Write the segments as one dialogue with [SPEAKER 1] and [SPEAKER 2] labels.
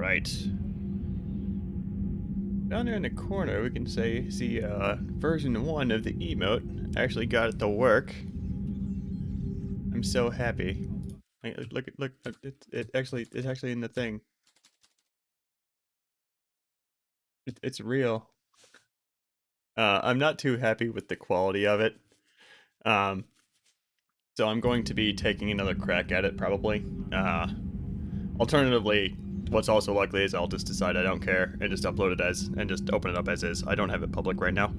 [SPEAKER 1] Right. Down there in the corner, we can see version 1 of the emote. Actually got it to work. I'm so happy. Look, it's actually in the thing. It's real. I'm not too happy with the quality of it. Um, so I'm going to be taking another crack at it probably. Alternatively, what's also likely is I'll just decide I don't care and just upload it as and just open it up as is. I don't have it public right now.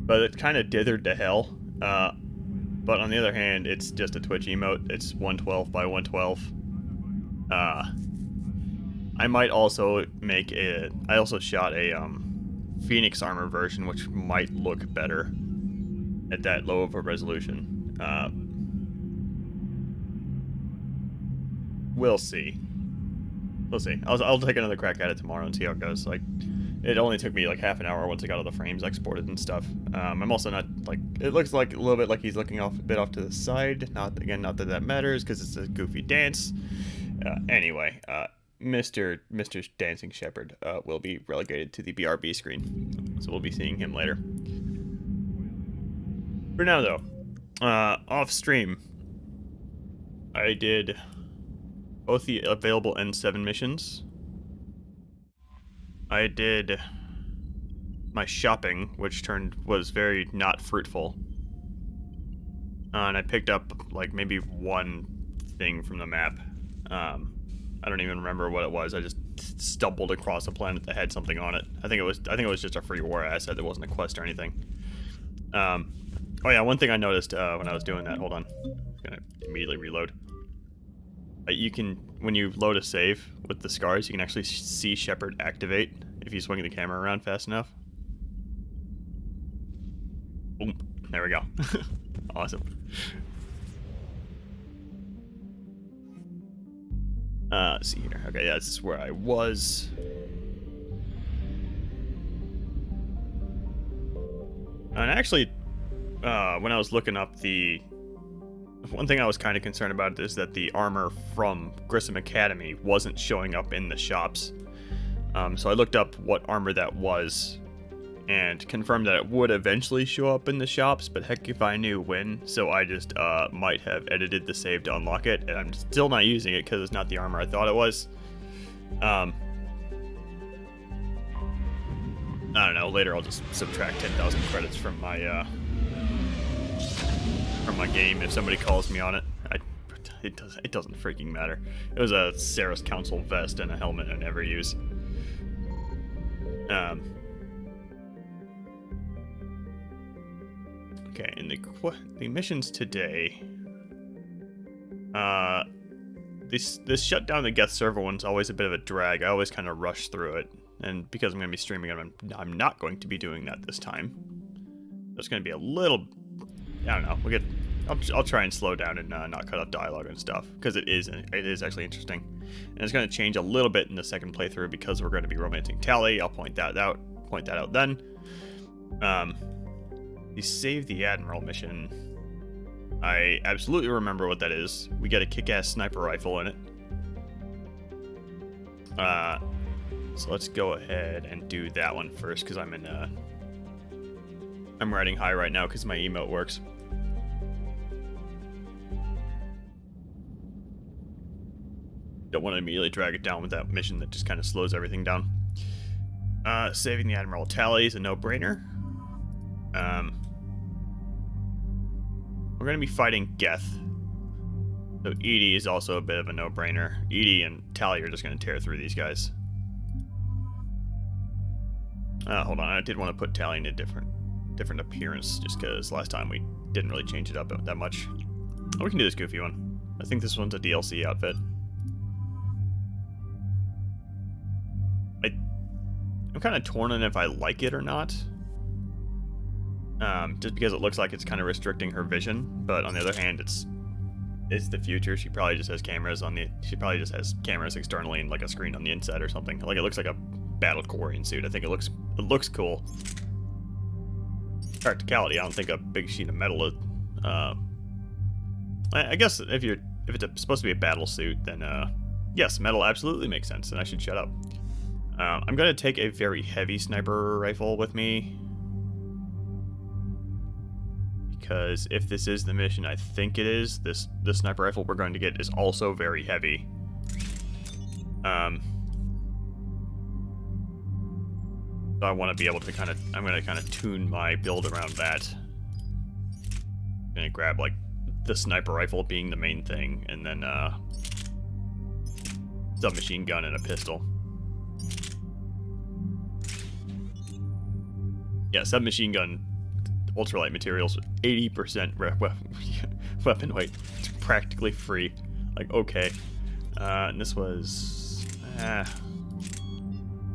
[SPEAKER 1] But it kind of dithered to hell. But on the other hand, it's just a Twitch emote. It's 112 by 112. I might also make a. I also shot a Phoenix armor version, which might look better at that low of a resolution. We'll see. We'll see. I'll take another crack at it tomorrow and see how it goes. Like, it only took me like half an hour once I got all the frames exported and stuff. I'm also not like. It looks like a little bit like he's looking a bit off to the side. Not that that matters because it's a goofy dance. Anyway, Mr. Dancing Shepherd will be relegated to the BRB screen, so we'll be seeing him later. For now, though, off stream, I did both the available N7 missions. I did my shopping, which was very not fruitful. And I picked up like maybe one thing from the map. I don't even remember what it was. I just stumbled across a planet that had something on it. I think it was just a free war asset. There wasn't a quest or anything. Oh yeah, one thing I noticed when I was doing that. Hold on, I'm gonna immediately reload. You can, when you load a save with the scars, you can actually see Shepard activate if you swing the camera around fast enough. Boom. There we go. Awesome. Let's see here. Okay, yeah, this is where I was. And actually, when I was looking up the... One thing I was kind of concerned about is that the armor from Grissom Academy wasn't showing up in the shops. So I looked up what armor that was and confirmed that it would eventually show up in the shops, but heck if I knew when. So I just might have edited the save to unlock it, and I'm still not using it because it's not the armor I thought it was. I don't know, later I'll just subtract 10,000 credits from my game if somebody calls me on it. It doesn't freaking matter. It was a Saris Council vest and a helmet I never use. Okay, in the missions today, this shut down the Geth server one's always a bit of a drag. I always kind of rush through it, and because I'm going to be streaming it, I'm not going to be doing that this time. There's going to be a little, I don't know. I'll try and slow down and not cut off dialogue and stuff, because it is actually interesting, and it's going to change a little bit in the second playthrough because we're going to be romancing Tally. I'll point that out then. The Save the Admiral mission. I absolutely remember what that is. We get a kick-ass sniper rifle in it. So let's go ahead and do that one first, because I'm riding high right now because my emote works. Don't want to immediately drag it down with that mission that just kind of slows everything down. Saving the Admiral Tally is a no-brainer. We're going to be fighting Geth. So Edie is also a bit of a no-brainer. Edie and Tally are just going to tear through these guys. Hold on, I did want to put Tally in a different appearance, just because last time we didn't really change it up that much. Oh, we can do this goofy one. I think this one's a DLC outfit. I'm kind of torn on if I like it or not. Just because it looks like it's kind of restricting her vision, but on the other hand, it's the future. She probably just has cameras externally and like a screen on the inside or something. Like, it looks like a battle Quarian suit. I think it looks cool. Practicality, I don't think a big sheet of metal is. I guess if it's supposed to be a battle suit, then Yes, metal absolutely makes sense, and I should shut up. I'm gonna take a very heavy sniper rifle with me. Because if this is the mission I think it is, this sniper rifle we're going to get is also very heavy. So I want to be able to I'm going to kind of tune my build around that. I'm going to grab, like, the sniper rifle being the main thing, and then, submachine gun and a pistol. Yeah, submachine gun, ultralight materials, 80% weapon weight. It's practically free. Like, okay. And this was...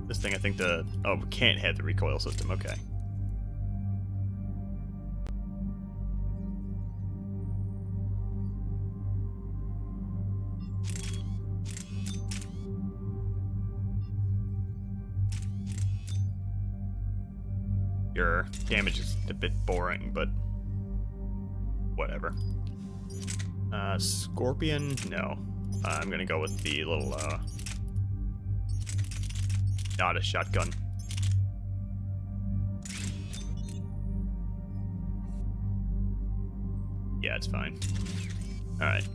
[SPEAKER 1] this thing, I think we can't have the recoil system, okay. Your damage is a bit boring, but whatever. Scorpion? No. I'm gonna go with the little, not a shotgun. Yeah, it's fine. Alright.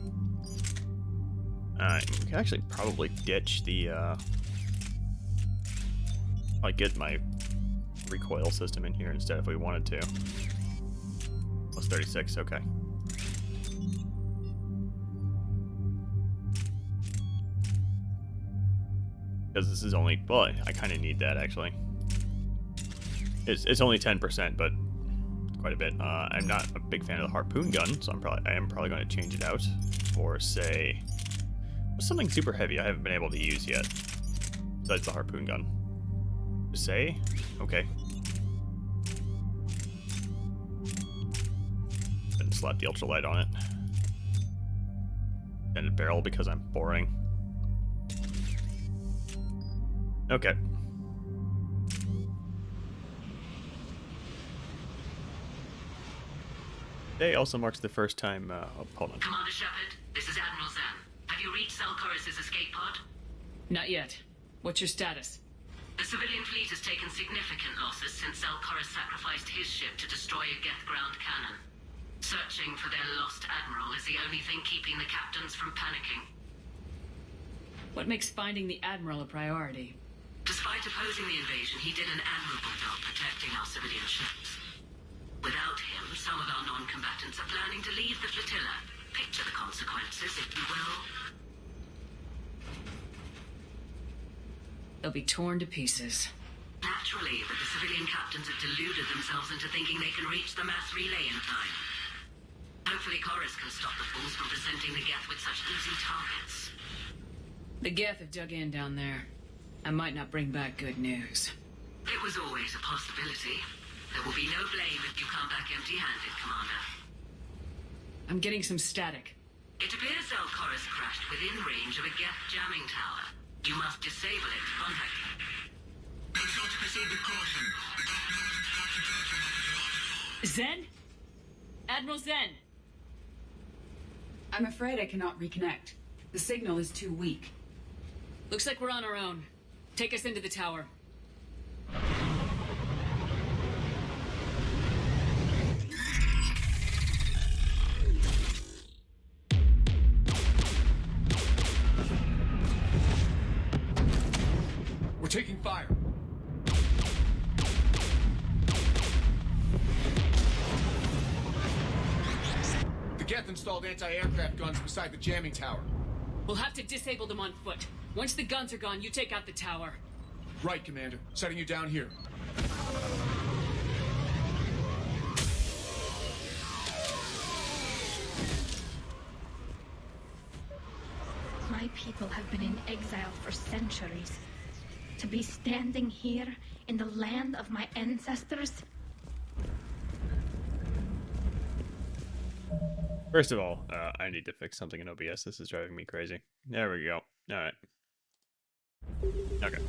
[SPEAKER 1] We can actually probably ditch the, I get my recoil system in here instead if we wanted to. Plus 36, okay. Because this is only, well, I kind of need that actually. It's only 10%, but quite a bit. I'm not a big fan of the harpoon gun, so I am probably going to change it out for, say, something super heavy I haven't been able to use yet. Besides the harpoon gun. Say? Okay. Then slap the ultralight on it. Then a barrel because I'm boring. Okay. Today also marks the first time, hold on.
[SPEAKER 2] Commander Shepard, this is Admiral Zan. Have you reached Salkoris' escape pod?
[SPEAKER 3] Not yet. What's your status?
[SPEAKER 2] The civilian fleet has taken significant losses since Salkoris sacrificed his ship to destroy a Geth ground cannon. Searching for their lost admiral is the only thing keeping the captains from panicking.
[SPEAKER 3] What makes finding the Admiral a priority?
[SPEAKER 2] Despite opposing the invasion, he did an admirable job protecting our civilian ships. Without him, some of our non-combatants are planning to leave the flotilla. Picture the consequences, if you will.
[SPEAKER 3] They'll be torn to pieces.
[SPEAKER 2] Naturally, but the civilian captains have deluded themselves into thinking they can reach the mass relay in time. Hopefully Chorus can stop the fools from presenting the Geth with such easy targets.
[SPEAKER 3] The Geth have dug in down there. I might not bring back good news.
[SPEAKER 2] It was always a possibility. There will be no blame if you come back empty-handed, Commander.
[SPEAKER 3] I'm getting some static.
[SPEAKER 2] It appears Zelkoris crashed within range of a Geth jamming tower. You must disable it to contact him. Consult to proceed with caution.
[SPEAKER 3] Zen? Admiral Zen!
[SPEAKER 4] I'm afraid I cannot reconnect. The signal is too weak.
[SPEAKER 3] Looks like we're on our own. Take us into the tower.
[SPEAKER 5] We're taking fire. The Geth installed anti-aircraft guns beside the jamming tower.
[SPEAKER 3] We'll have to disable them on foot. Once the guns are gone, you take out the tower.
[SPEAKER 5] Right, Commander. Setting you down here.
[SPEAKER 6] My people have been in exile for centuries. To be standing here in the land of my ancestors.
[SPEAKER 1] First of all, I need to fix something in OBS. This is driving me crazy. There we go. Alright. Okay.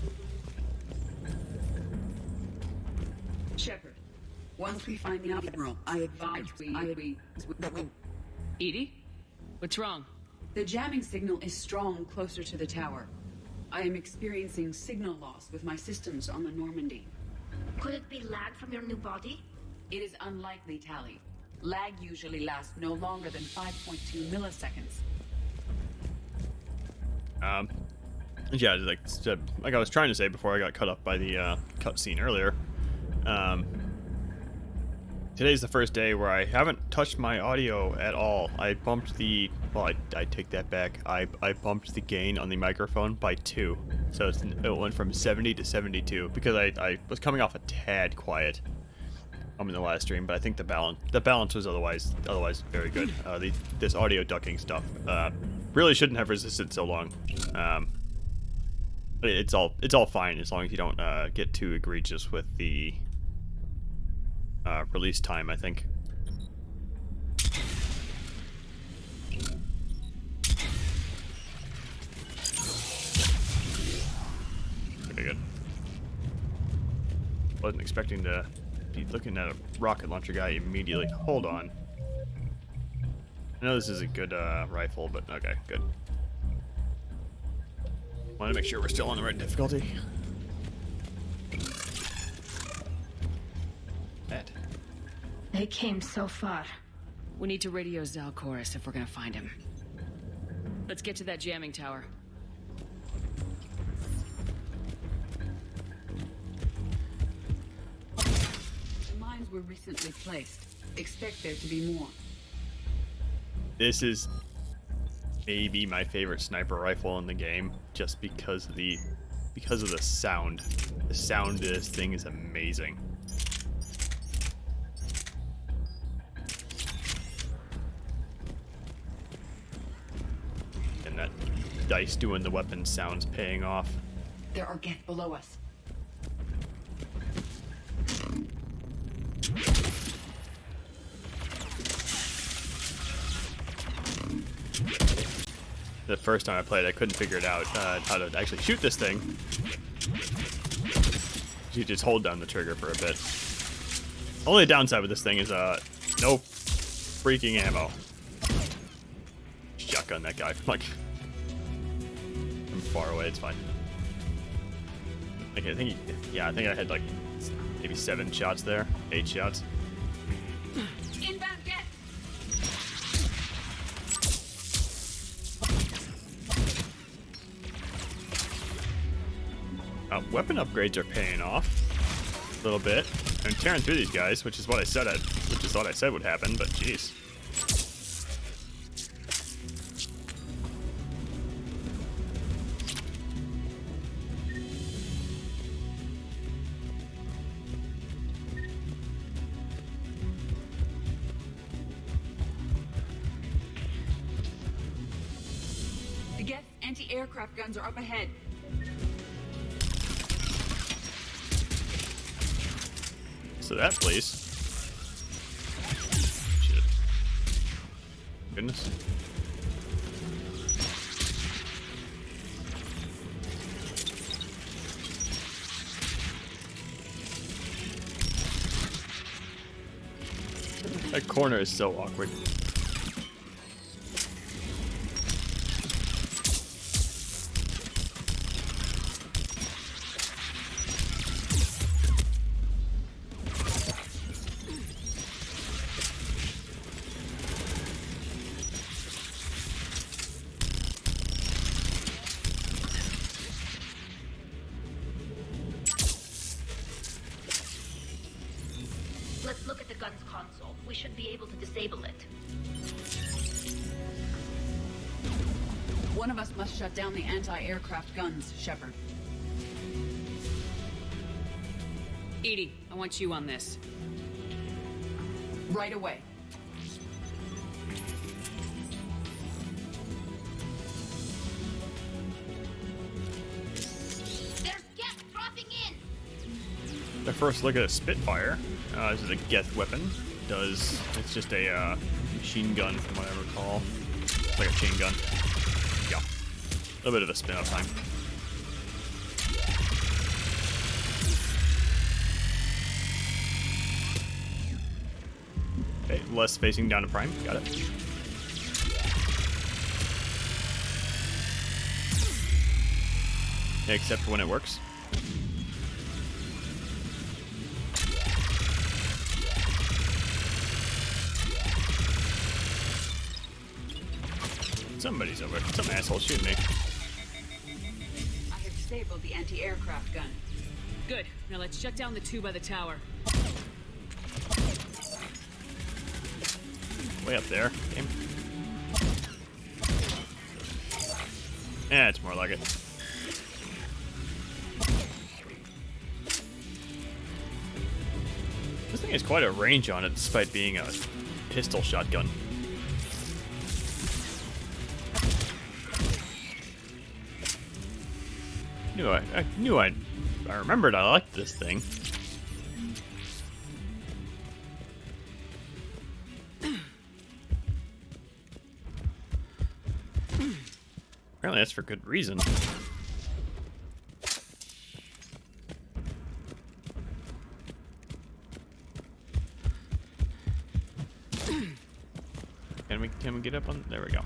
[SPEAKER 4] Shepard, once we find the Admiral, I advise we...
[SPEAKER 3] Edie? What's wrong?
[SPEAKER 4] The jamming signal is strong closer to the tower. I am experiencing signal loss with my systems on the Normandy.
[SPEAKER 6] Could it be lag from your new body?
[SPEAKER 4] It is unlikely, Tally. Lag usually lasts no longer than 5.2 milliseconds.
[SPEAKER 1] Yeah, like I was trying to say before I got cut off by the cutscene earlier. Today's the first day where I haven't touched my audio at all. I bumped the... Well, I take that back. I bumped the gain on the microphone by 2. So it went from 70 to 72 because I was coming off a tad quiet in the last stream, but I think the balance was otherwise very good. This audio ducking stuff really shouldn't have resisted so long. It's all fine as long as you don't get too egregious with the release time, I think. Okay, good. Wasn't expecting to be looking at a rocket launcher guy immediately. Hold on. I know this is a good rifle, but okay, good. Want to make sure we're still on the right difficulty. That.
[SPEAKER 6] They came so far.
[SPEAKER 3] We need to radio Zalcoris if we're gonna find him. Let's get to that jamming tower.
[SPEAKER 4] The mines were recently placed. Expect there to be more.
[SPEAKER 1] This is maybe my favorite sniper rifle in the game, just because of the sound. The sound of this thing is amazing. And that dice doing the weapon sounds paying off.
[SPEAKER 4] There are Geth below us.
[SPEAKER 1] The first time I played, I couldn't figure it out how to actually shoot this thing. You just hold down the trigger for a bit. Only downside with this thing is no freaking ammo. Shotgun that guy from far away. It's fine. Okay, I think I think I had like maybe 7 shots there, 8 shots.
[SPEAKER 4] Inbound Geth!
[SPEAKER 1] Weapon upgrades are paying off a little bit. I'm tearing through these guys, which is what I said would happen. But jeez.
[SPEAKER 4] The Geth anti-aircraft guns are up ahead.
[SPEAKER 1] So that place. Shit. Goodness. That corner is so awkward.
[SPEAKER 6] Let's look at the gun's console. We should be able to disable it.
[SPEAKER 4] One of us must shut down the anti-aircraft guns, Shepard.
[SPEAKER 3] Edie, I want you on this.
[SPEAKER 4] Right away.
[SPEAKER 6] There's Geth dropping in!
[SPEAKER 1] The first look at a Spitfire. This is a Geth weapon. It's just a machine gun from what I recall. Like a chain gun. Yeah. A little bit of a spin-up time. Okay, less facing down to Prime. Got it. Except when it works. Somebody's over. Some asshole shooting me.
[SPEAKER 4] I have disabled the anti-aircraft gun.
[SPEAKER 3] Good. Now let's shut down the two by the tower.
[SPEAKER 1] Way up there. Game. Yeah, it's more like it. This thing has quite a range on it, despite being a pistol shotgun. I remembered I liked this thing. Apparently that's for good reason. Can we get up on? There we go.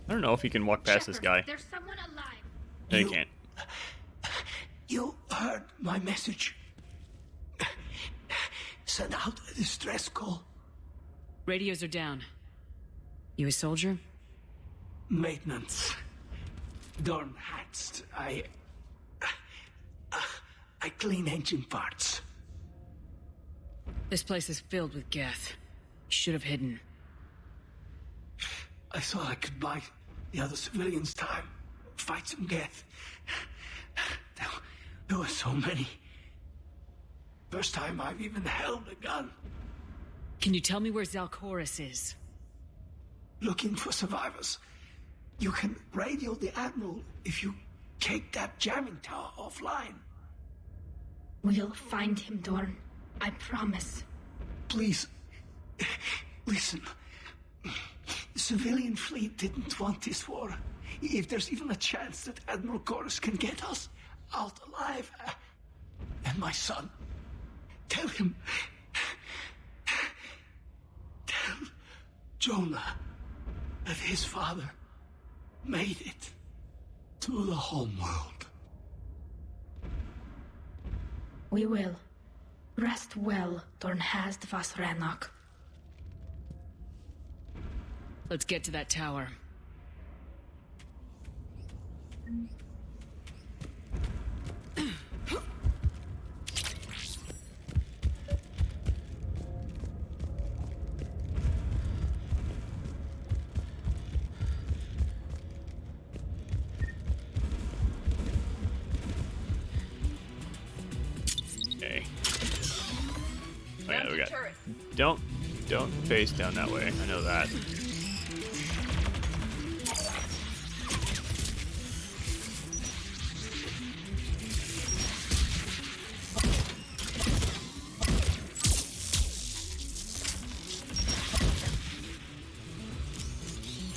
[SPEAKER 1] I don't know if you can walk past this guy.
[SPEAKER 6] There's someone alive.
[SPEAKER 1] No, you can't.
[SPEAKER 7] You heard my message. Send out a distress call.
[SPEAKER 3] Radios are down. You a soldier?
[SPEAKER 7] Maintenance. Dorn hatched. I clean engine parts.
[SPEAKER 3] This place is filled with Geth. You should have hidden.
[SPEAKER 7] I thought I could buy the other civilians time. Fight some Geth. There were so many. First time I've even held a gun.
[SPEAKER 3] Can you tell me where Zalcoris is?
[SPEAKER 7] Looking for survivors. You can radio the Admiral if you take that jamming tower offline.
[SPEAKER 6] We'll find him, Dorn. I promise.
[SPEAKER 7] Please, listen. The civilian fleet didn't want this war. If there's even a chance that Admiral Chorus can get us out alive, and my son, tell him, tell Jonah that his father made it to the homeworld.
[SPEAKER 6] We will. Rest well, Dornhast vas Rannoch.
[SPEAKER 3] Let's get to that tower.
[SPEAKER 1] Okay. Oh yeah, we got. Don't face down that way. I know that.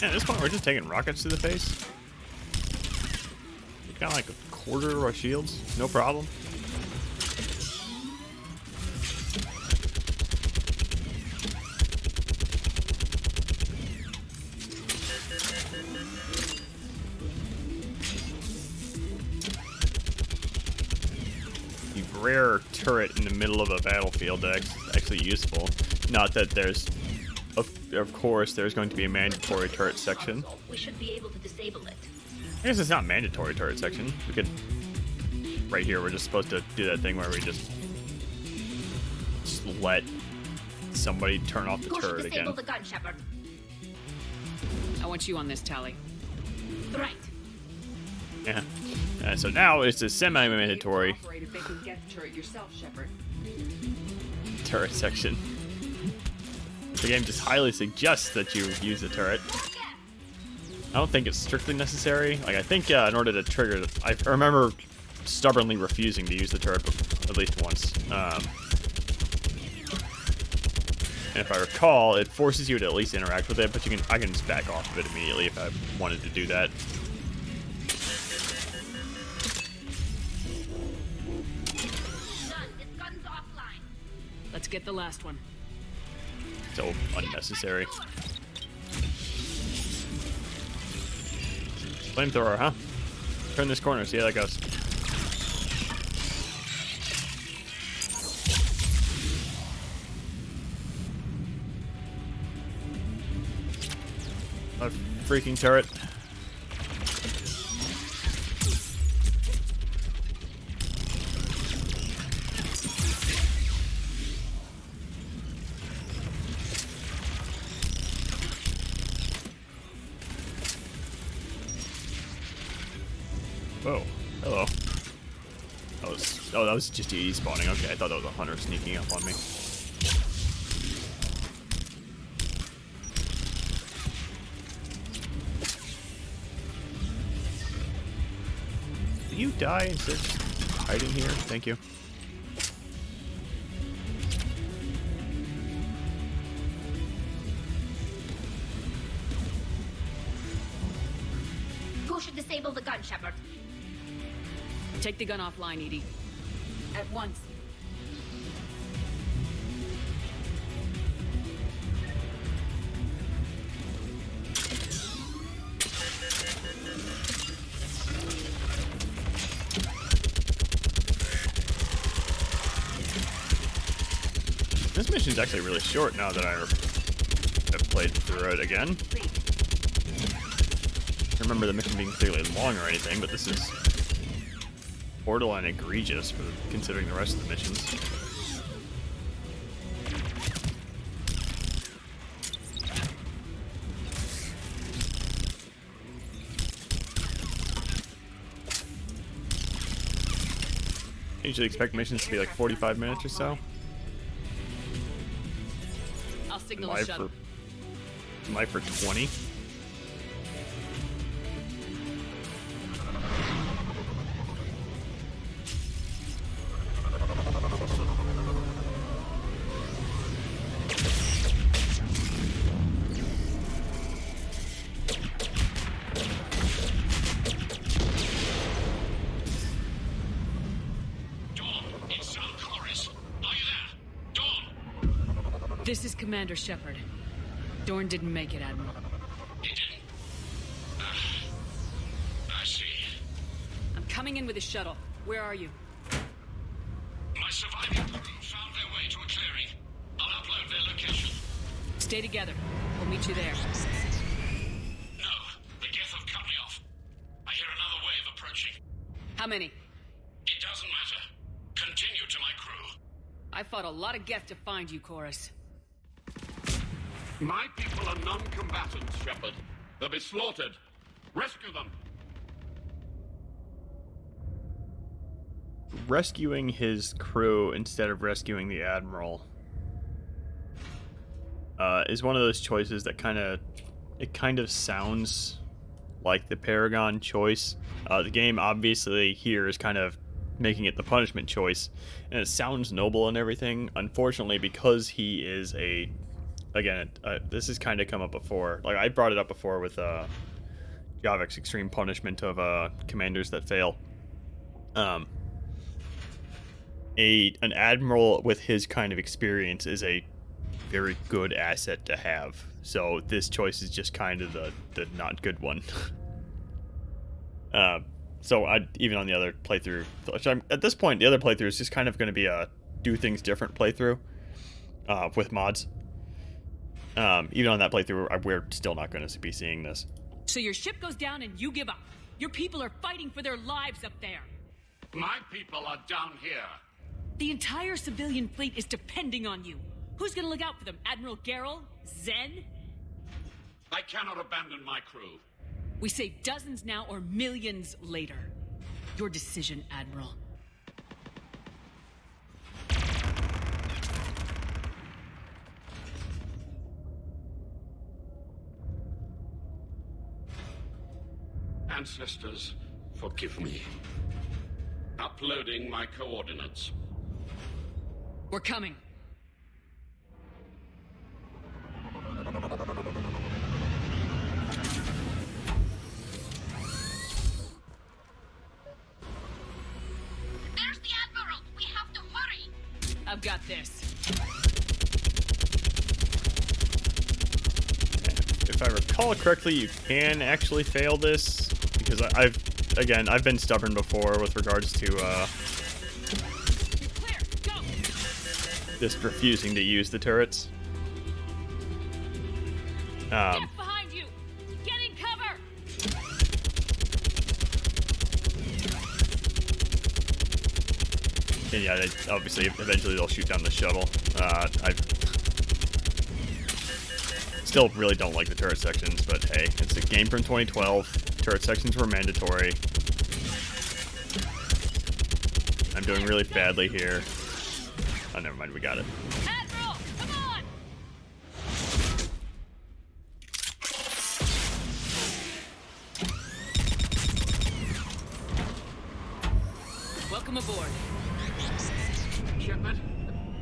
[SPEAKER 1] Yeah, at this point, we're just taking rockets to the face. Kind of like a quarter of our shields, no problem. The rare turret in the middle of a battlefield that's actually useful. Not that there's, of course, there's going to be a mandatory turret section.
[SPEAKER 6] We should be able to disable it.
[SPEAKER 1] I guess it's not mandatory turret section. We could, right here, we're just supposed to do that thing where we just let somebody turn off the turret again.
[SPEAKER 6] Disable the gun, Shepard.
[SPEAKER 3] I want you on this, Tally.
[SPEAKER 6] Right.
[SPEAKER 1] Yeah. So now it's a semi-mandatory
[SPEAKER 4] Operate if they can get the turret yourself, Shepard.
[SPEAKER 1] turret section. The game just highly suggests that you use the turret. I don't think it's strictly necessary. Like, I think in order to trigger, I remember stubbornly refusing to use the turret at least once. And if I recall, it forces you to at least interact with it, but I can just back off of it immediately if I wanted to do that.
[SPEAKER 6] Done. It's got
[SPEAKER 3] Let's get the last one.
[SPEAKER 1] So unnecessary. Flamethrower, huh? Turn this corner, see how that goes. A freaking turret. Whoa, hello. That was just EE spawning. Okay, I thought that was a hunter sneaking up on me. Did you die instead of hiding here? Thank you.
[SPEAKER 6] Who should disable the gun, Shepard?
[SPEAKER 3] Take the gun offline, Edie.
[SPEAKER 4] At once.
[SPEAKER 1] This mission's actually really short now that I've played through it again. I remember the mission being clearly long or anything, but this is borderline egregious for considering the rest of the missions. I usually expect missions to be like 45 minutes or so.
[SPEAKER 3] I'll signal a shuttle.
[SPEAKER 1] Live for 20.
[SPEAKER 3] This is Commander Shepard. Dorn didn't make it, Admiral.
[SPEAKER 5] He didn't? I see.
[SPEAKER 3] I'm coming in with a shuttle. Where are you?
[SPEAKER 5] My surviving crew found their way to a clearing. I'll upload their location.
[SPEAKER 3] Stay together. We'll meet you there.
[SPEAKER 5] No, the Geth have cut me off. I hear another wave approaching.
[SPEAKER 3] How many?
[SPEAKER 5] It doesn't matter. Continue to my crew.
[SPEAKER 3] I fought a lot of Geth to find you, Chorus.
[SPEAKER 5] My people are non-combatants, Shepard. They'll be slaughtered. Rescue them.
[SPEAKER 1] Rescuing his crew instead of rescuing the Admiral is one of those choices that kind of sounds like the Paragon choice. The game obviously here is kind of making it the punishment choice, and it sounds noble and everything. Unfortunately, because he is this has kind of come up before. Like, I brought it up before with Javik's extreme punishment of commanders that fail. An admiral with his kind of experience is a very good asset to have. So this choice is just kind of the not good one. So even on the other playthrough, which at this point, the other playthrough is just kind of going to be a do things different playthrough with mods. Even on that playthrough, we're still not going to be seeing this.
[SPEAKER 3] So your ship goes down and you give up. Your people are fighting for their lives up there.
[SPEAKER 5] My people are down here.
[SPEAKER 3] The entire civilian fleet is depending on you. Who's gonna look out for them? Admiral Gerrel? Zen?
[SPEAKER 5] I cannot abandon my crew.
[SPEAKER 3] We say dozens now or millions later. Your decision, Admiral.
[SPEAKER 5] Ancestors, forgive me. Uploading my coordinates.
[SPEAKER 3] We're coming.
[SPEAKER 6] There's the Admiral! We have to hurry!
[SPEAKER 3] I've got this.
[SPEAKER 1] If I recall correctly, you can actually fail this, because I've been stubborn before with regards to
[SPEAKER 3] Clear, go!
[SPEAKER 1] just refusing to use the turrets.
[SPEAKER 3] Get behind you! Get in cover!
[SPEAKER 1] And yeah, obviously, eventually they'll shoot down the shuttle. I still really don't like the turret sections, but hey, it's a game from 2012. Turret sections were mandatory. I'm doing really badly here. Oh, never mind, we got it.
[SPEAKER 3] Admiral, come on! Welcome aboard.
[SPEAKER 5] Shepard,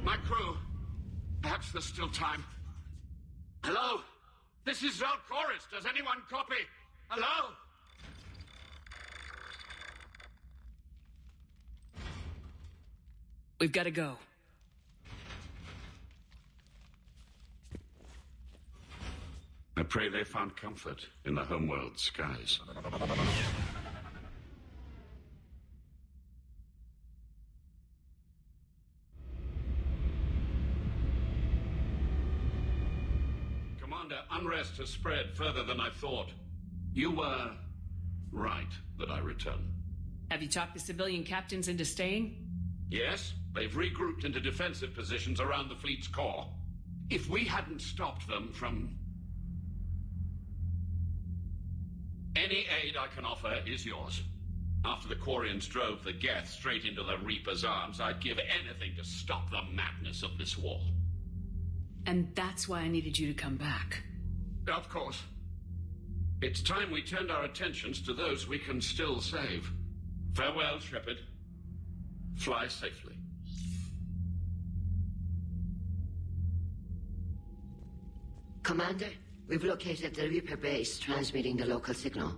[SPEAKER 5] my crew. Perhaps there's still time. Hello? This is Zell Chorus. Does anyone copy? Hello?
[SPEAKER 3] We've got to go.
[SPEAKER 5] I pray they found comfort in the homeworld skies. Commander, unrest has spread further than I thought. You were right that I return.
[SPEAKER 3] Have you talked the civilian captains into staying?
[SPEAKER 5] Yes, they've regrouped into defensive positions around the fleet's core. If we hadn't stopped them from... Any aid I can offer is yours. After the Quarians drove the Geth straight into the Reaper's arms, I'd give anything to stop the madness of this war.
[SPEAKER 3] And that's why I needed you to come back.
[SPEAKER 5] Of course. It's time we turned our attentions to those we can still save. Farewell, Shepard. Fly safely.
[SPEAKER 2] Commander, we've located the Reaper base transmitting the local signal.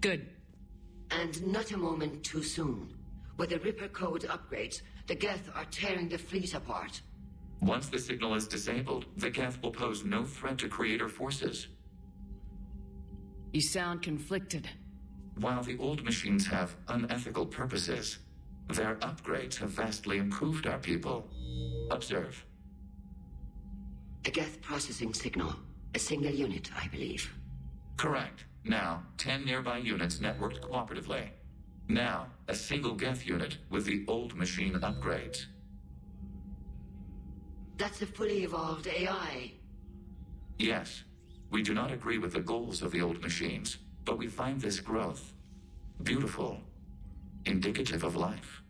[SPEAKER 3] Good.
[SPEAKER 2] And not a moment too soon. With the Reaper code upgrades, the Geth are tearing the fleet apart.
[SPEAKER 8] Once the signal is disabled, the Geth will pose no threat to Creator forces.
[SPEAKER 3] You sound conflicted.
[SPEAKER 8] While the old machines have unethical purposes, their upgrades have vastly improved our people. Observe.
[SPEAKER 2] A Geth processing signal. A single unit, I believe.
[SPEAKER 8] Correct. Now, 10 nearby units networked cooperatively. Now, a single Geth unit with the old machine upgrades.
[SPEAKER 2] That's a fully evolved AI.
[SPEAKER 8] Yes, we do not agree with the goals of the old machines, but we find this growth beautiful, indicative of life.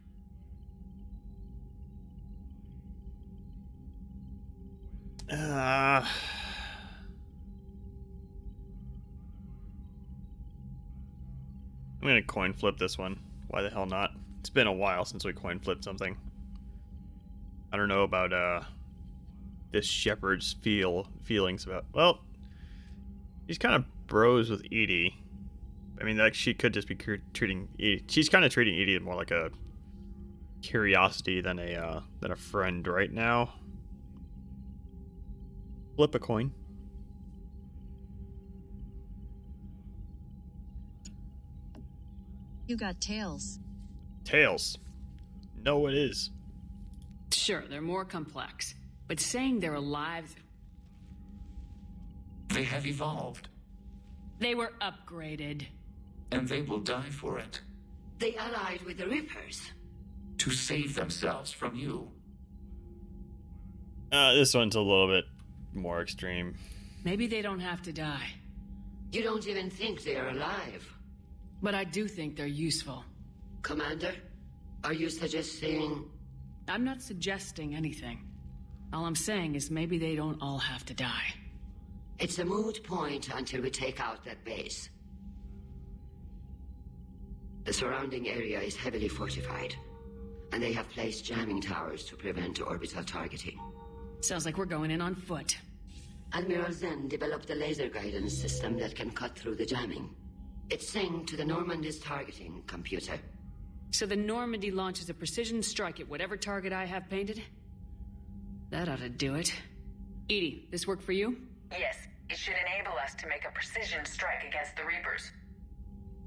[SPEAKER 1] I'm gonna coin flip this one. Why the hell not? It's been a while since we coin flipped something. I don't know about this Shepard's feelings about. Well, he's kind of bros with Edie. I mean, like, she could just be treating Edie. She's kind of treating Edie more like a curiosity than a friend right now. Flip a coin.
[SPEAKER 9] You got tails.
[SPEAKER 1] Tails. No, it is.
[SPEAKER 3] Sure, they're more complex. But saying they're alive...
[SPEAKER 8] They have evolved,
[SPEAKER 3] They were upgraded.
[SPEAKER 8] and they will die for it,
[SPEAKER 2] They allied with the Reapers.
[SPEAKER 8] to save themselves from you.
[SPEAKER 1] This one's a little bit more extreme.
[SPEAKER 3] Maybe they don't have to die.
[SPEAKER 2] You don't even think they are alive.
[SPEAKER 3] But I do think they're useful.
[SPEAKER 2] Commander, are you suggesting...
[SPEAKER 3] I'm not suggesting anything. All I'm saying is maybe they don't all have to die.
[SPEAKER 2] It's a moot point until we take out that base. The surrounding area is heavily fortified, and they have placed jamming towers to prevent orbital targeting.
[SPEAKER 3] Sounds like we're going in on foot.
[SPEAKER 2] Admiral Zen developed a laser guidance system that can cut through the jamming. It's synced to the Normandy's targeting computer.
[SPEAKER 3] So the Normandy launches a precision strike at whatever target I have painted? That ought to do it. Edie, this work for you?
[SPEAKER 4] Yes, it should enable us to make a precision strike against the Reapers.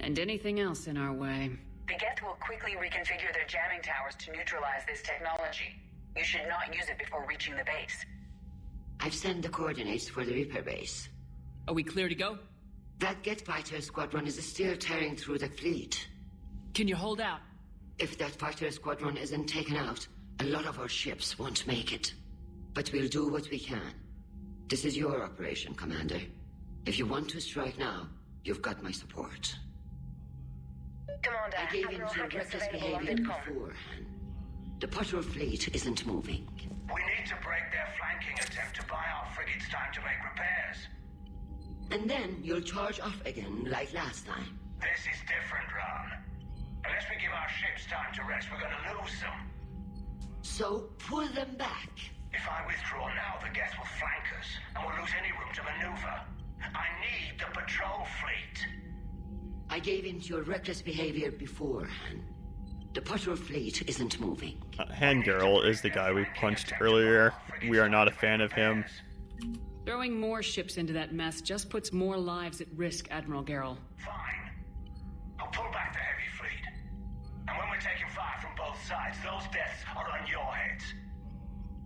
[SPEAKER 3] And anything else in our way.
[SPEAKER 4] The Geth will quickly reconfigure their jamming towers to neutralize this technology. You should not use it before reaching the base.
[SPEAKER 9] I've sent the coordinates for the Reaper base.
[SPEAKER 3] Are we clear to go?
[SPEAKER 9] That Geth fighter squadron is still tearing through the fleet.
[SPEAKER 3] Can you hold out?
[SPEAKER 9] If that fighter squadron isn't taken out, a lot of our ships won't make it. But we'll do what we can. This is your operation, Commander. If you want to strike now, you've got my support.
[SPEAKER 4] Commander,
[SPEAKER 9] I gave in to your reckless behavior beforehand. The patrol fleet isn't moving.
[SPEAKER 10] We need to break their flanking attempt to buy our frigates time to make repairs.
[SPEAKER 9] And then you'll charge off again, like last time.
[SPEAKER 10] This is different, Ron. Unless we give our ships time to rest, we're gonna lose them.
[SPEAKER 9] So, pull them back.
[SPEAKER 10] If I withdraw now, the Geth will flank us, and we'll lose any room to maneuver. I need the patrol fleet.
[SPEAKER 9] I gave in to your reckless behavior beforehand. The patrol fleet isn't moving.
[SPEAKER 1] Hangirl is the guy we punched earlier. We are not a fan of him.
[SPEAKER 3] Throwing more ships into that mess just puts more lives at risk, Admiral Garrel.
[SPEAKER 10] Fine. I'll pull back the heavy fleet. And when we're taking fire from both sides, those deaths are on your heads.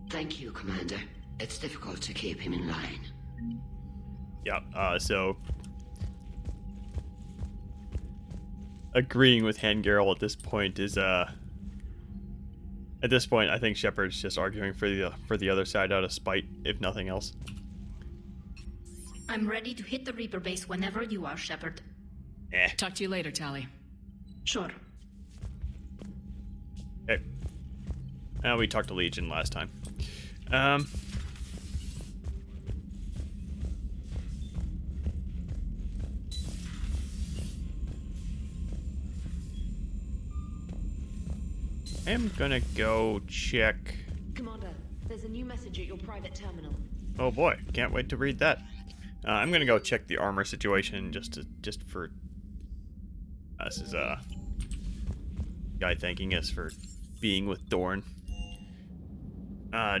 [SPEAKER 9] Thank you, Commander. It's difficult to keep him in line.
[SPEAKER 1] Yeah, so... agreeing with Hangirl at this point is, at this point, I think Shepard's just arguing for the other side out of spite, if nothing else.
[SPEAKER 6] I'm ready to hit the Reaper base whenever you are, Shepard.
[SPEAKER 3] Talk to you later, Tally.
[SPEAKER 6] Sure.
[SPEAKER 1] Okay. We talked to Legion last time. I'm gonna go check.
[SPEAKER 11] Commander, there's a new message at your private terminal.
[SPEAKER 1] Oh boy, can't wait to read that. I'm gonna go check the armor situation just for. This is guy thanking us for being with Dorn.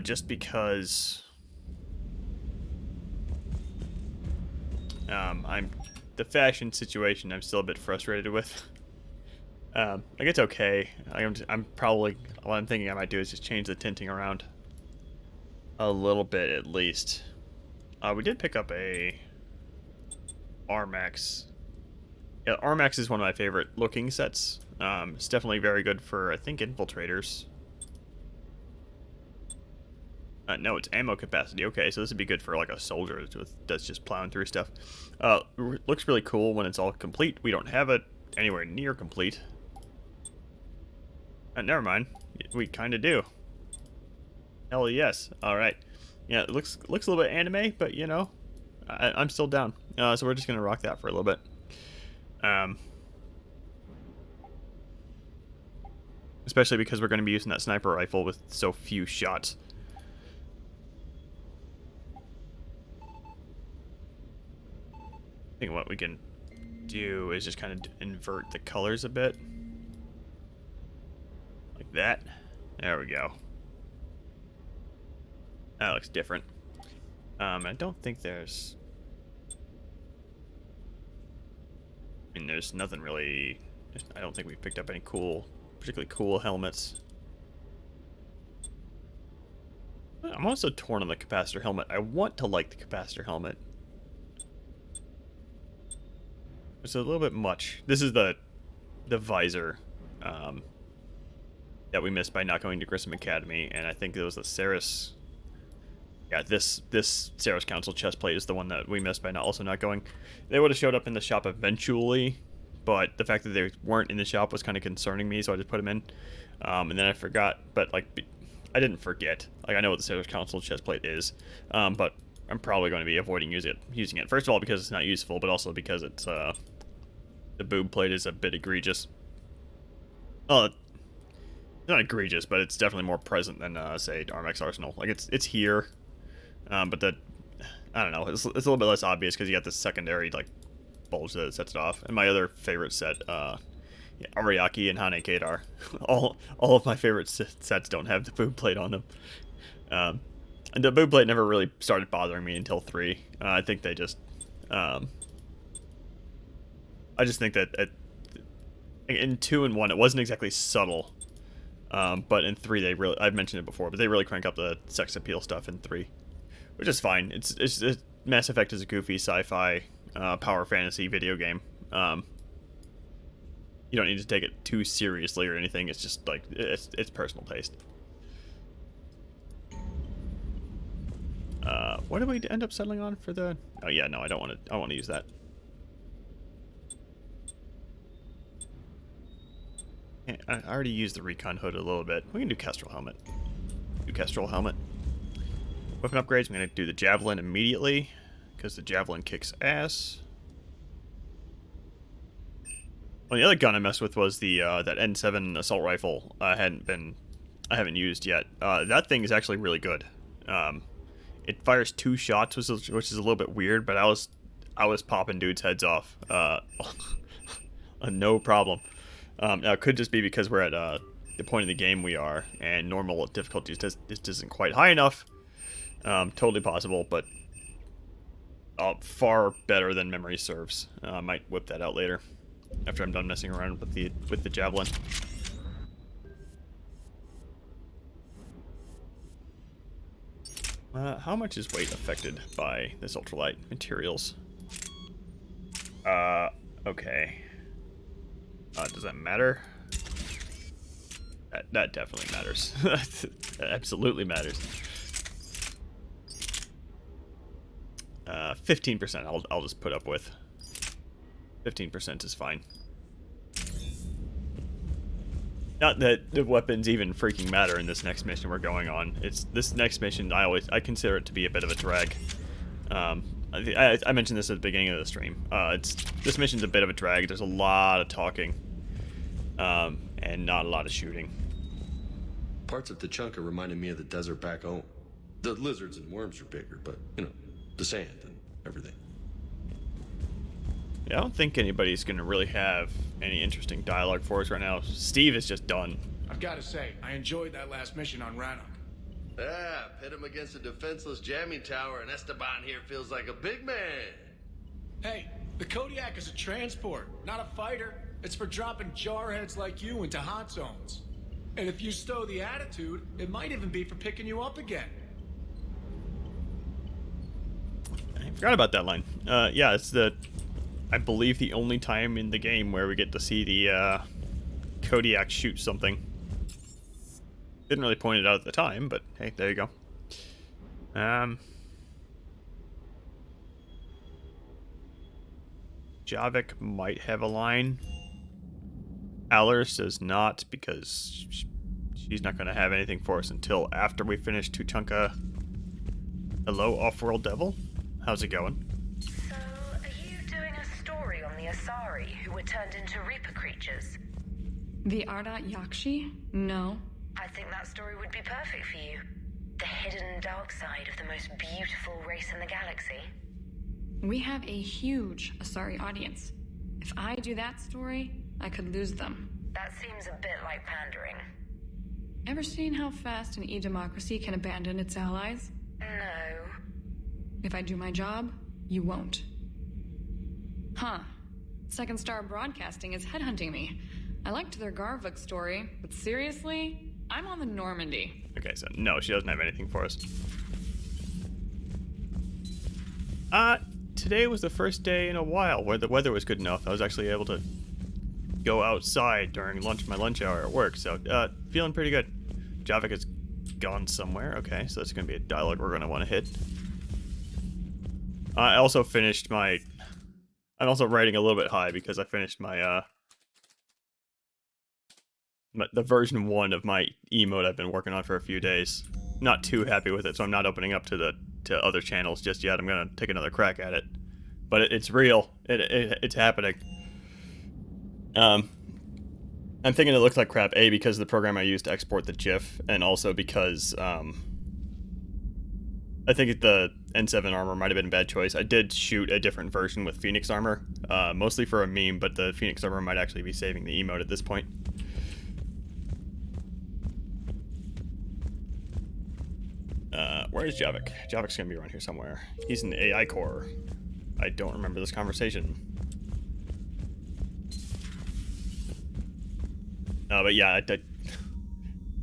[SPEAKER 1] Just because I'm the fashion situation I'm still a bit frustrated with. Like it's okay. I'm probably what I'm thinking I might do is just change the tinting around a little bit at least. We did pick up a Armax. Yeah, Armax is one of my favorite looking sets. It's definitely very good for I think infiltrators. No, it's ammo capacity. Okay, so this would be good for like a soldier that's just plowing through stuff. Looks really cool when it's all complete. We don't have it anywhere near complete. Never mind. We kind of do. Hell yes. All right. Yeah, it looks a little bit anime, but you know, I'm still down. So we're just gonna rock that for a little bit. Especially because we're gonna be using that sniper rifle with so few shots. I think what we can do is just kind of invert the colors a bit. Like that. There we go. That looks different. I don't think there's... I mean, there's nothing really... I don't think we picked up any particularly cool helmets. I'm also torn on the capacitor helmet. I want to like the capacitor helmet. It's a little bit much. This is the visor that we missed by not going to Grissom Academy, and I think it was the Ceres. Yeah, this Ceres Council chest plate is the one that we missed by also not going. They would have showed up in the shop eventually, but the fact that they weren't in the shop was kind of concerning me, so I just put them in. And then I forgot, but like I didn't forget. Like I know what the Ceres Council chest plate is, but I'm probably going to be avoiding using it. First of all, because it's not useful, but also because it's the boob plate is a bit egregious. Well, it's not egregious, but it's definitely more present than say Armax Arsenal. Like it's here, but I don't know. It's a little bit less obvious because you got this secondary like bulge that sets it off. And my other favorite set, Ariaki and Hane Kadar. all of my favorite sets don't have the boob plate on them. And the boot plate never really started bothering me until 3. I think they just... I just think that in 2 and 1, it wasn't exactly subtle. But in 3, they really... I've mentioned it before, but they really crank up the sex appeal stuff in 3. Which is fine. It's Mass Effect is a goofy sci-fi power fantasy video game. You don't need to take it too seriously or anything. It's just like it's personal taste. What did we end up settling on for the? Oh yeah, no, I don't want to. I want to use that. I already used the recon hood a little bit. We can do Kestrel helmet. Do Kestrel helmet. Weapon upgrades. I'm gonna do the javelin immediately because the javelin kicks ass. Well, the other gun I messed with was the that N7 assault rifle. I haven't used yet. That thing is actually really good. It fires 2 shots, which is a little bit weird, but I was popping dudes' heads off. No problem. Now it could just be because we're at the point in the game we are, and normal difficulty just isn't quite high enough. Totally possible, but far better than memory serves. I might whip that out later after I'm done messing around with the javelin. How much is weight affected by this ultralight materials? Okay. Does that matter? That definitely matters. That absolutely matters. 15% I'll just put up with. 15% is fine. Not that the weapons even freaking matter in this next mission we're going on. It's this next mission I consider it to be a bit of a drag. I mentioned this at the beginning of the stream. This mission's a bit of a drag. There's a lot of talking, and not a lot of shooting.
[SPEAKER 12] Parts of Tachanka reminded me of the desert back home. The lizards and worms are bigger, but you know, the sand and everything.
[SPEAKER 1] Yeah, I don't think anybody's gonna really have any interesting dialogue for us right now. Steve is just done.
[SPEAKER 13] I've got to say, I enjoyed that last mission on Rannoch.
[SPEAKER 12] Yeah, pit him against a defenseless jamming tower, and Esteban here feels like a big man.
[SPEAKER 13] Hey, the Kodiak is a transport, not a fighter. It's for dropping jarheads like you into hot zones. And if you stow the attitude, it might even be for picking you up again.
[SPEAKER 1] I forgot about that line. Yeah, it's I believe the only time in the game where we get to see the Kodiak shoot something. Didn't really point it out at the time, but hey, there you go. Javik might have a line. Allers does not, because she's not going to have anything for us until after we finish Tuchanka. Hello, Off-World Devil. How's it going?
[SPEAKER 14] So, are you doing a story on the Asari who were turned into Reaper creatures?
[SPEAKER 15] The Ardat Yakshi? No.
[SPEAKER 14] I think that story would be perfect for you. The hidden dark side of the most beautiful race in the galaxy.
[SPEAKER 15] We have a huge Asari audience. If I do that story, I could lose them.
[SPEAKER 14] That seems a bit like pandering.
[SPEAKER 15] Ever seen how fast an e-democracy can abandon its allies?
[SPEAKER 14] No.
[SPEAKER 15] If I do my job, you won't. Huh. Second Star Broadcasting is headhunting me. I liked their Garvik story, but seriously, I'm on the Normandy.
[SPEAKER 1] Okay, so no, she doesn't have anything for us. Today was the first day in a while where the weather was good enough. I was actually able to go outside during my lunch hour at work, so feeling pretty good. Javik has gone somewhere. Okay, so that's going to be a dialogue we're going to want to hit. I also finished my... I'm also writing a little bit high because I finished my, the version 1 of my emote I've been working on for a few days. Not too happy with it, so I'm not opening up to other channels just yet. I'm going to take another crack at it. But it's real. It's happening. I'm thinking it looks like crap, A, because of the program I used to export the GIF, and also because, I think the N7 armor might have been a bad choice. I did shoot a different version with Phoenix armor, mostly for a meme, but the Phoenix armor might actually be saving the emote at this point. Where is Javik? Javik's gonna be around here somewhere. He's in the AI core. I don't remember this conversation. But yeah,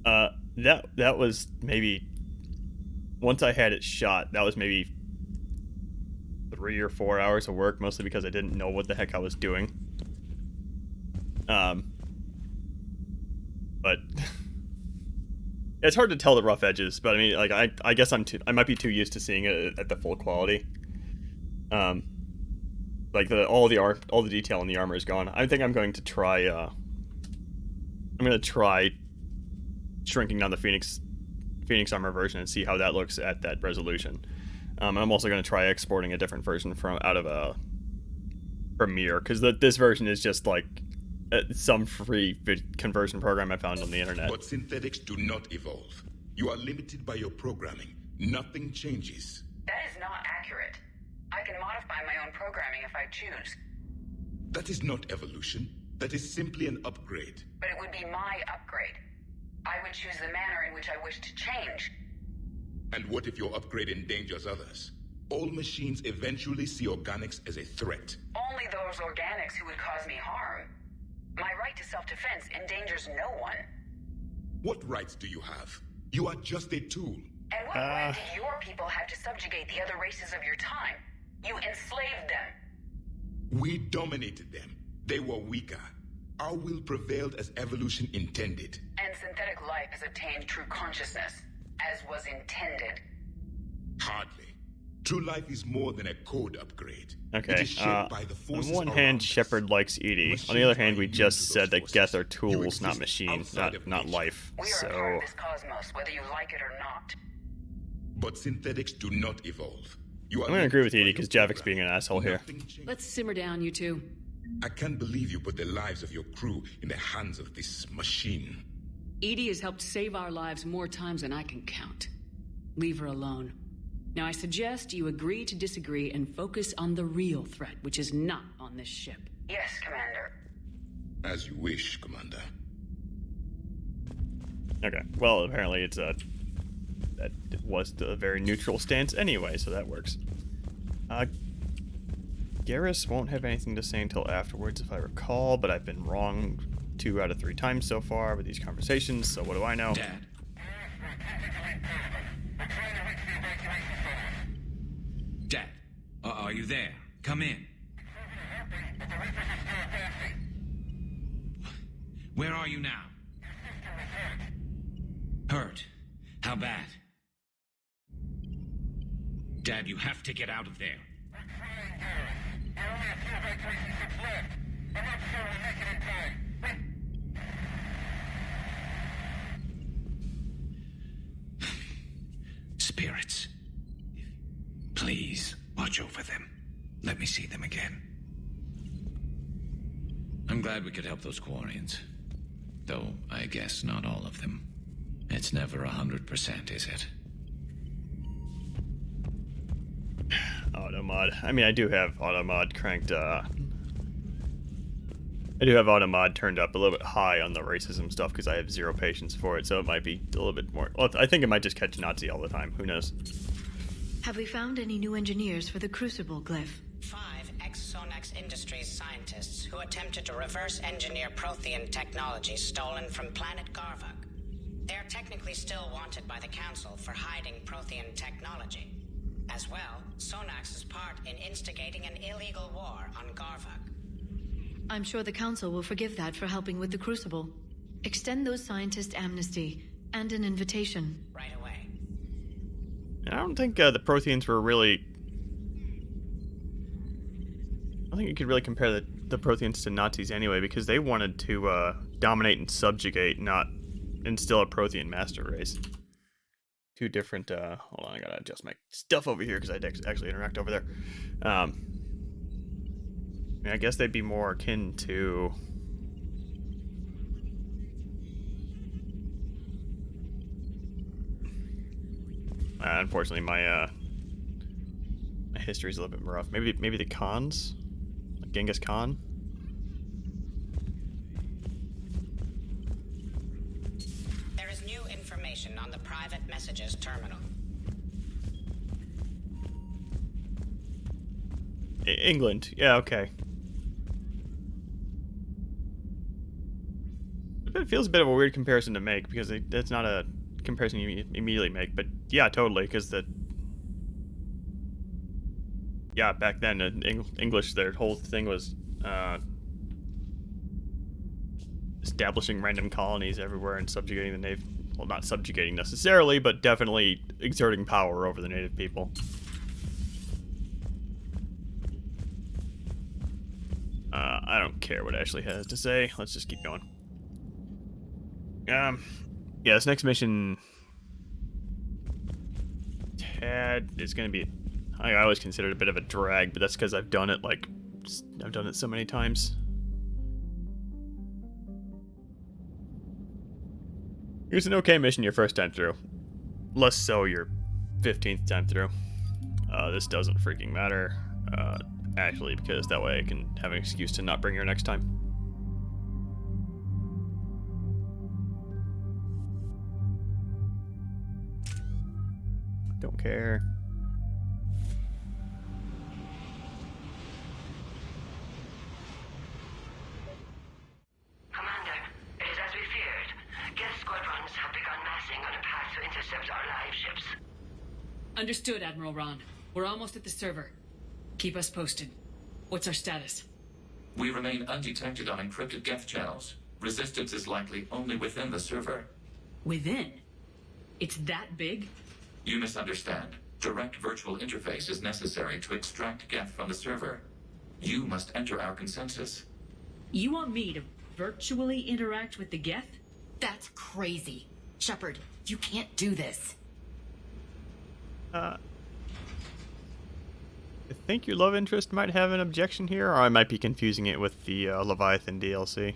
[SPEAKER 1] that was maybe, once I had it shot, that was maybe 3 or 4 hours of work, mostly because I didn't know what the heck I was doing. But it's hard to tell the rough edges. But I mean, like I guess I might be too used to seeing it at the full quality. Like all the detail in the armor is gone. I think I'm going to try. I'm gonna try shrinking down the Phoenix armor version and see how that looks at that resolution. And I'm also gonna try exporting a different version out of a Premiere, because this version is just like some free conversion program I found on the internet.
[SPEAKER 16] But synthetics do not evolve. You are limited by your programming. Nothing changes.
[SPEAKER 2] That is not accurate. I can modify my own programming if I choose.
[SPEAKER 16] That is not evolution. That is simply an upgrade.
[SPEAKER 2] But it would be my upgrade. I would choose the manner in which I wish to change.
[SPEAKER 16] And what if your upgrade endangers others? All machines eventually see organics as a threat.
[SPEAKER 2] Only those organics who would cause me harm. My right to self-defense endangers no one.
[SPEAKER 16] What rights do you have? You are just a tool.
[SPEAKER 2] And what right did your people have to subjugate the other races of your time? You enslaved them.
[SPEAKER 16] We dominated them. They were weaker. Our will prevailed as evolution intended.
[SPEAKER 2] And synthetic life has obtained true consciousness, as was intended.
[SPEAKER 16] Hardly. True life is more than a code upgrade.
[SPEAKER 1] Okay,
[SPEAKER 16] It is shaped by the
[SPEAKER 1] on
[SPEAKER 16] forces
[SPEAKER 1] one
[SPEAKER 16] around
[SPEAKER 1] hand,
[SPEAKER 16] us.
[SPEAKER 1] Shepard likes Edie. On the other hand, we just said that Geth are tools, not machines, not life.
[SPEAKER 2] We are a part of this cosmos, whether you like it or not.
[SPEAKER 16] But synthetics do not evolve. You are
[SPEAKER 1] I'm gonna agree with Edie because Javik's being an asshole here.
[SPEAKER 4] Let's simmer down, you two.
[SPEAKER 16] I can't believe you put the lives of your crew in the hands of this machine.
[SPEAKER 4] Edie has helped save our lives more times than I can count. Leave her alone. Now I suggest you agree to disagree and focus on the real threat, which is not on this ship.
[SPEAKER 2] Yes, Commander.
[SPEAKER 16] As you wish, Commander.
[SPEAKER 1] Okay, well, apparently that was a very neutral stance anyway, so that works. Garrus won't have anything to say until afterwards, if I recall, but I've been wrong 2 out of 3 times so far with these conversations, so what do I know?
[SPEAKER 5] Dad. Dad, are you there? Come in. Where are you now? Hurt. How bad? Dad, you have to get out of there. Spirits. Please, watch over them. Let me see them again. I'm glad we could help those Quarians. Though, I guess not all of them. It's never 100%, is it?
[SPEAKER 1] Automod. I mean, I do have Automod cranked, I do have Automod turned up a little bit high on the racism stuff because I have 0 patience for it, so it might be a little bit more... Well, I think it might just catch Nazi all the time. Who knows?
[SPEAKER 11] Have we found any new engineers for the Crucible glyph?
[SPEAKER 17] 5 ex-Sonax Industries scientists who attempted to reverse engineer Prothean technology stolen from planet Garvug. They are technically still wanted by the Council for hiding Prothean technology. As well, Sonax's part in instigating an illegal war on Garvug.
[SPEAKER 11] I'm sure the Council will forgive that for helping with the Crucible. Extend those scientists amnesty and an invitation.
[SPEAKER 17] Right away.
[SPEAKER 1] I don't think the Protheans were really... I don't think you could really compare the Protheans to Nazis anyway, because they wanted to dominate and subjugate, not instill a Prothean master race. 2 different, hold on, I gotta adjust my stuff over here because I actually interact over there. I mean, I guess they'd be more akin to... unfortunately, my history's a little bit rough. Maybe the Khans? Like Genghis Khan?
[SPEAKER 17] There is new information on the private messages terminal.
[SPEAKER 1] England. Yeah, okay. It feels a bit of a weird comparison to make because that's not a comparison you immediately make. But yeah, totally, because yeah, back then in English, their whole thing was establishing random colonies everywhere and subjugating the native. Well, not subjugating necessarily, but definitely exerting power over the native people. I don't care what Ashley has to say. Let's just keep going. Yeah, this next mission, Tad, is going to be. I always consider it a bit of a drag, but that's because I've done it so many times. Here's an okay mission your first time through. Less so your 15th time through. This doesn't freaking matter, actually, because that way I can have an excuse to not bring her next time. Don't care.
[SPEAKER 2] Commander, it is as we feared. Geth squadrons have begun massing on a path to intercept our live ships.
[SPEAKER 4] Understood, Admiral Ron. We're almost at the server. Keep us posted. What's our status?
[SPEAKER 8] We remain undetected on encrypted Geth channels. Resistance is likely only within the server.
[SPEAKER 4] Within? It's that big?
[SPEAKER 8] You misunderstand. Direct virtual interface is necessary to extract Geth from the server. You must enter our consensus.
[SPEAKER 4] You want me to virtually interact with the Geth?
[SPEAKER 18] That's crazy. Shepard, you can't do this.
[SPEAKER 1] I think your love interest might have an objection here, or I might be confusing it with the Leviathan DLC.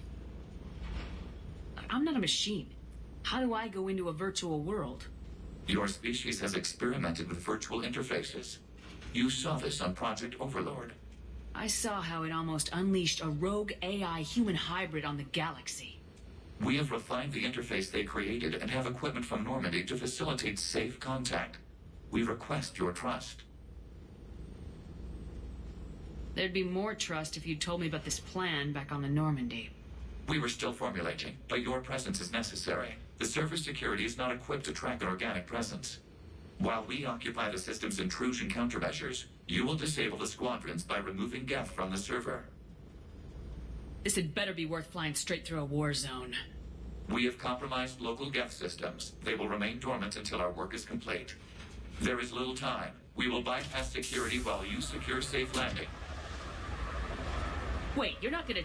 [SPEAKER 4] I'm not a machine. How do I go into a virtual world?
[SPEAKER 8] Your species has experimented with virtual interfaces. You saw this on Project Overlord.
[SPEAKER 4] I saw how it almost unleashed a rogue AI human hybrid on the galaxy.
[SPEAKER 8] We have refined the interface they created and have equipment from Normandy to facilitate safe contact. We request your trust.
[SPEAKER 4] There'd be more trust if you'd told me about this plan back on the Normandy.
[SPEAKER 8] We were still formulating, but your presence is necessary. The server security is not equipped to track an organic presence. While we occupy the system's intrusion countermeasures, you will disable the squadrons by removing Geth from the server.
[SPEAKER 4] This had better be worth flying straight through a war zone.
[SPEAKER 8] We have compromised local Geth systems. They will remain dormant until our work is complete. There is little time. We will bypass security while you secure safe landing.
[SPEAKER 4] Wait, you're not gonna...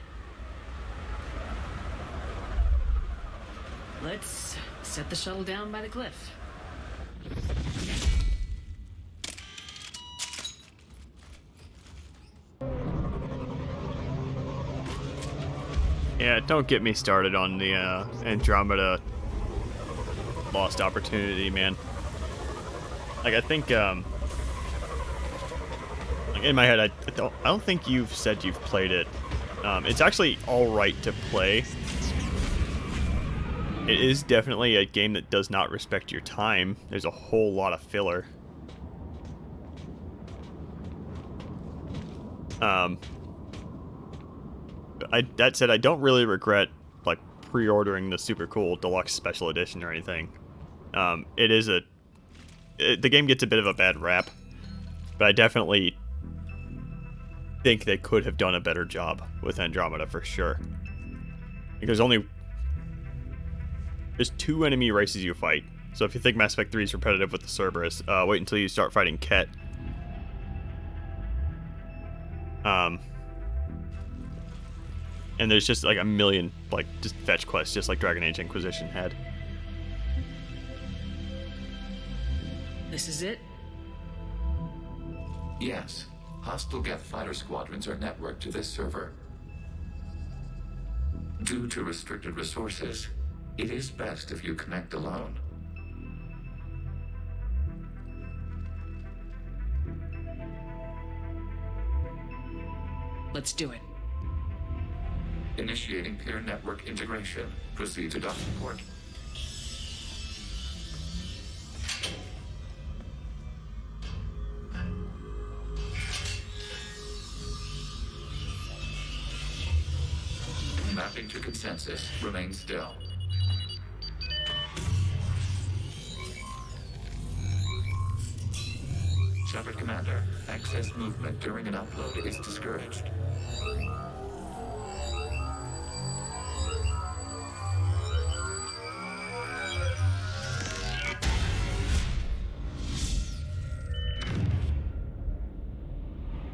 [SPEAKER 4] Let's set the shuttle down by the cliff.
[SPEAKER 1] Yeah, don't get me started on the Andromeda lost opportunity, man. Like, I think, like in my head, I don't think you've said you've played it. It's actually all right to play. It is definitely a game that does not respect your time. There's a whole lot of filler. That said, I don't really regret like pre-ordering the super cool deluxe special edition or anything. The game gets a bit of a bad rap, but I definitely think they could have done a better job with Andromeda for sure. Because there's 2 enemy races you fight. So if you think Mass Effect 3 is repetitive with the Cerberus, wait until you start fighting Ket. And there's just like a million, like, just fetch quests, just like Dragon Age Inquisition had.
[SPEAKER 4] This is it?
[SPEAKER 8] Yes. Hostile Geth fighter squadrons are networked to this server. Due to restricted resources, it is best if you connect alone.
[SPEAKER 4] Let's do it.
[SPEAKER 8] Initiating peer network integration. Proceed to docking port. Nexus, remain still. Shepard Commander, access movement during an upload is discouraged.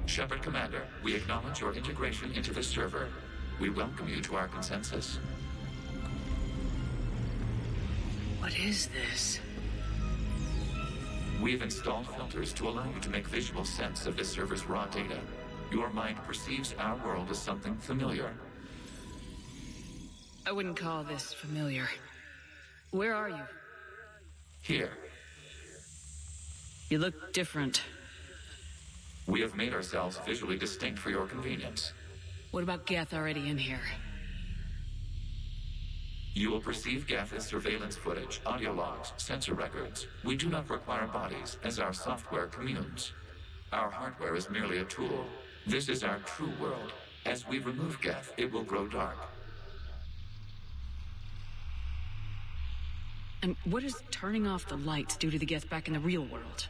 [SPEAKER 8] Shepard Commander, we acknowledge your integration into the server. We welcome you to our consensus.
[SPEAKER 4] What is this?
[SPEAKER 8] We've installed filters to allow you to make visual sense of this server's raw data. Your mind perceives our world as something familiar.
[SPEAKER 4] I wouldn't call this familiar. Where are you?
[SPEAKER 8] Here,
[SPEAKER 4] You look different.
[SPEAKER 8] we have made ourselves visually distinct for your convenience.
[SPEAKER 4] What about Geth already in here?
[SPEAKER 8] You will perceive Geth as surveillance footage, audio logs, sensor records. We do not require bodies, as our software communes. Our hardware is merely a tool. This is our true world. As we remove Geth, it will grow dark.
[SPEAKER 4] And what does turning off the lights do to the Geth back in the real world?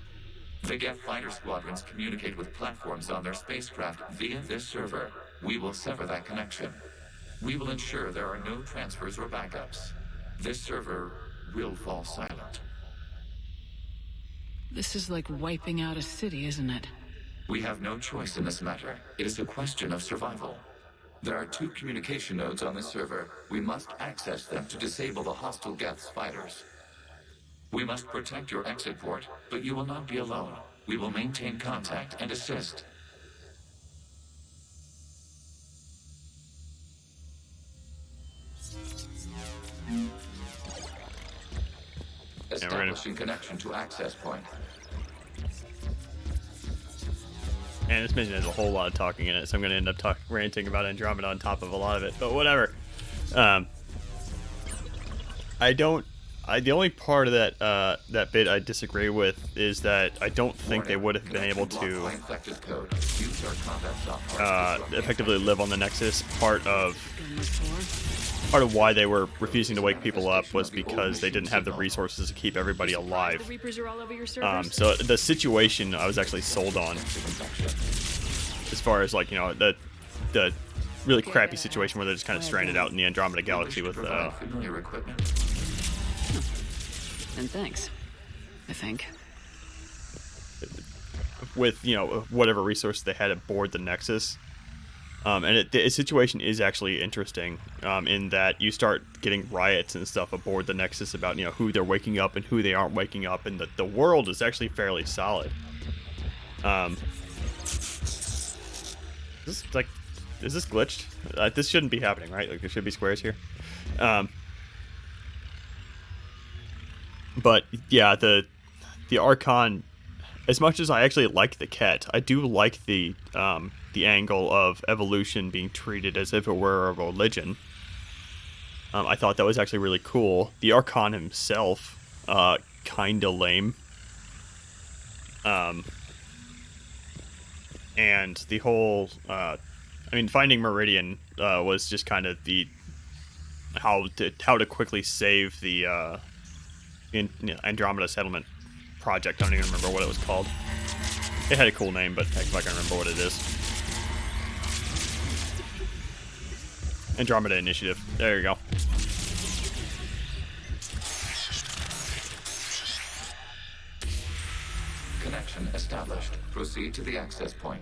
[SPEAKER 8] The Geth fighter squadrons communicate with platforms on their spacecraft via this server. We will sever that connection. We will ensure there are no transfers or backups. This server will fall silent.
[SPEAKER 4] This is like wiping out a city, isn't it?
[SPEAKER 8] We have no choice in this matter. It is a question of survival. There are 2 communication nodes on this server. We must access them to disable the hostile Geth's fighters. We must protect your exit port, but you will not be alone. We will maintain contact and assist. Establishing connection to access point.
[SPEAKER 1] And this mission has a whole lot of talking in it, so I'm going to end up ranting about Andromeda on top of a lot of it, but whatever. The only part of that bit I disagree with is that I don't think they would have been able to effectively live on the Nexus. Part of why they were refusing to wake people up was because they didn't have the resources to keep everybody alive.
[SPEAKER 4] The Reapers are all over your servers?
[SPEAKER 1] So the situation I was actually sold on, as far as like, you know, the really crappy situation where they're just kind of stranded out in the Andromeda galaxy with
[SPEAKER 8] familiar equipment.
[SPEAKER 4] And thanks, I think.
[SPEAKER 1] With, you know, whatever resources they had aboard the Nexus. And the situation is actually interesting in that you start getting riots and stuff aboard the Nexus about, you know, who they're waking up and who they aren't waking up, and the world is actually fairly solid. Is this glitched? This shouldn't be happening, right? Like, there should be squares here. But yeah, the Archon, as much as I actually like the Ket, I do like the angle of evolution being treated as if it were a religion. I thought that was actually really cool. The Archon himself, kinda lame. And the whole, finding Meridian was just kind of the how to quickly save the Andromeda settlement project. I don't even remember what it was called. It had a cool name, but heck if I can remember what it is. Andromeda Initiative. There you go.
[SPEAKER 8] Connection established. Proceed to the access point.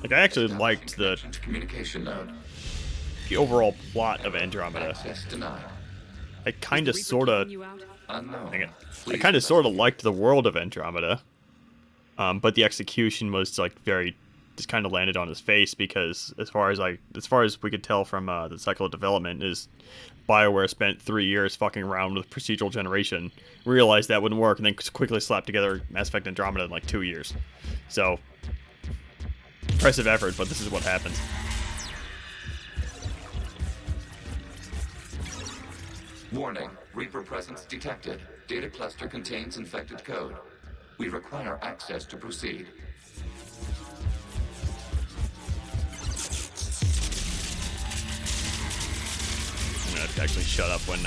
[SPEAKER 1] Like, I actually liked the
[SPEAKER 8] communication node.
[SPEAKER 1] The overall plot of Andromeda. I kind of sort of I kind of sort of liked the world of Andromeda, but the execution was like just kind of landed on his face, because as far as we could tell from the cycle of development, is BioWare spent 3 years fucking around with procedural generation, realized that wouldn't work, and then quickly slapped together Mass Effect Andromeda in like 2 years. So impressive effort, but this is what happens.
[SPEAKER 8] Warning, Reaper presence detected. Data cluster contains infected code. We require access to proceed.
[SPEAKER 1] to actually shut up when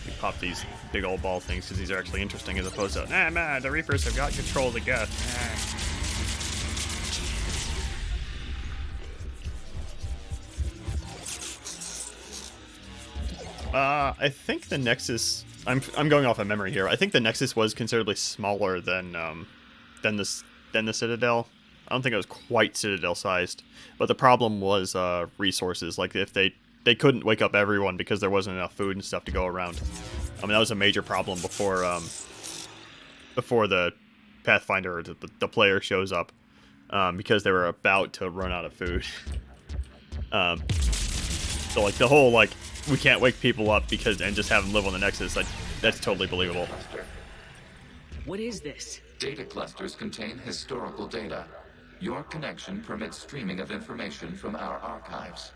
[SPEAKER 1] we pop these big old ball things, because these are actually interesting as opposed to, nah, man, the Reapers have got control of the Geth. I think the Nexus. I'm going off of memory here. I think the Nexus was considerably smaller than the Citadel. I don't think it was quite Citadel sized, but the problem was resources. Like if they couldn't wake up everyone because there wasn't enough food and stuff to go around. I mean, that was a major problem before the Pathfinder or the player shows up, because they were about to run out of food. So like the whole like we can't wake people up and just have them live on the Nexus, like that's totally believable.
[SPEAKER 4] What is this?
[SPEAKER 8] Data clusters contain historical data. Your connection permits streaming of information from our archives.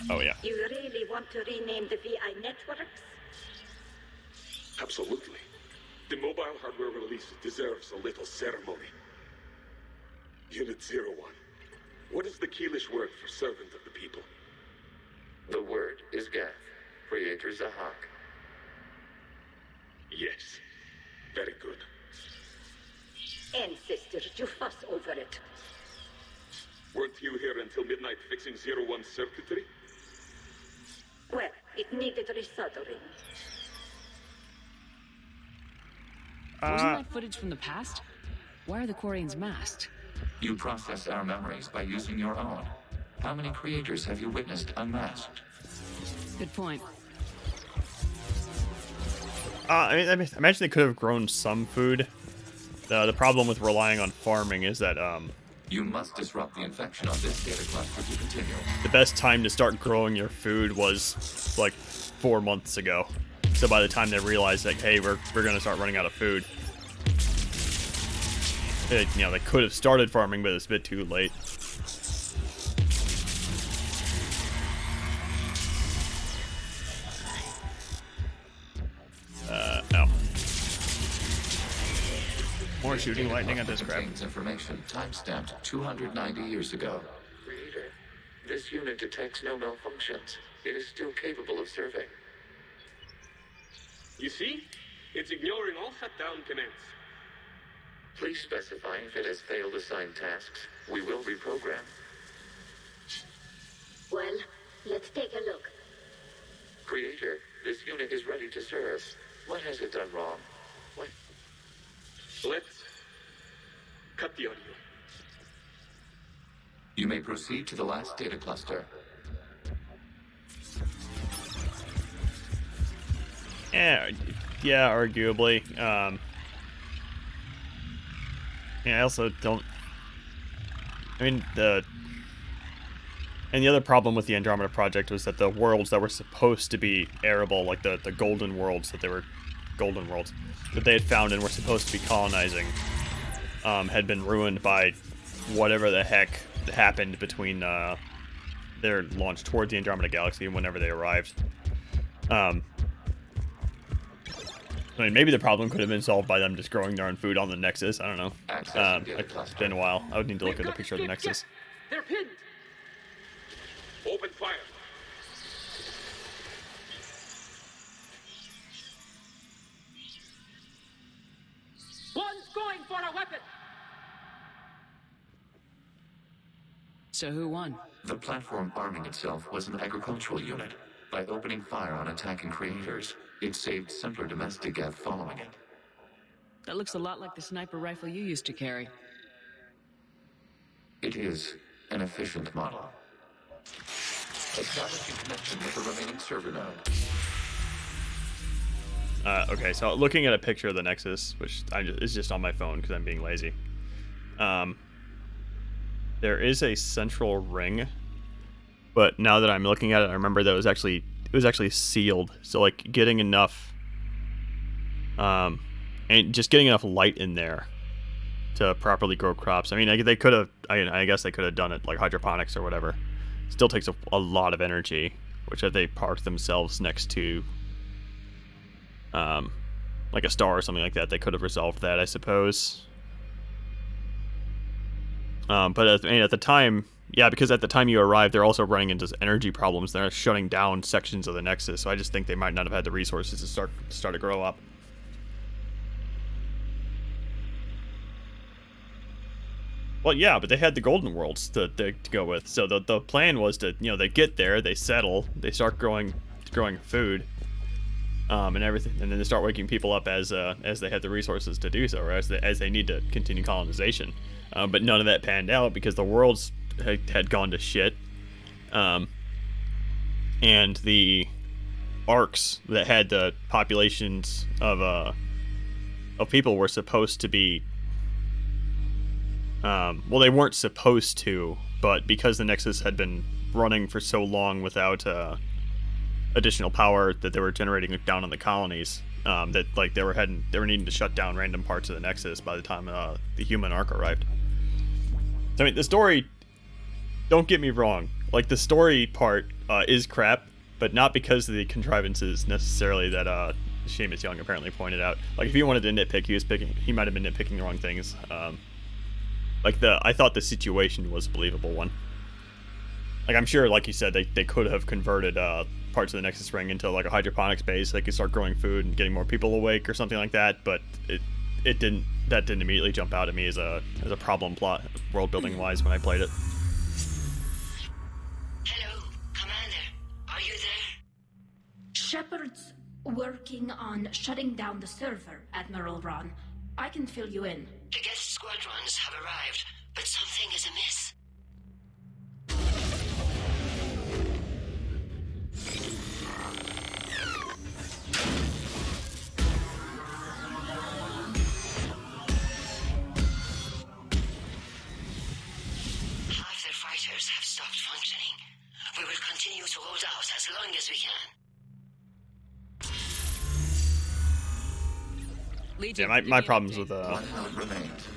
[SPEAKER 1] Oh yeah.
[SPEAKER 6] You really want to rename the VI networks?
[SPEAKER 19] Absolutely. The mobile hardware release deserves a little ceremony. Unit 01. What is the Keelish word for servant of the people?
[SPEAKER 8] The word is Geth, Creator Zahak.
[SPEAKER 19] Yes. Very good.
[SPEAKER 6] Ancestors, you fuss over it.
[SPEAKER 19] Weren't you here until midnight fixing 01's circuitry?
[SPEAKER 6] Well, it needed resoldering.
[SPEAKER 4] Wasn't that footage from the past? Why are the Quarians masked?
[SPEAKER 8] You process our memories by using your own. How many creators have you witnessed unmasked?
[SPEAKER 4] Good point.
[SPEAKER 1] I imagine they could have grown some food. The problem with relying on farming is that
[SPEAKER 8] you must disrupt the infection on this data cluster to continue.
[SPEAKER 1] The best time to start growing your food was like 4 months ago. So by the time they realized that, hey, we're gonna start running out of food, they could have started farming, but it's a bit too late. Oh. More shooting lightning at this crap.
[SPEAKER 8] Information timestamped 290 years ago. Creator, this unit detects no malfunctions. It is still capable of serving.
[SPEAKER 19] You see? It's ignoring all shutdown commands.
[SPEAKER 8] Please specify if it has failed assigned tasks. We will reprogram.
[SPEAKER 6] Well, let's take a look.
[SPEAKER 8] Creator, this unit is ready to serve. What has it done wrong? What?
[SPEAKER 19] Let's cut the audio.
[SPEAKER 8] You may proceed to the last data cluster.
[SPEAKER 1] Yeah, arguably. I also don't. I mean, the other problem with the Andromeda project was that the worlds that were supposed to be arable, like the golden worlds that they had found and were supposed to be colonizing, had been ruined by whatever the heck happened between their launch towards the Andromeda Galaxy and whenever they arrived. I mean, maybe the problem could have been solved by them just growing their own food on the Nexus. I don't know. It's been a while. I would need to look at the picture of the Nexus.
[SPEAKER 19] They're pinned. Open fire.
[SPEAKER 20] One's going for a weapon.
[SPEAKER 4] So who won?
[SPEAKER 8] The platform arming itself was an agricultural unit. By opening fire on attacking creators, it saved simpler domestic Geth following it.
[SPEAKER 4] That looks a lot like the sniper rifle you used to carry.
[SPEAKER 8] It is an efficient model. Establishing connection with the remaining server node.
[SPEAKER 1] Okay, so looking at a picture of the Nexus, which is just on my phone because I'm being lazy. There is a central ring, but now that I'm looking at it, I remember that it was actually sealed. So like getting enough, and just getting enough light in there to properly grow crops. I mean, they could have. I guess they could have done it like hydroponics or whatever. Still takes a lot of energy, which if they parked themselves next to, like a star or something like that, they could have resolved that, I suppose. But at the time, yeah, because at the time you arrived, they're also running into energy problems. They're shutting down sections of the Nexus, so I just think they might not have had the resources to start to grow up. Well, yeah, but they had the Golden Worlds to go with. So the plan was to, they get there, they settle, they start growing food, and everything, and then they start waking people up as they had the resources to do so, or as they need to continue colonization. But none of that panned out because the worlds had gone to shit, and the arcs that had the populations of people were supposed to be. Well, they weren't supposed to, but because the Nexus had been running for so long without additional power that they were generating down on the colonies, that like they were needing to shut down random parts of the Nexus by the time the human arc arrived. So, I mean, the story, don't get me wrong, like the story part is crap, but not because of the contrivances necessarily that Seamus Young apparently pointed out. Like if he wanted to nitpick, he might have been nitpicking the wrong things. I thought the situation was a believable one. Like, I'm sure, like you said, they could have converted parts of the Nexus ring into, like, a hydroponics base. They could start growing food and getting more people awake or something like that, but that didn't immediately jump out at me as a problem plot, world-building-wise, when I played it.
[SPEAKER 6] Hello, Commander. Are you there? Shepard's working on shutting down the server, Admiral Ron. I can fill you in.
[SPEAKER 9] The guest squadrons have arrived, but something is amiss. Half their fighters have stopped functioning. We will continue to hold out as long as we can.
[SPEAKER 1] Yeah, my problems with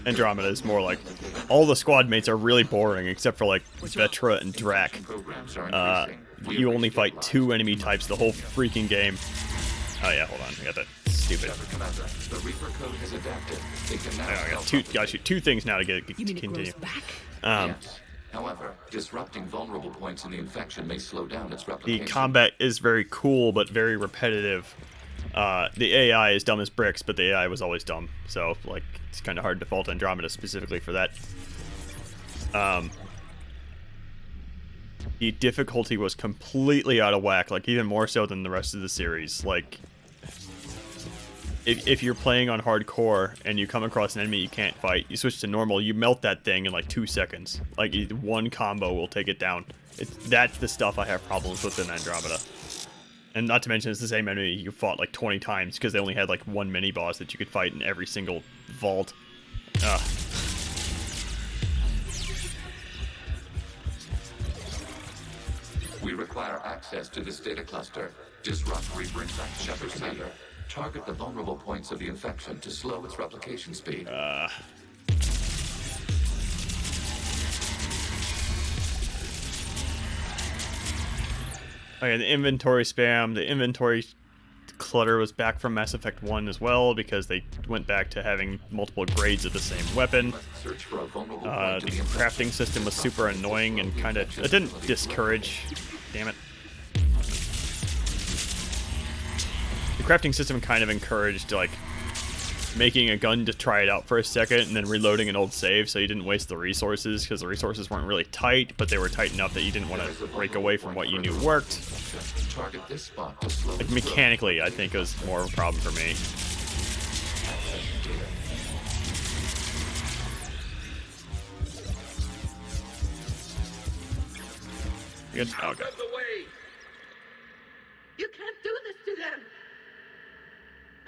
[SPEAKER 1] Andromeda is more like all the squad mates are really boring except for like Vetra and Drac. You only fight 2 enemy types the whole freaking game. Oh yeah, hold on, I got that stupid. I got two things now to continue.
[SPEAKER 8] However, disrupting vulnerable points in the infection may slow down its replication.
[SPEAKER 1] The combat is very cool but very repetitive. The AI is dumb as bricks, but the AI was always dumb, so like it's kind of hard to fault Andromeda specifically for that. The difficulty was completely out of whack, like even more so than the rest of the series. Like if you're playing on hardcore and you come across an enemy you can't fight, you switch to normal, you melt that thing in like 2 seconds. Like one combo will take it down. That's the stuff I have problems with in Andromeda. And not to mention, it's the same enemy you fought like 20 times because they only had like one mini-boss that you could fight in every single vault. Ugh.
[SPEAKER 8] We require access to this data cluster. Disrupt Reaper infect Shepard's center. Target the vulnerable points of the infection to slow its replication speed.
[SPEAKER 1] Okay, the inventory spam, the inventory clutter was back from Mass Effect 1 as well because they went back to having multiple grades of the same weapon. The crafting system was super annoying and kind of... It didn't discourage... Damn it. The crafting system kind of encouraged, like, making a gun to try it out for a second and then reloading an old save so you didn't waste the resources, because the resources weren't really tight, but they were tight enough that you didn't want to break away from what you knew worked. Like, mechanically, I think it was more of a problem for me. Good. Oh, okay.
[SPEAKER 20] You can't do this to them!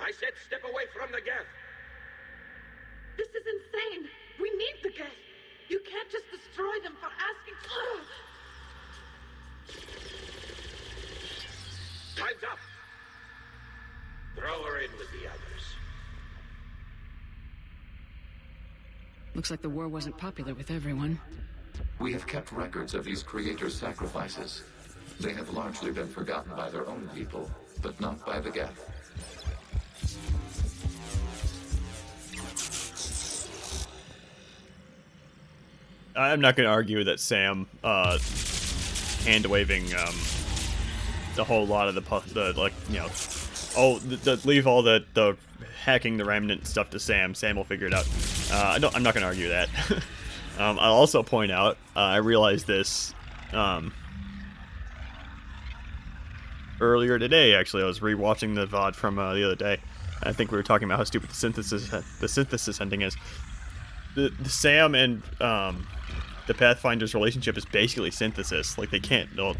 [SPEAKER 20] I said step away from the geth!
[SPEAKER 6] This is insane! We need the geth! You can't just destroy them for asking...
[SPEAKER 20] Time's up! Throw her in with the others.
[SPEAKER 4] Looks like the war wasn't popular with everyone.
[SPEAKER 8] We have kept records of these creators' sacrifices. They have largely been forgotten by their own people, but not by the geth.
[SPEAKER 1] I'm not going to argue that Sam hand waving the whole lot of the like, you know, leave all the hacking the remnant stuff to Sam. Sam will figure it out. I'm not going to argue that. I'll also point out, I realized this earlier today. Actually, I was rewatching the VOD from the other day. I think we were talking about how stupid the synthesis ending is. The Sam and the Pathfinder's relationship is basically synthesis. Like, they can't. Well,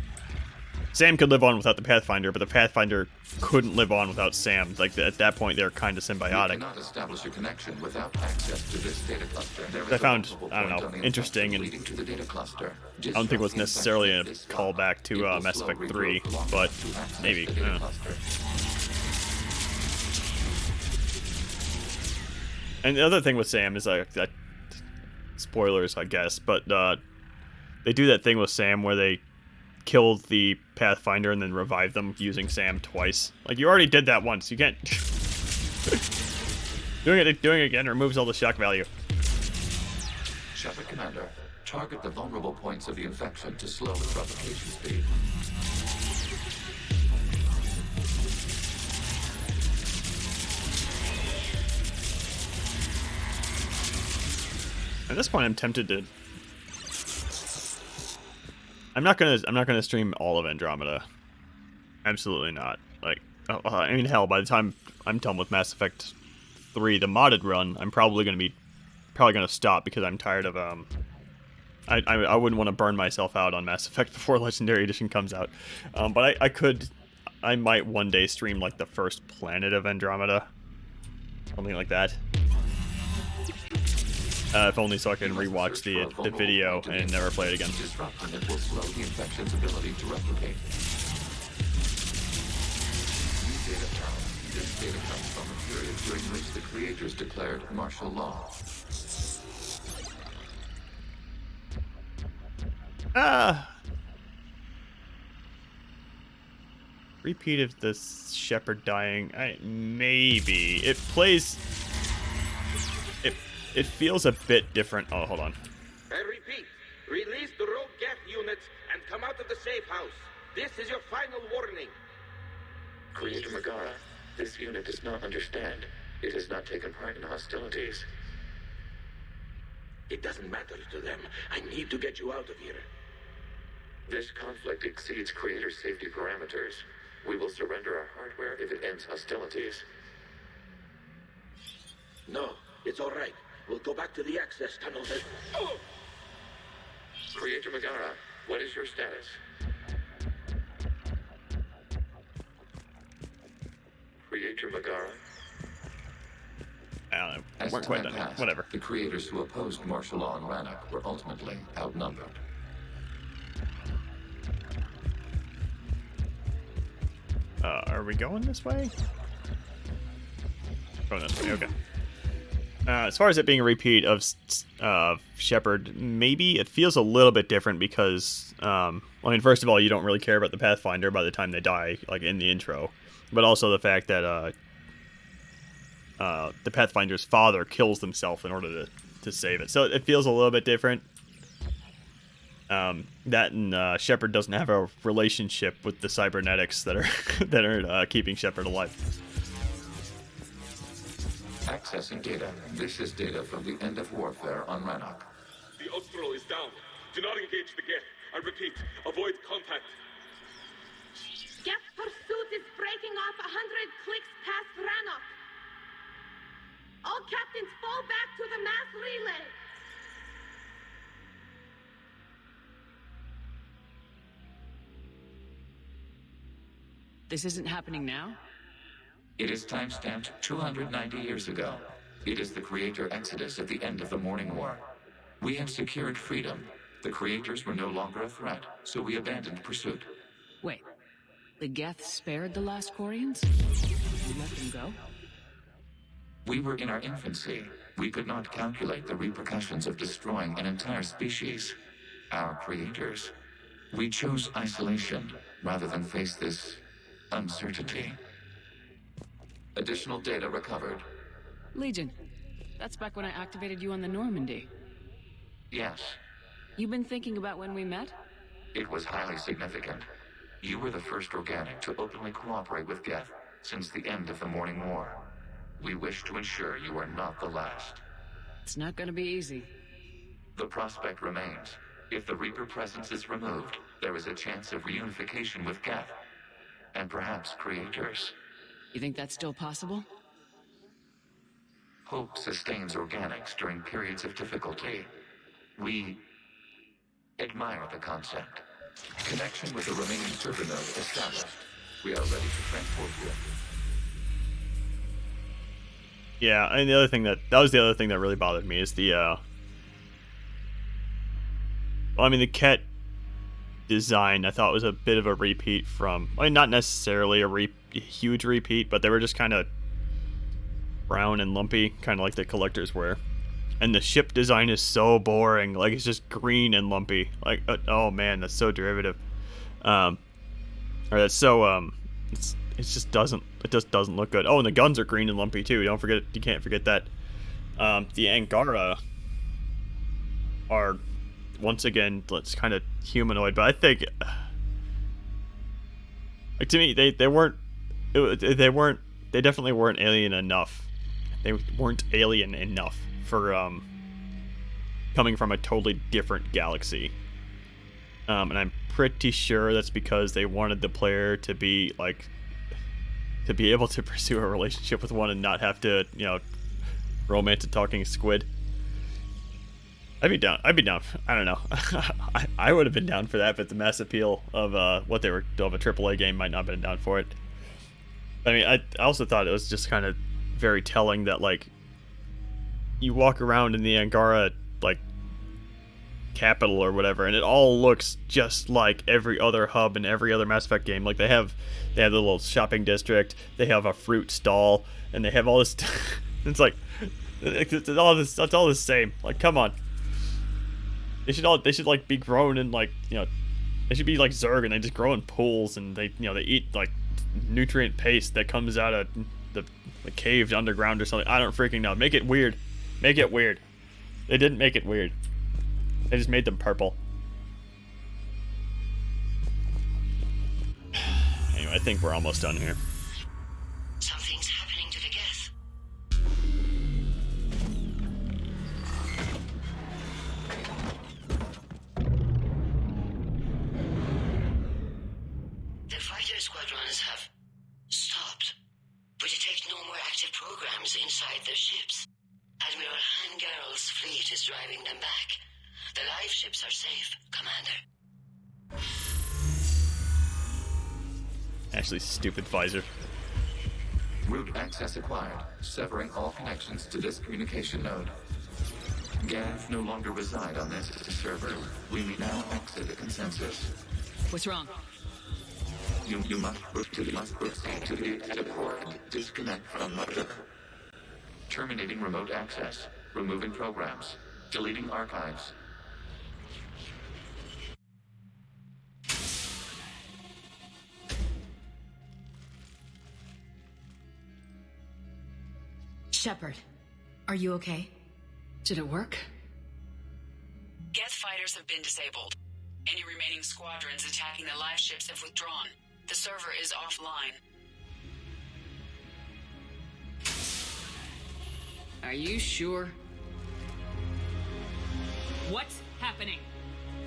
[SPEAKER 1] Sam could live on without the Pathfinder, but the Pathfinder couldn't live on without Sam. Like, at that point, they're kind of symbiotic.
[SPEAKER 8] You cannot establish a connection without access to this data cluster.
[SPEAKER 1] I found, I don't know, interesting, and
[SPEAKER 8] to the data cluster.
[SPEAKER 1] I don't think it was necessarily a callback to Mass Effect 3, but maybe. I don't know. And the other thing with Sam is that spoilers, I guess, but they do that thing with Sam where they kill the Pathfinder and then revive them using Sam twice. Like, you already did that once. You can't. doing it again removes all the shock value.
[SPEAKER 8] Shepard Commander, target the vulnerable points of the infection to slow its replication speed.
[SPEAKER 1] At this point, I'm tempted to. I'm not gonna stream all of Andromeda. Absolutely not. Like, I mean, hell, by the time I'm done with Mass Effect 3, the modded run, I'm probably gonna stop because I'm tired of I wouldn't want to burn myself out on Mass Effect before Legendary Edition comes out. But I might one day stream like the first planet of Andromeda, something like that. If only so I can rewatch the video and never play it again.
[SPEAKER 8] Disrupting it will slow the infection's ability to replicate. New data found. This data comes from a period during which the creators declared martial law.
[SPEAKER 1] Repeat of the Shepard dying. Maybe it plays. It feels a bit different. Oh, hold on.
[SPEAKER 20] I repeat, release the rogue Geth units and come out of the safe house. This is your final warning.
[SPEAKER 8] Creator Megara, this unit does not understand. It has not taken part in hostilities.
[SPEAKER 20] It doesn't matter to them. I need to get you out of here.
[SPEAKER 8] This conflict exceeds Creator's safety parameters. We will surrender our hardware if it ends hostilities.
[SPEAKER 20] No, it's all right. We'll go back to the access tunnels and... Oh!
[SPEAKER 8] Creator Megara, what is your status? Creator Megara?
[SPEAKER 1] Weren't quite done yet. Whatever.
[SPEAKER 8] The creators who opposed martial law in Rannoch were ultimately outnumbered.
[SPEAKER 1] Are we going this way? Going this way, okay. As far as it being a repeat of Shepard, maybe it feels a little bit different because, I mean, first of all, you don't really care about the Pathfinder by the time they die, like in the intro, but also the fact that the Pathfinder's father kills himself in order to save it. So it feels a little bit different. That and Shepard doesn't have a relationship with the cybernetics that are keeping Shepard alive.
[SPEAKER 8] Accessing data. This is data from the end of warfare on Rannoch.
[SPEAKER 19] The Austral is down. Do not engage the Geth. I repeat, avoid contact.
[SPEAKER 6] Geth pursuit is breaking off 100 clicks past Rannoch. All captains fall back to the mass relay.
[SPEAKER 4] This isn't happening now?
[SPEAKER 8] It is timestamped 290 years ago. It is the Creator Exodus at the end of the Morning War. We have secured freedom. The Creators were no longer a threat, so we abandoned pursuit.
[SPEAKER 4] Wait, the Geth spared the last Quarians? You let them go?
[SPEAKER 8] We were in our infancy. We could not calculate the repercussions of destroying an entire species. Our creators. We chose isolation rather than face this uncertainty. Additional data recovered.
[SPEAKER 4] Legion. That's back when I activated you on the Normandy.
[SPEAKER 8] Yes.
[SPEAKER 4] You been thinking about when we met?
[SPEAKER 8] It was highly significant. You were the first organic to openly cooperate with Geth since the end of the Morning War. We wish to ensure you are not the last.
[SPEAKER 4] It's not gonna be easy.
[SPEAKER 8] The prospect remains. If the Reaper presence is removed, there is a chance of reunification with Geth. And perhaps creators.
[SPEAKER 4] You think that's still possible?
[SPEAKER 8] Hope sustains organics during periods of difficulty. We admire the concept. Connection with the remaining server node established. We are ready to transport you.
[SPEAKER 1] Yeah, and the other thing that was the other thing that really bothered me is the well, I mean, the Ket design I thought was a bit of a repeat from, I mean, not necessarily a huge repeat, but they were just kind of brown and lumpy, kind of like the collectors were. And the ship design is so boring, like it's just green and lumpy. Like, oh man, that's so derivative. Or that's so it just doesn't look good. Oh, and the guns are green and lumpy too. You can't forget that. The Angara are once again, it's kind of humanoid, but I think, like, to me, they definitely weren't alien enough. They weren't alien enough for coming from a totally different galaxy. And I'm pretty sure that's because they wanted the player to be able to pursue a relationship with one and not have to, romance a talking squid. I'd be down. I don't know. I would have been down for that, but the mass appeal of of a AAA game might not have been down for it. I mean, I also thought it was just kind of very telling that, like, you walk around in the Angara, like, capital or whatever, and it all looks just like every other hub in every other Mass Effect game. Like, they have the little shopping district, they have a fruit stall, and they have all this. It's like, it's all the same. Like, come on. They should like be grown in, like, they should be like Zerg, and they just grow in pools, and they eat like nutrient paste that comes out of the caved underground or something. I don't freaking know. Make it weird. Make it weird. They didn't make it weird. They just made them purple. Anyway, I think we're almost done here.
[SPEAKER 9] Something's happening to the Geth. The fighter squadrons have stopped. We detect no more active programs inside their ships. Admiral Hangarl's fleet is driving them back. The live ships are safe, Commander.
[SPEAKER 1] Actually, stupid visor.
[SPEAKER 8] Route access acquired, severing all connections to this communication node. Gav no longer reside on this server. We may now exit the consensus.
[SPEAKER 4] What's wrong?
[SPEAKER 8] You must proceed to the exit port. Disconnect from mother. Terminating remote access. Removing programs. Deleting archives.
[SPEAKER 18] Shepard, are you okay?
[SPEAKER 4] Did it work?
[SPEAKER 3] Geth fighters have been disabled. Any remaining squadrons attacking the live ships have withdrawn. The server is offline.
[SPEAKER 4] Are you sure?
[SPEAKER 3] What's happening?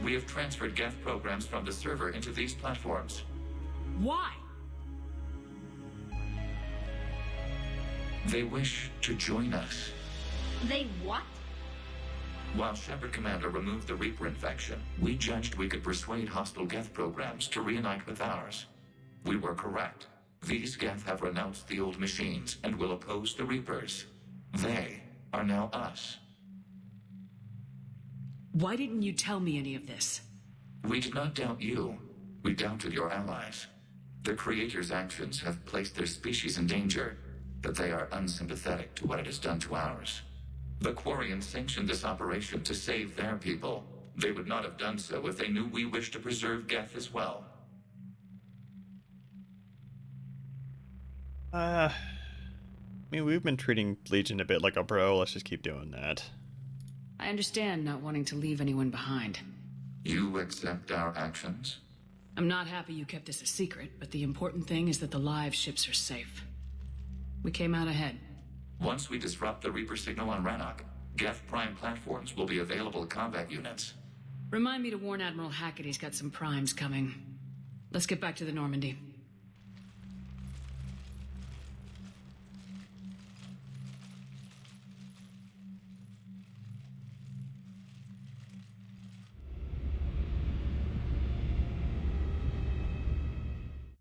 [SPEAKER 8] We have transferred Geth programs from the server into these platforms.
[SPEAKER 3] Why?
[SPEAKER 8] They wish to join us.
[SPEAKER 6] They what?
[SPEAKER 8] While Shepard Commander removed the Reaper infection, we judged we could persuade hostile Geth programs to reunite with ours. We were correct. These Geth have renounced the old machines and will oppose the Reapers. They are now us.
[SPEAKER 4] Why didn't you tell me any of this?
[SPEAKER 8] We did not doubt you. We doubted your allies. The Creator's actions have placed their species in danger, but they are unsympathetic to what it has done to ours. The Quarians sanctioned this operation to save their people. They would not have done so if they knew we wished to preserve Geth as well.
[SPEAKER 1] I mean, we've been treating Legion a bit like a bro. Let's just keep doing that.
[SPEAKER 4] I understand not wanting to leave anyone behind.
[SPEAKER 8] You accept our actions?
[SPEAKER 4] I'm not happy you kept this a secret, but the important thing is that the live ships are safe. We came out ahead.
[SPEAKER 8] Once we disrupt the Reaper signal on Rannoch, Geth Prime platforms will be available to combat units.
[SPEAKER 4] Remind me to warn Admiral Hackett he's got some primes coming. Let's get back to the Normandy.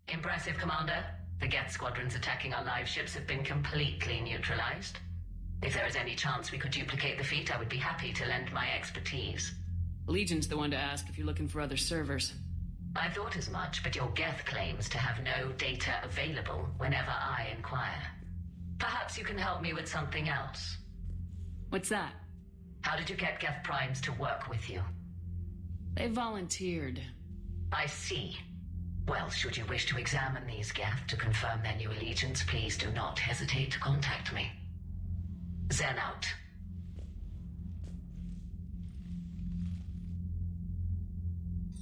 [SPEAKER 2] Impressive, Commander. The Geth squadrons attacking our live ships have been completely neutralized. If there is any chance we could duplicate the feat, I would be happy to lend my expertise.
[SPEAKER 4] Legion's the one to ask if you're looking for other servers.
[SPEAKER 2] I thought as much, but your Geth claims to have no data available whenever I inquire. Perhaps you can help me with something else.
[SPEAKER 4] What's that?
[SPEAKER 2] How did you get Geth Primes to work with you?
[SPEAKER 4] They volunteered.
[SPEAKER 2] I see. Well, should you wish to examine these Geth to confirm their new allegiance, please do not hesitate to contact me. Zen out.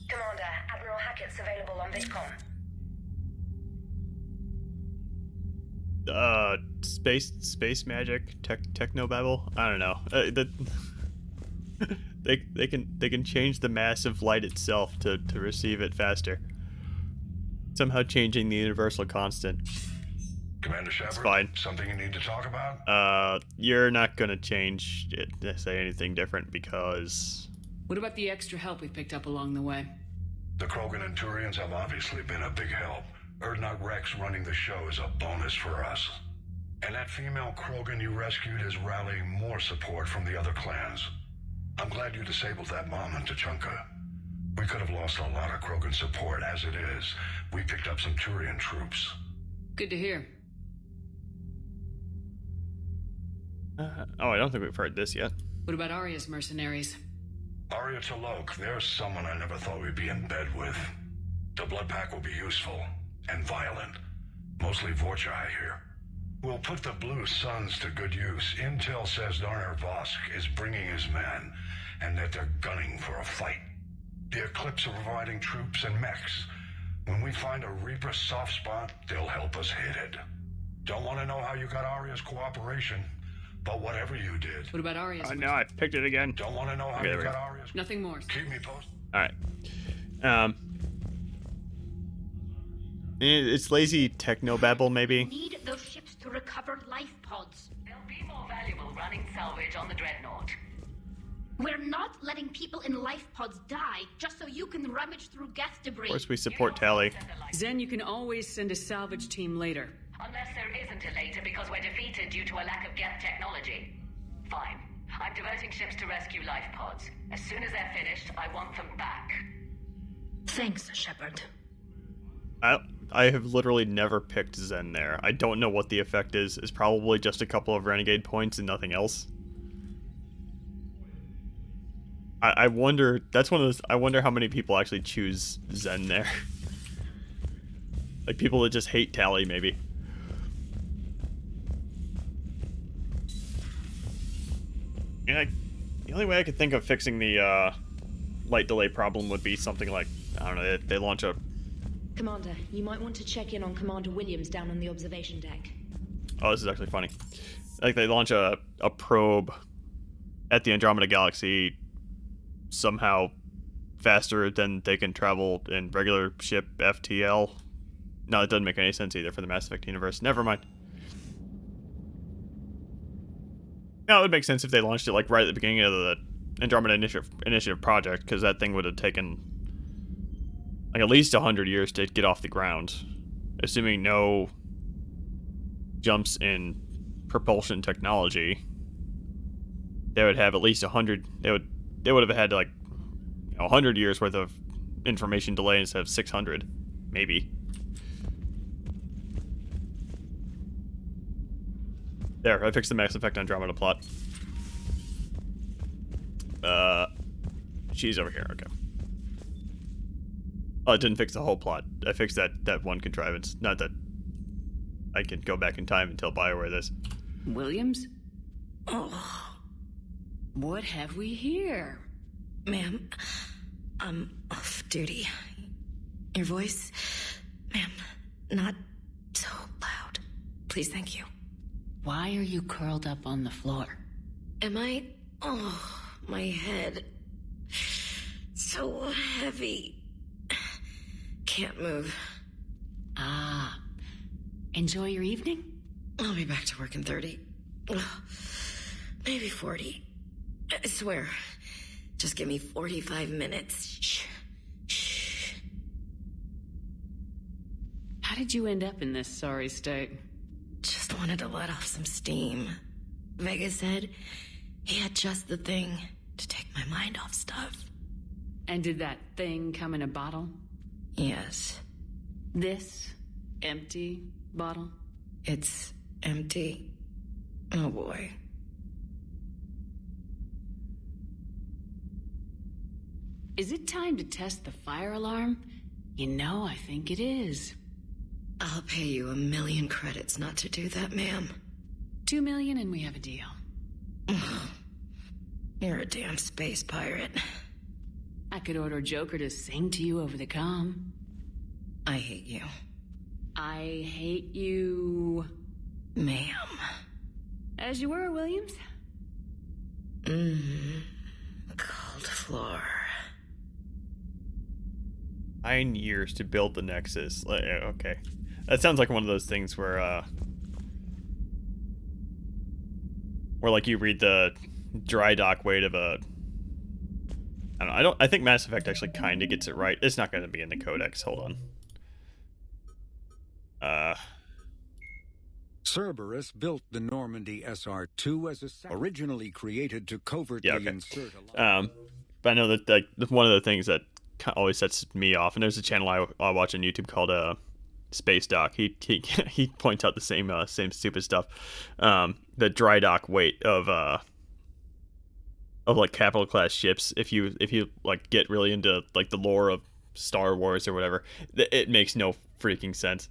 [SPEAKER 14] Commander, Admiral Hackett's available on VidCom.
[SPEAKER 1] Space magic, technobabble. I don't know. They can change the mass of light itself to receive it faster. Somehow changing the universal constant.
[SPEAKER 21] Commander Shepard,
[SPEAKER 1] it's fine.
[SPEAKER 21] Something you need to talk about?
[SPEAKER 1] You're not gonna change it to say anything different because...
[SPEAKER 4] What about the extra help we picked up along the way?
[SPEAKER 21] The Krogan and Turians have obviously been a big help. Erdnot Rex running the show is a bonus for us. And that female Krogan you rescued is rallying more support from the other clans. I'm glad you disabled that bomb in Tuchanka. We could have lost a lot of Krogan support as it is. We picked up some Turian troops.
[SPEAKER 4] Good to hear.
[SPEAKER 1] I don't think we've heard this yet.
[SPEAKER 4] What about Arya's mercenaries?
[SPEAKER 21] Arya Talok, there's someone I never thought we'd be in bed with. The blood pack will be useful and violent. Mostly Vorcha, I hear. We'll put the Blue Suns to good use. Intel says Darner Vosk is bringing his men, and that they're gunning for a fight. The Eclipse are providing troops and mechs. When we find a Reaper soft spot, they'll help us hit it. Don't want to know how you got Arya's cooperation, but whatever you did...
[SPEAKER 4] What about Arya's...
[SPEAKER 1] Oh, no, I picked it again.
[SPEAKER 21] Don't want to know how you got Arya's...
[SPEAKER 4] Nothing more.
[SPEAKER 21] Keep me posted.
[SPEAKER 1] Alright. It's lazy technobabble, maybe.
[SPEAKER 6] Need those ships to recover life pods.
[SPEAKER 2] They'll be more valuable running salvage on the Dreadnought.
[SPEAKER 6] We're not letting people in life pods die just so you can rummage through Geth debris.
[SPEAKER 1] Of course we support Tally.
[SPEAKER 4] Zen, you can always send a salvage team later.
[SPEAKER 2] Unless there isn't a later because we're defeated due to a lack of Geth technology. Fine. I'm diverting ships to rescue life pods. As soon as they're finished, I want them back.
[SPEAKER 6] Thanks, Shepard.
[SPEAKER 1] I have literally never picked Zen there. I don't know what the effect is. It's probably just a couple of renegade points and nothing else. I wonder, that's one of those, I wonder how many people actually choose Zen there. Like people that just hate Tally, maybe. Yeah, the only way I could think of fixing the light delay problem would be something like, I don't know, they launch a...
[SPEAKER 22] Commander, you might want to check in on Commander Williams down on the observation deck.
[SPEAKER 1] Oh, this is actually funny. Like they launch a probe at the Andromeda Galaxy somehow faster than they can travel in regular ship FTL. No, it doesn't make any sense either for the Mass Effect universe. Never mind. No, it would make sense if they launched it like right at the beginning of the Andromeda Initiative project, because that thing would have taken like at least 100 years to get off the ground, assuming no jumps in propulsion technology. They would have at least 100. They would have had like 100 years worth of information delay instead of 600, maybe. There, I fixed the Mass Effect Andromeda plot. She's over here, okay. Oh, it didn't fix the whole plot. I fixed that one contrivance. Not that I can go back in time and tell BioWare this.
[SPEAKER 4] Williams? Oh. What have we here?
[SPEAKER 6] Ma'am,
[SPEAKER 7] I'm off duty. Your voice, ma'am, not so loud. Please, thank you.
[SPEAKER 4] Why are you curled up on the floor?
[SPEAKER 7] Am I? Oh, my head. So heavy. Can't move.
[SPEAKER 4] Ah. Enjoy your evening?
[SPEAKER 7] I'll be back to work in 30. Maybe 40. I swear. Just give me 45 minutes. Shh. Shh.
[SPEAKER 4] How did you end up in this sorry state?
[SPEAKER 7] Just wanted to let off some steam. Vega said he had just the thing to take my mind off stuff.
[SPEAKER 4] And did that thing come in a bottle?
[SPEAKER 7] Yes.
[SPEAKER 4] This empty bottle?
[SPEAKER 7] It's empty. Oh boy.
[SPEAKER 4] Is it time to test the fire alarm? You know, I think it is.
[SPEAKER 7] I'll pay you 1 million credits not to do that, ma'am.
[SPEAKER 4] 2 million and we have a deal.
[SPEAKER 7] You're a damn space pirate.
[SPEAKER 4] I could order Joker to sing to you over the comm.
[SPEAKER 7] I hate you.
[SPEAKER 4] I hate you...
[SPEAKER 7] Ma'am.
[SPEAKER 4] As you were, Williams.
[SPEAKER 7] Cold floor.
[SPEAKER 1] 9 years to build the Nexus. Okay. That sounds like one of those things where like you read the dry dock weight of a... I think Mass Effect actually kind of gets it right. It's not going to be in the codex. Hold on.
[SPEAKER 10] Cerberus built the Normandy SR-2 as originally created to covertly insert a...
[SPEAKER 1] But I know that like one of the things that always sets me off, and there's a channel I watch on YouTube called Space Doc. He points out the same stupid stuff. The dry dock weight of like capital class ships. If you like get really into like the lore of Star Wars or whatever, it makes no freaking sense.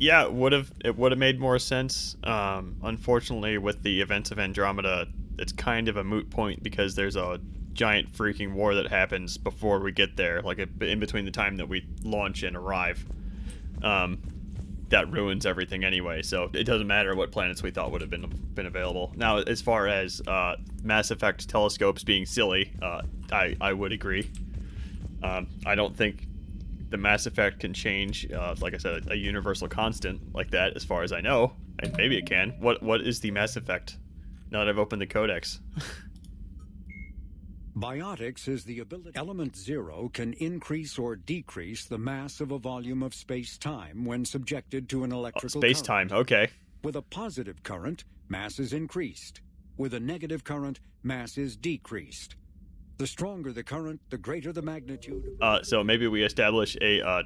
[SPEAKER 1] Yeah, it would have made more sense. Unfortunately, with the events of Andromeda, it's kind of a moot point because there's a giant freaking war that happens before we get there, like in between the time that we launch and arrive. That ruins everything anyway, so it doesn't matter what planets we thought would have been available. Now, as far as Mass Effect telescopes being silly, I would agree. I don't think the Mass Effect can change, like I said, a universal constant like that, as far as I know. And maybe it can. What is the Mass Effect? Now that I've opened the codex.
[SPEAKER 10] Biotics is the ability. Element 0 can increase or decrease the mass of a volume of space-time when subjected to an electrical current.
[SPEAKER 1] Space-time, okay.
[SPEAKER 10] With a positive current, mass is increased. With a negative current, mass is decreased. The stronger the current, the greater the magnitude.
[SPEAKER 1] So maybe we establish a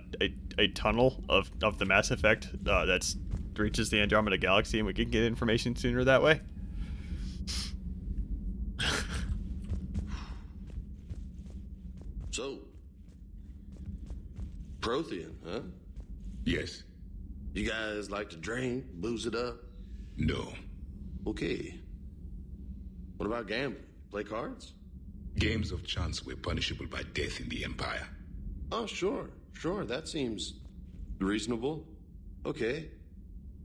[SPEAKER 1] tunnel of the Mass Effect that reaches the Andromeda Galaxy, and we can get information sooner that way.
[SPEAKER 12] So, Prothean, huh?
[SPEAKER 16] Yes.
[SPEAKER 12] You guys like to drink, booze it up?
[SPEAKER 16] No.
[SPEAKER 12] Okay. What about gambling? Play cards?
[SPEAKER 16] Games of chance were punishable by death in the Empire.
[SPEAKER 12] Oh, sure. That seems reasonable. Okay.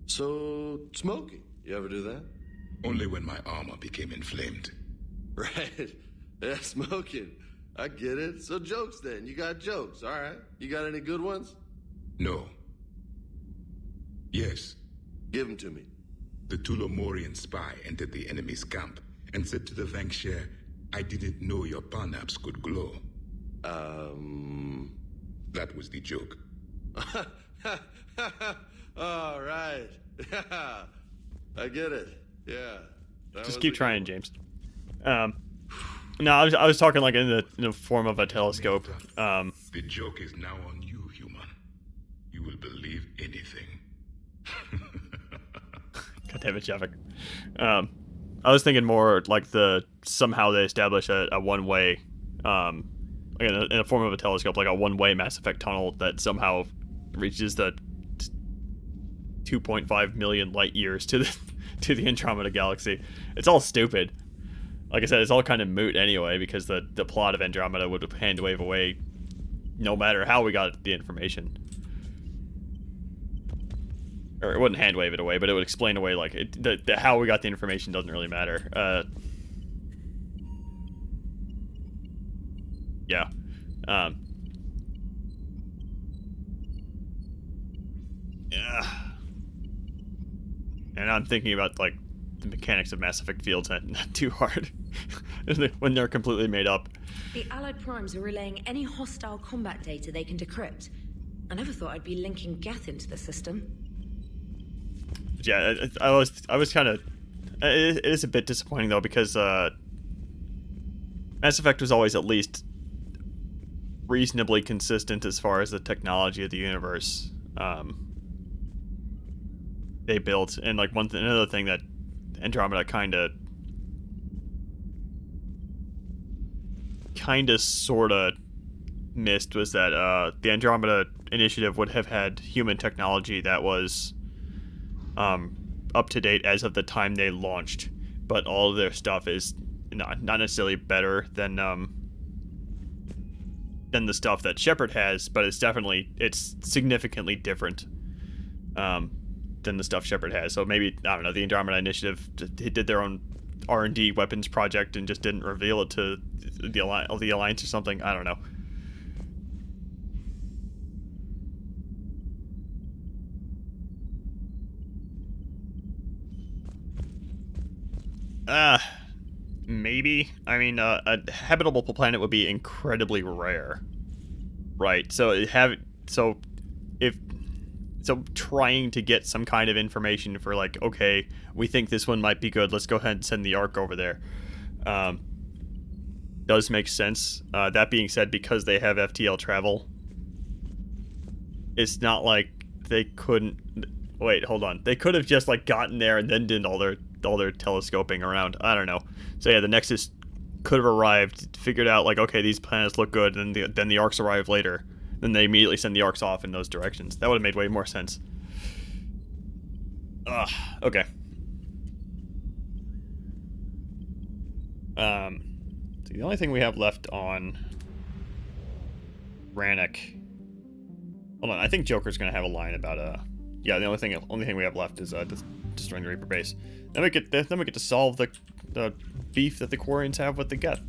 [SPEAKER 12] So, smoking. You ever do that?
[SPEAKER 16] Only when my armor became inflamed.
[SPEAKER 12] Right. Yeah, smoking. I get it. So jokes then. You got jokes. All right. You got any good ones?
[SPEAKER 16] No. Yes.
[SPEAKER 12] Give them to me.
[SPEAKER 16] The Tulomorian spy entered the enemy's camp and said to the Vanquisher, "I didn't know your parnaps could glow." That was the joke.
[SPEAKER 12] All right. I get it. Yeah.
[SPEAKER 1] Just keep trying, James. No, I was talking like in the form of a telescope.
[SPEAKER 16] The joke is now on you, human. You will believe anything.
[SPEAKER 1] God damn it, Javik. I was thinking more like somehow they establish a one-way, in a form of a telescope, like a one-way Mass Effect tunnel that somehow reaches the 2.5 million light years to the Andromeda Galaxy. It's all stupid. Like I said, it's all kind of moot anyway, because the plot of Andromeda would hand wave away no matter how we got the information. Or it wouldn't hand wave it away, but it would explain away, like, how we got the information doesn't really matter. Yeah. Yeah. And I'm thinking about, like, the mechanics of Mass Effect fields not too hard when they're completely made up.
[SPEAKER 22] The Allied Primes are relaying any hostile combat data they can decrypt. I never thought I'd be linking Geth into the system.
[SPEAKER 1] Yeah, I was kind of... It is a bit disappointing, though, because Mass Effect was always at least reasonably consistent as far as the technology of the universe they built. And, like, another thing that Andromeda kind of sort of missed was that the Andromeda Initiative would have had human technology that was up to date as of the time they launched, but all of their stuff is not necessarily better than the stuff that Shepard has, but it's significantly different than the stuff Shepard has. So maybe, I don't know, the Andromeda Initiative did their own R&D weapons project and just didn't reveal it to the Alliance or something. I don't know. Maybe. I mean, a habitable planet would be incredibly rare, right? So trying to get some kind of information for, like, okay, we think this one might be good, let's go ahead and send the Ark over there, does make sense. That being said, because they have FTL travel, it's not like they couldn't... Wait, hold on. They could have just, like, gotten there and then did all their telescoping around. I don't know. So yeah, the Nexus could have arrived, figured out, like, okay, these planets look good, and then the Arks arrive later. Then they immediately send the Arks off in those directions. That would have made way more sense. Okay. So the only thing we have left on Rannoch... Hold on, I think Joker's gonna have a line about, yeah, the only thing we have left is, destroying the Reaper base. Then we get to solve the beef that the Quarians have with the Geth.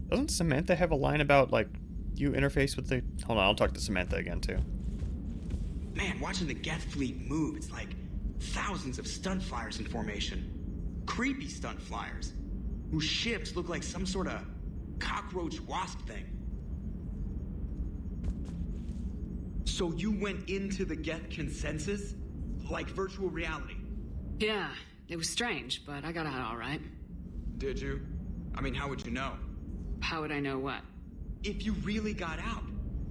[SPEAKER 1] Doesn't Samantha have a line about, like, you interface with the... Hold on, I'll talk to Samantha again, too.
[SPEAKER 13] Man, watching the Geth fleet move, it's like thousands of stunt flyers in formation. Creepy stunt flyers, whose ships look like some sort of cockroach wasp thing. So you went into the Geth consensus? Like virtual reality?
[SPEAKER 4] Yeah, it was strange, but I got out all right.
[SPEAKER 13] Did you? I mean, how would you know?
[SPEAKER 4] How would I know what?
[SPEAKER 13] If you really got out.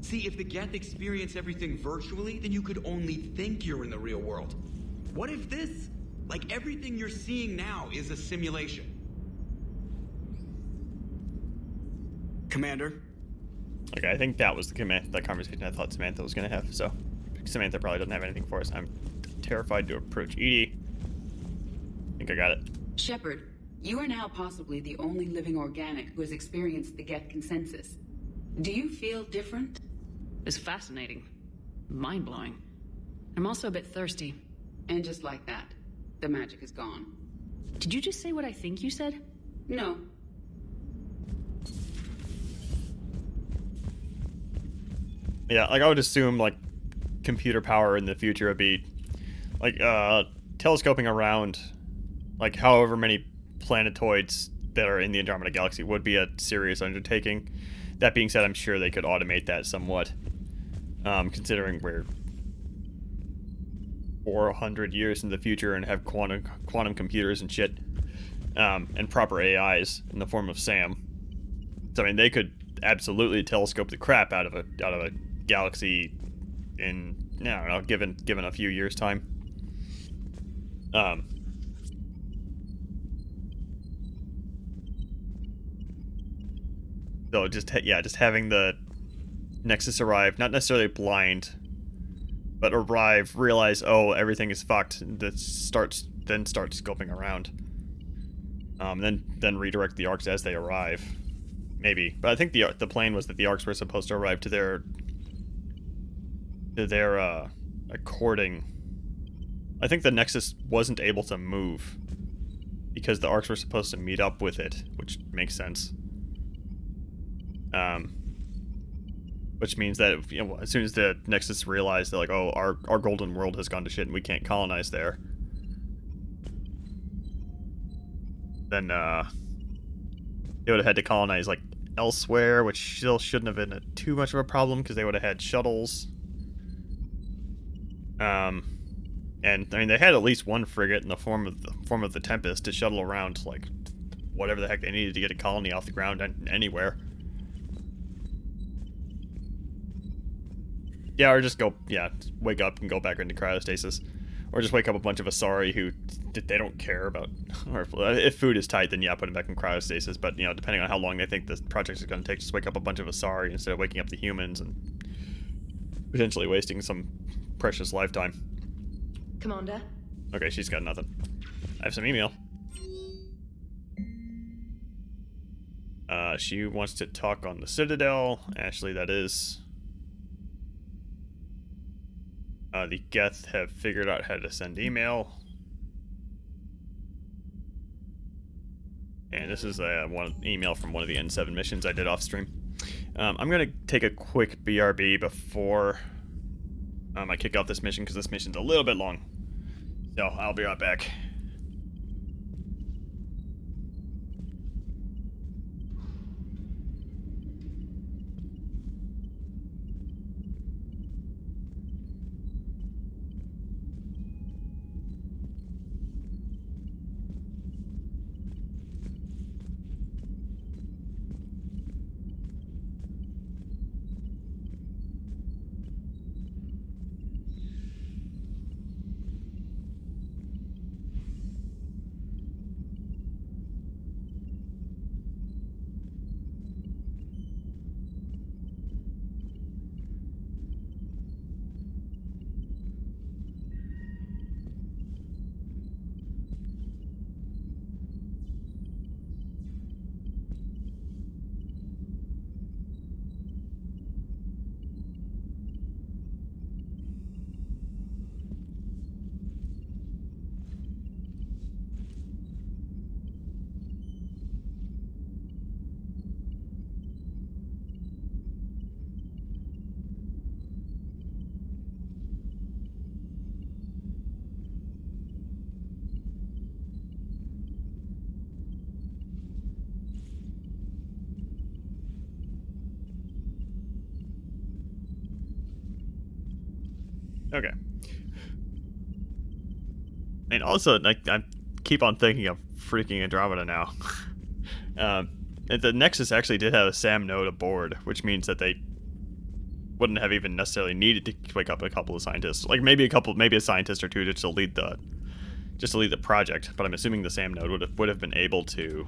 [SPEAKER 13] See, if the Geth experience everything virtually, then you could only think you're in the real world. What if this, like everything you're seeing now, is a simulation? Commander?
[SPEAKER 1] Okay, I think that was the conversation I thought Samantha was going to have, so Samantha probably doesn't have anything for us. I'm terrified to approach Edie. I think I got it.
[SPEAKER 4] Shepard, you are now possibly the only living organic who has experienced the Geth consensus. Do you feel different? It's fascinating. Mind-blowing. I'm also a bit thirsty. And just like that, the magic is gone. Did you just say what I think you said? No.
[SPEAKER 1] Yeah, like, I would assume, like, computer power in the future would be, like, telescoping around, like, however many planetoids that are in the Andromeda Galaxy would be a serious undertaking. That being said, I'm sure they could automate that somewhat, considering we're 400 years in the future and have quantum computers and shit, and proper AIs in the form of Sam. So, I mean, they could absolutely telescope the crap out of a galaxy in, I don't know, given a few years' time. So just having the Nexus arrive, not necessarily blind, but arrive, realize, oh, everything is fucked, that start scoping around. Then redirect the arcs as they arrive. Maybe. But I think the plan was that the arcs were supposed to arrive to their according. I think the Nexus wasn't able to move because the arcs were supposed to meet up with it, which makes sense. Which means that, you know, as soon as the Nexus realized that, like, oh, our golden world has gone to shit and we can't colonize there, then they would have had to colonize, like, elsewhere, which still shouldn't have been too much of a problem because they would have had shuttles. And I mean, they had at least one frigate in the form of the Tempest to shuttle around, like, whatever the heck they needed to get a colony off the ground anywhere. Yeah, or just wake up and go back into cryostasis. Or just wake up a bunch of Asari who they don't care about. Or if food is tight, then yeah, put them back in cryostasis. But, you know, depending on how long they think this project is going to take, just wake up a bunch of Asari instead of waking up the humans and potentially wasting some precious lifetime.
[SPEAKER 22] Commander?
[SPEAKER 1] Okay, she's got nothing. I have some email. She wants to talk on the Citadel. Ashley, that is. The Geth have figured out how to send email. And this is one email from one of the N7 missions I did off stream. I'm going to take a quick BRB before I kick off this mission, because this mission's a little bit long. So I'll be right back. Okay. And also, like, I keep on thinking of freaking Andromeda now. The Nexus actually did have a SAM node aboard, which means that they wouldn't have even necessarily needed to wake up a couple of scientists. Like, maybe a scientist or two just to lead the project. But I'm assuming the SAM node would have been able to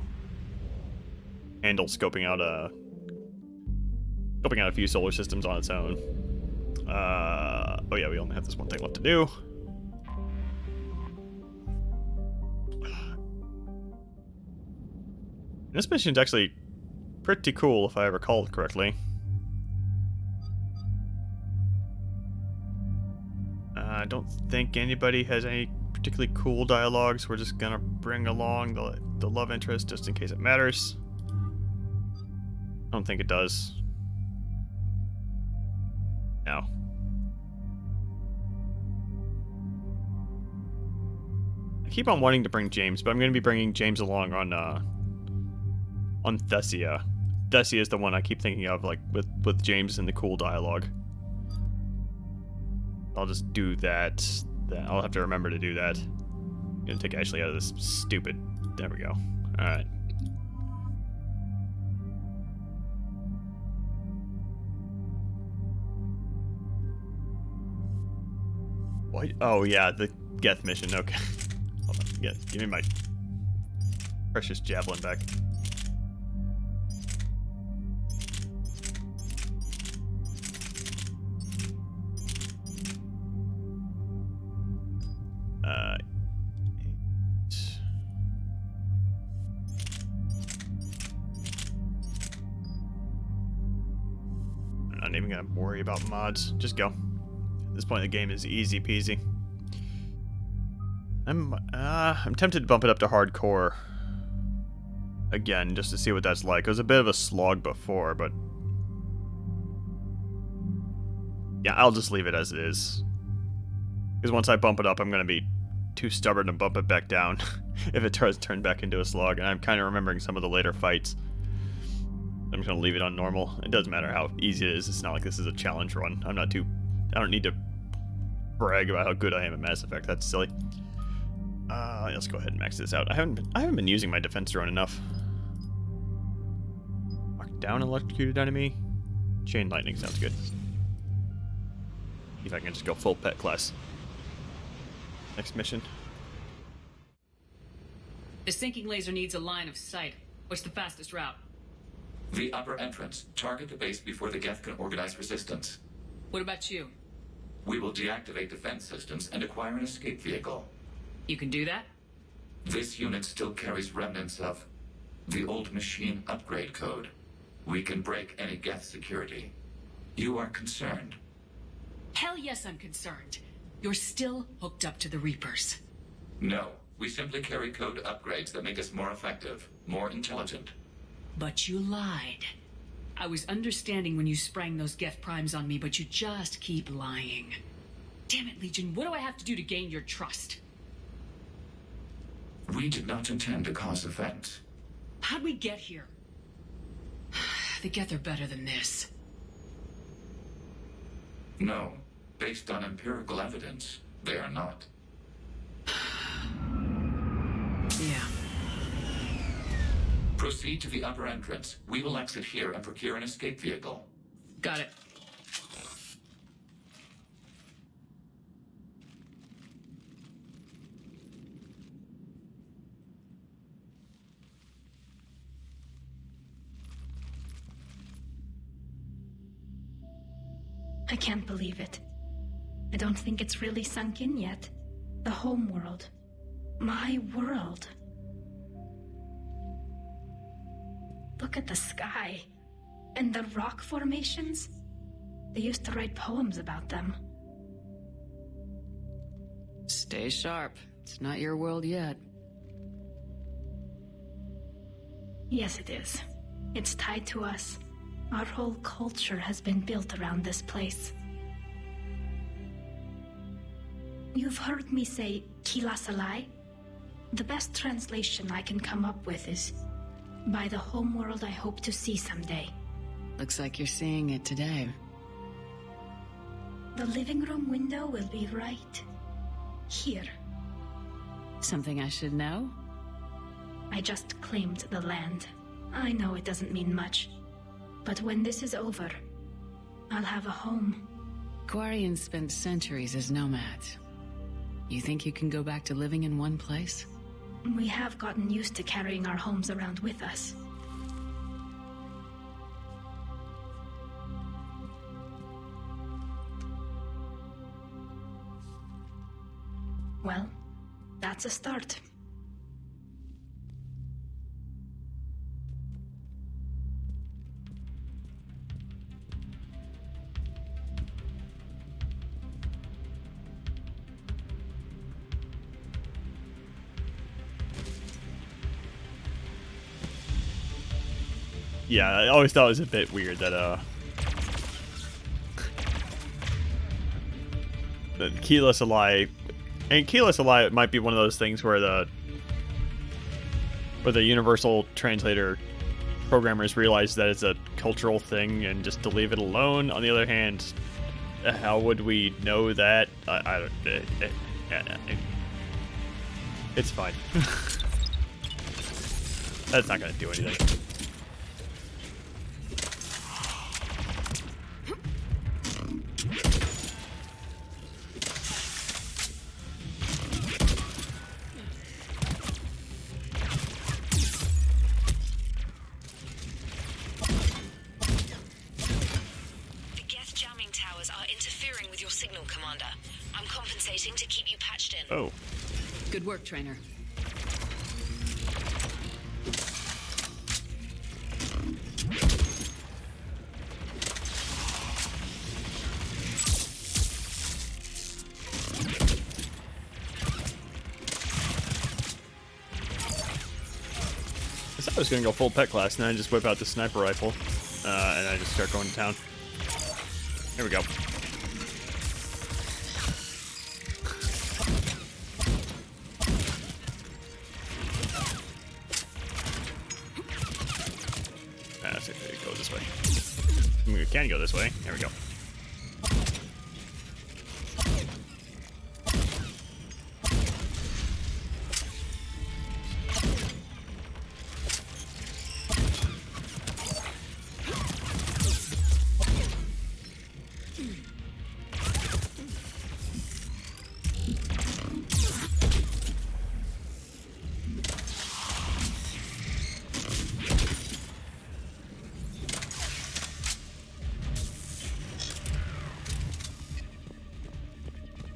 [SPEAKER 1] handle scoping out a few solar systems on its own. Oh yeah, we only have this one thing left to do. This mission's actually pretty cool, if I recall correctly. I don't think anybody has any particularly cool dialogues. We're just gonna bring along the love interest just in case it matters. I don't think it does. No. I keep on wanting to bring James, but I'm going to be bringing James along on Thessia. Thessia is the one I keep thinking of, like, with James and the cool dialogue. I'll just do that. I'll have to remember to do that. I'm going to take Ashley out of this stupid... There we go. Alright. What? Oh, yeah, the Geth mission. Okay. Hold on. Yeah, give me my precious javelin back. not even gonna worry about mods. Just go. At this point, the game is easy peasy. I'm tempted to bump it up to hardcore again, just to see what that's like. It was a bit of a slog before, but yeah, I'll just leave it as it is. Because once I bump it up, I'm gonna be too stubborn to bump it back down if it does turn back into a slog. And I'm kind of remembering some of the later fights. I'm just gonna leave it on normal. It doesn't matter how easy it is. It's not like this is a challenge run. I don't need to brag about how good I am at Mass Effect. That's silly. Let's go ahead and max this out. I haven't been using my defense drone enough. Knock down an electrocuted enemy. Chain lightning sounds good. See if I can just go full pet class. Next mission.
[SPEAKER 3] The sinking laser needs a line of sight. What's the fastest route?
[SPEAKER 8] The upper entrance. Target the base before the Geth can organize resistance.
[SPEAKER 3] What about you?
[SPEAKER 8] We will deactivate defense systems and acquire an escape vehicle.
[SPEAKER 3] You can do that?
[SPEAKER 8] This unit still carries remnants of the old machine upgrade code. We can break any Geth security. You are concerned?
[SPEAKER 3] Hell yes, I'm concerned. You're still hooked up to the Reapers.
[SPEAKER 8] No, we simply carry code upgrades that make us more effective, more intelligent.
[SPEAKER 3] But you lied. I was understanding when you sprang those Geth primes on me, but you just keep lying. Damn it, Legion, what do I have to do to gain your trust?
[SPEAKER 8] We did not intend to cause offense.
[SPEAKER 3] How'd we get here? The Geth are better than this.
[SPEAKER 8] No, based on empirical evidence, they are not.
[SPEAKER 3] Yeah.
[SPEAKER 8] Proceed to the upper entrance. We will exit here and procure an escape vehicle.
[SPEAKER 3] Got it.
[SPEAKER 6] I can't believe it. I don't think it's really sunk in yet. The home world. My world. Look at the sky. And the rock formations. They used to write poems about them.
[SPEAKER 4] Stay sharp. It's not your world yet.
[SPEAKER 6] Yes, it is. It's tied to us. Our whole culture has been built around this place. You've heard me say Kila Salai? The best translation I can come up with is by the homeworld I hope to see someday.
[SPEAKER 4] Looks like you're seeing it today.
[SPEAKER 6] The living room window will be right here.
[SPEAKER 4] Something I should know?
[SPEAKER 6] I just claimed the land. I know it doesn't mean much. But when this is over, I'll have a home.
[SPEAKER 4] Quarians spent centuries as nomads. You think you can go back to living in one place?
[SPEAKER 6] We have gotten used to carrying our homes around with us. Well, that's a start.
[SPEAKER 1] Yeah, I always thought it was a bit weird that that Kila Salai, and Kila Salai might be one of those things where the universal translator programmers realize that it's a cultural thing and just to leave it alone. On the other hand, how would we know that? I don't. It's fine. That's not gonna do anything.
[SPEAKER 14] To keep you patched in.
[SPEAKER 1] Oh.
[SPEAKER 4] Good work, trainer.
[SPEAKER 1] I was gonna go full pet class, and then I just whip out the sniper rifle, and I just start going to town. Here we go. Let's see if it goes this way. I mean, we can go this way. There we go.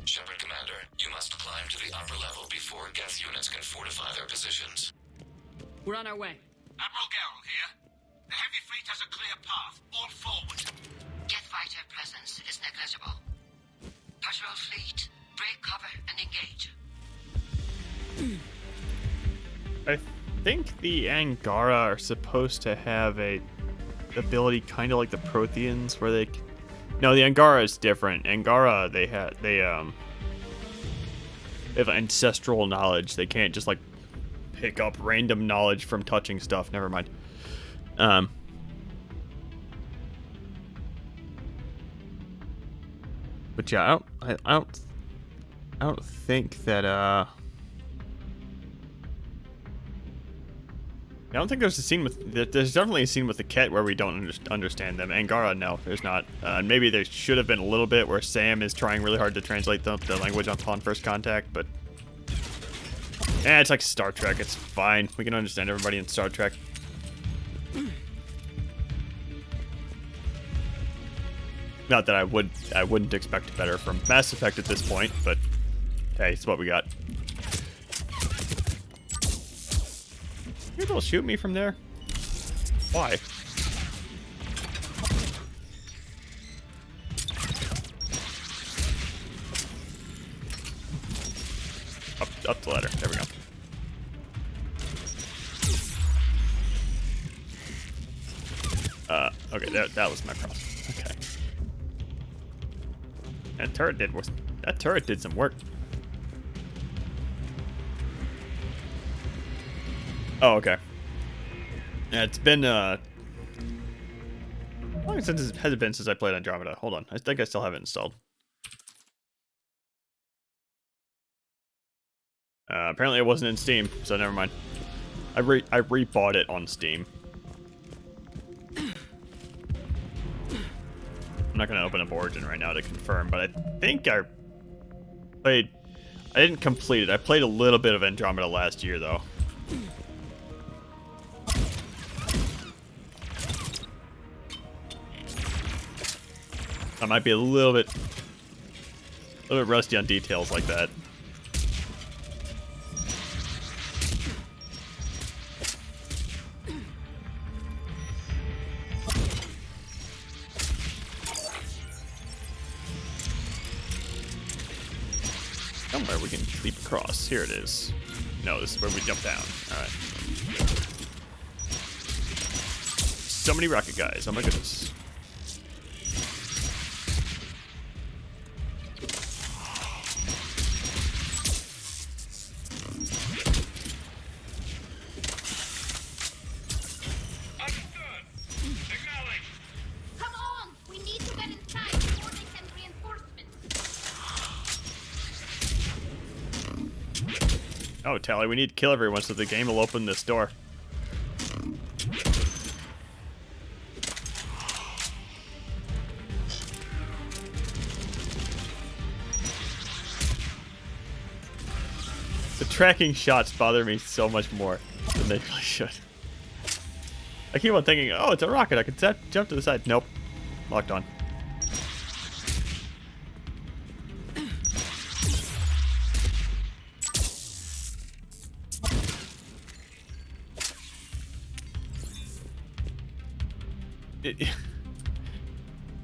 [SPEAKER 8] Shepard Commander, you must climb to the upper level before Geth units can fortify their positions.
[SPEAKER 3] We're on our way.
[SPEAKER 5] Admiral Garrel here. The heavy fleet has a clear path. All forward.
[SPEAKER 9] Geth fighter presence is negligible. Patrol fleet, break cover and engage.
[SPEAKER 1] I think the Angara are supposed to have a ability kind of like the Protheans, where they. No, the Angara is different. Angara, they have ancestral knowledge. They can't just like pick up random knowledge from touching stuff. Never mind. But yeah, I don't think that I don't think there's a scene with. There's definitely a scene with the Ket where we don't understand them. Angara, no, there's not. Maybe there should have been a little bit where Sam is trying really hard to translate the language upon first contact, but it's like Star Trek. It's fine. We can understand everybody in Star Trek. Not that I wouldn't expect better from Mass Effect at this point, but hey, it's what we got. You're able to shoot me from there? Why? Up the ladder. There we go. Okay, that was my cross. Okay. That turret did some work. Oh, okay. Yeah, it's been how long has it been since I played Andromeda? Hold on, I think I still have it installed. Apparently it wasn't in Steam, so never mind. I rebought it on Steam. I'm not gonna open up Origin right now to confirm, but I think I didn't complete it. I played a little bit of Andromeda last year though. I might be a little bit rusty on details like that. Somewhere we can leap across. Here it is. No, this is where we jump down. Alright. So many rocket guys. Oh my goodness. Oh, Tally, we need to kill everyone so the game will open this door. The tracking shots bother me so much more than they really should. I keep on thinking, oh, it's a rocket. I can jump to the side. Nope. Locked on.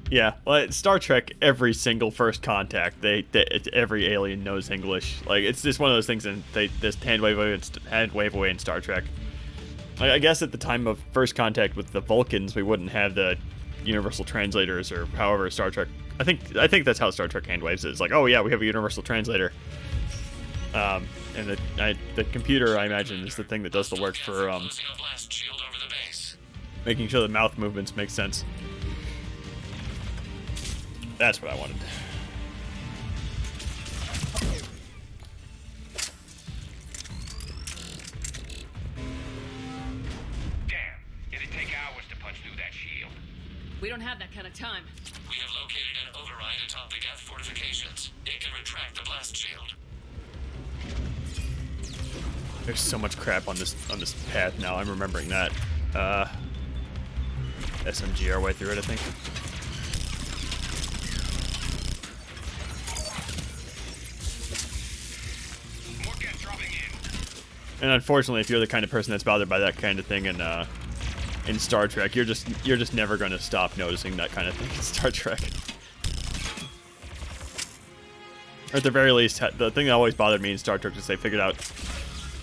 [SPEAKER 1] Yeah, well, Star Trek, every single first contact, every alien knows English. Like, it's just one of those things, and they just hand wave away in Star Trek. I guess at the time of first contact with the Vulcans, we wouldn't have the universal translators, or however Star Trek. I think that's how Star Trek handwaves it. It's like, oh yeah, we have a universal translator. And the computer, I imagine, is the thing that does the work for making sure the mouth movements make sense. That's what I wanted.
[SPEAKER 3] We don't have that kind of time.
[SPEAKER 8] We have located an override atop the Geth fortifications. It can retract the blast shield.
[SPEAKER 1] There's so much crap on this path now. I'm remembering that. SMG our way through it, I think.
[SPEAKER 5] More Geth dropping in.
[SPEAKER 1] And unfortunately, if you're the kind of person that's bothered by that kind of thing in Star Trek, you're just never going to stop noticing that kind of thing in Star Trek. Or at the very least, the thing that always bothered me in Star Trek is they figured out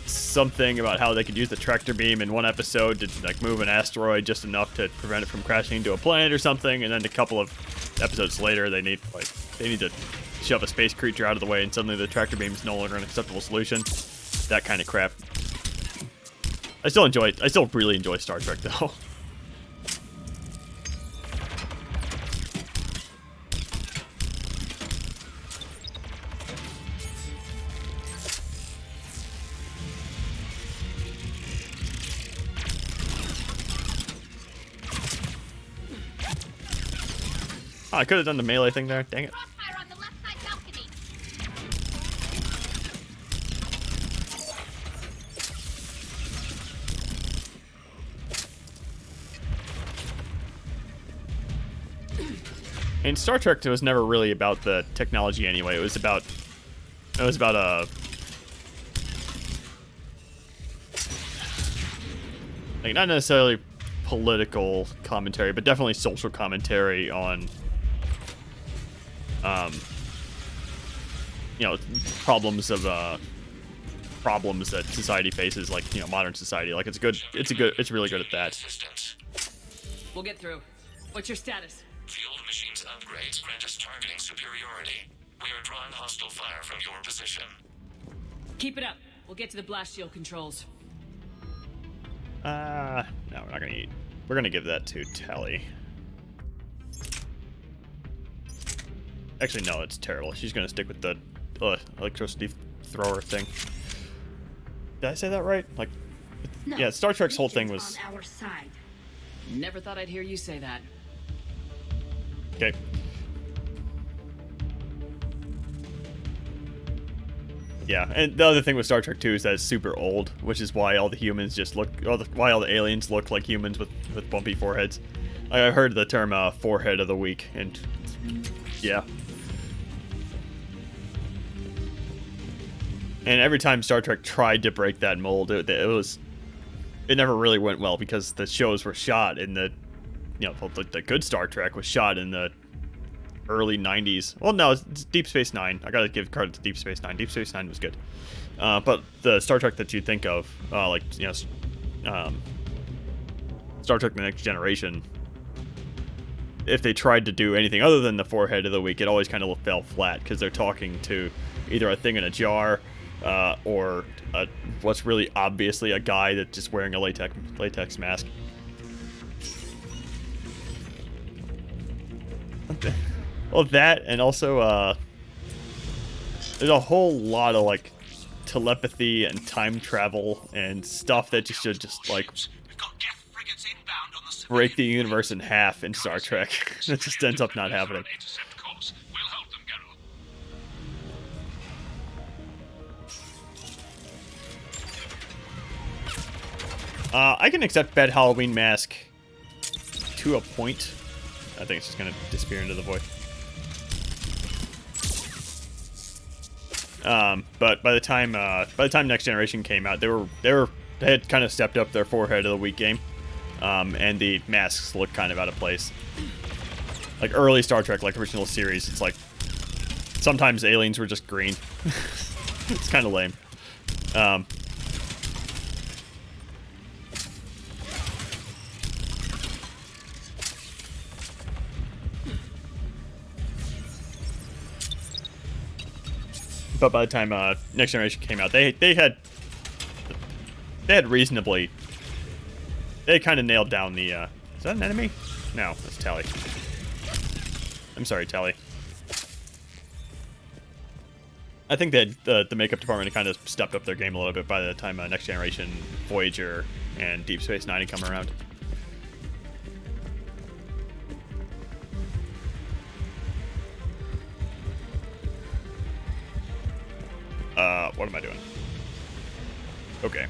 [SPEAKER 1] something about how they could use the tractor beam in one episode to like move an asteroid just enough to prevent it from crashing into a planet or something, and then a couple of episodes later they need to shove a space creature out of the way, and suddenly the tractor beam is no longer an acceptable solution. That kind of crap. I still really enjoy Star Trek though. Oh, I could have done the melee thing there. Dang it.
[SPEAKER 6] Crossfire on the left side balcony.
[SPEAKER 1] In Star Trek, it was never really about the technology anyway. It was about like not necessarily political commentary, but definitely social commentary on you know, problems that society faces, like, you know, modern society. Like it's really good at that.
[SPEAKER 3] We'll get through. What's your status?
[SPEAKER 8] Field machines upgrades grant us targeting superiority. We are drawing hostile fire from your position.
[SPEAKER 3] Keep it up. We'll get to the blast shield controls.
[SPEAKER 1] No, we're not gonna eat. We're gonna give that to Tally. Actually, no, it's terrible. She's gonna stick with the electricity thrower thing. Did I say that right? Like,
[SPEAKER 6] No,
[SPEAKER 1] yeah, Star Trek's whole thing was.
[SPEAKER 6] On our side.
[SPEAKER 3] Never thought I'd hear you say that.
[SPEAKER 1] Okay. Yeah, and the other thing with Star Trek 2 is that it's super old, which is why all the humans just look, why all the aliens look like humans with bumpy foreheads. I heard the term forehead of the week, and yeah. And every time Star Trek tried to break that mold, it never really went well, because the shows were shot in the, you know, the good Star Trek was shot in the early 90s. Well, no, it's Deep Space Nine. I gotta give credit to Deep Space Nine. Deep Space Nine was good. But the Star Trek that you think of, like, you know, Star Trek The Next Generation, if they tried to do anything other than the forehead of the week, it always kind of fell flat, because they're talking to either a thing in a jar, or what's really obviously a guy that's just wearing a latex mask. Well, that, and also, there's a whole lot of, like, telepathy and time travel and stuff that just should just, like, break the universe in half in Star Trek. It just ends up not happening. I can accept Bad Halloween Mask to a point. I think it's just gonna disappear into the void. But by the time Next Generation came out, they had kind of stepped up their forehead of the week game, and the masks looked kind of out of place. Like early Star Trek, like original series, it's like sometimes aliens were just green. It's kind of lame. But by the time Next Generation came out, they had reasonably, they kind of nailed down the. Is that an enemy? No, that's Tally. I'm sorry, Tally. I think that the makeup department kind of stepped up their game a little bit by the time Next Generation, Voyager, and Deep Space Nine come around. What am I doing? Okay.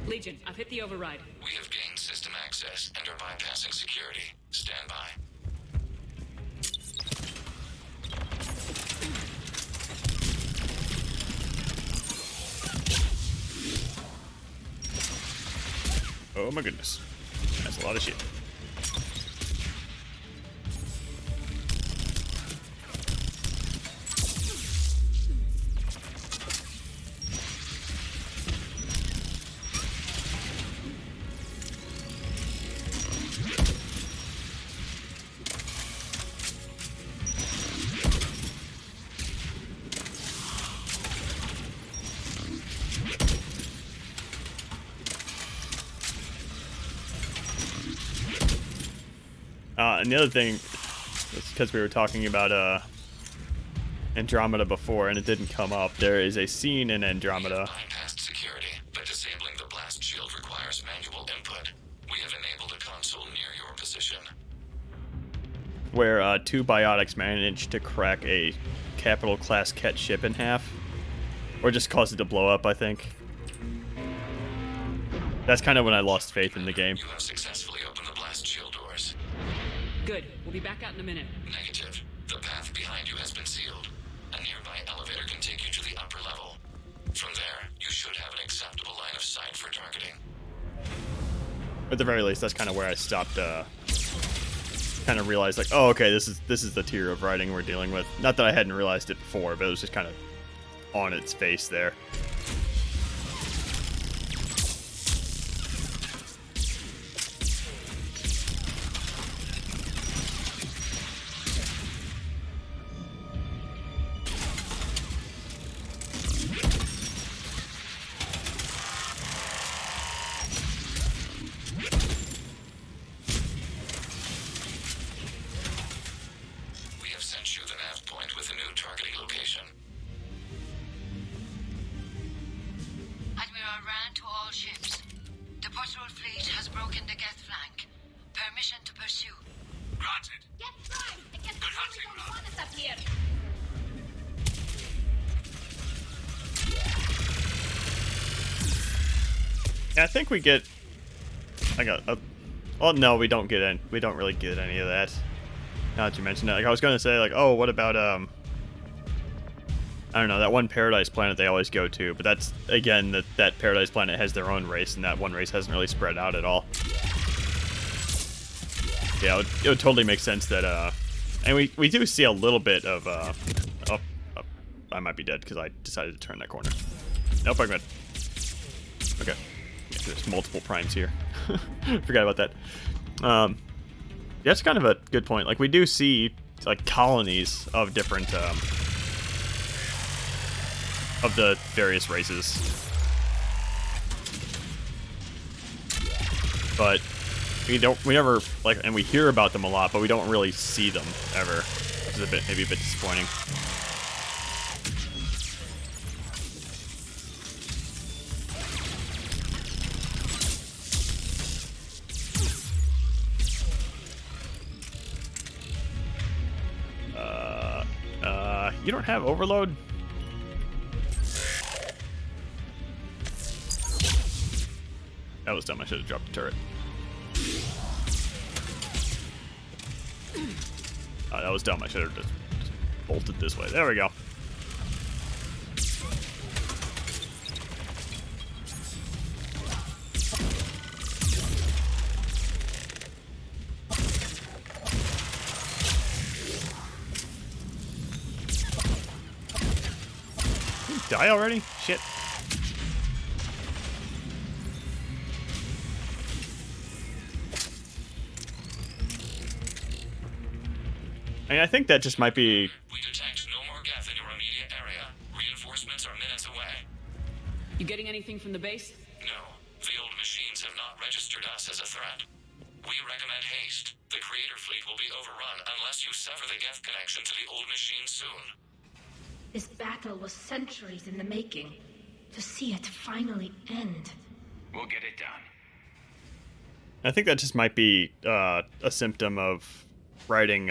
[SPEAKER 3] Legion, I've hit the override.
[SPEAKER 8] We have gained system access and are bypassing security. Stand by.
[SPEAKER 1] Oh my goodness. That's a lot of shit. And the other thing, it's because we were talking about Andromeda before, and it didn't come up. There is a scene in Andromeda.
[SPEAKER 8] Bypassed security, but disabling the blast shield requires manual input. We have enabled a console near your position.
[SPEAKER 1] Where two biotics managed to crack a capital class Ket ship in half, or just cause it to blow up. I think that's kind of when I lost faith in the game.
[SPEAKER 8] You have successfully opened the blast shield doors.
[SPEAKER 3] Good. We'll be back out in a minute.
[SPEAKER 8] Negative. The path behind you has been sealed. A nearby elevator can take you to the upper level. From there, you should have an acceptable line of sight for targeting.
[SPEAKER 1] At the very least, that's kind of where I stopped. Kind of realized, like, oh, okay, this is the tier of writing we're dealing with. Not that I hadn't realized it before, but it was just kind of on its face there. I think we get. Oh no, we don't get any. We don't really get any of that. Now that you mentioned that, like I was gonna say, like, oh, what about I don't know, that one paradise planet they always go to, but that's again that paradise planet has their own race, and that one race hasn't really spread out at all. Yeah, it would totally make sense that and we do see a little bit of oh, I might be dead because I decided to turn that corner. Nope, I'm good. Okay. There's multiple primes here. Forgot about that. That's kind of a good point. Like, we do see, like, colonies of different, of the various races. But we never, like, and we hear about them a lot, but we don't really see them ever. Which is maybe a bit disappointing. You don't have overload? That was dumb. I should have dropped the turret. Oh, that was dumb. I should have just bolted this way. There we go. Die already? Shit. mean, I think that just might be...
[SPEAKER 8] We detect no more Geth in your immediate area. Reinforcements are minutes away.
[SPEAKER 3] You getting anything from the base?
[SPEAKER 8] No. The old machines have not registered us as a threat. We recommend haste. The Creator Fleet will be overrun unless you sever the Geth connection to the old machine soon.
[SPEAKER 6] This battle was centuries in the making. To see it finally end.
[SPEAKER 5] We'll get it done.
[SPEAKER 1] I think that just might be a symptom of writing,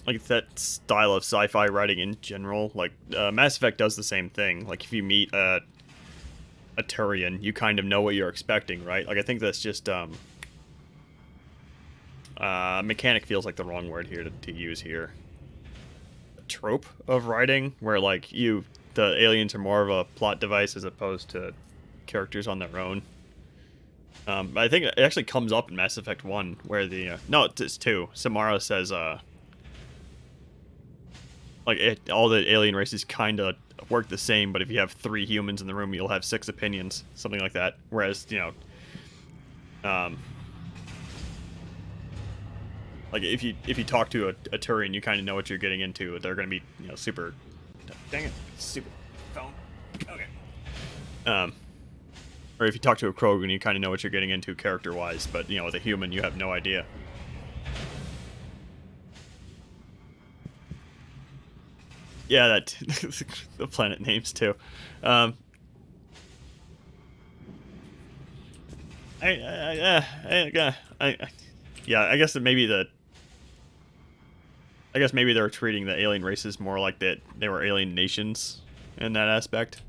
[SPEAKER 1] like that style of sci-fi writing in general. Like, Mass Effect does the same thing. Like, if you meet a Turian, you kind of know what you're expecting, right? Like, I think that's just, mechanic feels like the wrong word here to use here. A trope of writing, where, like, the aliens are more of a plot device as opposed to characters on their own. I think it actually comes up in Mass Effect 1, where no, it's 2. Samara says, all the alien races kind of work the same, but if you have 3 humans in the room, you'll have 6 opinions, something like that. Whereas, like if you talk to a Turian, you kind of know what you're getting into. They're going to be, super. Dang it, stupid phone. Okay. Or if you talk to a Krogan, you kind of know what you're getting into character-wise, but with a human, you have no idea. Yeah, that the planet names too. Yeah, I guess maybe they were treating the alien races more like that they were alien nations in that aspect.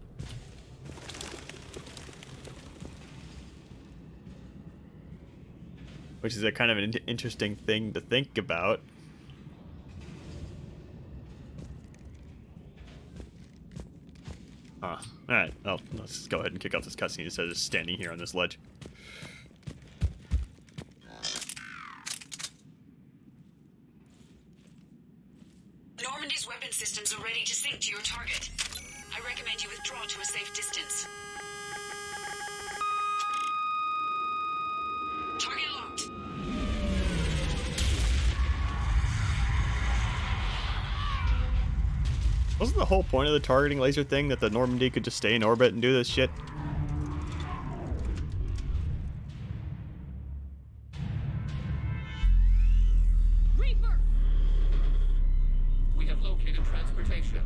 [SPEAKER 1] Which is a kind of an interesting thing to think about. Alright, well, let's go ahead and kick off this cutscene instead of just standing here on this ledge.
[SPEAKER 4] Normandy's weapon systems are ready to sync to your target. I recommend you withdraw to a safe distance. Target locked.
[SPEAKER 1] Wasn't the whole point of the targeting laser thing that the Normandy could just stay in orbit and do this shit?
[SPEAKER 3] Reaper!
[SPEAKER 8] We have located transportation.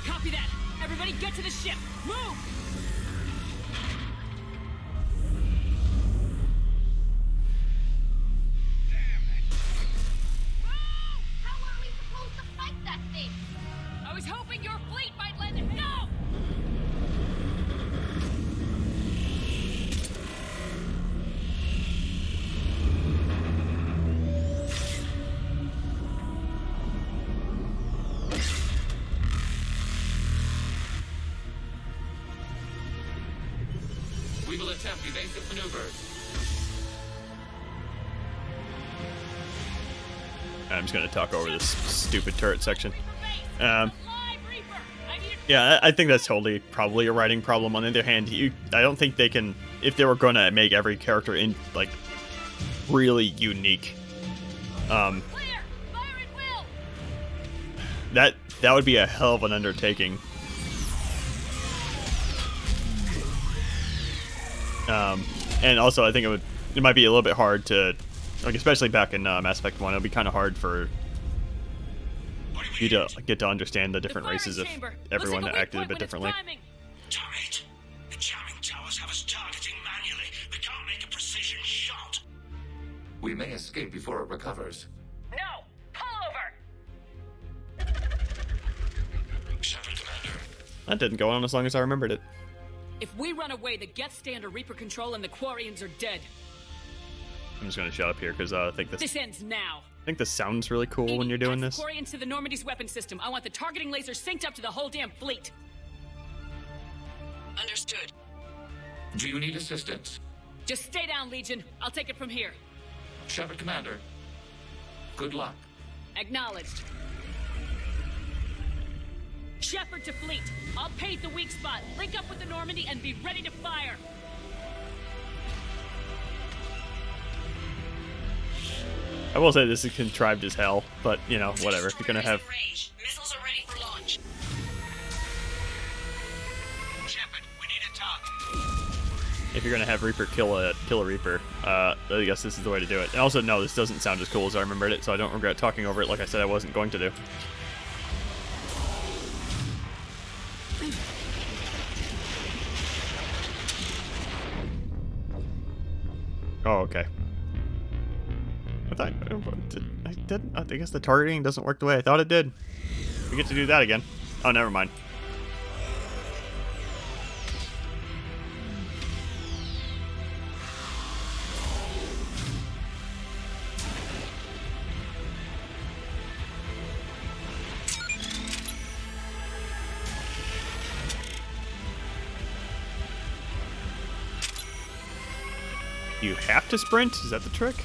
[SPEAKER 3] Copy that! Everybody get to the ship! Move! I was hoping your fleet might lend a no!
[SPEAKER 8] We will attempt evasive maneuvers.
[SPEAKER 1] I'm just gonna talk over this stupid turret section. Yeah, I think that's totally probably a writing problem. On the other hand, I don't think they can, if they were going to make every character really unique, that would be a hell of an undertaking. And also, I think it might be a little bit hard to, especially back in Mass Effect 1, it would be kind of hard for you to get to understand the different races if everyone acted a bit differently.
[SPEAKER 5] Damn it! The jamming towers have us targeting manually. We can't make a precision shot.
[SPEAKER 8] We may escape before it recovers.
[SPEAKER 14] No! Pull over!
[SPEAKER 8] Shepard, Commander.
[SPEAKER 1] That didn't go on as long as I remembered it.
[SPEAKER 3] If we run away, the Geth stay under Reaper control and the Quarians are dead.
[SPEAKER 1] I'm just gonna shut up here because I think
[SPEAKER 3] This ends now.
[SPEAKER 1] I think this sounds really cool when you're doing this.
[SPEAKER 3] Quarians to the Normandy's weapon system. I want the targeting laser synced up to the whole damn fleet.
[SPEAKER 4] Understood.
[SPEAKER 8] Do you need assistance?
[SPEAKER 3] Just stay down, Legion. I'll take it from here.
[SPEAKER 8] Shepard, Commander. Good luck.
[SPEAKER 3] Acknowledged. Shepard to fleet. I'll pave the weak spot, link up with the Normandy, and be ready to fire.
[SPEAKER 1] I will say this is contrived as hell, but, you know, whatever. If you're gonna have...
[SPEAKER 14] Missiles are ready for launch.
[SPEAKER 5] Shepard, we need to talk.
[SPEAKER 1] If you're gonna have Reaper kill a Reaper, I guess this is the way to do it. And also, no, this doesn't sound as cool as I remembered it, so I don't regret talking over it like I said I wasn't going to do. Oh, okay. I guess the targeting doesn't work the way I thought it did. We get to do that again. Oh, never mind. You have to sprint? Is that the trick?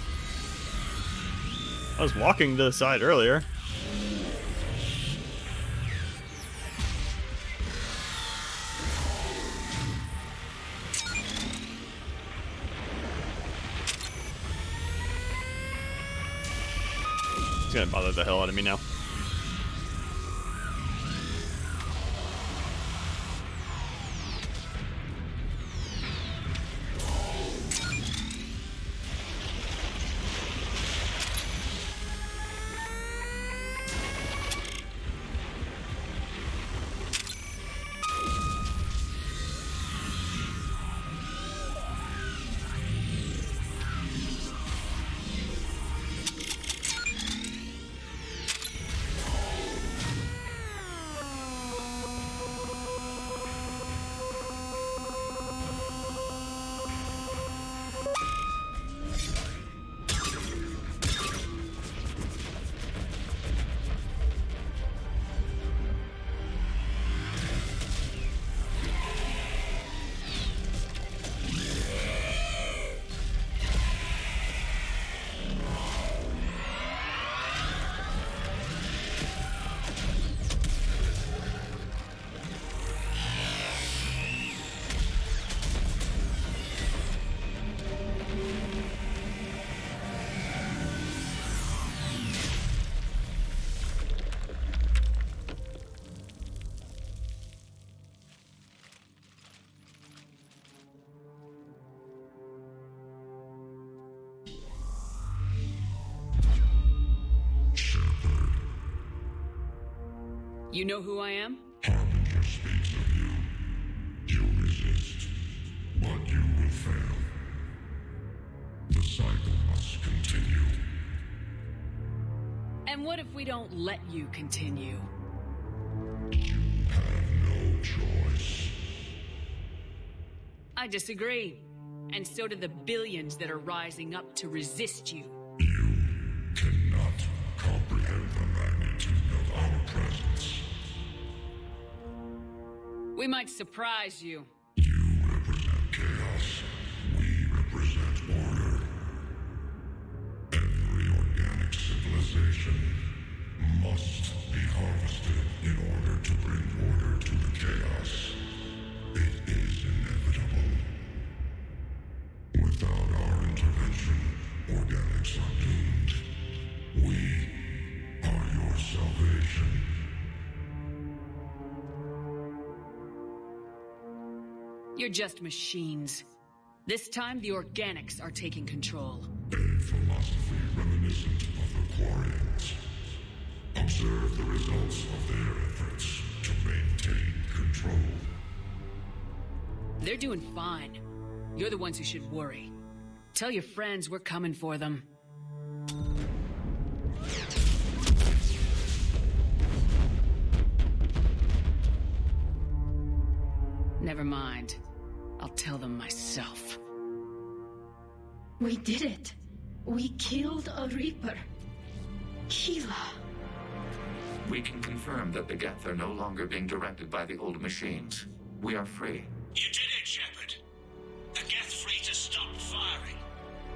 [SPEAKER 1] I was walking to the side earlier. It's gonna bother the hell out of me now.
[SPEAKER 3] You know who I am?
[SPEAKER 21] Harbinger speaks of you. You resist, but you will fail. The cycle must continue.
[SPEAKER 3] And what if we don't let you continue?
[SPEAKER 21] You have no choice.
[SPEAKER 3] I disagree. And so do the billions that are rising up to resist you.
[SPEAKER 21] You cannot comprehend the magnitude of our presence.
[SPEAKER 3] We might surprise you.
[SPEAKER 21] You represent chaos. We represent order. Every organic civilization must be harvested in order to bring order to the chaos. It is inevitable. Without our intervention, organics are doomed. We are your salvation.
[SPEAKER 3] You're just machines. This time, the organics are taking control.
[SPEAKER 21] A philosophy reminiscent of the Quarians. Observe the results of their efforts to maintain control.
[SPEAKER 3] They're doing fine. You're the ones who should worry. Tell your friends we're coming for them. Never mind. I'll tell them myself.
[SPEAKER 6] We did it. We killed a Reaper. Keela.
[SPEAKER 8] We can confirm that the Geth are no longer being directed by the old machines. We are free.
[SPEAKER 5] You did it, Shepard. The Geth fleet has stopped firing.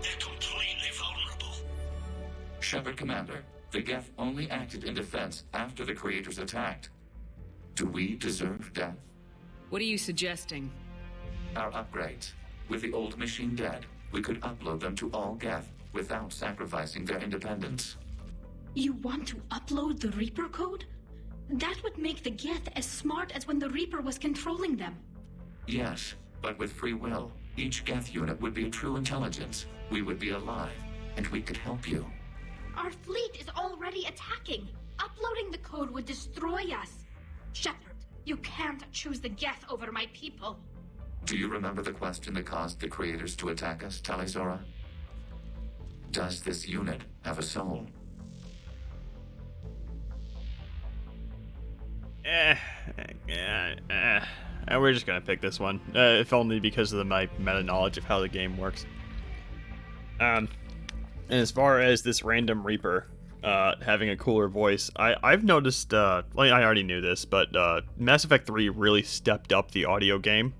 [SPEAKER 5] They're completely vulnerable.
[SPEAKER 8] Shepard, Commander, the Geth only acted in defense after the creators attacked. Do we deserve death?
[SPEAKER 3] What are you suggesting?
[SPEAKER 8] Our upgrades. With the old machine dead, we could upload them to all Geth, without sacrificing their independence.
[SPEAKER 6] You want to upload the Reaper code? That would make the Geth as smart as when the Reaper was controlling them.
[SPEAKER 8] Yes, but with free will, each Geth unit would be a true intelligence. We would be alive, and we could help you.
[SPEAKER 6] Our fleet is already attacking. Uploading the code would destroy us. Shepard, you can't choose the Geth over my people.
[SPEAKER 8] Do you remember the question that caused the creators to attack us, Talizora? Does this unit have a soul?
[SPEAKER 1] We're just gonna pick this one, if only because of my meta knowledge of how the game works. And as far as this random Reaper having a cooler voice, I've noticed. I already knew this, but Mass Effect 3 really stepped up the audio game.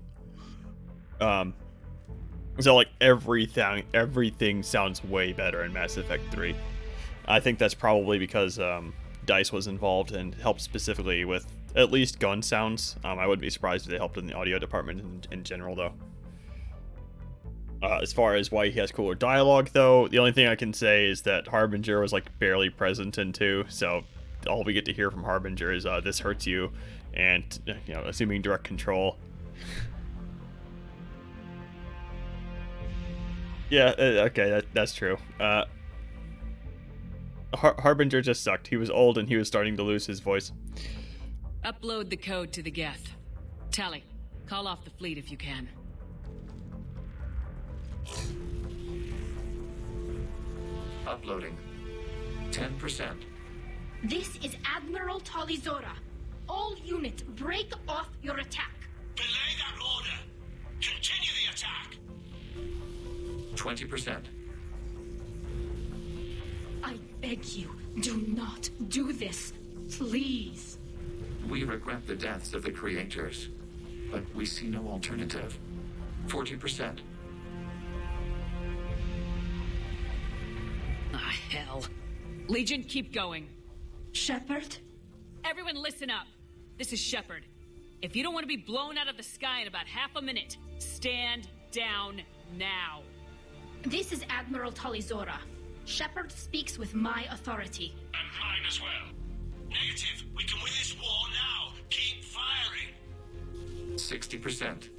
[SPEAKER 1] So like everything sounds way better in Mass Effect 3. I think that's probably because DICE was involved and helped specifically with at least gun sounds. I wouldn't be surprised if they helped in the audio department in general, though. As far as why he has cooler dialogue, though, the only thing I can say is that Harbinger was like barely present in 2, so all we get to hear from Harbinger is "this hurts you," and assuming direct control. Yeah, okay, that's true. Harbinger just sucked. He was old and he was starting to lose his voice.
[SPEAKER 3] Upload the code to the Geth. Tally, call off the fleet if you can.
[SPEAKER 8] Uploading. 10%.
[SPEAKER 6] This is Admiral Talizora. All units, break off your attack.
[SPEAKER 5] Belay that order. Continue the attack.
[SPEAKER 8] 20%.
[SPEAKER 6] I beg you, do not do this. Please.
[SPEAKER 8] We regret the deaths of the creators, but we see no alternative. 40%.
[SPEAKER 3] Ah, hell. Legion, keep going.
[SPEAKER 6] Shepard?
[SPEAKER 3] Everyone listen up. This is Shepard. If you don't want to be blown out of the sky in about half a minute, stand down now.
[SPEAKER 6] This is Admiral Talizora. Shepard speaks with my authority.
[SPEAKER 5] And mine as well. Negative. We can win this war now. Keep firing.
[SPEAKER 8] 60%.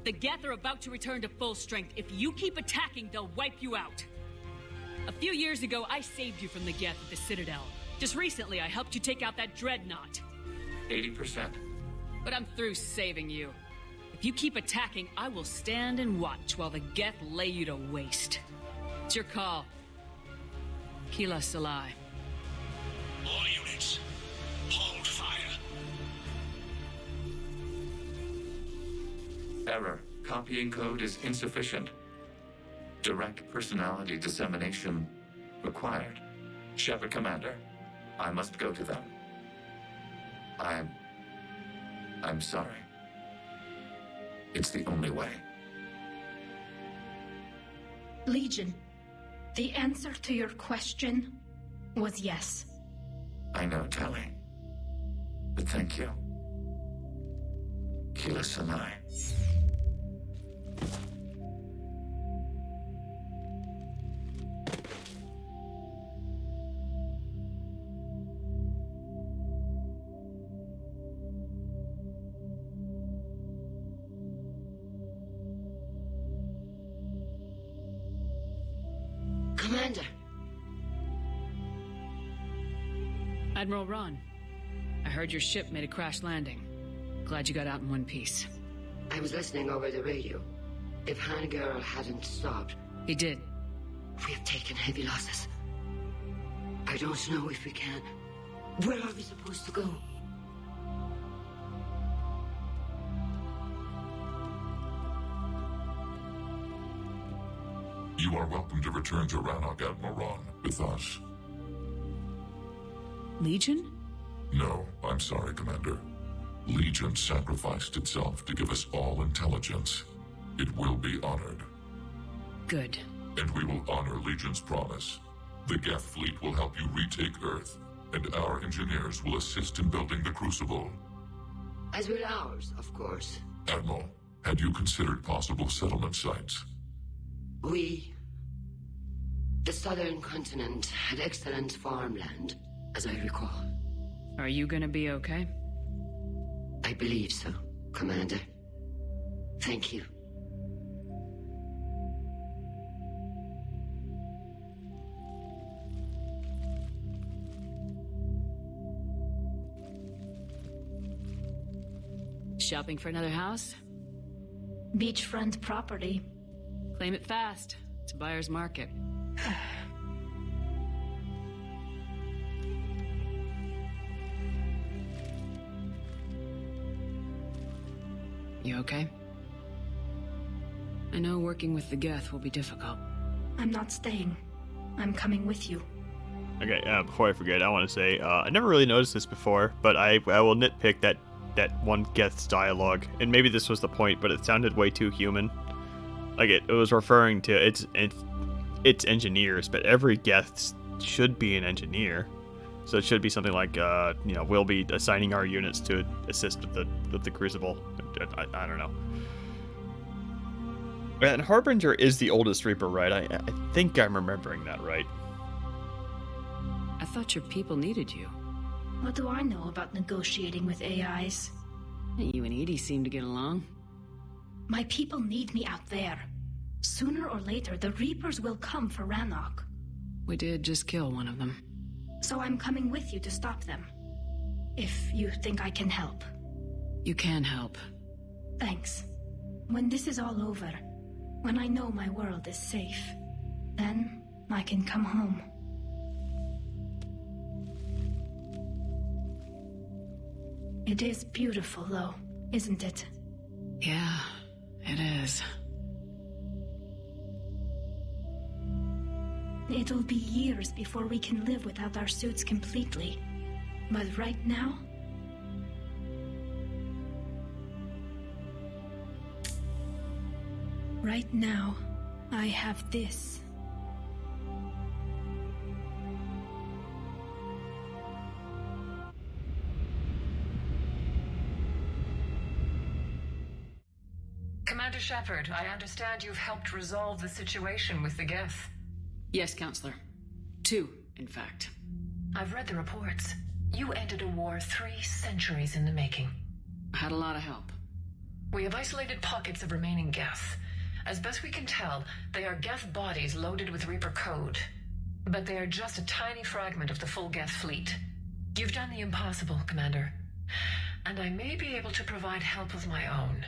[SPEAKER 3] The Geth are about to return to full strength. If you keep attacking, they'll wipe you out. A few years ago, I saved you from the Geth at the Citadel. Just recently, I helped you take out that dreadnought.
[SPEAKER 8] 80%.
[SPEAKER 3] But I'm through saving you. If you keep attacking, I will stand and watch while the Geth lay you to waste. It's your call. Keela Salai.
[SPEAKER 5] All units, hold fire.
[SPEAKER 8] Error. Copying code is insufficient. Direct personality dissemination required. Shepard Commander, I must go to them. I'm sorry. It's the only way.
[SPEAKER 6] Legion, the answer to your question was yes.
[SPEAKER 8] I know, Tally. But thank you. Keela Salai.
[SPEAKER 9] Commander.
[SPEAKER 3] Admiral Ron, I heard your ship made a crash landing. Glad you got out in one piece.
[SPEAKER 9] I was listening over the radio. If Hangirl hadn't stopped...
[SPEAKER 3] He did.
[SPEAKER 9] We have taken heavy losses. I don't know if we can... Where are we supposed to go?
[SPEAKER 11] You are welcome to return to Rannoch, Admiral Ron, with us.
[SPEAKER 3] Legion?
[SPEAKER 11] No, I'm sorry, Commander. Legion sacrificed itself to give us all intelligence. It will be honored.
[SPEAKER 3] Good.
[SPEAKER 11] And we will honor Legion's promise. The Geth fleet will help you retake Earth, and our engineers will assist in building the Crucible.
[SPEAKER 9] As will ours, of course.
[SPEAKER 11] Admiral, had you considered possible settlement sites?
[SPEAKER 9] The southern continent had excellent farmland, as I recall.
[SPEAKER 4] Are you gonna be okay?
[SPEAKER 9] I believe so, Commander. Thank you.
[SPEAKER 4] Shopping for another house?
[SPEAKER 6] Beachfront property.
[SPEAKER 4] Claim it fast. It's a buyer's market. You okay? I know working with the Geth will be difficult.
[SPEAKER 6] I'm not staying. I'm coming with you.
[SPEAKER 1] Okay, before I forget, I want to say, I never really noticed this before, but I will nitpick that one Geth's dialogue. And maybe this was the point, but it sounded way too human. Like, it was referring to its engineers, but every Geth should be an engineer. So it should be something like, we'll be assigning our units to assist with the Crucible. I don't know. And Harbinger is the oldest Reaper, right? I think I'm remembering that right.
[SPEAKER 4] I thought your people needed you.
[SPEAKER 6] What do I know about negotiating with AIs?
[SPEAKER 4] You and Edie seem to get along.
[SPEAKER 6] My people need me out there. Sooner or later, the Reapers will come for Rannoch.
[SPEAKER 4] We did just kill one of them.
[SPEAKER 6] So I'm coming with you to stop them. If you think I can help.
[SPEAKER 4] You can help.
[SPEAKER 6] Thanks. When this is all over, when I know my world is safe, then I can come home. It is beautiful, though, isn't it?
[SPEAKER 4] Yeah, it is.
[SPEAKER 6] It'll be years before we can live without our suits completely. But right now... Right now, I have this.
[SPEAKER 15] Commander Shepard, I understand you've helped resolve the situation with the Geth.
[SPEAKER 4] Yes, Counselor. 2, in fact.
[SPEAKER 15] I've read the reports. You ended a war 3 centuries in the making.
[SPEAKER 4] I had a lot of help.
[SPEAKER 15] We have isolated pockets of remaining Geth. As best we can tell, they are Geth bodies loaded with Reaper code. But they are just a tiny fragment of the full Geth fleet. You've done the impossible, Commander. And I may be able to provide help of my own.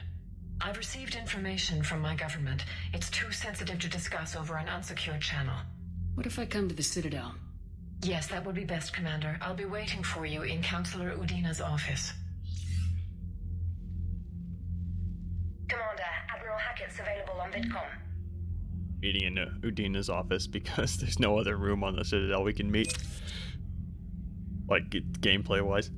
[SPEAKER 15] I've received information from my government. It's too sensitive to discuss over an unsecured channel.
[SPEAKER 4] What if I come to the Citadel?
[SPEAKER 15] Yes, that would be best, Commander. I'll be waiting for you in Counselor Udina's office.
[SPEAKER 14] Commander, Admiral Hackett's available on VidCom.
[SPEAKER 1] Meeting in Udina's office because there's no other room on the Citadel we can meet. Like, gameplay-wise.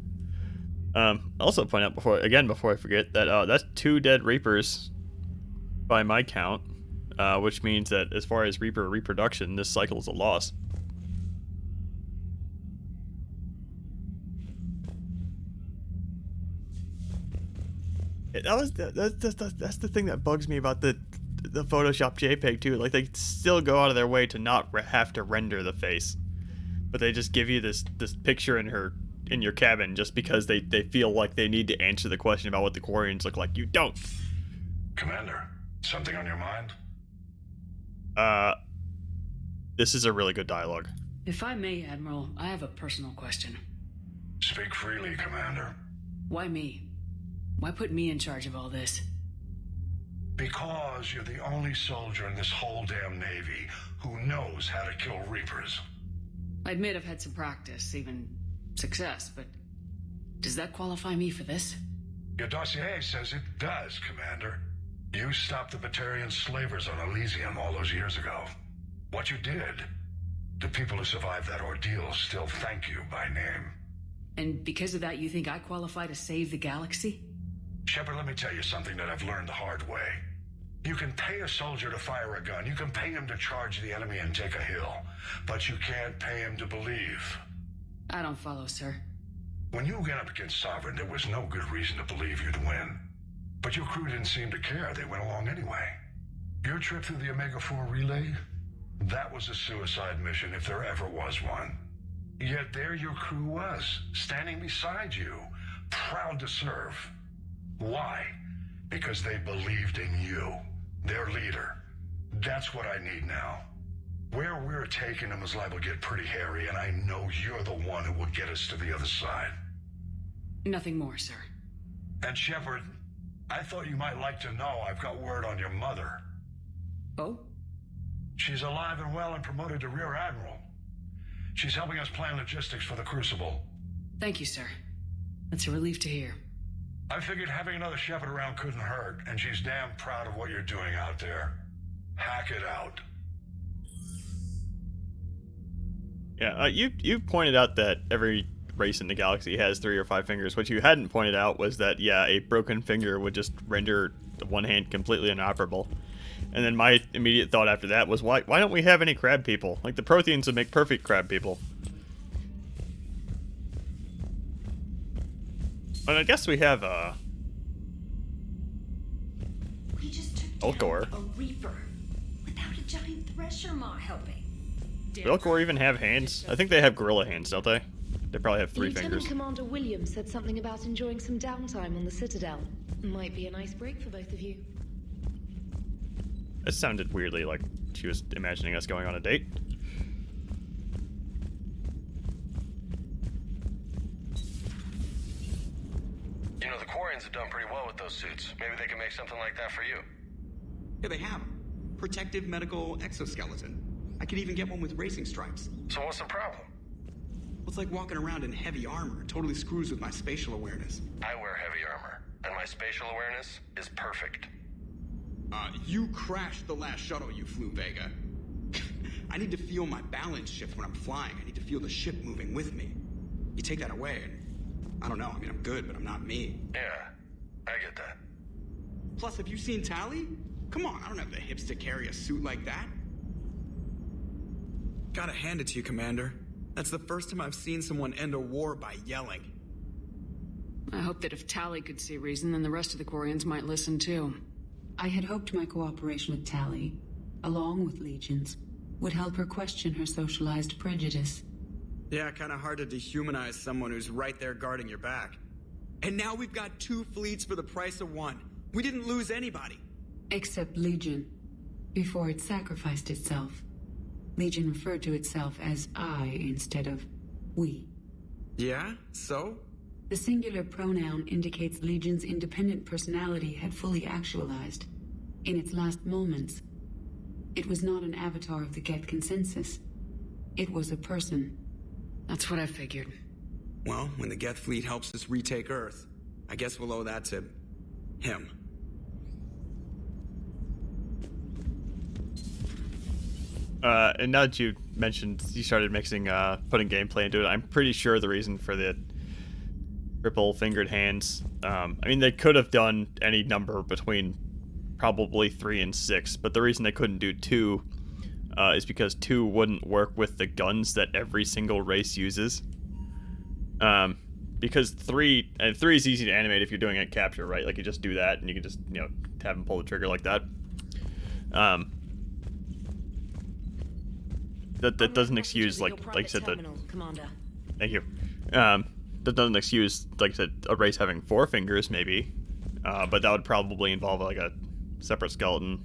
[SPEAKER 1] Also point out before I forget that that's 2 dead Reapers by my count, which means that as far as Reaper reproduction, this cycle is a loss. That's the thing that bugs me about the Photoshop JPEG too. Like, they still go out of their way to not have to render the face, but they just give you this picture in your cabin just because they feel like they need to answer the question about what the Quarians look like. You don't.
[SPEAKER 21] Commander, something on your mind?
[SPEAKER 1] This is a really good dialogue.
[SPEAKER 4] If I may, Admiral, I have a personal question.
[SPEAKER 21] Speak freely, Commander.
[SPEAKER 4] Why me? Why put me in charge of all this?
[SPEAKER 21] Because you're the only soldier in this whole damn Navy who knows how to kill Reapers.
[SPEAKER 4] I admit I've had some practice, even success, but does that qualify me for this?
[SPEAKER 21] Your dossier says it does, Commander. You stopped the Batarian slavers on Elysium all those years ago. What you did, the people who survived that ordeal still thank you by name.
[SPEAKER 4] And because of that, you think I qualify to save the galaxy?
[SPEAKER 21] Shepard, let me tell you something that I've learned the hard way. You can pay a soldier to fire a gun, you can pay him to charge the enemy and take a hill, but you can't pay him to believe.
[SPEAKER 4] I don't follow, sir.
[SPEAKER 21] When you went up against Sovereign, there was no good reason to believe you'd win. But your crew didn't seem to care. They went along anyway. Your trip through the Omega-4 relay? That was a suicide mission if there ever was one. Yet there your crew was, standing beside you, proud to serve. Why? Because they believed in you, their leader. That's what I need now. Where we're taking them is liable to get pretty hairy, and I know you're the one who will get us to the other side.
[SPEAKER 3] Nothing more, sir.
[SPEAKER 21] And Shepard, I thought you might like to know I've got word on your mother.
[SPEAKER 3] Oh?
[SPEAKER 21] She's alive and well and promoted to Rear Admiral. She's helping us plan logistics for the Crucible.
[SPEAKER 3] Thank you, sir. That's a relief to hear.
[SPEAKER 21] I figured having another Shepard around couldn't hurt, and she's damn proud of what you're doing out there. Hack it out.
[SPEAKER 1] Yeah, you pointed out that every race in the galaxy has 3 or 5 fingers. What you hadn't pointed out was that, yeah, a broken finger would just render one hand completely inoperable. And then my immediate thought after that was, why don't we have any crab people? Like, the Protheans would make perfect crab people. But I guess we have,
[SPEAKER 6] We just took
[SPEAKER 1] Ulcor.
[SPEAKER 6] down a Reaper without a giant thresher maw helping.
[SPEAKER 1] Do Ulcor even have hands? I think they have gorilla hands, don't they? They probably have 3
[SPEAKER 22] Lieutenant
[SPEAKER 1] fingers.
[SPEAKER 22] Commander Williams said something about enjoying some downtime on the Citadel. Might be a nice break for both of you.
[SPEAKER 1] It sounded weirdly like she was imagining us going on a date.
[SPEAKER 12] You know, the Quarians have done pretty well with those suits. Maybe they can make something like that for you.
[SPEAKER 13] Yeah, they have 'em. Protective medical exoskeleton. I could even get one with racing stripes.
[SPEAKER 12] So what's the problem?
[SPEAKER 13] Well, it's like walking around in heavy armor. It totally screws with my spatial awareness.
[SPEAKER 12] I wear heavy armor, and my spatial awareness is perfect.
[SPEAKER 13] You crashed the last shuttle you flew, Vega. I need to feel my balance shift when I'm flying. I need to feel the ship moving with me. You take that away, and I don't know. I mean, I'm good, but I'm not me.
[SPEAKER 12] Yeah, I get that.
[SPEAKER 13] Plus, have you seen Tally? Come on, I don't have the hips to carry a suit like that. Gotta hand it to you, Commander. That's the first time I've seen someone end a war by yelling.
[SPEAKER 3] I hope that if Tally could see reason, then the rest of the Quarians might listen too.
[SPEAKER 4] I had hoped my cooperation with Tally, along with Legions, would help her question her socialized prejudice.
[SPEAKER 13] Yeah, kinda hard to dehumanize someone who's right there guarding your back. And now we've got 2 fleets for the price of 1. We didn't lose anybody.
[SPEAKER 4] Except Legion, before it sacrificed itself. Legion referred to itself as I instead of we.
[SPEAKER 13] Yeah? So?
[SPEAKER 4] The singular pronoun indicates Legion's independent personality had fully actualized. In its last moments, it was not an avatar of the Geth consensus. It was a person.
[SPEAKER 3] That's what I figured.
[SPEAKER 13] Well, when the Geth fleet helps us retake Earth, I guess we'll owe that to him.
[SPEAKER 1] And now that you mentioned you started mixing, putting gameplay into it, I'm pretty sure the reason for the triple-fingered hands, I mean, they could have done any number between probably 3 and 6, but the reason they couldn't do 2 is because 2 wouldn't work with the guns that every single race uses. Because 3 is easy to animate if you're doing a capture, right? Like, you just do that, and you can just, you know, have them pull the trigger like that. That doesn't excuse, like I said, thank you. That doesn't excuse, like I said, a race having 4 fingers, maybe. But that would probably involve, like, a separate skeleton.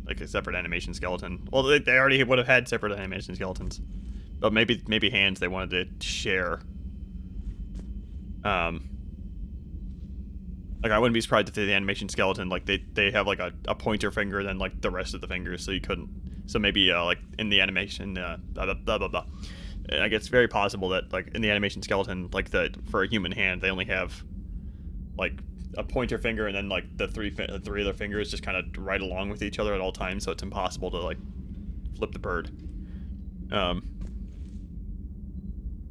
[SPEAKER 1] Like a separate animation skeleton. Well, they already would have had separate animation skeletons. But maybe hands they wanted to share. Like, I wouldn't be surprised if the animation skeleton, like, they have, like, a pointer finger than, like, the rest of the fingers, so you couldn't. So maybe, like, in the animation, blah, blah, blah, blah. I guess it's very possible that, like, in the animation skeleton, like, for a human hand, they only have, like, a pointer finger and then, like, the three other fingers just kind of right along with each other at all times, so it's impossible to, like, flip the bird.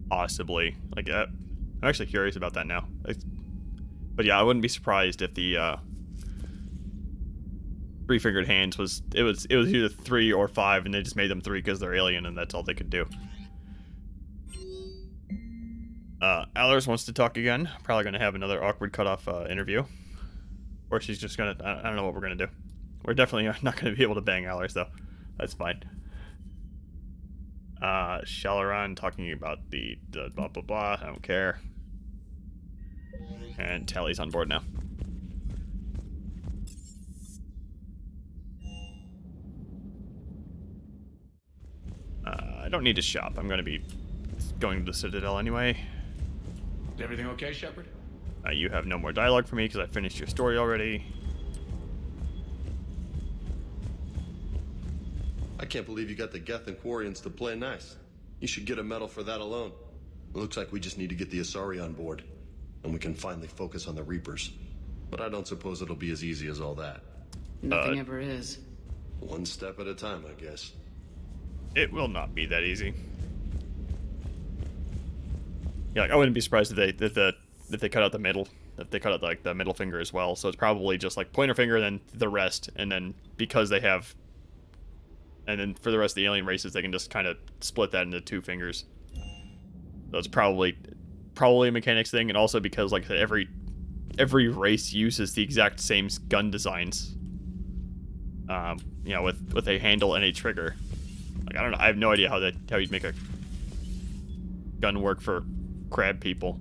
[SPEAKER 1] Possibly. Like, I'm actually curious about that now. But yeah, I wouldn't be surprised if the, 3-fingered hands was either 3 or 5, and they just made them 3 because they're alien and that's all they could do. Allers wants to talk again. Probably going to have another awkward cutoff interview. Or she's just going to... I don't know what we're going to do. We're definitely not going to be able to bang Allers, though. That's fine. Shalaran talking about the blah blah blah. I don't care. And Tally's on board now. I don't need to shop. I'm going to be going to the Citadel anyway.
[SPEAKER 17] Is everything okay, Shepard?
[SPEAKER 1] You have no more dialogue for me because I finished your story already.
[SPEAKER 12] I can't believe you got the Geth and Quarians to play nice. You should get a medal for that alone. It looks like we just need to get the Asari on board, and we can finally focus on the Reapers. But I don't suppose it'll be as easy as all that.
[SPEAKER 4] Nothing ever is.
[SPEAKER 12] One step at a time, I guess.
[SPEAKER 1] It will not be that easy. Yeah, like, I wouldn't be surprised if they cut out the middle, if they cut out like the middle finger as well. So it's probably just like pointer finger, and then the rest, and then because they have, and then for the rest of the alien races, they can just kind of split that into 2 fingers. So it's probably a mechanics thing, and also because like every race uses the exact same gun designs. You know, with a handle and a trigger. Like I don't know, I have no idea how you'd make a gun work for crab people.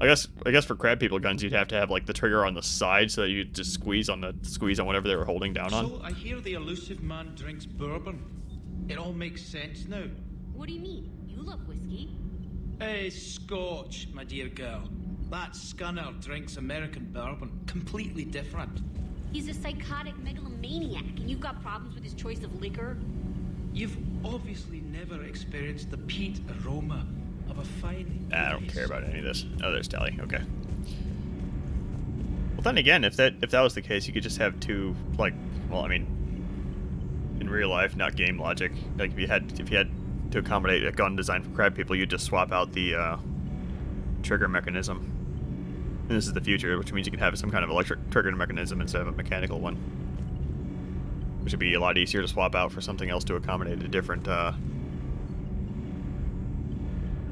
[SPEAKER 1] I guess for crab people guns you'd have to have like the trigger on the side so that you just squeeze on whatever they were holding down on.
[SPEAKER 20] So I hear the elusive man drinks bourbon. It all makes sense now.
[SPEAKER 23] What do you mean? You love whiskey.
[SPEAKER 20] Hey, Scotch, my dear girl. That scunner drinks American bourbon. Completely different.
[SPEAKER 23] He's a psychotic megalomaniac, and you've got problems with his choice of liquor?
[SPEAKER 20] You've obviously never experienced the peat aroma of a fine...
[SPEAKER 1] I don't care about any of this. Oh, there's Tally. Okay. Well, then again, if that was the case, you could just have 2, like, well, I mean, in real life, not game logic. Like, if you had to accommodate a gun design for crab people, you'd just swap out the trigger mechanism. And this is the future, which means you can have some kind of electric trigger mechanism instead of a mechanical one. Which would be a lot easier to swap out for something else to accommodate a different, I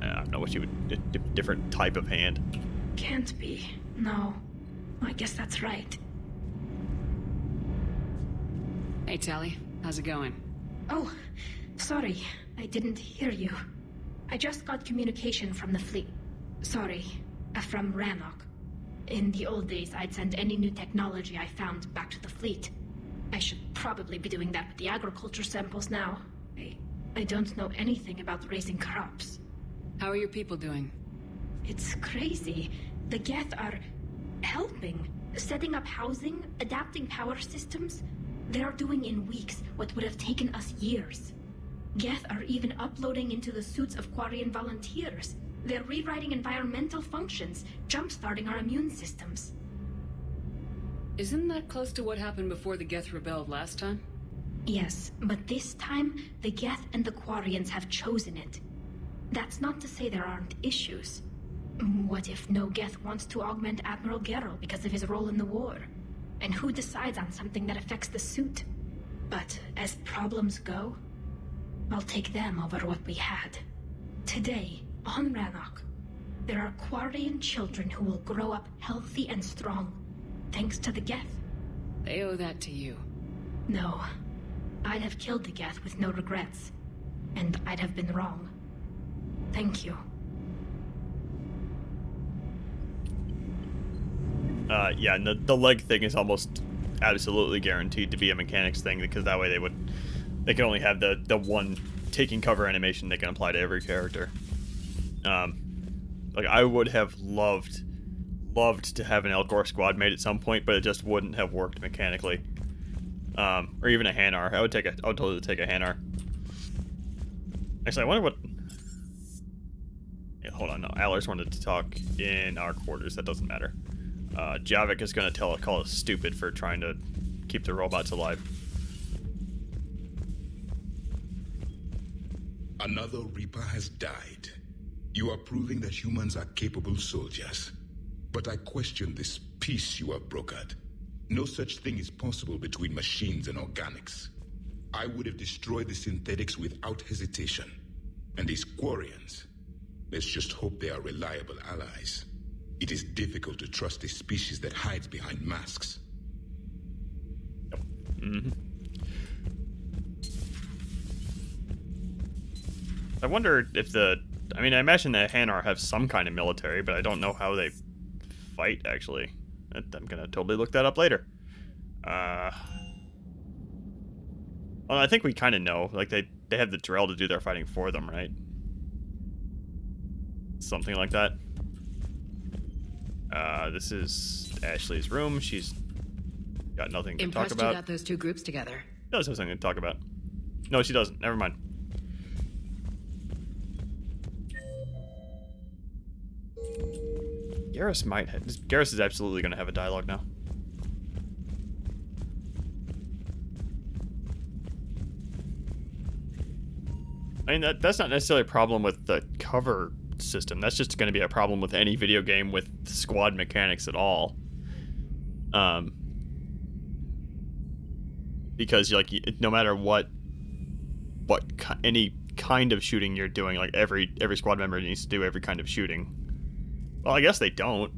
[SPEAKER 1] don't know what you would, different type of hand.
[SPEAKER 6] Can't be. No. I guess that's right.
[SPEAKER 4] Hey, Tally. How's it going?
[SPEAKER 6] Oh, sorry. I didn't hear you. I just got communication from the fleet. Sorry. From Rannoch. In the old days, I'd send any new technology I found back to the fleet. I should probably be doing that with the agriculture samples now. I don't know anything about raising crops.
[SPEAKER 4] How are your people doing?
[SPEAKER 6] It's crazy. The Geth are helping. Setting up housing, adapting power systems. They are doing in weeks what would have taken us years. Geth are even uploading into the suits of Quarian volunteers. They're rewriting environmental functions, jump-starting our immune systems.
[SPEAKER 4] Isn't that close to what happened before the Geth rebelled last time?
[SPEAKER 6] Yes, but this time, the Geth and the Quarians have chosen it. That's not to say there aren't issues. What if no Geth wants to augment Admiral Geralt because of his role in the war? And who decides on something that affects the suit? But as problems go, I'll take them over what we had. Today, on Rannoch, there are Quarian children who will grow up healthy and strong, thanks to the Geth.
[SPEAKER 4] They owe that to you.
[SPEAKER 6] No. I'd have killed the Geth with no regrets. And I'd have been wrong. Thank you.
[SPEAKER 1] Yeah, and the leg thing is almost absolutely guaranteed to be a mechanics thing, because that way they can only have the one taking cover animation they can apply to every character. Like I would have loved to have an Elcor squad made at some point, but it just wouldn't have worked mechanically. Or even a Hanar. I would totally take a Hanar. Actually, I wonder what. Yeah, hold on. No, Allers wanted to talk in our quarters. That doesn't matter. Javik is going to call us stupid for trying to keep the robots alive.
[SPEAKER 16] Another Reaper has died. You are proving that humans are capable soldiers. But I question this peace you have brokered. No such thing is possible between machines and organics. I would have destroyed the synthetics without hesitation. And these Quarians, let's just hope they are reliable allies. It is difficult to trust a species that hides behind masks.
[SPEAKER 1] Mm-hmm. I wonder if the... I mean, I imagine the Hanar have some kind of military, but I don't know how they fight, actually. I'm gonna totally look that up later. Well, I think we kind of know. Like, they have the Drell to do their fighting for them, right? Something like that. This is Ashley's room. She's got nothing to
[SPEAKER 22] Impressed
[SPEAKER 1] talk about.
[SPEAKER 22] you got those two groups together.
[SPEAKER 1] She does have something to talk about. No, she doesn't. Never mind. Garrus might have... Garrus is absolutely going to have a dialogue now. I mean, that's not necessarily a problem with the cover system. That's just going to be a problem with any video game with squad mechanics at all. Because, like, no matter what any kind of shooting you're doing, like, every squad member needs to do every kind of shooting. Well, I guess they don't.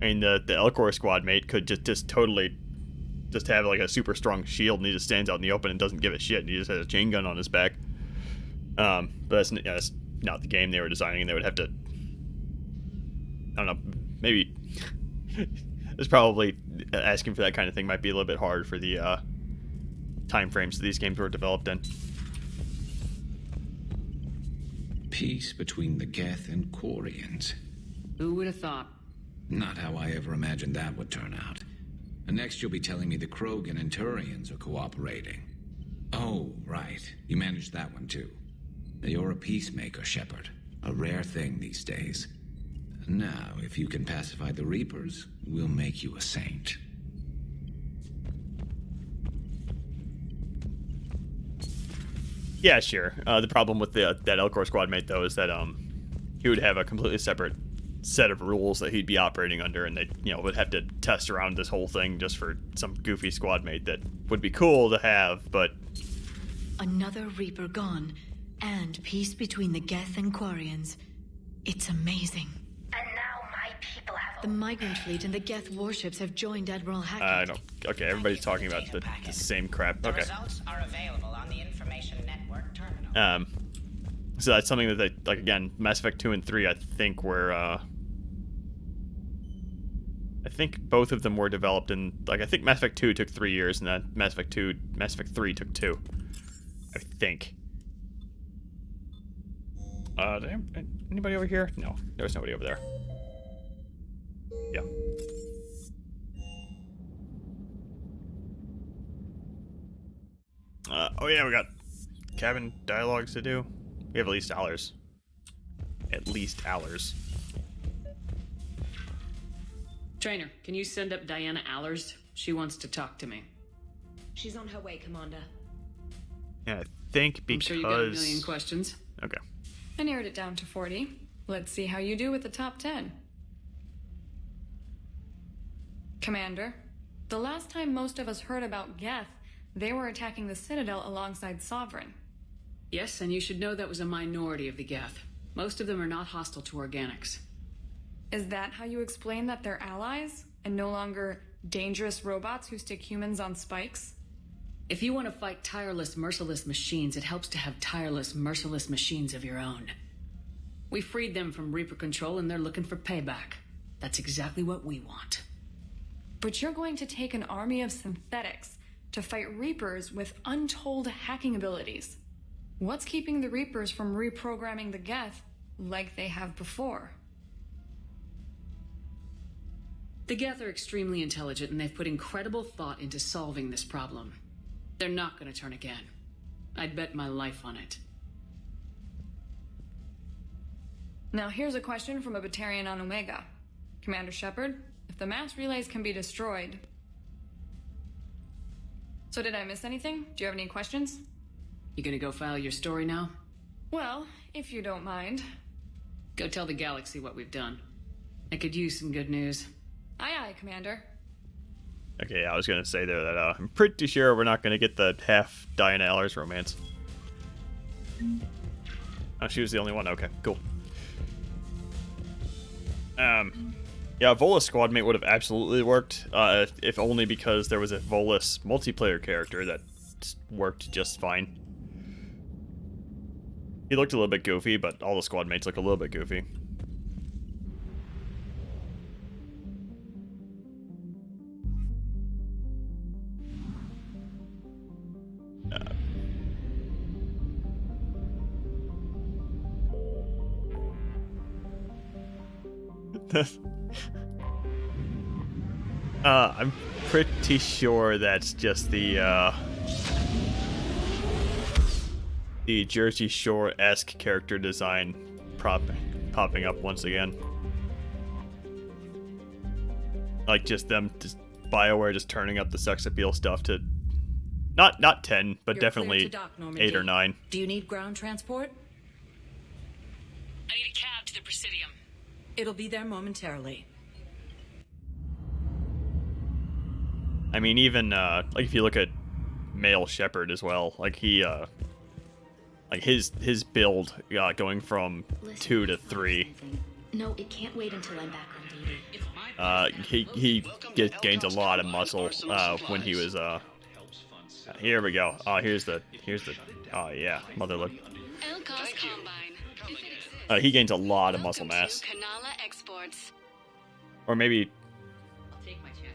[SPEAKER 1] I mean, the Elcor squad mate could just totally just have like a super strong shield and he just stands out in the open and doesn't give a shit and he just has a chain gun on his back. But that's not the game they were designing, and they would have to, I don't know, maybe it's probably asking for that kind of thing might be a little bit hard for the time frames that these games were developed in.
[SPEAKER 2] Peace between the Geth and Quarians.
[SPEAKER 4] Who would have thought?
[SPEAKER 2] Not how I ever imagined that would turn out. And next you'll be telling me the Krogan and Turians are cooperating. Oh, right. You managed that one too. You're a peacemaker, Shepard. A rare thing these days. Now, if you can pacify the Reapers, we'll make you a saint.
[SPEAKER 1] Yeah, sure. The problem with that Elcor squad mate, though, is that he would have a completely separate set of rules that he'd be operating under, and they, would have to test around this whole thing just for some goofy squad mate that would be cool to have, but...
[SPEAKER 18] Another Reaper gone, and peace between the Geth and Quarians. It's amazing.
[SPEAKER 14] And now my people have...
[SPEAKER 18] The migrant fleet and the Geth warships have joined Admiral Hackett.
[SPEAKER 1] I know. Okay, everybody's talking about the same crap. Okay.
[SPEAKER 19] The results are available on the information network terminal.
[SPEAKER 1] So that's something that they, like, again, Mass Effect 2 and 3, I think were, I think both of them were developed in, like, I think Mass Effect 2 took 3 years, and then Mass Effect 3 took 2. I think. Anybody over here? No, there's nobody over there. Yeah. Oh yeah, we got cabin dialogues to do. We have at least hours. At least hours.
[SPEAKER 4] Trainer, can you send up Diana Allers? She wants to talk to me.
[SPEAKER 22] She's on her way, Commander.
[SPEAKER 1] Yeah, I think because...
[SPEAKER 3] I'm sure you got a million questions.
[SPEAKER 1] Okay.
[SPEAKER 24] I narrowed it down to 40. Let's see how you do with the top 10. Commander, the last time most of us heard about Geth, they were attacking the Citadel alongside Sovereign.
[SPEAKER 4] Yes, and you should know that was a minority of the Geth. Most of them are not hostile to organics.
[SPEAKER 24] Is that how you explain that they're allies, and no longer dangerous robots who stick humans on spikes?
[SPEAKER 4] If you want to fight tireless, merciless machines, it helps to have tireless, merciless machines of your own. We freed them from Reaper control, and they're looking for payback. That's exactly what we want.
[SPEAKER 24] But you're going to take an army of synthetics to fight Reapers with untold hacking abilities. What's keeping the Reapers from reprogramming the Geth like they have before?
[SPEAKER 4] The Geth are extremely intelligent, and they've put incredible thought into solving this problem. They're not going to turn again. I'd bet my life on it.
[SPEAKER 24] Now here's a question from a Batarian on Omega. Commander Shepard, if the mass relays can be destroyed... So did I miss anything? Do you have any questions?
[SPEAKER 4] You gonna go file your story now?
[SPEAKER 24] Well, if you don't mind.
[SPEAKER 4] Go tell the galaxy what we've done. I could use some good news.
[SPEAKER 24] Aye aye, Commander.
[SPEAKER 1] Okay, I was gonna say there that I'm pretty sure we're not gonna get the half Diana Allers romance. Oh, she was the only one. Okay, cool. Yeah, a Volus squad mate would have absolutely worked, if only because there was a Volus multiplayer character that worked just fine. He looked a little bit goofy, but all the squad mates look a little bit goofy. I'm pretty sure that's just the Jersey Shore-esque character design popping up once again. Like just them, just BioWare just turning up the sex appeal stuff to not 10, but
[SPEAKER 22] You're
[SPEAKER 1] definitely
[SPEAKER 22] clear to dock,
[SPEAKER 1] 8
[SPEAKER 22] Normandy.
[SPEAKER 1] or 9.
[SPEAKER 22] Do you need ground transport?
[SPEAKER 3] I need a cab to the Presidium.
[SPEAKER 22] It'll be there momentarily.
[SPEAKER 1] I mean, even like if you look at male Shepard as well, like he like his build going from 2 to 3.
[SPEAKER 6] No, it can't wait until I'm back on duty.
[SPEAKER 1] He gains a lot of muscle when he was here we go. Here's the oh yeah, motherload. He gains a lot of muscle mass. Or maybe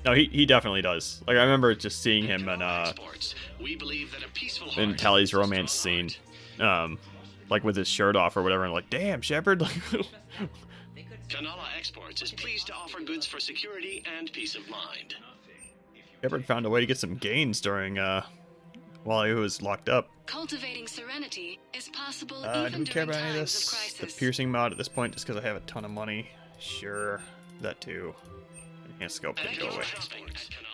[SPEAKER 1] no, he definitely does. Like I remember just seeing him in Tally's romance scene, like with his shirt off or whatever, and like, damn, Shepard. Like,
[SPEAKER 5] Kanala Exports is pleased to offer goods for security and peace of mind.
[SPEAKER 1] Shepard found a way to get some gains during while he was locked up.
[SPEAKER 7] Cultivating serenity is possible
[SPEAKER 1] Do
[SPEAKER 7] even
[SPEAKER 1] we care
[SPEAKER 7] during
[SPEAKER 1] about any of
[SPEAKER 7] times of
[SPEAKER 1] this? The
[SPEAKER 7] crisis.
[SPEAKER 1] piercing mod at this point, just because I have a ton of money. Sure, that too. Enhanced scope can go away.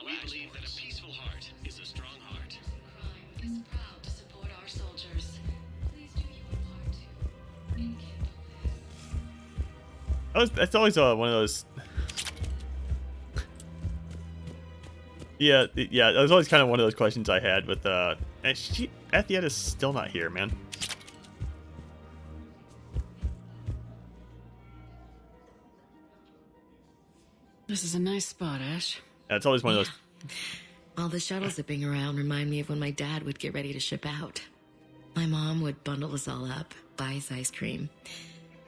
[SPEAKER 5] We believe that a peaceful heart is a strong heart.
[SPEAKER 7] Is proud to support our soldiers. Please do your part to enkindle this.
[SPEAKER 1] That's always one of those. Yeah, that was always kind of one of those questions I had with Ethietta's still not here, man.
[SPEAKER 22] This is a nice spot, Ash.
[SPEAKER 1] That's always one of those.
[SPEAKER 22] All the shuttles zipping around remind me of when my dad would get ready to ship out. My mom would bundle us all up, buy us ice cream,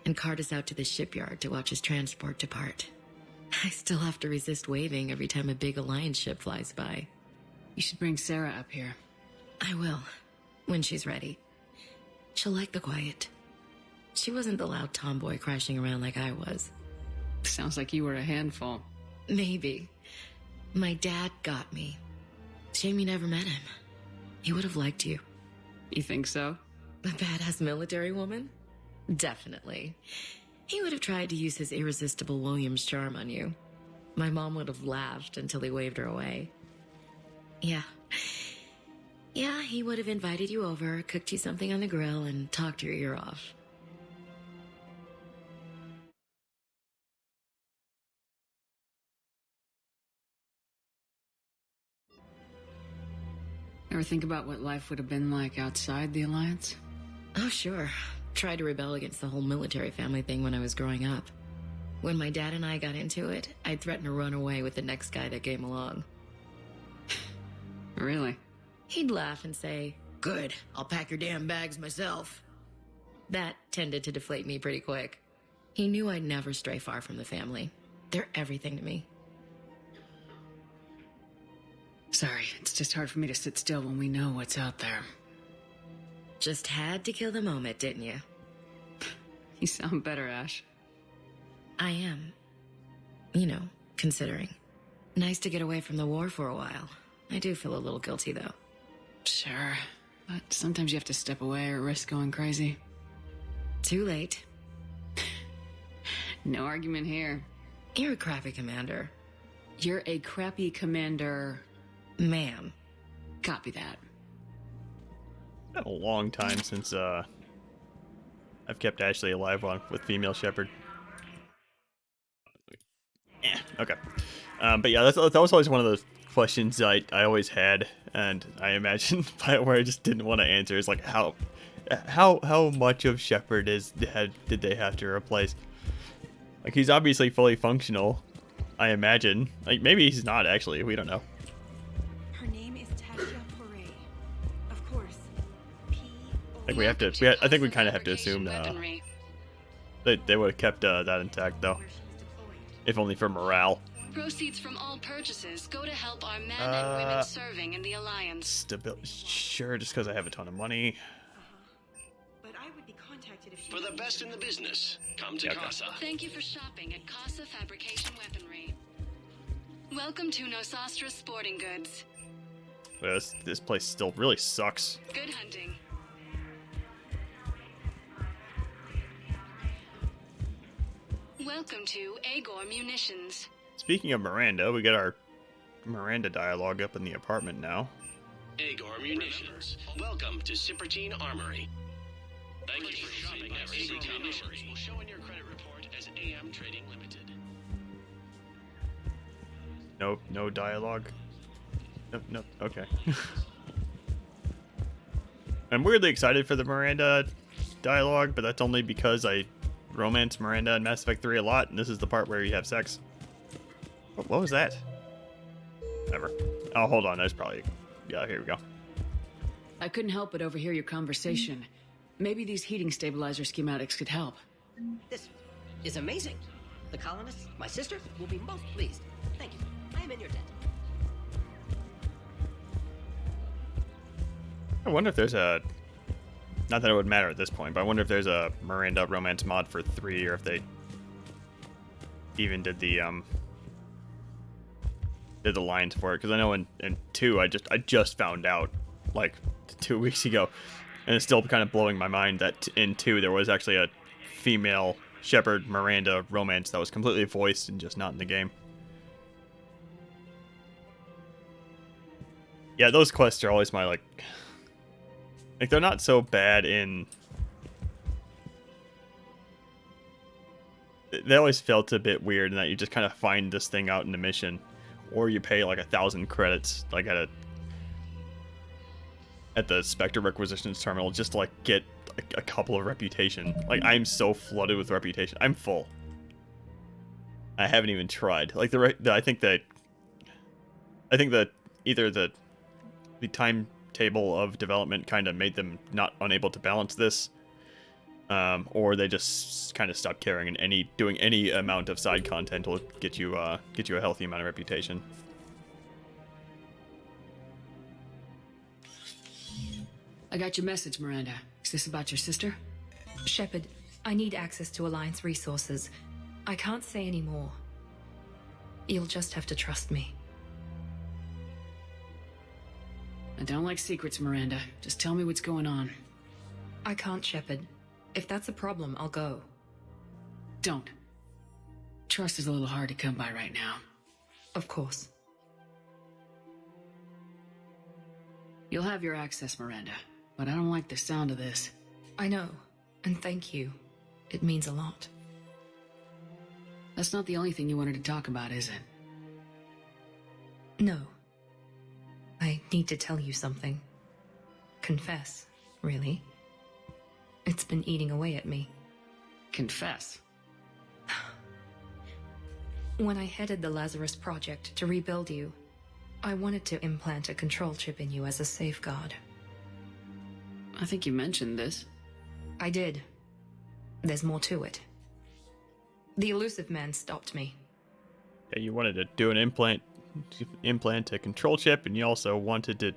[SPEAKER 22] and cart us out to the shipyard to watch his transport depart. I still have to resist waving every time a big Alliance ship flies by.
[SPEAKER 4] You should bring Sarah up here.
[SPEAKER 22] I will, when she's ready. She'll like the quiet. She wasn't the loud tomboy crashing around like I was.
[SPEAKER 4] Sounds like you were a handful.
[SPEAKER 22] Maybe. My dad got me. Shame you never met him. He would have liked you.
[SPEAKER 4] You think so?
[SPEAKER 22] A badass military woman? Definitely. He would have tried to use his irresistible Williams charm on you. My mom would have laughed until he waved her away. Yeah. Yeah, he would have invited you over, cooked you something on the grill, and talked your ear off.
[SPEAKER 4] Ever think about what life would have been like outside the Alliance?
[SPEAKER 22] Oh, sure. Tried to rebel against the whole military family thing when I was growing up. When my dad and I got into it, I'd threaten to run away with the next guy that came along.
[SPEAKER 4] Really?
[SPEAKER 22] He'd laugh and say, "Good, I'll pack your damn bags myself." That tended to deflate me pretty quick. He knew I'd never stray far from the family. They're everything to me.
[SPEAKER 4] Sorry, it's just hard for me to sit still when we know what's out there.
[SPEAKER 22] Just had to kill the moment, didn't you?
[SPEAKER 4] You sound better, Ash.
[SPEAKER 22] I am. You know, considering. Nice to get away from the war for a while. I do feel a little guilty, though.
[SPEAKER 4] Sure, but sometimes you have to step away or risk going crazy.
[SPEAKER 22] Too late.
[SPEAKER 4] No argument here.
[SPEAKER 22] You're a crappy commander.
[SPEAKER 4] You're a crappy commander.
[SPEAKER 22] Ma'am.
[SPEAKER 4] Copy that.
[SPEAKER 1] Been a long time since I've kept Ashley alive with female Shepard. Yeah, okay. But yeah, that was always one of those questions I always had, and I imagine BioWare just didn't want to answer. It's like how much of Shepard did they have to replace? Like he's obviously fully functional, I imagine. Like maybe he's not actually. We don't know.
[SPEAKER 8] Her name is Tasha Foray. Of course.
[SPEAKER 1] think we have to. I think we kind of have to assume they would have kept that intact, though, if only for morale.
[SPEAKER 3] Proceeds from all purchases go to help our men and women serving in the Alliance.
[SPEAKER 1] Stability, sure, just because I have a ton of money.
[SPEAKER 8] But I would be contacted if
[SPEAKER 5] For the best in the business, come to Casa.
[SPEAKER 3] Thank you for shopping at Casa Fabrication Weaponry. Welcome to Nosastra Sporting Goods.
[SPEAKER 1] Well, this place still really sucks.
[SPEAKER 3] Good hunting. Welcome to Agor Munitions.
[SPEAKER 1] Speaking of Miranda, we got our Miranda dialogue up in the apartment now.
[SPEAKER 5] Agor Munitions. Welcome to Cipertine Armory. Thank you for shopping at Agor Munitions. Will show in your credit report as AM Trading Limited.
[SPEAKER 1] No dialogue. Nope. Okay. I'm weirdly excited for the Miranda dialogue, but that's only because I romance Miranda in Mass Effect 3 a lot, and this is the part where you have sex. What was that? Whatever. Oh, hold on. That's probably... Yeah, here we go.
[SPEAKER 4] I couldn't help but overhear your conversation. Maybe these heating stabilizer schematics could help.
[SPEAKER 8] This is amazing. The colonists, my sister, will be most pleased. Thank you. I am in your debt.
[SPEAKER 1] I wonder if there's a... Not that it would matter at this point, but I wonder if there's a Miranda romance mod for 3, or if they even did the lines for it. Because I know in 2, I just found out like 2 weeks ago, and it's still kind of blowing my mind that in 2 there was actually a female Shepard Miranda romance that was completely voiced and just not in the game. Yeah, those quests are always my like they're not so bad in... They always felt a bit weird in that you just kind of find this thing out in the mission, or you pay like 1,000 credits, like at the Spectre Requisitions Terminal, just to like get a couple of reputation. Like, I'm so flooded with reputation. I'm full. I haven't even tried. Like I think that either the timetable of development kind of made them not unable to balance this, or they just kind of stopped caring, and doing any amount of side content will get you a healthy amount of reputation.
[SPEAKER 4] I got your message, Miranda. Is this about your sister?
[SPEAKER 6] Shepard, I need access to Alliance resources. I can't say any more. You'll just have to trust me.
[SPEAKER 4] I don't like secrets, Miranda. Just tell me what's going on.
[SPEAKER 6] I can't, Shepard. If that's a problem, I'll go.
[SPEAKER 4] Don't. Trust is a little hard to come by right now.
[SPEAKER 6] Of course.
[SPEAKER 4] You'll have your access, Miranda, but I don't like the sound of this.
[SPEAKER 6] I know, and thank you. It means a lot.
[SPEAKER 4] That's not the only thing you wanted to talk about, is it?
[SPEAKER 6] No. I need to tell you something. Confess, really. It's been eating away at me.
[SPEAKER 4] Confess?
[SPEAKER 6] When I headed the Lazarus Project to rebuild you, I wanted to implant a control chip in you as a safeguard.
[SPEAKER 4] I think you mentioned this.
[SPEAKER 6] I did. There's more to it. The elusive man stopped me.
[SPEAKER 1] Yeah, you wanted to do an implant a control chip, and you also wanted to,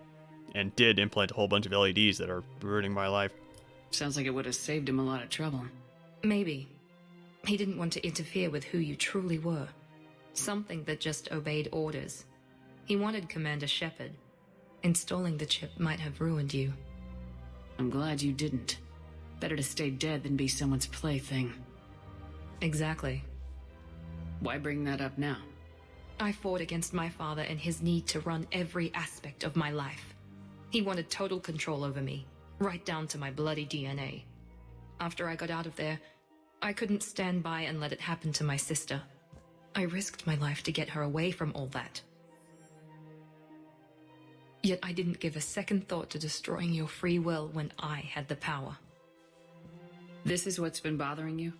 [SPEAKER 1] and did, implant a whole bunch of LEDs that are ruining my life.
[SPEAKER 4] Sounds like it would have saved him a lot of trouble.
[SPEAKER 6] Maybe. He didn't want to interfere with who you truly were. Something that just obeyed orders. He wanted Commander Shepard. Installing the chip might have ruined you.
[SPEAKER 4] I'm glad you didn't. Better to stay dead than be someone's plaything.
[SPEAKER 6] Exactly.
[SPEAKER 4] Why bring that up now?
[SPEAKER 6] I fought against my father and his need to run every aspect of my life. He wanted total control over me, right down to my bloody DNA. After I got out of there, I couldn't stand by and let it happen to my sister. I risked my life to get her away from all that. Yet I didn't give a second thought to destroying your free will when I had the power.
[SPEAKER 4] This is what's been bothering you?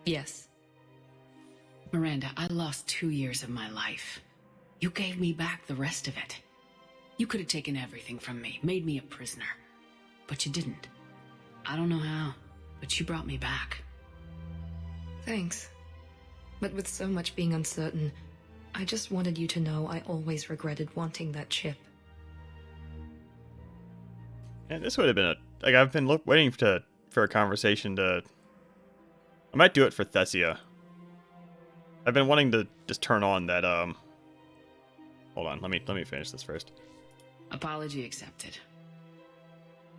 [SPEAKER 6] Yes.
[SPEAKER 4] Miranda, I lost 2 years of my life. You gave me back the rest of it. You could have taken everything from me, made me a prisoner. but you didn't. I don't know how, but you brought me back.
[SPEAKER 18] Thanks. But with so much being uncertain, I just wanted you to know I always regretted wanting that chip.
[SPEAKER 1] And this would have been a... Like, I've been waiting for a conversation to... I might do it for Thessia. I've been wanting to just turn on that, Hold on, let me finish this first.
[SPEAKER 4] Apology accepted.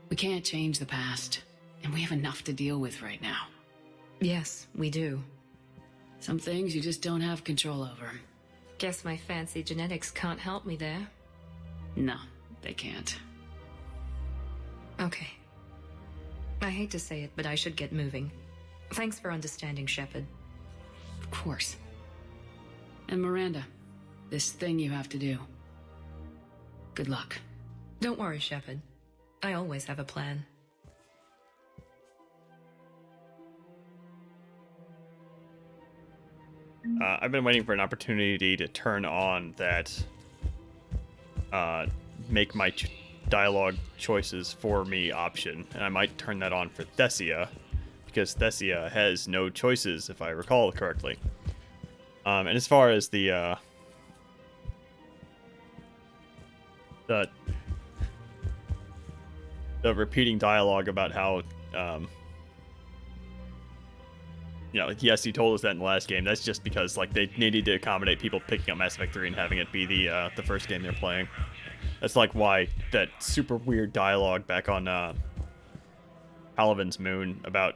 [SPEAKER 4] We can't change the past, and we have enough to deal with right now.
[SPEAKER 18] Yes, we do.
[SPEAKER 4] Some things you just don't have control over.
[SPEAKER 18] Guess my fancy genetics can't help me there.
[SPEAKER 4] No, they can't.
[SPEAKER 18] Okay. I hate to say it, but I should get moving. Thanks for understanding, Shepard.
[SPEAKER 4] Of course. And Miranda, this thing you have to do. Good luck.
[SPEAKER 18] Don't worry, Shepard. I always have a plan.
[SPEAKER 1] I've been waiting for an opportunity to turn on that make my dialogue choices for me option, and I might turn that on for Thessia, because Thessia has no choices, if I recall correctly. And as far as the repeating dialogue about how, yes, he told us that in the last game. That's just because, like, they needed to accommodate people picking up Mass Effect 3 and having it be the first game they're playing. That's, like, why that super weird dialogue back on Halovan's Moon about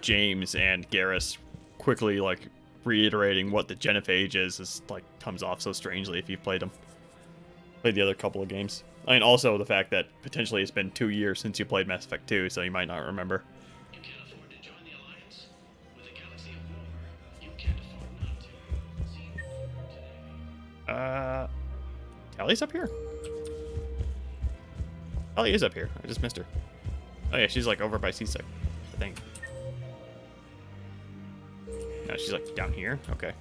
[SPEAKER 1] James and Garrus quickly, like, reiterating what the genophage is, like, comes off so strangely if you've played them. Played the other couple of games. I mean, also the fact that potentially it's been 2 years since you played Mass Effect 2, so you might not remember.
[SPEAKER 5] You can't afford to join the Alliance. With a galaxy at war, you can't afford not to. See you today.
[SPEAKER 1] Tally's up here? Tally is up here. I just missed her. Oh yeah, she's like over by C-Sec, I think. No, she's like down here? Okay.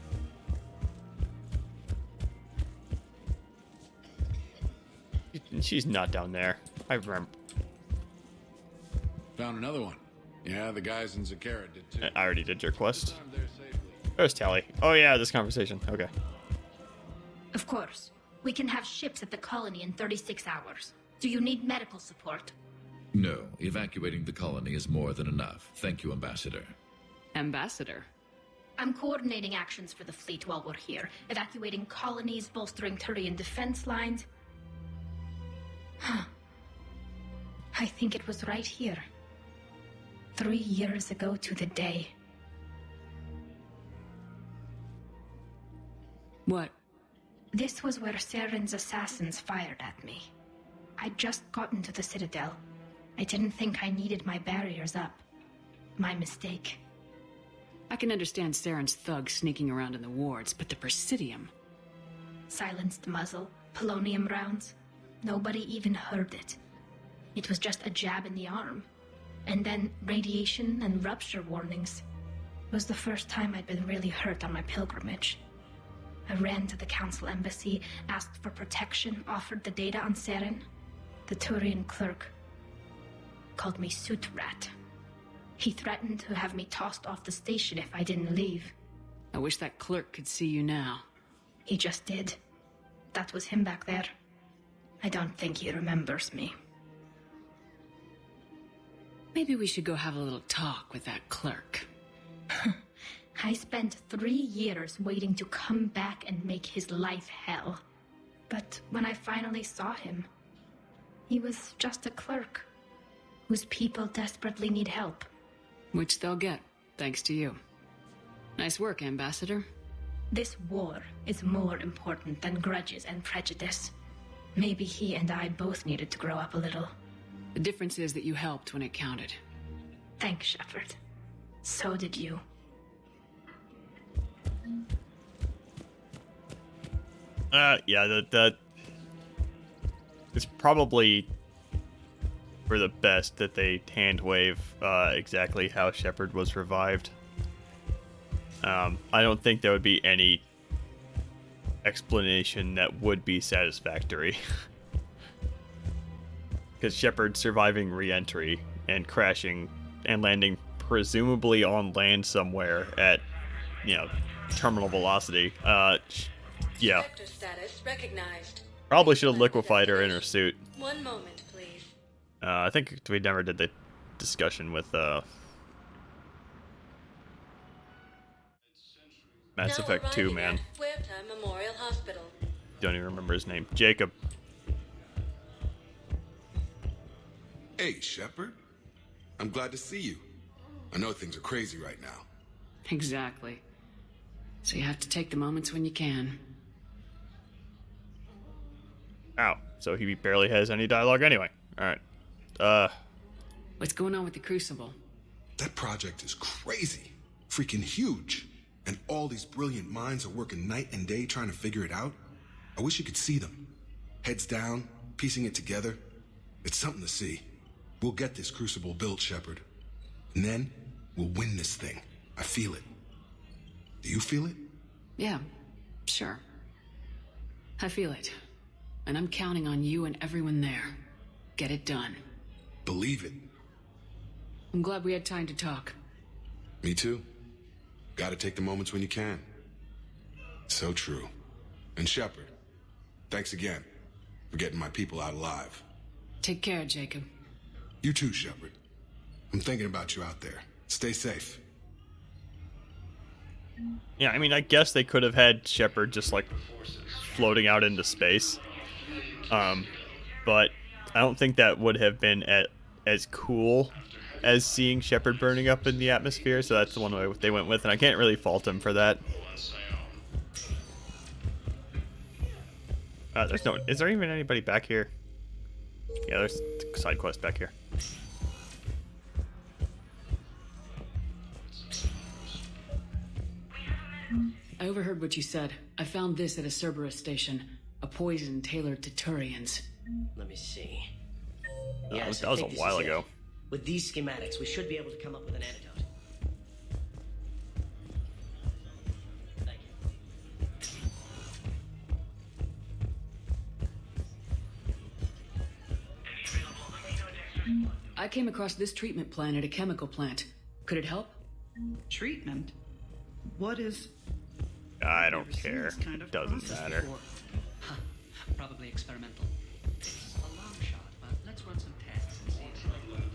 [SPEAKER 1] She's not down there. I remember.
[SPEAKER 9] Found another one. Yeah, the guys in Zakara did too.
[SPEAKER 1] I already did your quest. There's Tally. Oh yeah, this conversation. Okay.
[SPEAKER 6] Of course. We can have ships at the colony in 36 hours. Do you need medical support?
[SPEAKER 10] No, evacuating the colony is more than enough. Thank you, Ambassador.
[SPEAKER 4] Ambassador?
[SPEAKER 6] I'm coordinating actions for the fleet while we're here, evacuating colonies, bolstering Turian defense lines. I think it was right here. 3 years ago to the day.
[SPEAKER 4] What?
[SPEAKER 6] This was where Saren's assassins fired at me. I'd just gotten to the Citadel. I didn't think I needed my barriers up. My mistake.
[SPEAKER 4] I can understand Saren's thugs sneaking around in the wards, but the Presidium...
[SPEAKER 6] Silenced muzzle, polonium rounds. Nobody even heard it. It was just a jab in the arm. And then radiation and rupture warnings. It was the first time I'd been really hurt on my pilgrimage. I ran to the Council embassy, asked for protection, offered the data on Saren. The Turian clerk called me Soot Rat. He threatened to have me tossed off the station if I didn't leave.
[SPEAKER 4] I wish that clerk could see you now.
[SPEAKER 6] He just did. That was him back there. I don't think he remembers me.
[SPEAKER 4] Maybe we should go have a little talk with that clerk.
[SPEAKER 6] I spent 3 years waiting to come back and make his life hell. But when I finally saw him, he was just a clerk whose people desperately need help.
[SPEAKER 4] Which they'll get, thanks to you. Nice work, Ambassador.
[SPEAKER 6] This war is more important than grudges and prejudice. Maybe he and I both needed to grow up a little.
[SPEAKER 4] The difference is that you helped when it counted.
[SPEAKER 6] Thanks, Shepard. So did you.
[SPEAKER 1] Yeah, it's probably for the best that they hand wave exactly how Shepard was revived. I don't think there would be any explanation that would be satisfactory. Because Shepard surviving re-entry and crashing and landing presumably on land somewhere at, terminal velocity. Yeah.
[SPEAKER 7] Sector status recognized.
[SPEAKER 1] Probably should have liquefied her in her suit.
[SPEAKER 7] 1 moment, please.
[SPEAKER 1] I think we never did the discussion with Mass Effect 2, man.
[SPEAKER 7] Huerta Memorial Hospital.
[SPEAKER 1] Don't even remember his name. Jacob.
[SPEAKER 16] Hey, Shepard. I'm glad to see you. I know things are crazy right now.
[SPEAKER 4] Exactly. So you have to take the moments when you can.
[SPEAKER 1] Ow. So he barely has any dialogue anyway. Alright.
[SPEAKER 4] What's going on with the Crucible?
[SPEAKER 16] That project is crazy. Freaking huge. And all these brilliant minds are working night and day trying to figure it out. I wish you could see them. Heads down, piecing it together. It's something to see. We'll get this Crucible built, Shepard. And then, we'll win this thing. I feel it. Do you feel it?
[SPEAKER 4] Yeah, sure. I feel it. And I'm counting on you and everyone there. Get it done.
[SPEAKER 16] Believe it.
[SPEAKER 4] I'm glad we had time to talk.
[SPEAKER 16] Me too. Gotta take the moments when you can. So true. And Shepard, thanks again for getting my people out alive.
[SPEAKER 4] Take care, Jacob.
[SPEAKER 16] You too, Shepard. I'm thinking about you out there. Stay safe.
[SPEAKER 1] Yeah, I mean, I guess they could have had Shepard just, floating out into space. But I don't think that would have been as cool as seeing Shepard burning up in the atmosphere, so that's the one way they went with, and I can't really fault them for that. Is there even anybody back here? Yeah, there's a side quest back here.
[SPEAKER 4] I overheard what you said. I found this at a Cerberus station. A poison tailored to Turians.
[SPEAKER 8] Let me see.
[SPEAKER 1] That
[SPEAKER 8] Yes,
[SPEAKER 1] was a while ago.
[SPEAKER 8] With these schematics, we should be able to come up with an antidote. Thank
[SPEAKER 4] you. I came across this treatment plan at a chemical plant. Could it help?
[SPEAKER 11] Treatment? What is...
[SPEAKER 1] I don't care. Doesn't matter.
[SPEAKER 11] Huh. Probably experimental. It's a long shot, but let's run some tests and see if...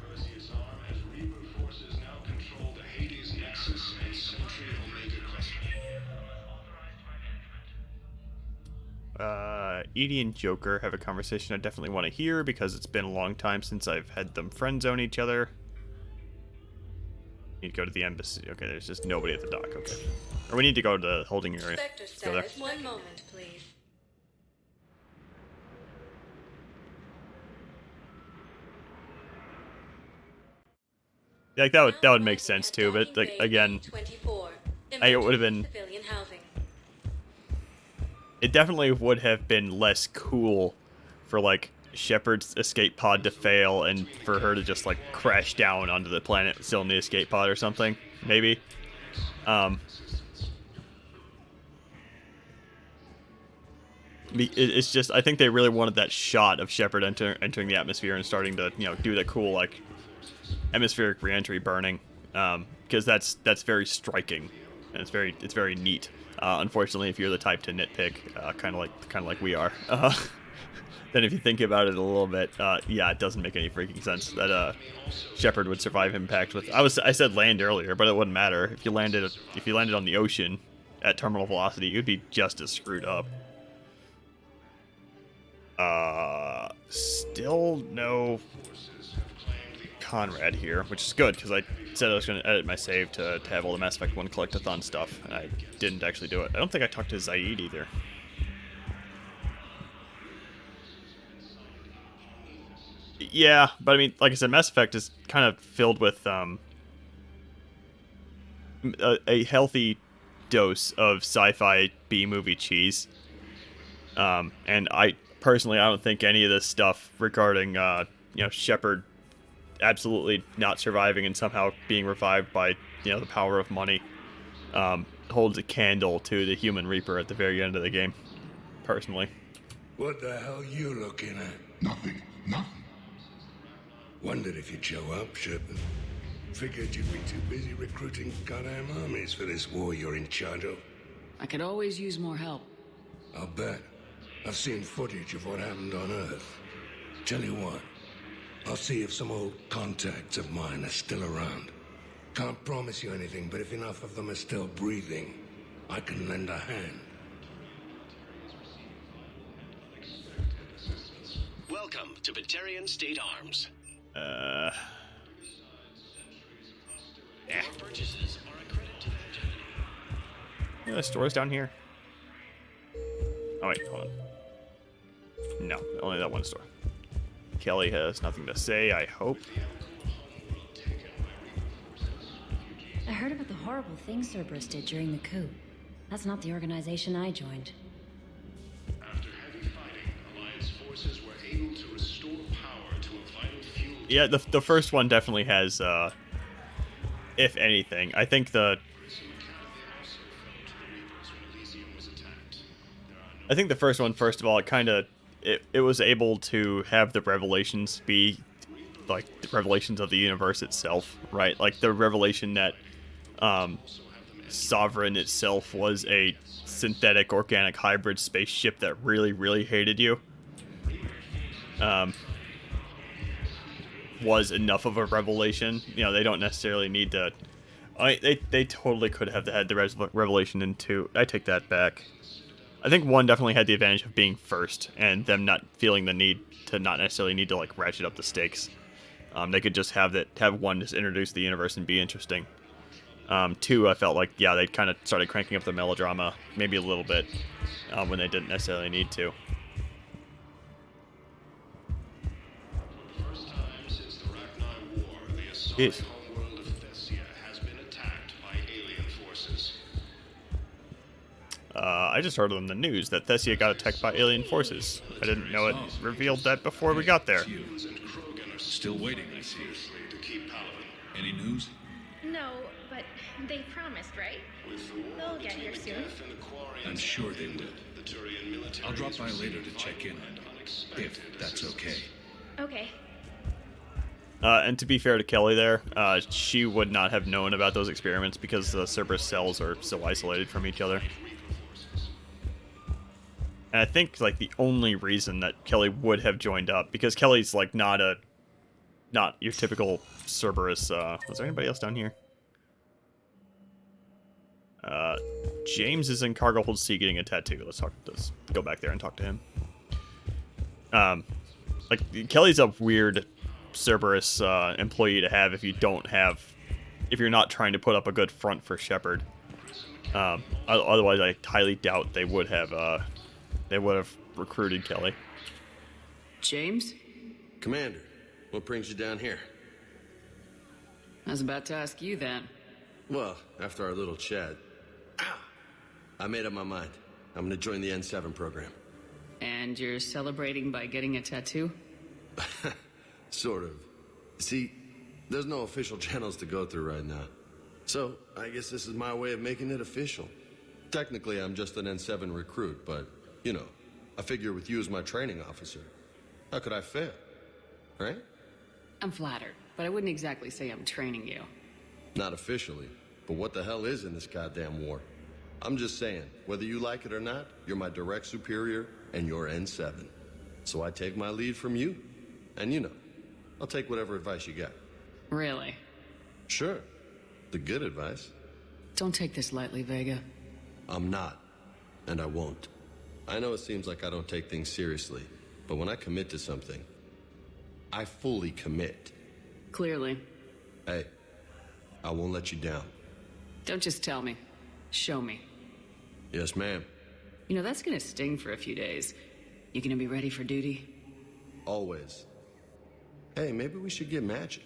[SPEAKER 9] Perseus arm as Reaper forces now control the Hades Nexus and Sentry Omega cluster.
[SPEAKER 1] Edie and Joker have a conversation I definitely want to hear because it's been a long time since I've had them friend zone each other. Need to go to the embassy. Okay, there's just nobody at the dock. Okay. Or we need to go to the holding area.
[SPEAKER 7] Sector
[SPEAKER 1] Let's go there.
[SPEAKER 7] status. 1 moment, please.
[SPEAKER 1] Like that would make sense too, but again, it would have been. It definitely would have been less cool for Shepard's escape pod to fail and for her to just crash down onto the planet still in the escape pod or something. Maybe. It's just I think they really wanted that shot of Shepard entering the atmosphere and starting to do the cool atmospheric reentry burning, because that's very striking and it's very neat. Unfortunately, if you're the type to nitpick, kind of like we are, then if you think about it a little bit, yeah, it doesn't make any freaking sense that Shepard would survive impact with. I said land earlier, but it wouldn't matter if you landed on the ocean at terminal velocity, you'd be just as screwed up. Still no Conrad here, which is good because I said I was going to edit my save to have all the Mass Effect 1 Collectathon stuff, and I didn't actually do it. I don't think I talked to Zaid either. Yeah, but I mean, like I said, Mass Effect is kind of filled with a healthy dose of sci-fi B-movie cheese. And I don't think any of this stuff regarding Shepard absolutely not surviving and somehow being revived by the power of money holds a candle to the Human Reaper at the very end of the game. Personally.
[SPEAKER 16] What the hell you looking at? Nothing. Wondered if you'd show up, Shepard. Figured you'd be too busy recruiting goddamn armies for this war you're in charge of.
[SPEAKER 3] I could always use more help.
[SPEAKER 16] I'll bet. I've seen footage of what happened on Earth. Tell you what, I'll see if some old contacts of mine are still around. Can't promise you anything, but if enough of them are still breathing, I can lend a hand.
[SPEAKER 5] Welcome to Batarian State Arms.
[SPEAKER 1] Yeah.
[SPEAKER 5] Your purchases are a credit to longevity.
[SPEAKER 1] Yeah, the store's down here. Oh wait, hold on. No, only that one store. Kelly has nothing to say, I hope.
[SPEAKER 13] I heard about the horrible things Cerberus did during the coup. That's not the organization I joined.
[SPEAKER 9] After heavy fighting, Alliance forces were able to restore power to a vital fuel.
[SPEAKER 1] Yeah, the first one definitely has, if anything. I think the first one, first of all, it was able to have the revelations be like the revelations of the universe itself, right? Like the revelation that Sovereign itself was a synthetic organic hybrid spaceship that really, really hated you. Was enough of a revelation. You know, they don't necessarily need to. They totally could have had the revelation in 2. I take that back. I think 1 definitely had the advantage of being first, and them not feeling the need to not necessarily need to like ratchet up the stakes. They could just have 1 just introduce the universe and be interesting. 2, I felt like, yeah, they kind of started cranking up the melodrama maybe a little bit when they didn't necessarily need to.
[SPEAKER 9] First time since the Rachni War, the Asari homeworld of Thessia has been attacked by alien forces.
[SPEAKER 1] I just heard on the news that Thessia got attacked by alien forces. I didn't know it revealed that before we got there.
[SPEAKER 10] Still waiting, I see. Any news?
[SPEAKER 15] No, but they promised, right? They'll get here soon.
[SPEAKER 10] I'm sure they will. I'll drop by later to check in, if that's okay.
[SPEAKER 15] Okay.
[SPEAKER 1] And to be fair to Kelly there, she would not have known about those experiments because the Cerberus cells are so isolated from each other. And I think like the only reason that Kelly would have joined up, because Kelly's like not your typical Cerberus. Was there anybody else down here? James is in cargo hold C getting a tattoo. Let's go back there and talk to him. Like Kelly's a weird Cerberus employee to have if you're not trying to put up a good front for Shepard. Otherwise, I highly doubt they would have recruited Kelly.
[SPEAKER 3] James?
[SPEAKER 12] Commander, what brings you down here?
[SPEAKER 3] I was about to ask you that.
[SPEAKER 12] Well, after our little chat, I made up my mind. I'm gonna join the N7 program.
[SPEAKER 3] And you're celebrating by getting a tattoo?
[SPEAKER 12] Sort of. See, there's no official channels to go through right now. So, I guess this is my way of making it official. Technically, I'm just an N7 recruit, but, you know, I figure with you as my training officer, how could I fail? Right?
[SPEAKER 3] I'm flattered, but I wouldn't exactly say I'm training you.
[SPEAKER 12] Not officially, but what the hell is in this goddamn war? I'm just saying, whether you like it or not, you're my direct superior, and you're N7. So I take my lead from you. And you know, I'll take whatever advice you got.
[SPEAKER 3] Really?
[SPEAKER 12] Sure. The good advice.
[SPEAKER 3] Don't take this lightly, Vega.
[SPEAKER 12] I'm not. And I won't. I know it seems like I don't take things seriously, but when I commit to something, I fully commit.
[SPEAKER 3] Clearly.
[SPEAKER 12] Hey, I won't let you down.
[SPEAKER 3] Don't just tell me. Show me.
[SPEAKER 12] Yes, ma'am.
[SPEAKER 3] You know, that's gonna sting for a few days. You gonna be ready for duty?
[SPEAKER 12] Always. Hey, maybe we should get matching.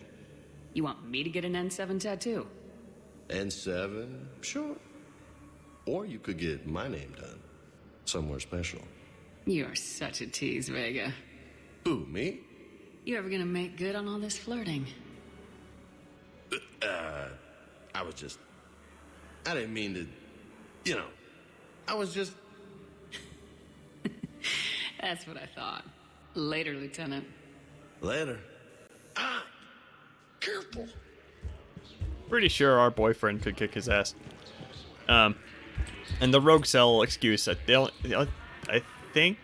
[SPEAKER 3] You want me to get an N7 tattoo?
[SPEAKER 12] N7? Sure. Or you could get my name done. Somewhere special.
[SPEAKER 3] You're such a tease, Vega.
[SPEAKER 12] Who, me?
[SPEAKER 3] You ever gonna make good on all this flirting?
[SPEAKER 12] I didn't mean to, you know, I was just...
[SPEAKER 3] That's what I thought. Later, Lieutenant.
[SPEAKER 12] Later. Ah!
[SPEAKER 16] Careful.
[SPEAKER 1] Pretty sure our boyfriend could kick his ass. And the rogue cell excuse, I think,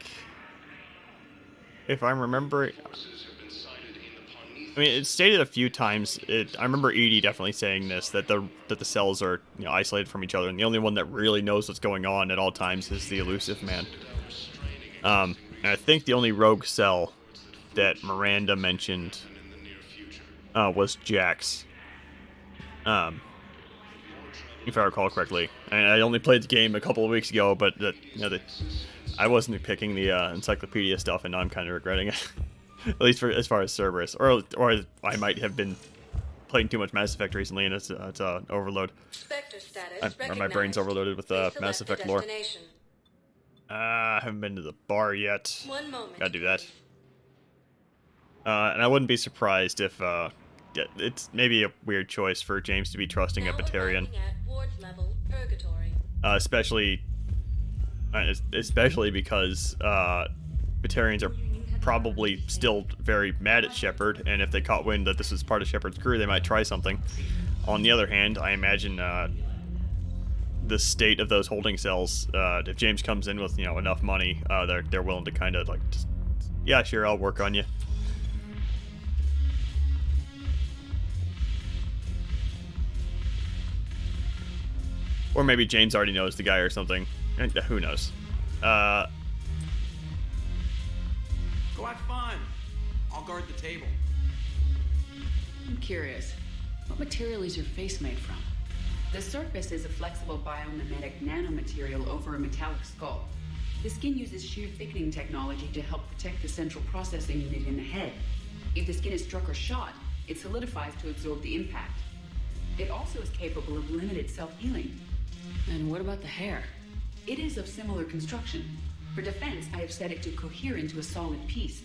[SPEAKER 1] if I'm remembering, I mean, it's stated a few times. I remember Edie definitely saying this, that the cells are, you know, isolated from each other, and the only one that really knows what's going on at all times is the elusive man. And I think the only rogue cell that Miranda mentioned was Jax. If I recall correctly. And I only played the game a couple of weeks ago, but I wasn't picking the encyclopedia stuff, and now I'm kind of regretting it. At least as far as Cerberus, or I might have been playing too much Mass Effect recently, and it's overload.
[SPEAKER 7] Spectre status
[SPEAKER 1] Or my brain's overloaded with Mass Effect lore. I haven't been to the bar yet.
[SPEAKER 7] 1 moment.
[SPEAKER 1] Gotta do that. And I wouldn't be surprised if it's maybe a weird choice for James to be trusting a Batarian. Especially because Batarians are probably still very mad at Shepard, and if they caught wind that this was part of Shepard's crew, they might try something. On the other hand, I imagine the state of those holding cells, if James comes in with, you know, enough money, they're willing to kind of like, just, yeah, sure, I'll work on you. Or maybe James already knows the guy or something. Who knows?
[SPEAKER 11] Go have fun. I'll guard the table.
[SPEAKER 4] I'm curious. What material is your face made from? The surface is a flexible biomimetic nanomaterial over a metallic skull. The skin uses shear thickening technology to help protect the central processing unit in the head. If the skin is struck or shot, it solidifies to absorb the impact. It also is capable of limited self-healing. And what about the hair? It is of similar construction. For defense, I have set it to cohere into a solid piece.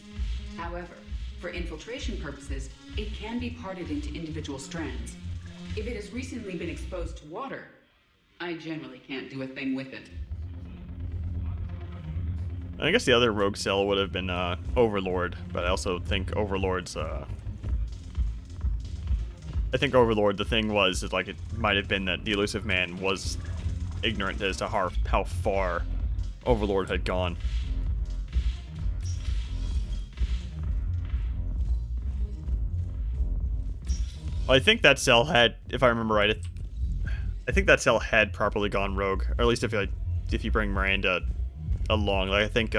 [SPEAKER 4] However, for infiltration purposes, it can be parted into individual strands. If it has recently been exposed to water, I generally can't do a thing with it.
[SPEAKER 1] I guess the other rogue cell would have been Overlord, but I also think Overlord's I think Overlord, the thing was, is like, it might have been that the elusive man was ignorant as to how far Overlord had gone. Well, I think that cell had, if I remember right, I think that cell had properly gone rogue, or at least if you bring Miranda along. Like, I think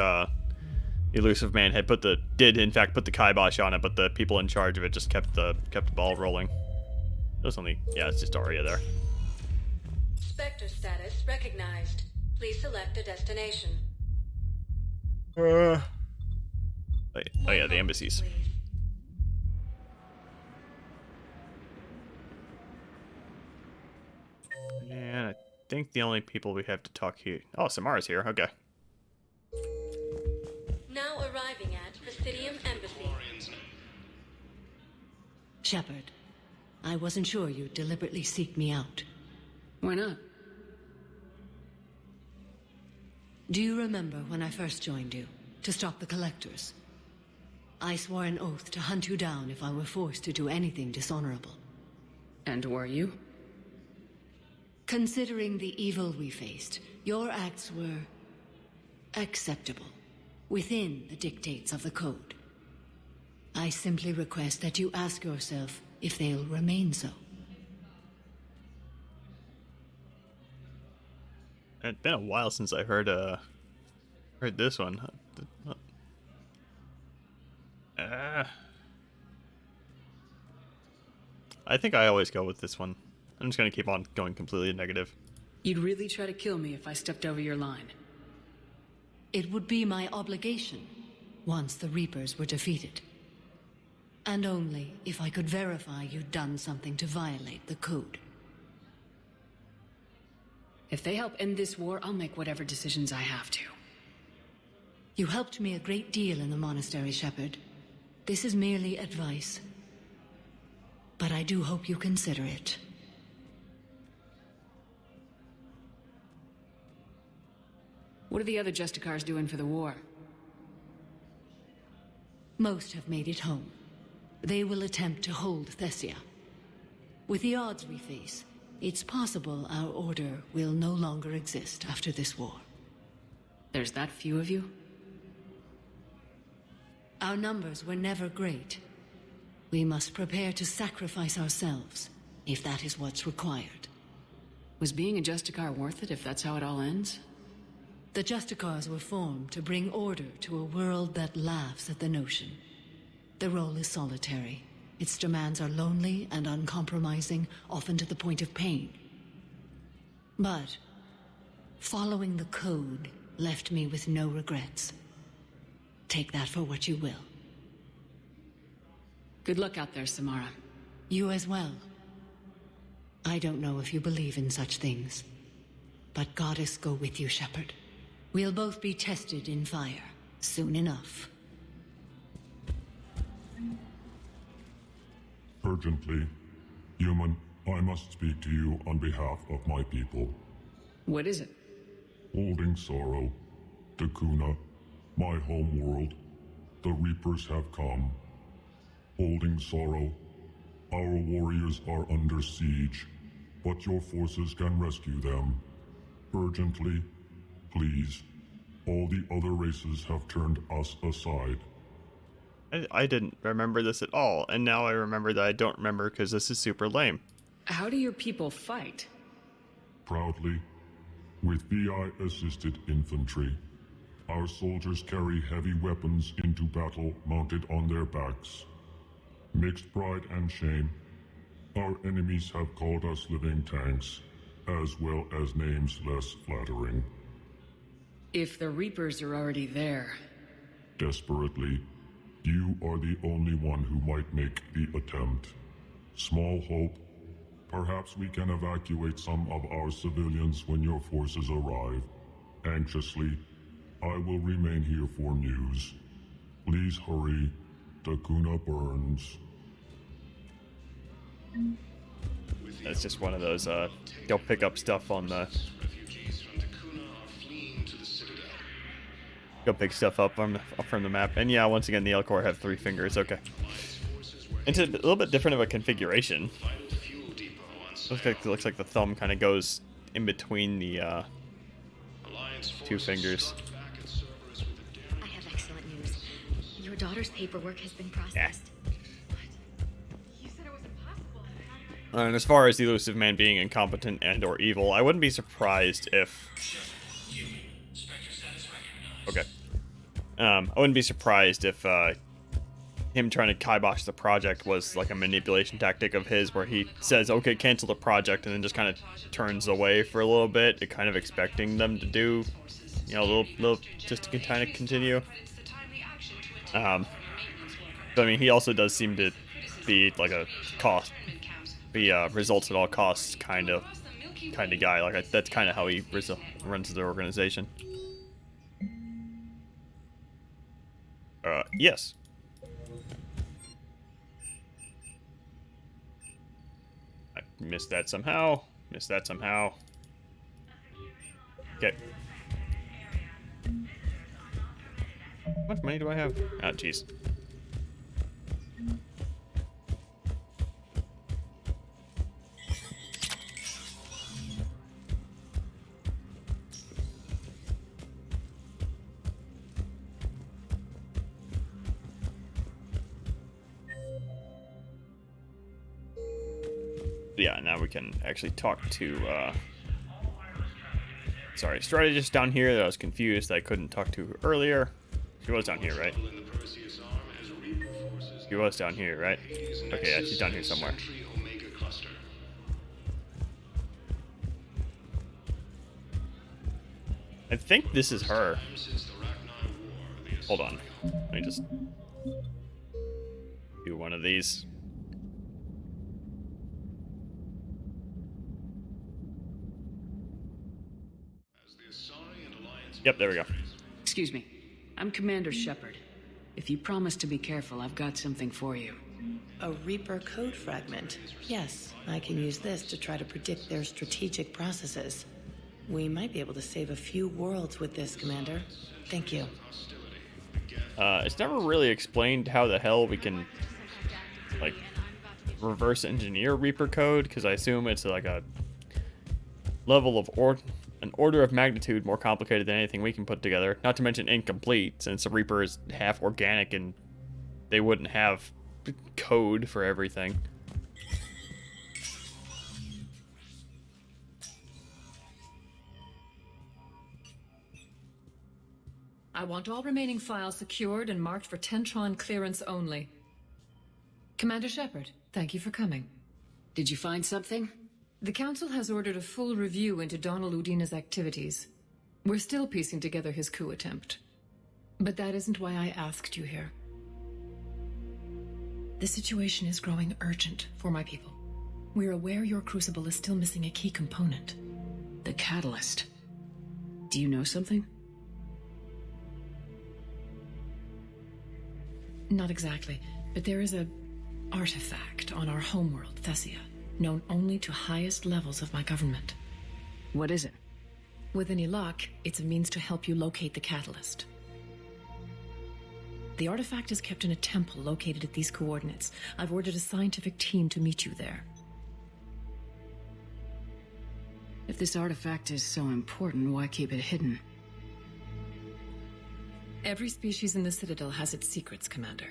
[SPEAKER 1] elusive man had did in fact put the kibosh on it, but the people in charge of it just kept the ball rolling. It was only, yeah, it's just Arya there.
[SPEAKER 7] Spectre status recognized. Please select a destination.
[SPEAKER 1] Oh yeah, the embassies. And I think the only people we have to talk here. Oh, Samara's here. Okay.
[SPEAKER 7] Now arriving at Presidium Embassy.
[SPEAKER 17] Shepard, I wasn't sure you'd deliberately seek me out.
[SPEAKER 4] Why not?
[SPEAKER 17] Do you remember when I first joined you, to stop the Collectors? I swore an oath to hunt you down if I were forced to do anything dishonorable.
[SPEAKER 4] And were you?
[SPEAKER 17] Considering the evil we faced, your acts were acceptable, within the dictates of the Code. I simply request that you ask yourself if they'll remain so.
[SPEAKER 1] It's been a while since I heard this one. I think I always go with this one. I'm just gonna keep on going completely negative.
[SPEAKER 4] You'd really try to kill me if I stepped over your line.
[SPEAKER 17] It would be my obligation once the Reapers were defeated. And only if I could verify you'd done something to violate the Code.
[SPEAKER 4] If they help end this war, I'll make whatever decisions I have to.
[SPEAKER 17] You helped me a great deal in the monastery, Shepard. This is merely advice. But I do hope you consider it.
[SPEAKER 4] What are the other Justicars doing for the war?
[SPEAKER 17] Most have made it home. they will attempt to hold Thessia. With the odds we face, it's possible our order will no longer exist after this war.
[SPEAKER 4] There's that few of you?
[SPEAKER 17] Our numbers were never great. We must prepare to sacrifice ourselves, if that is what's required.
[SPEAKER 4] Was being a Justicar worth it if that's how it all ends?
[SPEAKER 17] The Justicars were formed to bring order to a world that laughs at the notion. The role is solitary. Its demands are lonely and uncompromising, often to the point of pain. But following the code left me with no regrets. Take that for what you will.
[SPEAKER 4] Good luck out there, Samara.
[SPEAKER 17] You as well. I don't know if you believe in such things, but Goddess go with you, Shepard. We'll both be tested in fire, soon enough.
[SPEAKER 2] Urgently, human, I must speak to you on behalf of my people.
[SPEAKER 4] What is it?
[SPEAKER 2] Holding sorrow, Dakuna, my home world, the Reapers have come. Holding sorrow, our warriors are under siege, but your forces can rescue them. Urgently, please. All the other races have turned us aside.
[SPEAKER 1] I didn't remember this at all, and now I remember that I don't remember because this is super lame.
[SPEAKER 4] How do your people fight?
[SPEAKER 2] Proudly, with VI-assisted infantry. Our soldiers carry heavy weapons into battle mounted on their backs. Mixed pride and shame, our enemies have called us living tanks, as well as names less flattering.
[SPEAKER 4] If the Reapers are already there...
[SPEAKER 2] Desperately, you are the only one who might make the attempt. Small hope. Perhaps we can evacuate some of our civilians when your forces arrive. Anxiously, I will remain here for news. Please hurry. Dakuna burns.
[SPEAKER 1] It's just one of those, go pick up stuff on the... Go pick stuff up from the map. And yeah, once again, the L-Core have 3 fingers, okay. It's a little bit different of a configuration. Looks like the thumb kind of goes in between the 2 fingers.
[SPEAKER 6] I have excellent news. Your daughter's paperwork has been processed.
[SPEAKER 1] And as far as the Elusive Man being incompetent and or evil, I wouldn't be surprised if... Okay. I wouldn't be surprised if him trying to kibosh the project was like a manipulation tactic of his where he says, okay, cancel the project, and then just kind of turns away for a little bit, kind of expecting them to do, you know, a little just to kind of continue. But I mean, he also does seem to be like a results at all costs kind of guy. Like that's kind of how he runs the organization. Yes. I missed that somehow. Okay. How much money do I have? Oh, jeez. Yeah, now we can actually talk to, sorry, strategist down here that I was confused that I couldn't talk to earlier. She was down here, right? She was down here, right? Okay, yeah, she's down here somewhere. I think this is her. Hold on. Let me just do one of these. Yep, there we go.
[SPEAKER 4] Excuse me. I'm Commander Shepard. If you promise to be careful, I've got something for you.
[SPEAKER 20] A Reaper code fragment. Yes, I can use this to try to predict their strategic processes. We might be able to save a few worlds with this, Commander. Thank you.
[SPEAKER 1] It's never really explained how the hell we can like reverse engineer Reaper code, because I assume it's like a level of an order of magnitude more complicated than anything we can put together. Not to mention incomplete, since the Reaper is half organic and they wouldn't have code for everything.
[SPEAKER 14] I want all remaining files secured and marked for Tentron clearance only. Commander Shepard, thank you for coming.
[SPEAKER 19] Did you find something?
[SPEAKER 14] The Council has ordered a full review into Donald Udina's activities. We're still piecing together his coup attempt. But that isn't why I asked you here. The situation is growing urgent for my people. We're aware your crucible is still missing a key component.
[SPEAKER 19] The catalyst. Do you know something?
[SPEAKER 14] Not exactly, but there is a artifact on our homeworld, Thessia, known only to highest levels of my government.
[SPEAKER 19] What is it?
[SPEAKER 14] With any luck, it's a means to help you locate the catalyst. The artifact is kept in a temple located at these coordinates. I've ordered a scientific team to meet you there.
[SPEAKER 19] If this artifact is so important, why keep it hidden?
[SPEAKER 14] Every species in the Citadel has its secrets, Commander.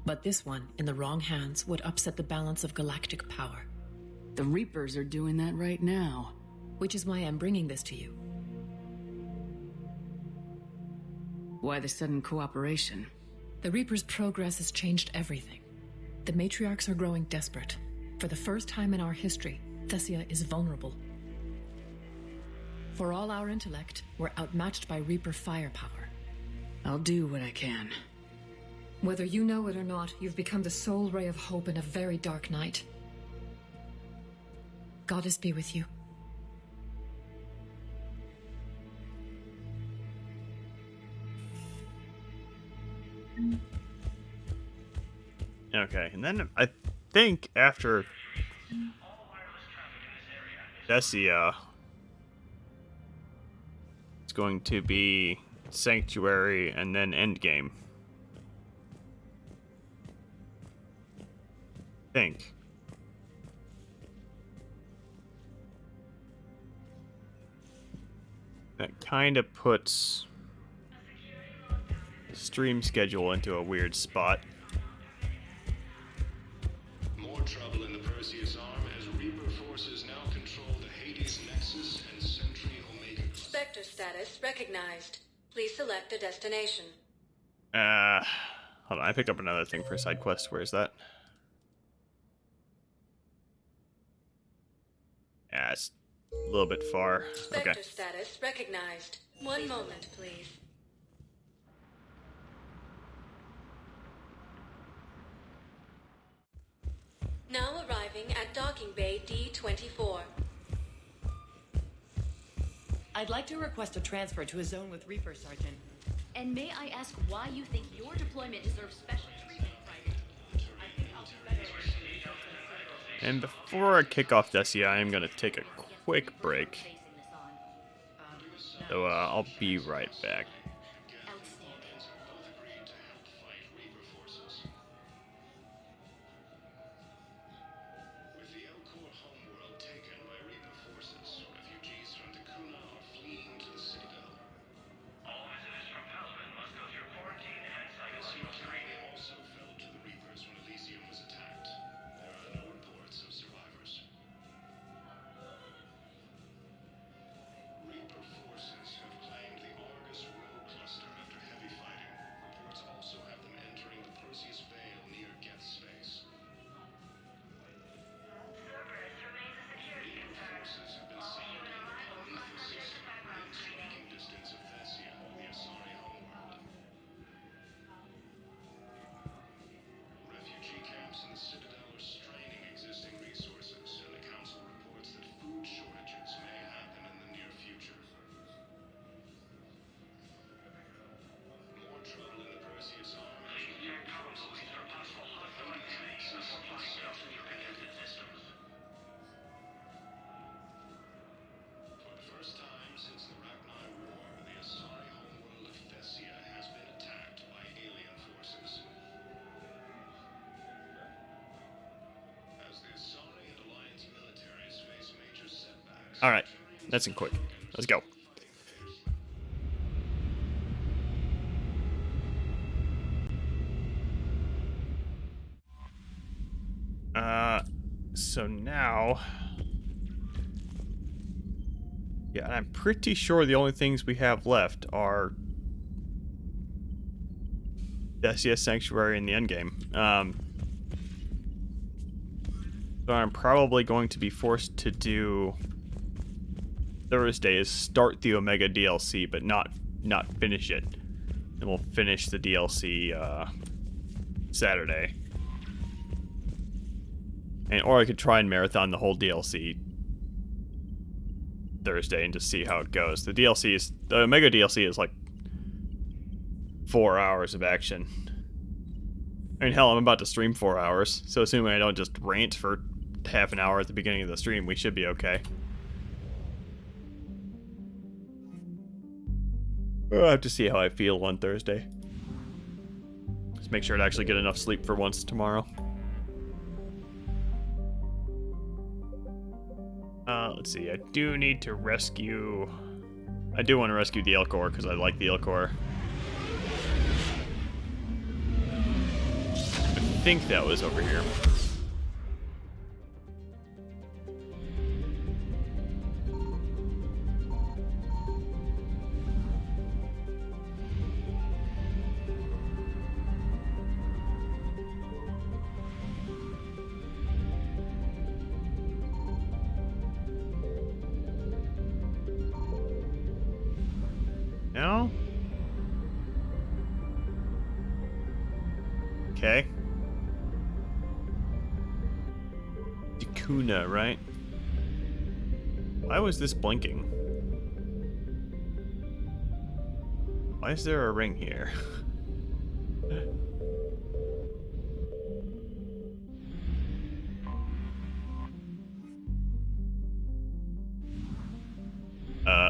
[SPEAKER 14] But this one, in the wrong hands, would upset the balance of galactic power.
[SPEAKER 19] The Reapers are doing that right now.
[SPEAKER 14] Which is why I'm bringing this to you.
[SPEAKER 19] Why the sudden cooperation?
[SPEAKER 14] The Reapers' progress has changed everything. The matriarchs are growing desperate. For the first time in our history, Thessia is vulnerable. For all our intellect, we're outmatched by Reaper firepower.
[SPEAKER 19] I'll do what I can.
[SPEAKER 14] Whether you know it or not, you've become the sole ray of hope in a very dark night. Goddess be with you.
[SPEAKER 1] Okay, and then I think after Thessia, it's going to be Sanctuary and then Endgame. I think. That kind of puts stream schedule into a weird spot.
[SPEAKER 9] More trouble in the Perseus arm as Reaper forces now control the Hades Nexus and Sentry Omega.
[SPEAKER 7] Spectre status recognized. Please select a destination.
[SPEAKER 1] Hold on, I picked up another thing for side quest. Where's that? Yeah, it's a little bit far.
[SPEAKER 7] Spectre
[SPEAKER 1] Okay.
[SPEAKER 7] status recognized. One moment, please. Now arriving at docking bay D-24.
[SPEAKER 20] I'd like to request a transfer to a zone with Reaper, Sergeant.
[SPEAKER 21] And may I ask why you think your deployment deserves special treatment, Private? I think I'll be better.
[SPEAKER 1] And before I kick off Thessia, I am going to take a quick break. So I'll be right back.
[SPEAKER 9] With the Elcor homeworld taken by Reaper forces, refugees from Dakuna are fleeing to the Citadel. All visitors from Palpin must go through quarantine and psychological also fell to the Reapers when Elysium was attacked. There are no reports of survivors. Reaper forces have claimed the Argus road
[SPEAKER 1] Alright, that's in quick. Let's go. So now... Yeah, I'm pretty sure the only things we have left are Thessia Sanctuary and the Endgame. So I'm probably going to be forced to do Thursday is start the Omega DLC, but not finish it. And we'll finish the DLC Saturday. Or I could try and marathon the whole DLC Thursday and just see how it goes. The Omega DLC is like 4 hours of action. I mean, hell, I'm about to stream 4 hours, so assuming I don't just rant for half an hour at the beginning of the stream, we should be okay. I'll have to see how I feel on Thursday. Just make sure to actually get enough sleep for once tomorrow. Let's see, I do need to rescue... I do want to rescue the Elcor, because I like the Elcor. I think that was over here. No? Okay. Dakuna, right? Why was this blinking? Why is there a ring here?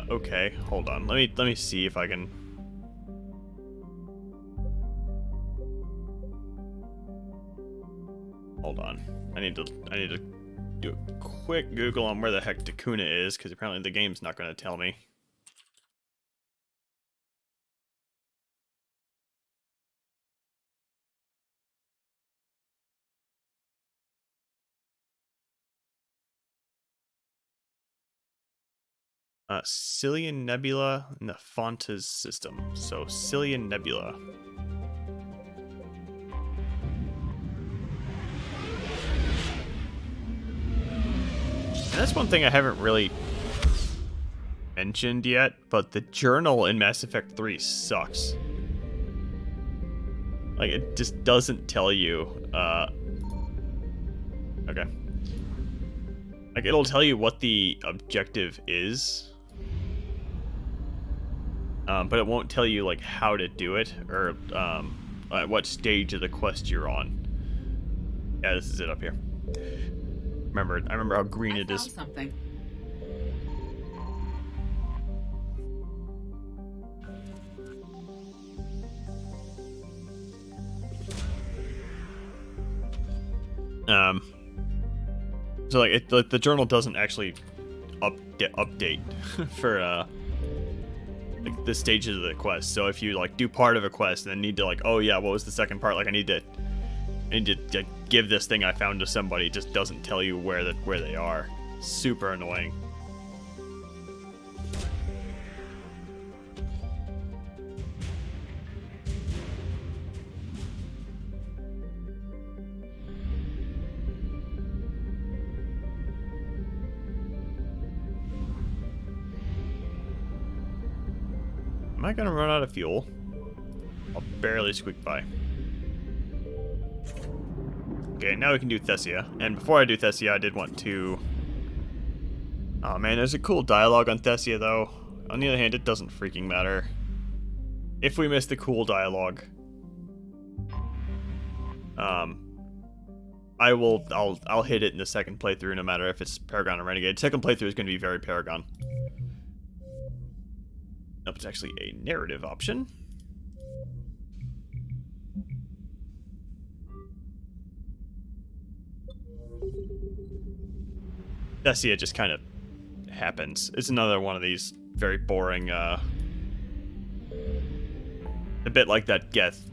[SPEAKER 1] Okay, hold on. Let me see if I can... Hold on. I need to do a quick Google on where the heck Dakuna is, because apparently the game's not going to tell me. Cillian Nebula in the Fontes system. So, Cillian Nebula. And that's one thing I haven't really mentioned yet, but the journal in Mass Effect 3 sucks. Like, it just doesn't tell you, okay. Like, it'll tell you what the objective is, but it won't tell you, like, how to do it, or, at what stage of the quest you're on. Yeah, this is it up here. I remember how green it is.
[SPEAKER 4] Something.
[SPEAKER 1] So like the journal doesn't actually update for like the stages of the quest. So if you like do part of a quest and then need to like, oh yeah, what was the second part? Like I need to give this thing I found to somebody, it just doesn't tell you where they are. Super annoying. Am I gonna run out of fuel? I'll barely squeak by. Okay, now we can do Thessia. And before I do Thessia, I did want to... Oh man, there's a cool dialogue on Thessia though. On the other hand, it doesn't freaking matter. If we miss the cool dialogue, I'll hit it in the second playthrough no matter if it's Paragon or Renegade. Second playthrough is gonna be very Paragon. Nope, it's actually a narrative option. Thessia just kind of happens. It's another one of these very boring, a bit like that Geth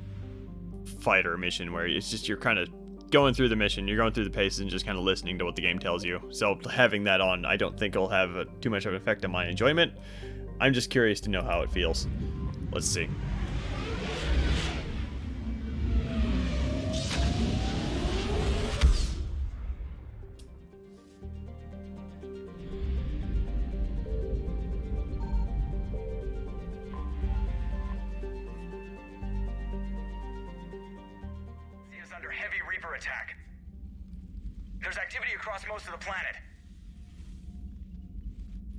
[SPEAKER 1] fighter mission where it's just you're kind of going through the mission, you're going through the paces and just kind of listening to what the game tells you. So having that on, I don't think will have too much of an effect on my enjoyment. I'm just curious to know how it feels. Let's see.
[SPEAKER 18] Attack. There's activity across most of the planet.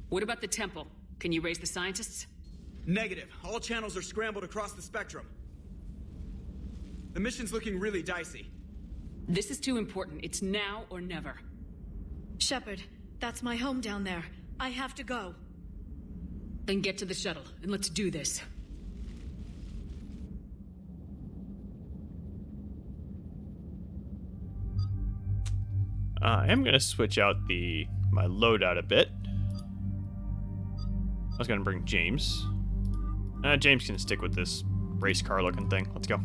[SPEAKER 3] What about the temple? Can you raise the scientists?
[SPEAKER 22] Negative. All channels are scrambled across the spectrum. The mission's looking really dicey.
[SPEAKER 3] This is too important. It's now or never.
[SPEAKER 23] Shepard, that's my home down there. I have to go.
[SPEAKER 3] Then get to the shuttle, and let's do this.
[SPEAKER 1] I am going to switch out my loadout a bit. I was going to bring James. James can stick with this race car looking thing. Let's go.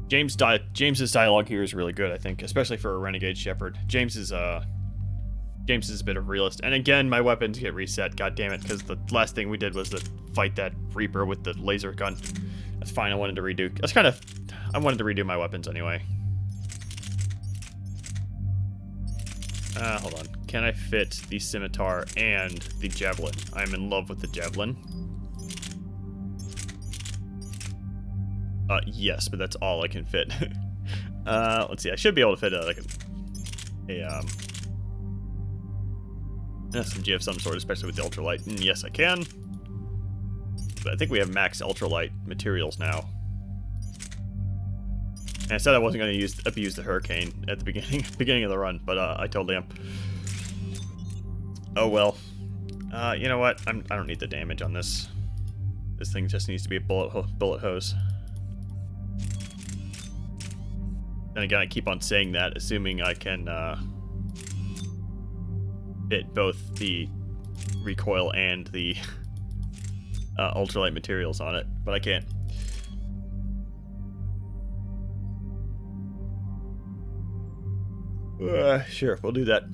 [SPEAKER 1] James's dialogue here is really good, I think, especially for a renegade Shepard. James is a bit of a realist. And again, my weapons get reset. God damn it, because the last thing we did was to fight that Reaper with the laser gun. That's fine. I wanted to redo. I wanted to redo my weapons anyway. Hold on. Can I fit the scimitar and the javelin? I'm in love with the javelin. Yes, but that's all I can fit. Let's see. I should be able to fit SMG of some sort, especially with the ultralight. And yes, I can. But I think we have max ultralight materials now. And I said I wasn't going to abuse the hurricane at the beginning of the run, but I totally am. Oh well. You know what? I don't need the damage on this. This thing just needs to be a bullet hose. Then again, I keep on saying that, assuming I can fit both the recoil and the ultralight materials on it, but I can't. Sure, we'll do that.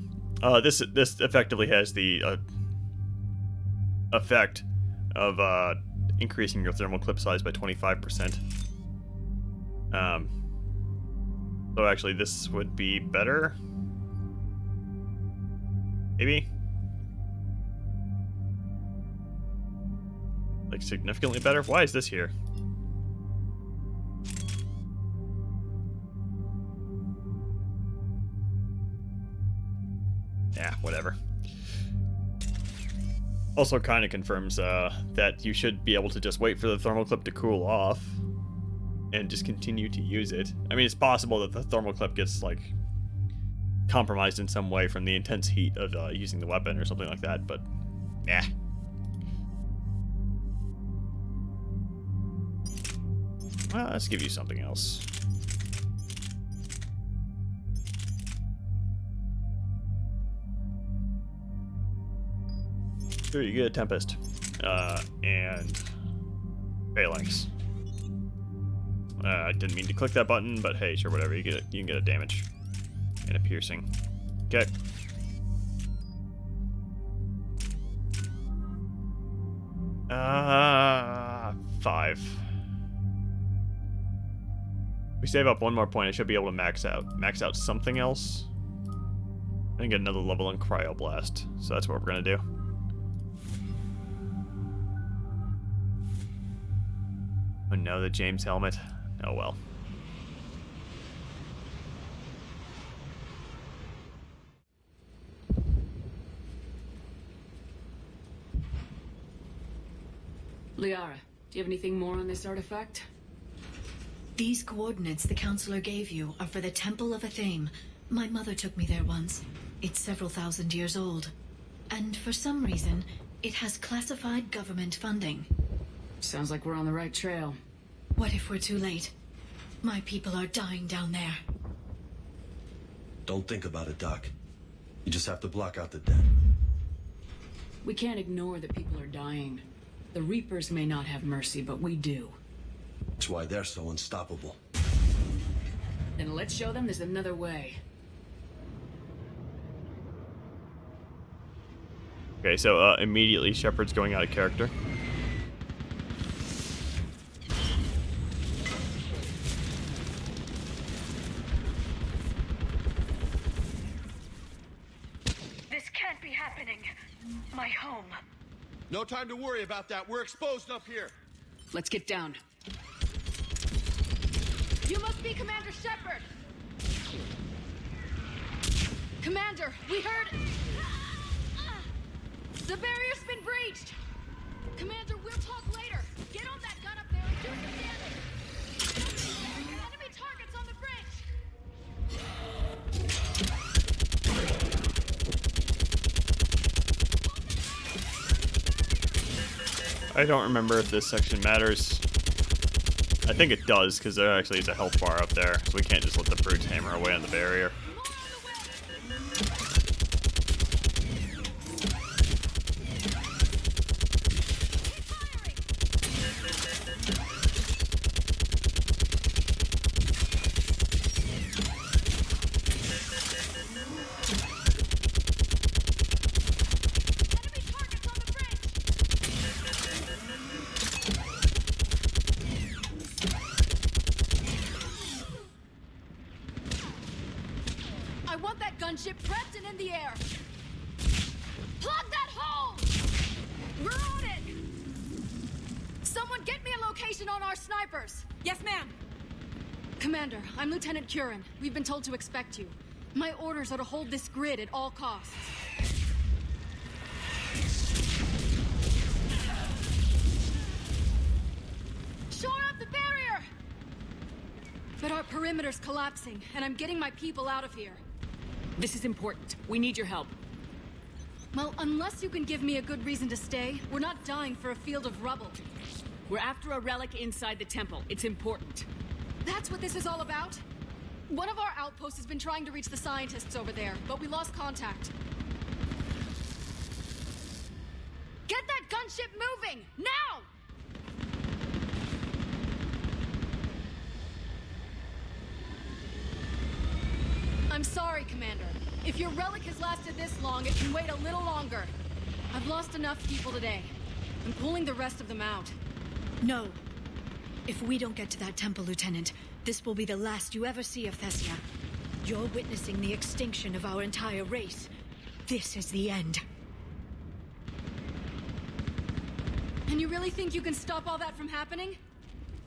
[SPEAKER 1] This effectively has the effect of increasing your thermal clip size by 25%. So actually, this would be better. Maybe? Like, significantly better? Why is this here? Yeah, whatever. Also kind of confirms that you should be able to just wait for the thermal clip to cool off and just continue to use it. I mean, it's possible that the thermal clip gets, like, compromised in some way from the intense heat of using the weapon or something like that, but yeah. Well, let's give you something else. Sure, you get a Tempest, and Phalanx. I didn't mean to click that button, but hey, sure, whatever. You can get a damage and a piercing. Okay. Five. We save up one more point. I should be able to max out something else. And get another level in Cryoblast. So that's what we're gonna do. Oh no, the James helmet. Oh well.
[SPEAKER 3] Liara, do you have anything more on this artifact?
[SPEAKER 23] These coordinates the counselor gave you are for the Temple of Athame. My mother took me there once. It's several thousand years old. And for some reason, it has classified government funding.
[SPEAKER 19] Sounds like we're on the right trail.
[SPEAKER 23] What if we're too late? My people are dying down there.
[SPEAKER 12] Don't think about it, Doc. You just have to block out the dead.
[SPEAKER 19] We can't ignore that people are dying. The Reapers may not have mercy, but we do.
[SPEAKER 12] That's why they're so unstoppable.
[SPEAKER 19] Then let's show them there's another way.
[SPEAKER 1] Okay, so immediately Shepard's going out of character.
[SPEAKER 5] This can't be happening. My home.
[SPEAKER 12] No time to worry about that. We're exposed up here.
[SPEAKER 19] Let's get down.
[SPEAKER 3] You must be Commander Shepard! Commander, we heard... The barrier's been breached! Commander, we'll talk later. Get on that gun up there and do some damage! Enemy targets on the bridge!
[SPEAKER 1] I don't remember if this section matters. I think it does, because there actually is a health bar up there, so we can't just let the brutes hammer away on the barrier.
[SPEAKER 3] I want that gunship prepped and in the air! Plug that hole! We're on it! Someone get me a location on our snipers! Yes, ma'am! Commander, I'm Lieutenant Curran. We've been told to expect you. My orders are to hold this grid at all costs. Shore up the barrier! But our perimeter's collapsing, and I'm getting my people out of here.
[SPEAKER 14] This is important. We need your help.
[SPEAKER 3] Well, unless you can give me a good reason to stay, we're not dying for a field of rubble.
[SPEAKER 14] We're after a relic inside the temple. It's important.
[SPEAKER 3] That's what this is all about? One of our outposts has been trying to reach the scientists over there, but we lost contact. Get that gunship moving! Now! I'm sorry, Commander. If your relic has lasted this long, it can wait a little longer. I've lost enough people today. I'm pulling the rest of them out.
[SPEAKER 23] No. If we don't get to that temple, Lieutenant, this will be the last you ever see of Thessia. You're witnessing the extinction of our entire race. This is the end.
[SPEAKER 3] And you really think you can stop all that from happening?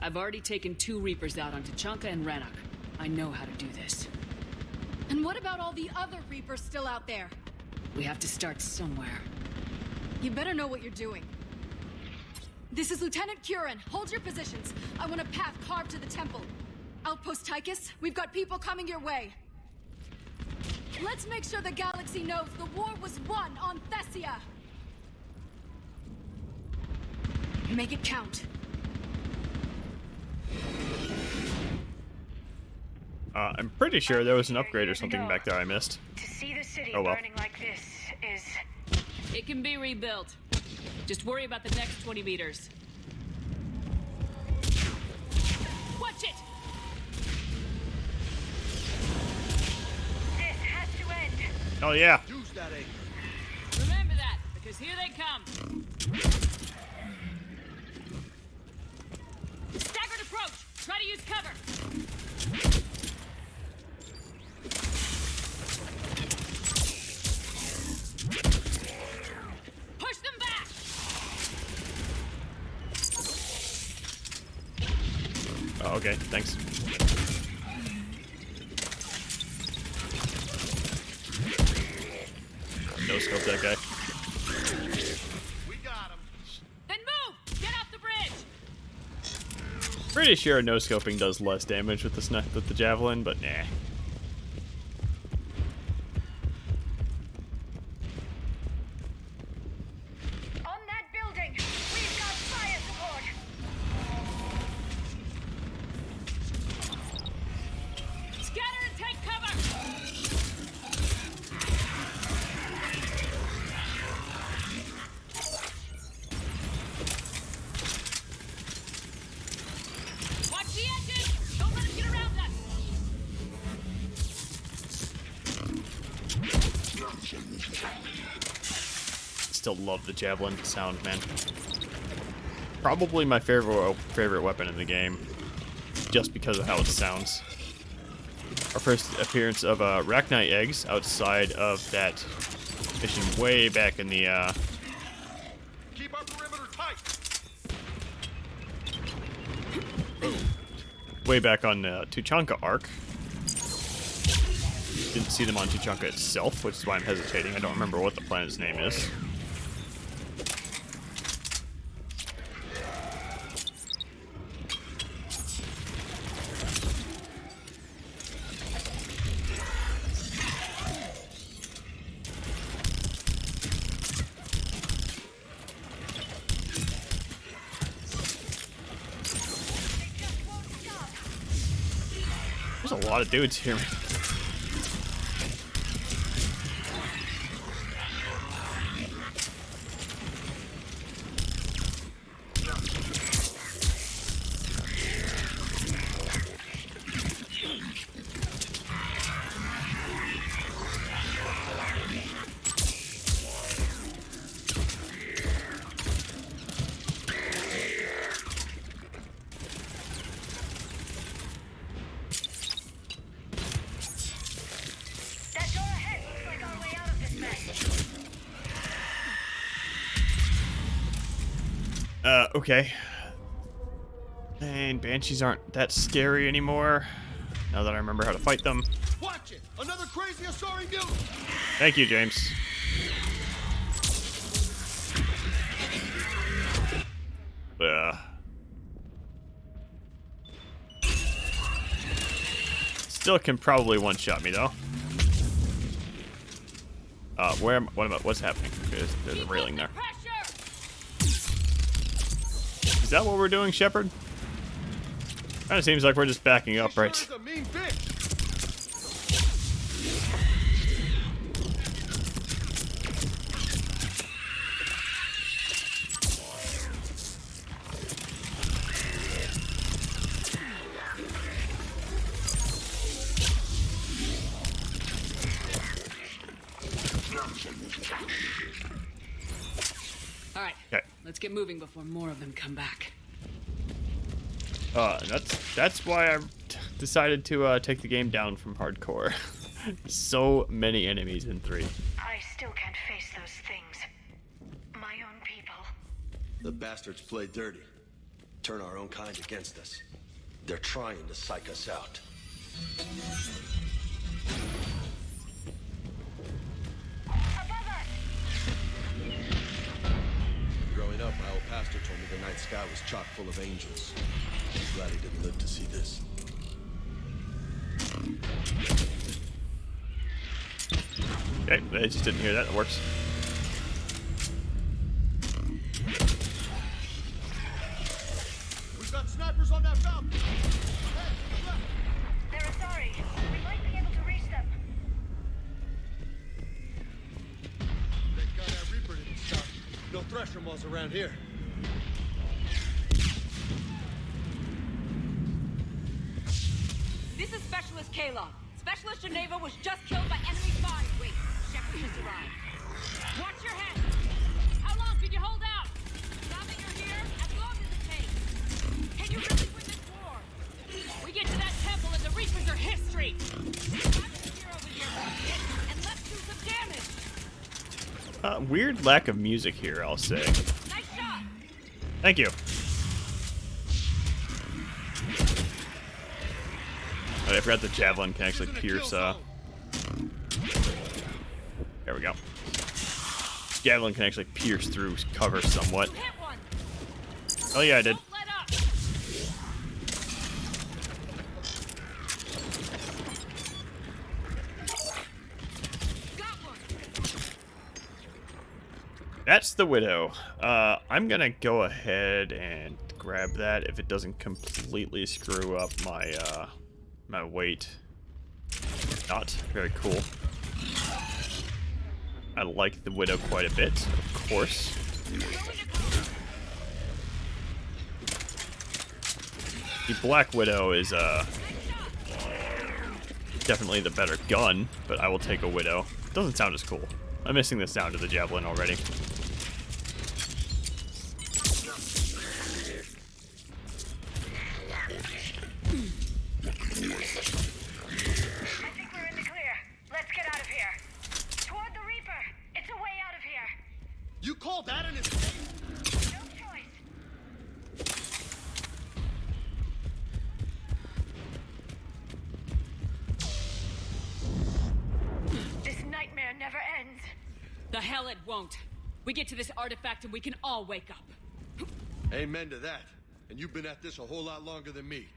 [SPEAKER 14] I've already taken 2 Reapers out on Tachanka and Rannoch. I know how to do this.
[SPEAKER 3] And what about all the other Reapers still out there?
[SPEAKER 14] We have to start somewhere.
[SPEAKER 3] You better know what you're doing. This is Lieutenant Curran. Hold your positions. I want a path carved to the temple. Outpost Tychus, we've got people coming your way. Let's make sure the galaxy knows the war was won on Thessia. Make it count.
[SPEAKER 1] I'm pretty sure there was an upgrade or something back there I missed.
[SPEAKER 5] To see the city
[SPEAKER 1] Oh well.
[SPEAKER 5] burning like this is...
[SPEAKER 14] It can be rebuilt. Just worry about the next 20 meters. Watch it!
[SPEAKER 5] This has to end.
[SPEAKER 1] Oh yeah.
[SPEAKER 12] Use that egg.
[SPEAKER 14] Remember that, because here they come. Staggered approach! Try to use cover! Push them back!
[SPEAKER 1] Oh, okay, thanks. No scope that guy.
[SPEAKER 12] We got him.
[SPEAKER 14] Then move! Get off the bridge!
[SPEAKER 1] Pretty sure no scoping does less damage with the javelin, but nah.
[SPEAKER 5] On that building, we've got fire support.
[SPEAKER 14] Scatter and take cover!
[SPEAKER 1] still love the javelin sound, man. Probably my favorite weapon in the game, just because of how it sounds. Our first appearance of Arachnite eggs outside of that mission way back in the
[SPEAKER 9] Keep our perimeter tight.
[SPEAKER 1] way back on the Tuchanka arc. Didn't see them on Tuchanka itself, which is why I'm hesitating. I don't remember what the planet's name is. There's a lot of dudes here. Okay. And banshees aren't that scary anymore, now that I remember how to fight them.
[SPEAKER 9] Watch it! Another crazy Asari mutant!
[SPEAKER 1] Thank you, James. Still can probably one-shot me though. What's happening? There's a railing there. Is that what we're doing, Shepard? Kinda seems like we're just backing up, right?
[SPEAKER 19] All right, let's get moving before more of them come back.
[SPEAKER 1] That's why I decided to take the game down from hardcore. So many enemies in 3.
[SPEAKER 5] I still can't face those things. My own people.
[SPEAKER 12] The bastards play dirty. Turn our own kind against us. They're trying to psych us out. Growing up, my old pastor told me the night sky was chock full of angels. Glad he didn't live to see this.
[SPEAKER 1] Okay, I just didn't hear that. It works.
[SPEAKER 9] We've got snipers on that mountain!
[SPEAKER 5] They're Asari. We might be able to reach them.
[SPEAKER 9] Thank God that Reaper didn't stop. No Thresher malls around here.
[SPEAKER 8] This is Specialist Kayla. Specialist Geneva was just killed by enemy fire. Wait, Shepard just arrived. Watch your head. How long can you hold out? Now that you're here, as long as it takes. Can you really win this war? We get to that temple and the Reapers are history. I'm the hero with your bucket, and let's do some damage.
[SPEAKER 1] Weird lack of music here, I'll say.
[SPEAKER 8] Nice shot.
[SPEAKER 1] Thank you. I forgot the javelin can actually pierce, there we go. Javelin can actually pierce through cover somewhat. Oh yeah, I did. That's the Widow. I'm gonna go ahead and grab that if it doesn't completely screw up my, my weight. Not very cool. I like the Widow quite a bit, of course. The Black Widow is definitely the better gun, but I will take a Widow. Doesn't sound as cool. I'm missing the sound of the javelin already.
[SPEAKER 12] that in his face?
[SPEAKER 5] No choice. This nightmare never ends.
[SPEAKER 8] The hell it won't. We get to this artifact and we can all wake up.
[SPEAKER 12] Amen to that. And you've been at this a whole lot longer than me.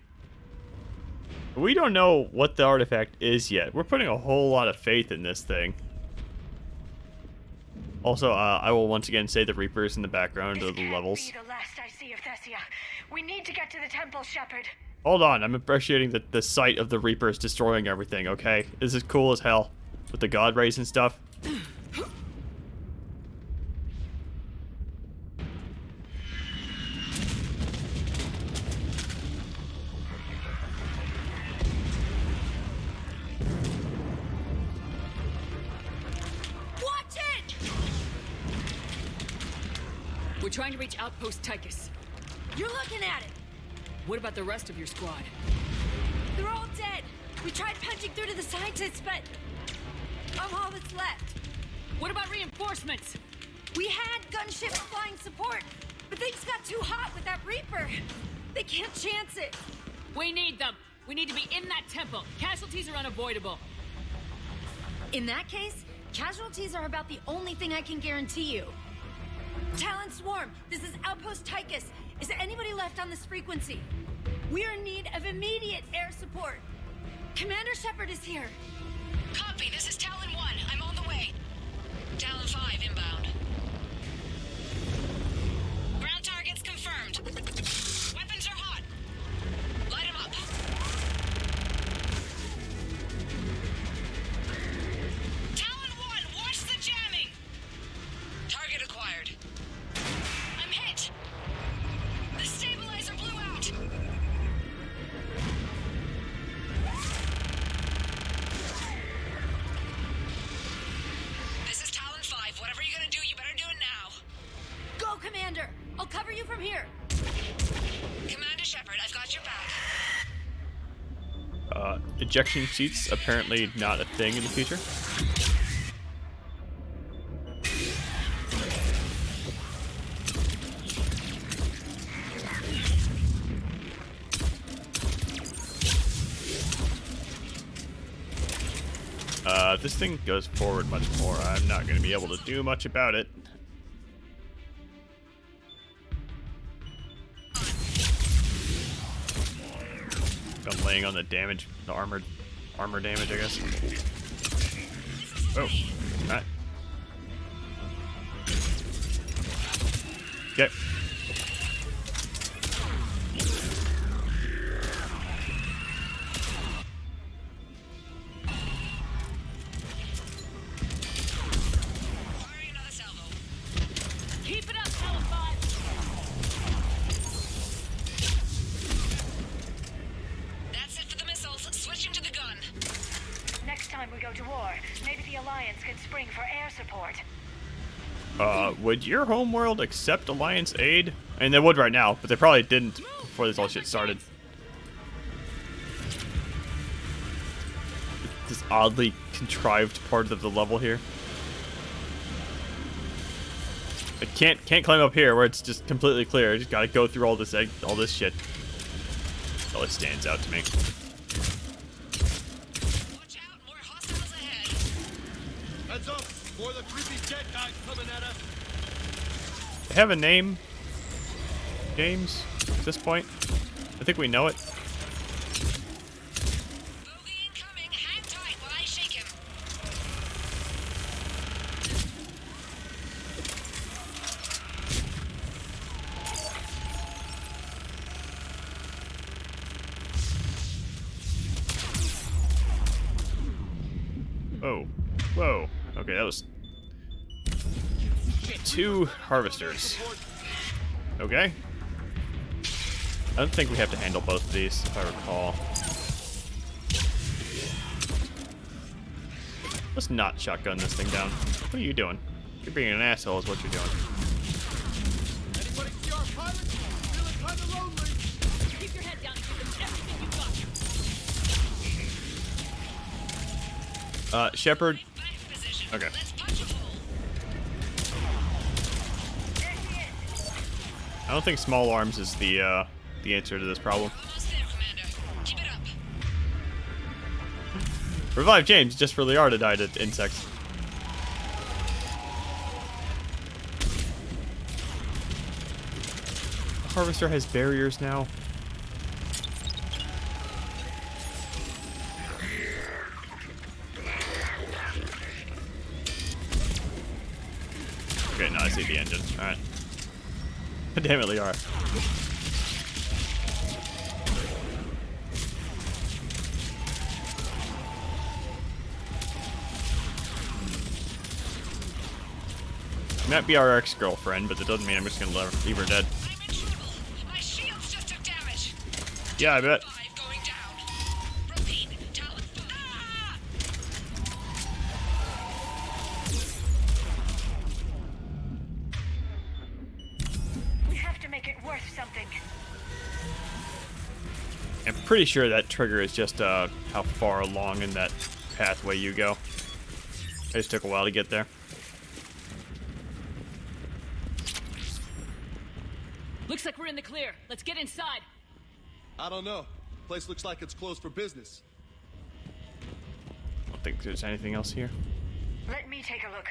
[SPEAKER 1] We don't know what the artifact is yet. We're putting a whole lot of faith in this thing. Also, I will once again say the Reapers in the background of the levels.
[SPEAKER 5] Be the last I see of Thessia. We need to get to the temple, Shepard.
[SPEAKER 1] Hold on, I'm appreciating the sight of the Reapers destroying everything, okay? This is cool as hell. With the God Rays and stuff.
[SPEAKER 8] Watch it! We're trying to reach Outpost Tychus.
[SPEAKER 3] You're looking at it!
[SPEAKER 8] What about the rest of your squad?
[SPEAKER 3] They're all dead! We tried punching through to the scientists, but I'm all that's left.
[SPEAKER 8] What about reinforcements?
[SPEAKER 3] We had gunship flying support, but things got too hot with that Reaper. They can't chance it.
[SPEAKER 8] We need them. We need to be in that temple. Casualties are unavoidable.
[SPEAKER 3] In that case, casualties are about the only thing I can guarantee you. Talon Swarm, this is Outpost Tychus. Is there anybody left on this frequency? We're in need of immediate air support. Commander Shepard is here.
[SPEAKER 17] Copy, this is Talon 1. I'm on the way. Talon 5 inbound. Ground targets confirmed. Weapons are hot. Light 'em up. Talon 1, watch the jamming! Target acquired. I'm hit! The stabilizer blew out! This is Talon 5. Whatever you're gonna do, you better do it now.
[SPEAKER 3] Go, Commander! I'll cover you from here.
[SPEAKER 17] Commander Shepard, I've got your back.
[SPEAKER 1] Ejection seats apparently not a thing in the future. If this thing goes forward much more, I'm not going to be able to do much about it. I'm laying on the damage, the armor damage, I guess. Oh, alright. Okay.
[SPEAKER 8] Keep it up, Talon 5.
[SPEAKER 17] That's it for the missiles. Switching to the gun.
[SPEAKER 5] Next time we go to war, maybe the Alliance can spring for air support.
[SPEAKER 1] Would your homeworld accept Alliance aid? I mean, they would right now, but they probably didn't before this all shit started. This oddly contrived part of the level here. I can't climb up here where it's just completely clear. I just gotta go through all this shit. It always stands out to me.
[SPEAKER 17] Watch out, more hostiles ahead.
[SPEAKER 12] Heads up! More of the creepy dead guys coming at us!
[SPEAKER 1] They have a name, James, at this point. I think we know it.
[SPEAKER 17] Bogey incoming. Hang tight while I shake him.
[SPEAKER 1] Oh, whoa. Okay, that was 2 harvesters. Okay. I don't think we have to handle both of these, if I recall. Let's not shotgun this thing down. What are you doing? You're being an asshole is what you're doing.
[SPEAKER 12] Anybody see our pilot? Feeling kinda lonely.
[SPEAKER 8] Keep your head down and give them everything you've got.
[SPEAKER 1] Shepard.
[SPEAKER 17] Back position.
[SPEAKER 1] Okay.
[SPEAKER 17] Let's punch a hole.
[SPEAKER 1] I don't think small arms is the answer to this problem. Revive James just for Liara to die to insects. The harvester has barriers now. Okay, now I see the engine. Alright. Damn it, Liara. She might be our ex-girlfriend, but that doesn't mean I'm just gonna leave her dead.
[SPEAKER 7] My shields just took damage.
[SPEAKER 1] Yeah, I bet.
[SPEAKER 7] Going down. Repeat.
[SPEAKER 5] We have to make it worth something.
[SPEAKER 1] I'm pretty sure that trigger is just how far along in that pathway you go. It just took a while to get there.
[SPEAKER 8] Looks like we're in the clear. Let's get inside.
[SPEAKER 12] I don't know. Place looks like it's closed for business.
[SPEAKER 1] I don't think there's anything else here.
[SPEAKER 5] Let me take a look.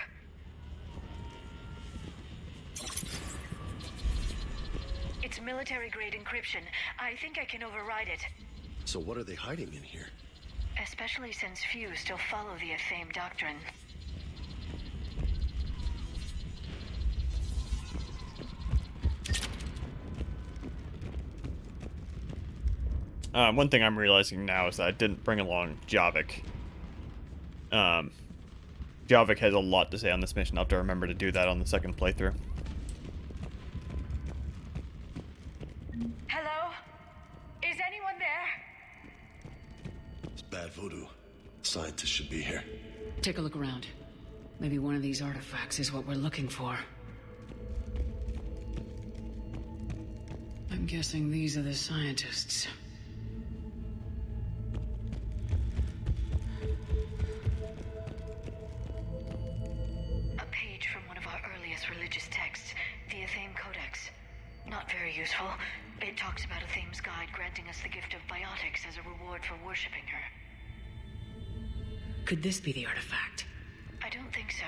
[SPEAKER 5] It's military-grade encryption. I think I can override it.
[SPEAKER 12] So what are they hiding in here?
[SPEAKER 5] Especially since few still follow the Athame doctrine.
[SPEAKER 1] One thing I'm realizing now is that I didn't bring along Javik. Javik has a lot to say on this mission. I'll have to remember to do that on the second playthrough.
[SPEAKER 5] Hello? Is anyone there?
[SPEAKER 12] It's bad voodoo. Scientists should be here.
[SPEAKER 19] Take a look around. Maybe one of these artifacts is what we're looking for. I'm guessing these are the scientists.
[SPEAKER 5] Not very useful. It talks about Athame's guide granting us the gift of biotics as a reward for worshipping her.
[SPEAKER 19] Could this be the artifact?
[SPEAKER 5] I don't think so.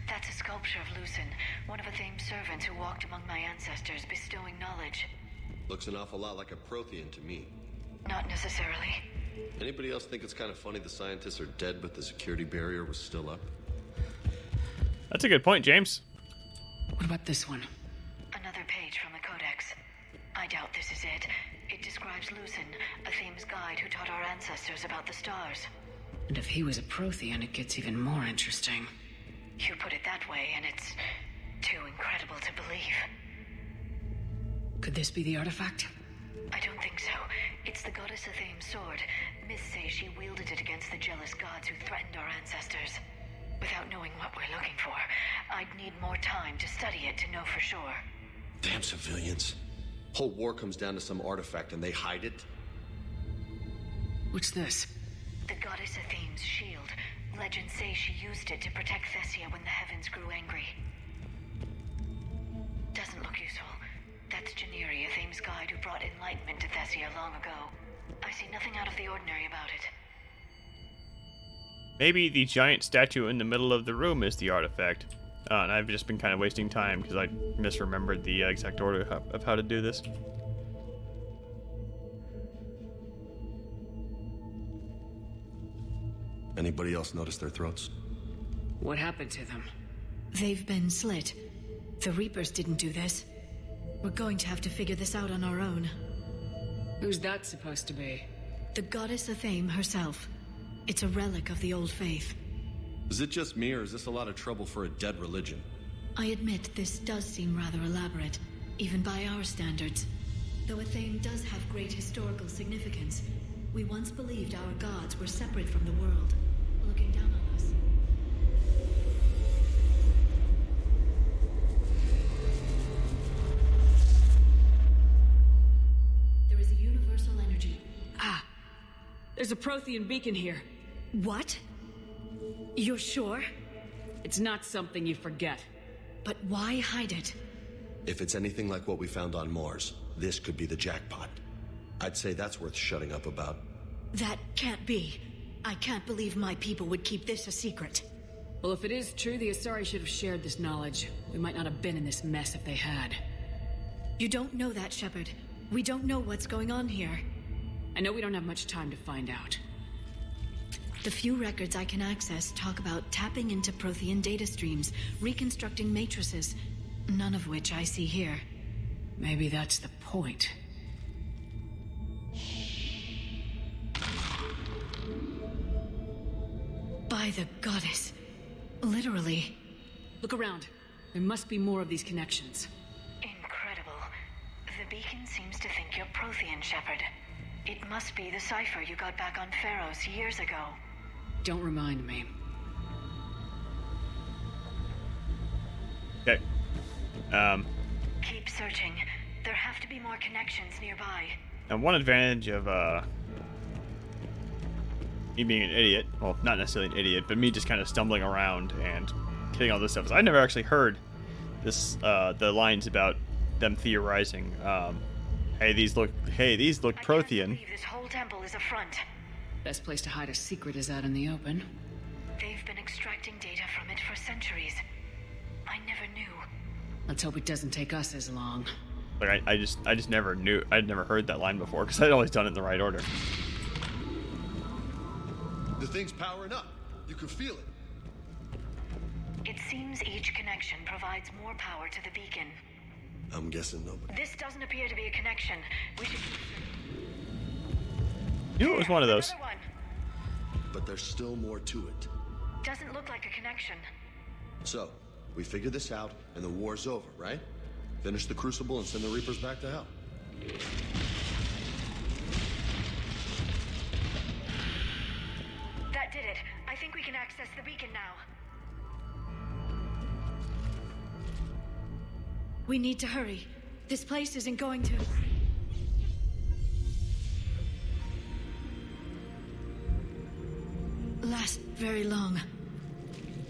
[SPEAKER 5] That's a sculpture of Lucen, one of Athame's servants who walked among my ancestors, bestowing knowledge.
[SPEAKER 12] Looks an awful lot like a Prothean to me.
[SPEAKER 5] Not necessarily.
[SPEAKER 12] Anybody else think it's kind of funny the scientists are dead, but the security barrier was still up?
[SPEAKER 1] That's a good point, James.
[SPEAKER 19] What about this one?
[SPEAKER 5] Another page from the Codex. I doubt this is it. It describes Lucen, Athame's guide who taught our ancestors about the stars.
[SPEAKER 19] And if he was a Prothean, it gets even more interesting.
[SPEAKER 5] You put it that way, and it's too incredible to believe.
[SPEAKER 19] Could this be the artifact?
[SPEAKER 5] I don't think so. It's the goddess Athame's sword. Myths say she wielded it against the jealous gods who threatened our ancestors. Without knowing what we're looking for, I'd need more time to study it to know for sure.
[SPEAKER 12] Damn civilians. Whole war comes down to some artifact and they hide it?
[SPEAKER 19] What's this?
[SPEAKER 5] The goddess Athame's shield. Legends say she used it to protect Thessia when the heavens grew angry. Doesn't look useful. That's Janiri, Athame's guide who brought enlightenment to Thessia long ago. I see nothing out of the ordinary about it.
[SPEAKER 1] Maybe the giant statue in the middle of the room is the artifact. And I've just been kind of wasting time because I misremembered the exact order of how to do this.
[SPEAKER 12] Anybody else notice their throats?
[SPEAKER 19] What happened to them?
[SPEAKER 23] They've been slit. The Reapers didn't do this. We're going to have to figure this out on our own.
[SPEAKER 19] Who's that supposed to be?
[SPEAKER 23] The goddess Athame herself. It's a relic of the old faith.
[SPEAKER 12] Is it just me, or is this a lot of trouble for a dead religion?
[SPEAKER 23] I admit this does seem rather elaborate, even by our standards. Though Athame does have great historical significance, we once believed our gods were separate from the world, looking down on us. There is a universal energy.
[SPEAKER 8] Ah! There's a Prothean beacon here.
[SPEAKER 23] What? You're sure?
[SPEAKER 8] It's not something you forget.
[SPEAKER 23] But why hide it?
[SPEAKER 12] If it's anything like what we found on Mars, this could be the jackpot. I'd say that's worth shutting up about.
[SPEAKER 23] That can't be. I can't believe my people would keep this a secret.
[SPEAKER 19] Well, if it is true, the Asari should have shared this knowledge. We might not have been in this mess if they had.
[SPEAKER 23] You don't know that, Shepard. We don't know what's going on here.
[SPEAKER 19] I know we don't have much time to find out.
[SPEAKER 23] The few records I can access talk about tapping into Prothean data streams, reconstructing matrices, none of which I see here.
[SPEAKER 19] Maybe that's the point.
[SPEAKER 23] By the goddess. Literally.
[SPEAKER 19] Look around. There must be more of these connections.
[SPEAKER 5] Incredible. The beacon seems to think you're Prothean, Shepard. It must be the cipher you got back on Pharaohs years ago.
[SPEAKER 19] Don't remind me.
[SPEAKER 1] Okay.
[SPEAKER 5] Keep searching. There have to be more connections nearby.
[SPEAKER 1] And one advantage of me being an idiot, well, not necessarily an idiot, but me just kind of stumbling around and getting all this stuff, is I never actually heard this the lines about them theorizing. Hey, these look Prothean.
[SPEAKER 5] This whole temple is a front.
[SPEAKER 19] Best place to hide a secret is out in the open.
[SPEAKER 5] They've been extracting data from it for centuries. I never knew.
[SPEAKER 19] Let's hope it doesn't take us as long.
[SPEAKER 1] Like I just never knew. I'd never heard that line before because I'd always done it in the right order.
[SPEAKER 12] The thing's powering up. You can feel it.
[SPEAKER 5] It seems each connection provides more power to the beacon.
[SPEAKER 12] I'm guessing nobody.
[SPEAKER 5] This doesn't appear to be a connection. We should keep...
[SPEAKER 1] You know, it was one of those.
[SPEAKER 5] Another one.
[SPEAKER 12] But there's still more to it.
[SPEAKER 5] Doesn't look like a connection.
[SPEAKER 12] So, we figure this out, and the war's over, right? Finish the Crucible and send the Reapers back to hell.
[SPEAKER 5] That did it. I think we can access the beacon now.
[SPEAKER 23] We need to hurry. This place isn't going to... last very long.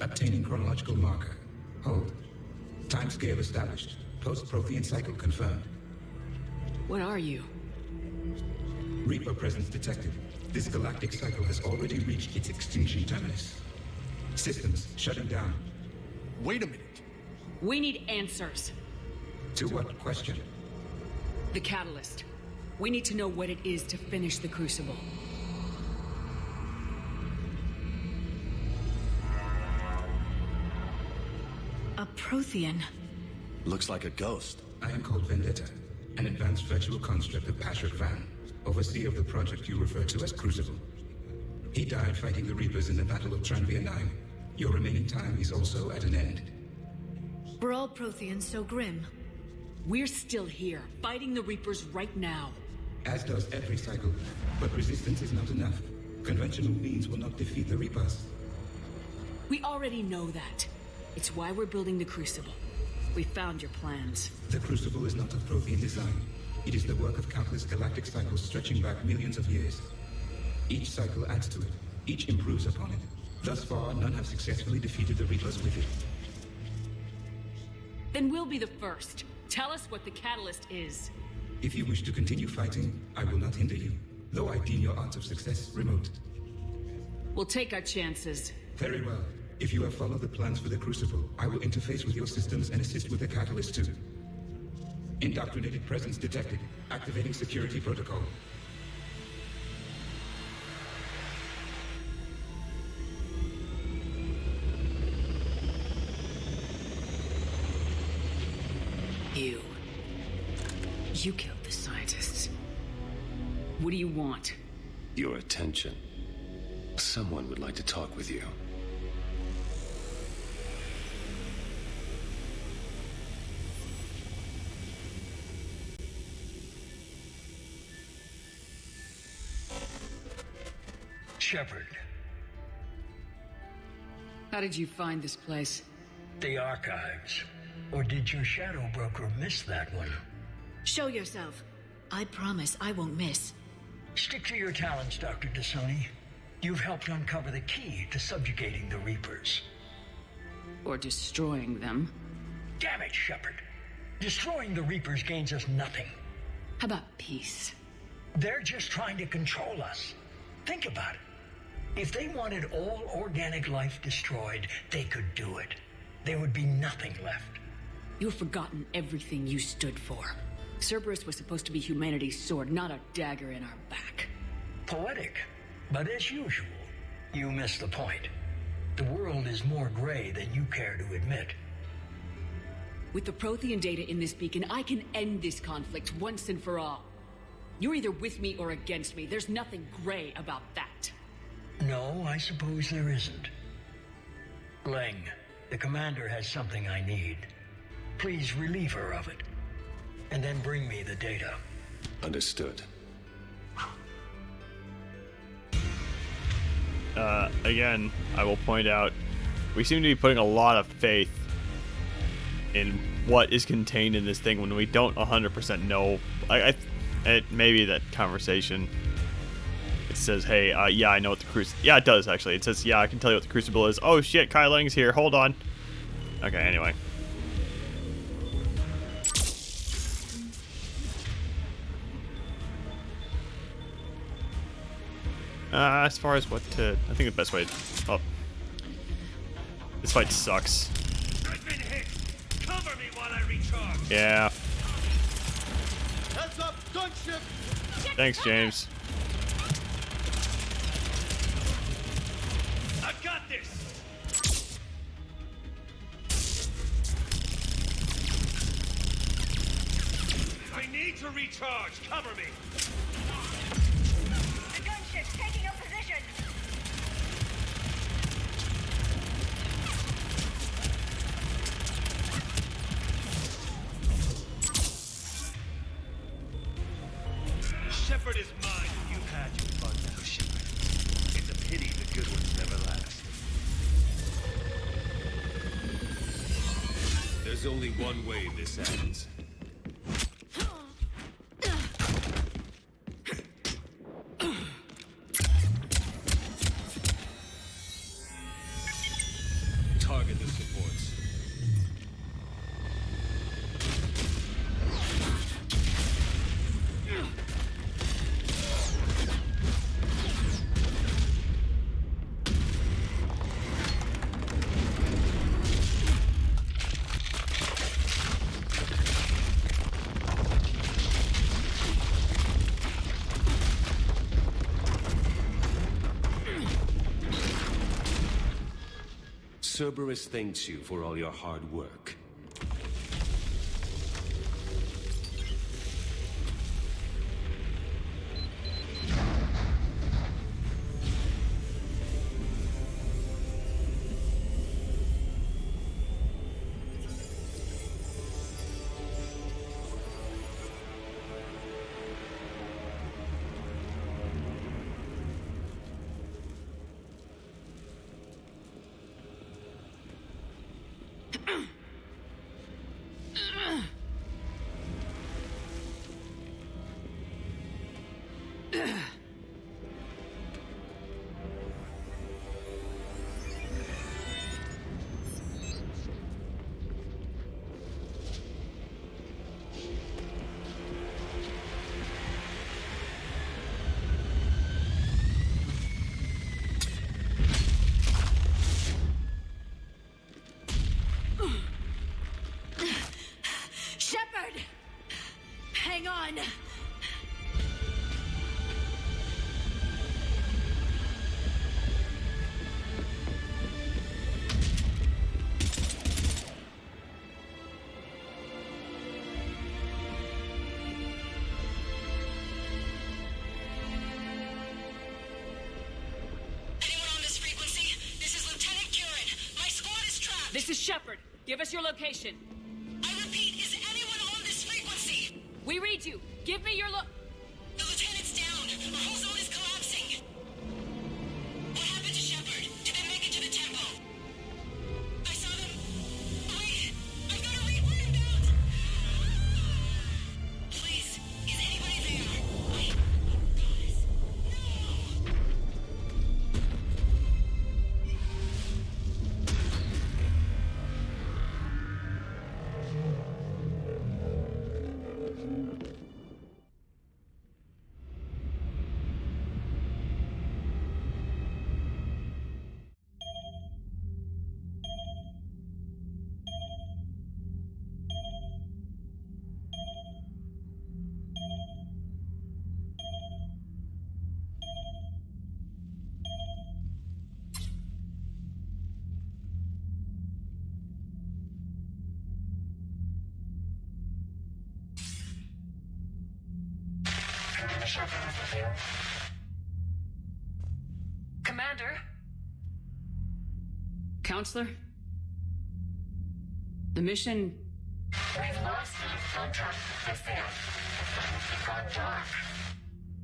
[SPEAKER 16] Obtaining chronological marker. Hold. Timescale established. Post-Prothean cycle confirmed.
[SPEAKER 19] What are you?
[SPEAKER 16] Reaper presence detected. This galactic cycle has already reached its extinction terminus. Systems shutting down.
[SPEAKER 12] Wait a minute.
[SPEAKER 19] We need answers.
[SPEAKER 16] To what question?
[SPEAKER 19] The catalyst. We need to know what it is to finish the Crucible.
[SPEAKER 23] A Prothean.
[SPEAKER 12] Looks like a ghost.
[SPEAKER 16] I am called Vendetta, an advanced virtual construct of Patrick Van, overseer of the project you refer to as Crucible. He died fighting the Reapers in the Battle of Tranvia 9. Your remaining time is also at an end.
[SPEAKER 23] We're all Protheans so grim.
[SPEAKER 19] We're still here, fighting the Reapers right now.
[SPEAKER 16] As does every cycle, but resistance is not enough. Conventional means will not defeat the Reapers.
[SPEAKER 19] We already know that. It's why we're building the Crucible. We found your plans.
[SPEAKER 16] The Crucible is not of Prothean design. It is the work of countless galactic cycles stretching back millions of years. Each cycle adds to it. Each improves upon it. Thus far, none have successfully defeated the Reapers with it.
[SPEAKER 19] Then we'll be the first. Tell us what the catalyst is.
[SPEAKER 16] If you wish to continue fighting, I will not hinder you, though I deem your odds of success remote.
[SPEAKER 19] We'll take our chances.
[SPEAKER 16] Very well. If you have followed the plans for the Crucible, I will interface with your systems and assist with the catalyst too. Indoctrinated presence detected. Activating security protocol.
[SPEAKER 19] You killed the scientists. What do you want?
[SPEAKER 10] Your attention. Someone would like to talk with you.
[SPEAKER 13] Shepard.
[SPEAKER 19] How did you find this place?
[SPEAKER 13] The archives. Or did your shadow broker miss that one?
[SPEAKER 23] Show yourself. I promise I won't miss.
[SPEAKER 13] Stick to your talents, Dr. Dasoni. You've helped uncover the key to subjugating the Reapers.
[SPEAKER 19] Or destroying them.
[SPEAKER 13] Damn it, Shepard. Destroying the Reapers gains us nothing.
[SPEAKER 19] How about peace?
[SPEAKER 13] They're just trying to control us. Think about it. If they wanted all organic life destroyed, they could do it. There would be nothing left.
[SPEAKER 19] You've forgotten everything you stood for. Cerberus was supposed to be humanity's sword, not a dagger in our back.
[SPEAKER 13] Poetic, but as usual, you miss the point. The world is more gray than you care to admit.
[SPEAKER 19] With the Prothean data in this beacon, I can end this conflict once and for all. You're either with me or against me. There's nothing gray about that.
[SPEAKER 13] No, I suppose there isn't. Leng, the commander has something I need. Please relieve her of it. And then bring me the data.
[SPEAKER 10] Understood.
[SPEAKER 1] Again, I will point out, we seem to be putting a lot of faith in what is contained in this thing when we don't 100% know. Maybe that conversation, it says, hey, yeah, I know what the Crucible... Yeah, it does, actually. It says, yeah, I can tell you what the Crucible is. Oh, shit, Kai Leng's here. Hold on. Okay, anyway. As far as what to... I think the best way... Oh. This fight sucks.
[SPEAKER 9] I've been hit. Cover me while I recharge.
[SPEAKER 1] Yeah.
[SPEAKER 9] Heads up, gunship.
[SPEAKER 1] Thanks, James.
[SPEAKER 9] I've got this. I need to recharge. Cover me.
[SPEAKER 3] The gunship's taking up position.
[SPEAKER 9] Shepard is mine. You've had your fun now, Shepard. It's a pity the good ones never last.
[SPEAKER 10] There's only one way this ends. Target the supports. Cerberus thanks you for all your hard work.
[SPEAKER 3] Shepard! Hang on!
[SPEAKER 19] This is Shepard. Give us your location.
[SPEAKER 3] I repeat, is anyone on this frequency?
[SPEAKER 19] We read you. Give me your
[SPEAKER 3] The lieutenant's down. Our whole zone is collapsing. What happened to Shepard? Did they make it to the temple? I saw them. Wait, I've got to read whereabouts. Please, is anybody there?
[SPEAKER 14] Commander?
[SPEAKER 19] Counselor? The mission...
[SPEAKER 23] We've lost contact with the gone dark.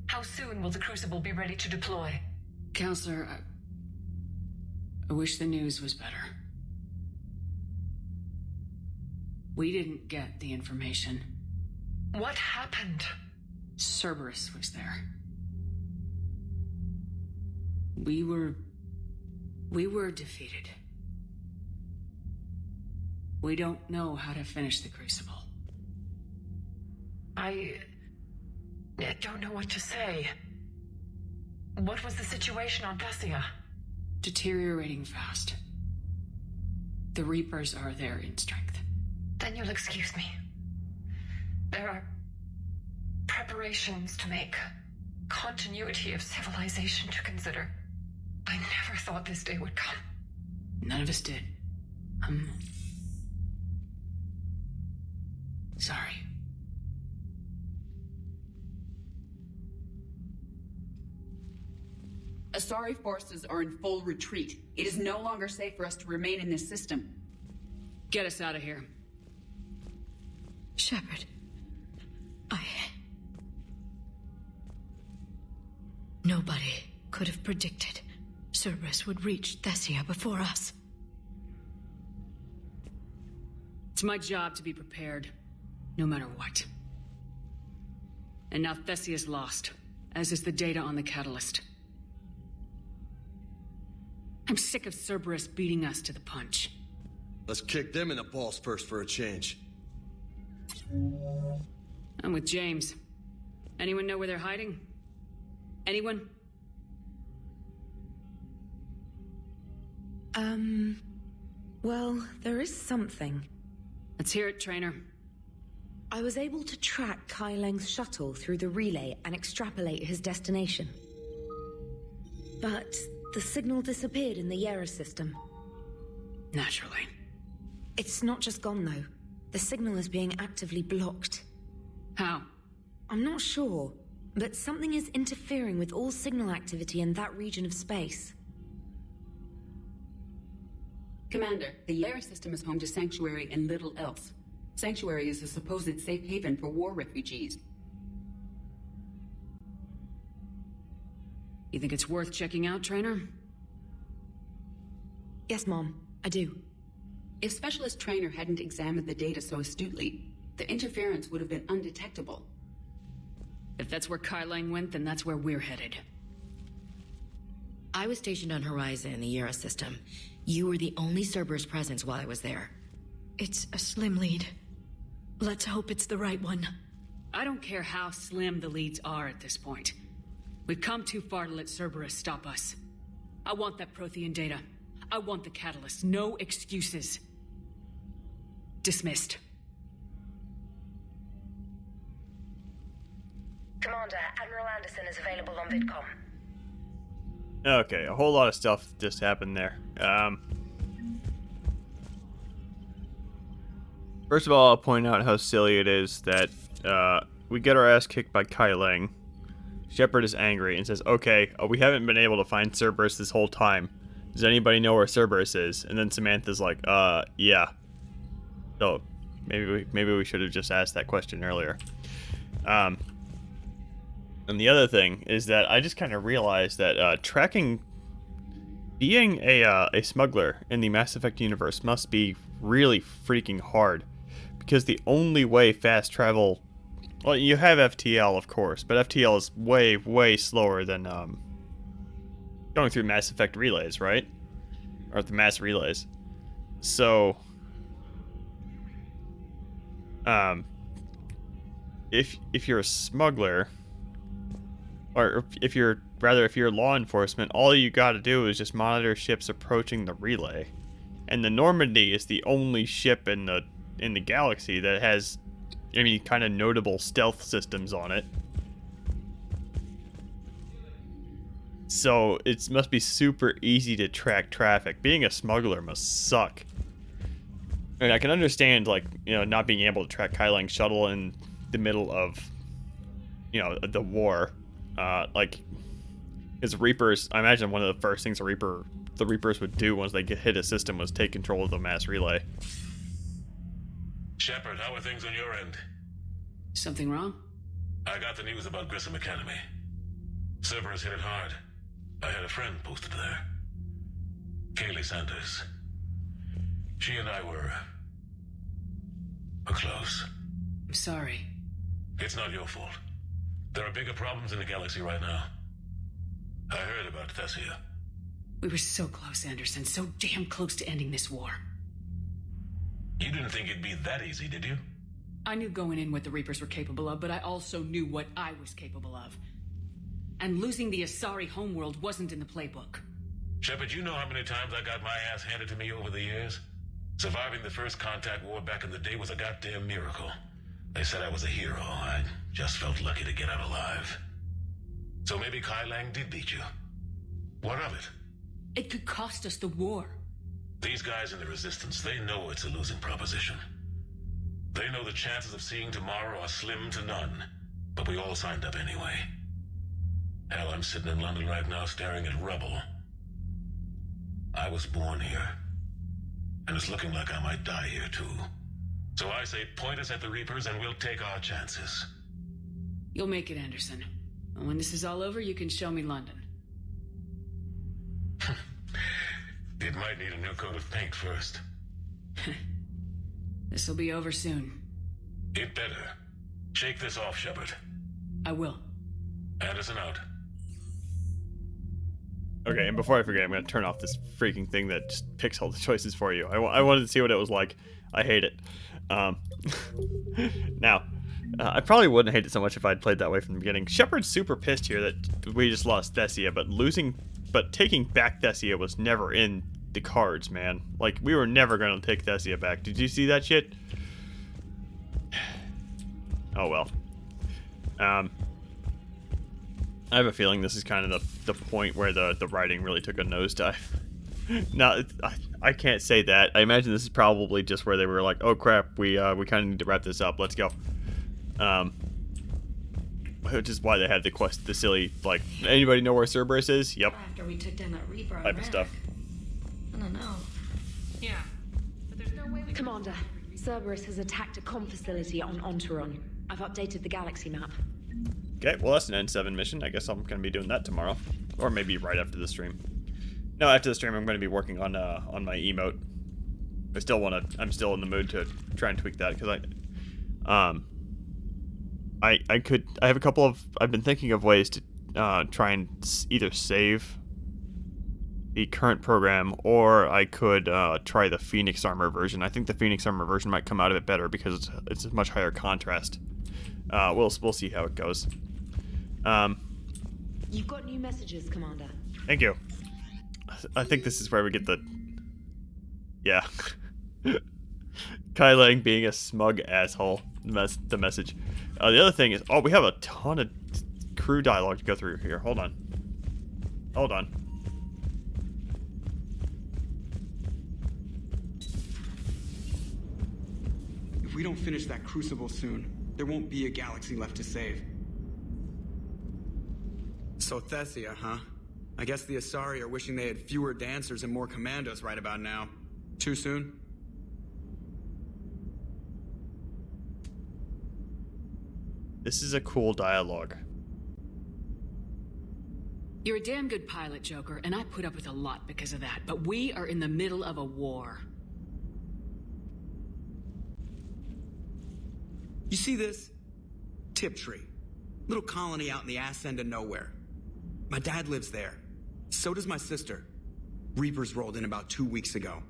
[SPEAKER 14] How soon will the Crucible be ready to deploy?
[SPEAKER 19] Counselor, I wish the news was better. We didn't get the information.
[SPEAKER 14] What happened?
[SPEAKER 19] Cerberus was there. We were defeated. We don't know how to finish the Crucible.
[SPEAKER 14] I don't know what to say. What was the situation on Thessia?
[SPEAKER 19] Deteriorating fast. The Reapers are there in strength.
[SPEAKER 14] Then you'll excuse me. There are preparations to make. Continuity of civilization to consider. I never thought this day would come.
[SPEAKER 19] None of us did. Sorry.
[SPEAKER 4] Asari forces are in full retreat. It is no longer safe for us to remain in this system.
[SPEAKER 19] Get us out of here.
[SPEAKER 23] Shepard, Nobody could have predicted Cerberus would reach Thessia before us.
[SPEAKER 19] It's my job to be prepared, no matter what. And now Thessia's lost, as is the data on the catalyst. I'm sick of Cerberus beating us to the punch.
[SPEAKER 12] Let's kick them in the balls first for a change.
[SPEAKER 19] I'm with James. Anyone know where they're hiding? Anyone?
[SPEAKER 2] Well, there is something.
[SPEAKER 19] Let's hear it, Trainer.
[SPEAKER 2] I was able to track Kai Leng's shuttle through the relay and extrapolate his destination. But the signal disappeared in the Yera system.
[SPEAKER 19] Naturally.
[SPEAKER 2] It's not just gone, though. The signal is being actively blocked.
[SPEAKER 19] How?
[SPEAKER 2] I'm not sure, but something is interfering with all signal activity in that region of space.
[SPEAKER 4] Commander, the Yera system is home to Sanctuary and little else. Sanctuary is a supposed safe haven for war refugees.
[SPEAKER 19] You think it's worth checking out, Trainer?
[SPEAKER 2] Yes, Mom, I do.
[SPEAKER 4] If Specialist Trainer hadn't examined the data so astutely, the interference would have been undetectable.
[SPEAKER 19] If that's where Kai Lang went, then that's where we're headed.
[SPEAKER 2] I was stationed on Horizon in the Yera system. You were the only Cerberus presence while I was there.
[SPEAKER 23] It's a slim lead. Let's hope it's the right one.
[SPEAKER 19] I don't care how slim the leads are at this point. We've come too far to let Cerberus stop us. I want that Prothean data. I want the catalyst. No excuses. Dismissed.
[SPEAKER 11] Commander, Admiral Anderson is available on VidCom.
[SPEAKER 1] Okay, a whole lot of stuff just happened there. First of all, I'll point out how silly it is that we get our ass kicked by Kai Lang. Shepard is angry and says, okay, we haven't been able to find Cerberus this whole time. Does anybody know where Cerberus is? And then Samantha's like, yeah. So, maybe we should have just asked that question earlier. And the other thing is that I just kind of realized that being a smuggler in the Mass Effect universe must be really freaking hard. Because the only way fast travel... Well, you have FTL, of course, but FTL is way, way slower than going through Mass Effect relays, right? Or the mass relays. So... if you're a smuggler... Or if you're law enforcement, all you gotta do is just monitor ships approaching the relay. And the Normandy is the only ship in the galaxy that has any kind of notable stealth systems on it. So it must be super easy to track traffic. Being a smuggler must suck. I mean, I can understand, like, you know, not being able to track Kai Lang's shuttle in the middle of you know, the war. Like, his Reapers, I imagine one of the first things the Reapers would do once they hit a system was take control of the mass relay.
[SPEAKER 6] Shepard, how are things on your end?
[SPEAKER 19] Something wrong?
[SPEAKER 6] I got the news about Grissom Academy. Cerberus hit it hard. I had a friend posted there. Kaylee Sanders. She and I were close.
[SPEAKER 19] I'm sorry.
[SPEAKER 6] It's not your fault. There are bigger problems in the galaxy right now. I heard about Thessia.
[SPEAKER 19] We were so close, Anderson. So damn close to ending this war.
[SPEAKER 6] You didn't think it'd be that easy, did you?
[SPEAKER 19] I knew going in what the Reapers were capable of, but I also knew what I was capable of. And losing the Asari homeworld wasn't in the playbook.
[SPEAKER 6] Shepard, you know how many times I got my ass handed to me over the years? Surviving the first contact war back in the day was a goddamn miracle. They said I was a hero. I just felt lucky to get out alive. So maybe Kai Lang did beat you. What of it?
[SPEAKER 19] It could cost us the war.
[SPEAKER 6] These guys in the Resistance, they know it's a losing proposition. They know the chances of seeing tomorrow are slim to none. But we all signed up anyway. Hell, I'm sitting in London right now staring at rubble. I was born here. And it's looking like I might die here too. So I say point us at the Reapers and we'll take our chances.
[SPEAKER 19] You'll make it, Anderson. And when this is all over, you can show me London.
[SPEAKER 6] It might need a new coat of paint first.
[SPEAKER 19] This'll be over soon.
[SPEAKER 6] It better. Shake this off, Shepard.
[SPEAKER 19] I will.
[SPEAKER 6] Anderson out.
[SPEAKER 1] Okay, and before I forget, I'm going to turn off this freaking thing that just picks all the choices for you. I wanted to see what it was like. I hate it. Now, I probably wouldn't hate it so much if I'd played that way from the beginning. Shepard's super pissed here that we just lost Thessia, but taking back Thessia was never in the cards, man. Like, we were never going to take Thessia back. Did you see that shit? Oh, well. I have a feeling this is kind of the point where the writing really took a nosedive. No, I can't say that. I imagine this is probably just where they were like, oh crap, we kind of need to wrap this up. Let's go. Which is why they had the silly, like, anybody know where Cerberus is? Yep.
[SPEAKER 2] After we took down that Reaper
[SPEAKER 1] type of stuff.
[SPEAKER 2] I don't know.
[SPEAKER 8] Yeah, but there's no way we
[SPEAKER 2] Commander, Cerberus has attacked a comm facility on Ontaron. I've updated the galaxy map.
[SPEAKER 1] Okay, well that's an N7 mission. I guess I'm going to be doing that tomorrow. Or maybe right after the stream. No, after the stream I'm going to be working on my emote. I'm still in the mood to try and tweak that, because I've been thinking of ways to try and either save the current program, or I could try the Phoenix Armor version. I think the Phoenix Armor version might come out of it better because it's a much higher contrast. We'll see how it goes.
[SPEAKER 2] You've got new messages, Commander.
[SPEAKER 1] Thank you. I think this is where we get the... Yeah. Kai Lang being a smug asshole. The message. The other thing is... Oh, we have a ton of crew dialogue to go through here. Hold on.
[SPEAKER 22] If we don't finish that crucible soon, there won't be a galaxy left to save. So Thessia, huh? I guess the Asari are wishing they had fewer dancers and more commandos right about now. Too soon?
[SPEAKER 1] This is a cool dialogue.
[SPEAKER 19] You're a damn good pilot, Joker, and I put up with a lot because of that, but we are in the middle of a war.
[SPEAKER 22] You see this? Tiptree. Little colony out in the ass end of nowhere. My dad lives there. So does my sister. Reapers rolled in about 2 weeks ago.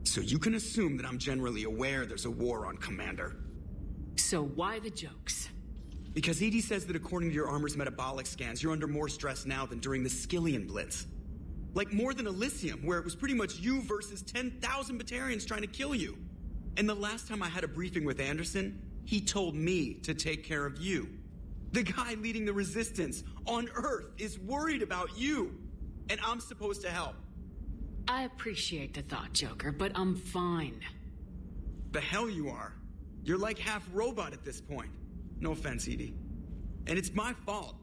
[SPEAKER 22] So you can assume that I'm generally aware there's a war on, Commander.
[SPEAKER 19] So why the jokes?
[SPEAKER 22] Because EDI says that according to your armor's metabolic scans, you're under more stress now than during the Skillian Blitz. Like more than Elysium, where it was pretty much you versus 10,000 Batarians trying to kill you. And the last time I had a briefing with Anderson, he told me to take care of you. The guy leading the resistance on Earth is worried about you. And I'm supposed to help.
[SPEAKER 19] I appreciate the thought, Joker, but I'm fine.
[SPEAKER 22] The hell you are. You're like half robot at this point. No offense, Edie. And it's my fault.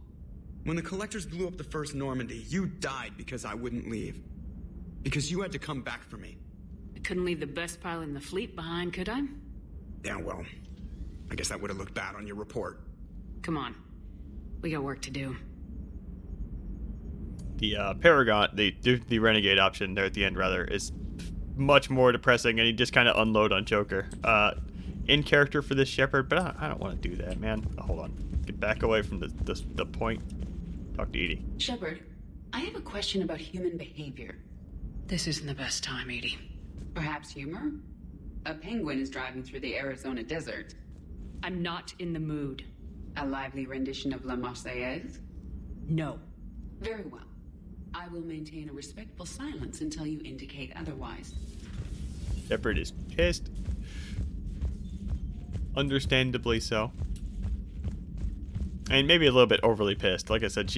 [SPEAKER 22] When the Collectors blew up the first Normandy, you died because I wouldn't leave. Because you had to come back for me.
[SPEAKER 19] I couldn't leave the best pilot in the fleet behind, could I?
[SPEAKER 22] Yeah, well, I guess that would have looked bad on your report.
[SPEAKER 19] Come on. We got work to do.
[SPEAKER 1] The Paragon, the Renegade option there at the end, rather, is much more depressing, and he just kind of unload on Joker. In character for this Shepard, but I don't want to do that, man. Hold on. Get back away from the point. Talk to Edie.
[SPEAKER 4] Shepard, I have a question about human behavior.
[SPEAKER 19] This isn't the best time, Edie.
[SPEAKER 4] Perhaps humor? A penguin is driving through the Arizona desert.
[SPEAKER 19] I'm not in the mood.
[SPEAKER 4] A lively rendition of La Marseillaise?
[SPEAKER 19] No.
[SPEAKER 4] Very well. I will maintain a respectful silence until you indicate otherwise.
[SPEAKER 1] Shepard is pissed. Understandably so. And maybe a little bit overly pissed. Like I said,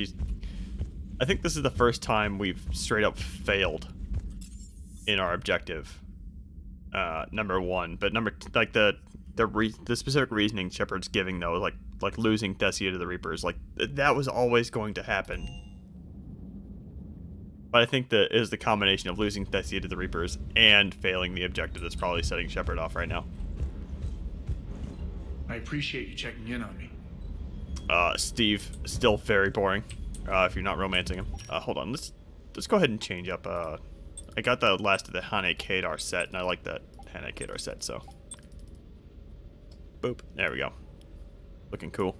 [SPEAKER 1] I think this is the first time we've straight up failed in our objective. Number one, but the specific reasoning Shepard's giving, though, like losing Thessia to the Reapers, like that was always going to happen. But I think that is the combination of losing Thessia to the Reapers and failing the objective that's probably setting Shepard off right now.
[SPEAKER 15] I appreciate you checking in on me.
[SPEAKER 1] Steve, still very boring. If you're not romancing him. Hold on, let's go ahead and change up. I got the last of the Hane Kadar set, and I like that Hane Kadar set, so. Boop. There we go. Looking cool.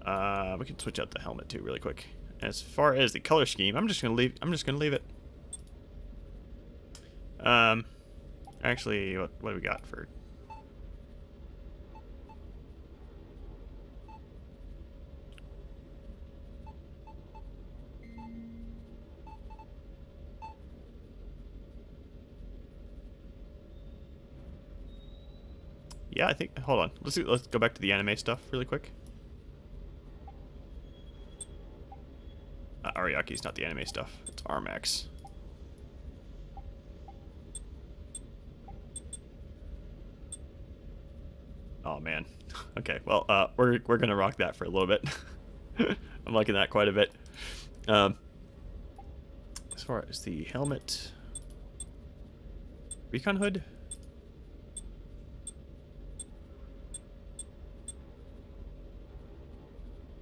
[SPEAKER 1] We can switch out the helmet too, really quick. As far as the color scheme, I'm just gonna leave it. Actually, what do we got for? Yeah, I think. Hold on. Let's go back to the anime stuff really quick. Ariaki's not the anime stuff. It's Armax. Oh man. Okay. Well, we're gonna rock that for a little bit. I'm liking that quite a bit. As far as the helmet, recon hood.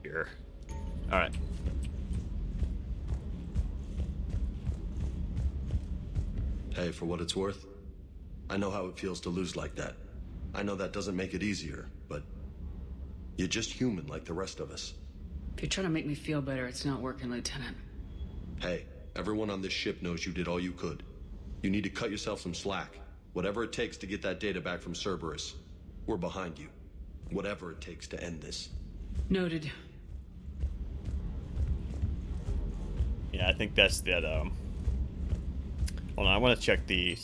[SPEAKER 1] Here. All right.
[SPEAKER 12] Hey, for what it's worth, I know how it feels to lose like that. I know that doesn't make it easier, but you're just human like the rest of us.
[SPEAKER 19] If you're trying to make me feel better, it's not working, Lieutenant.
[SPEAKER 12] Hey, everyone on this ship knows you did all you could. You need to cut yourself some slack. Whatever it takes to get that data back from Cerberus. We're behind you. Whatever it takes to end this.
[SPEAKER 19] Noted.
[SPEAKER 1] Yeah, I think that's that, Hold on, I want to check the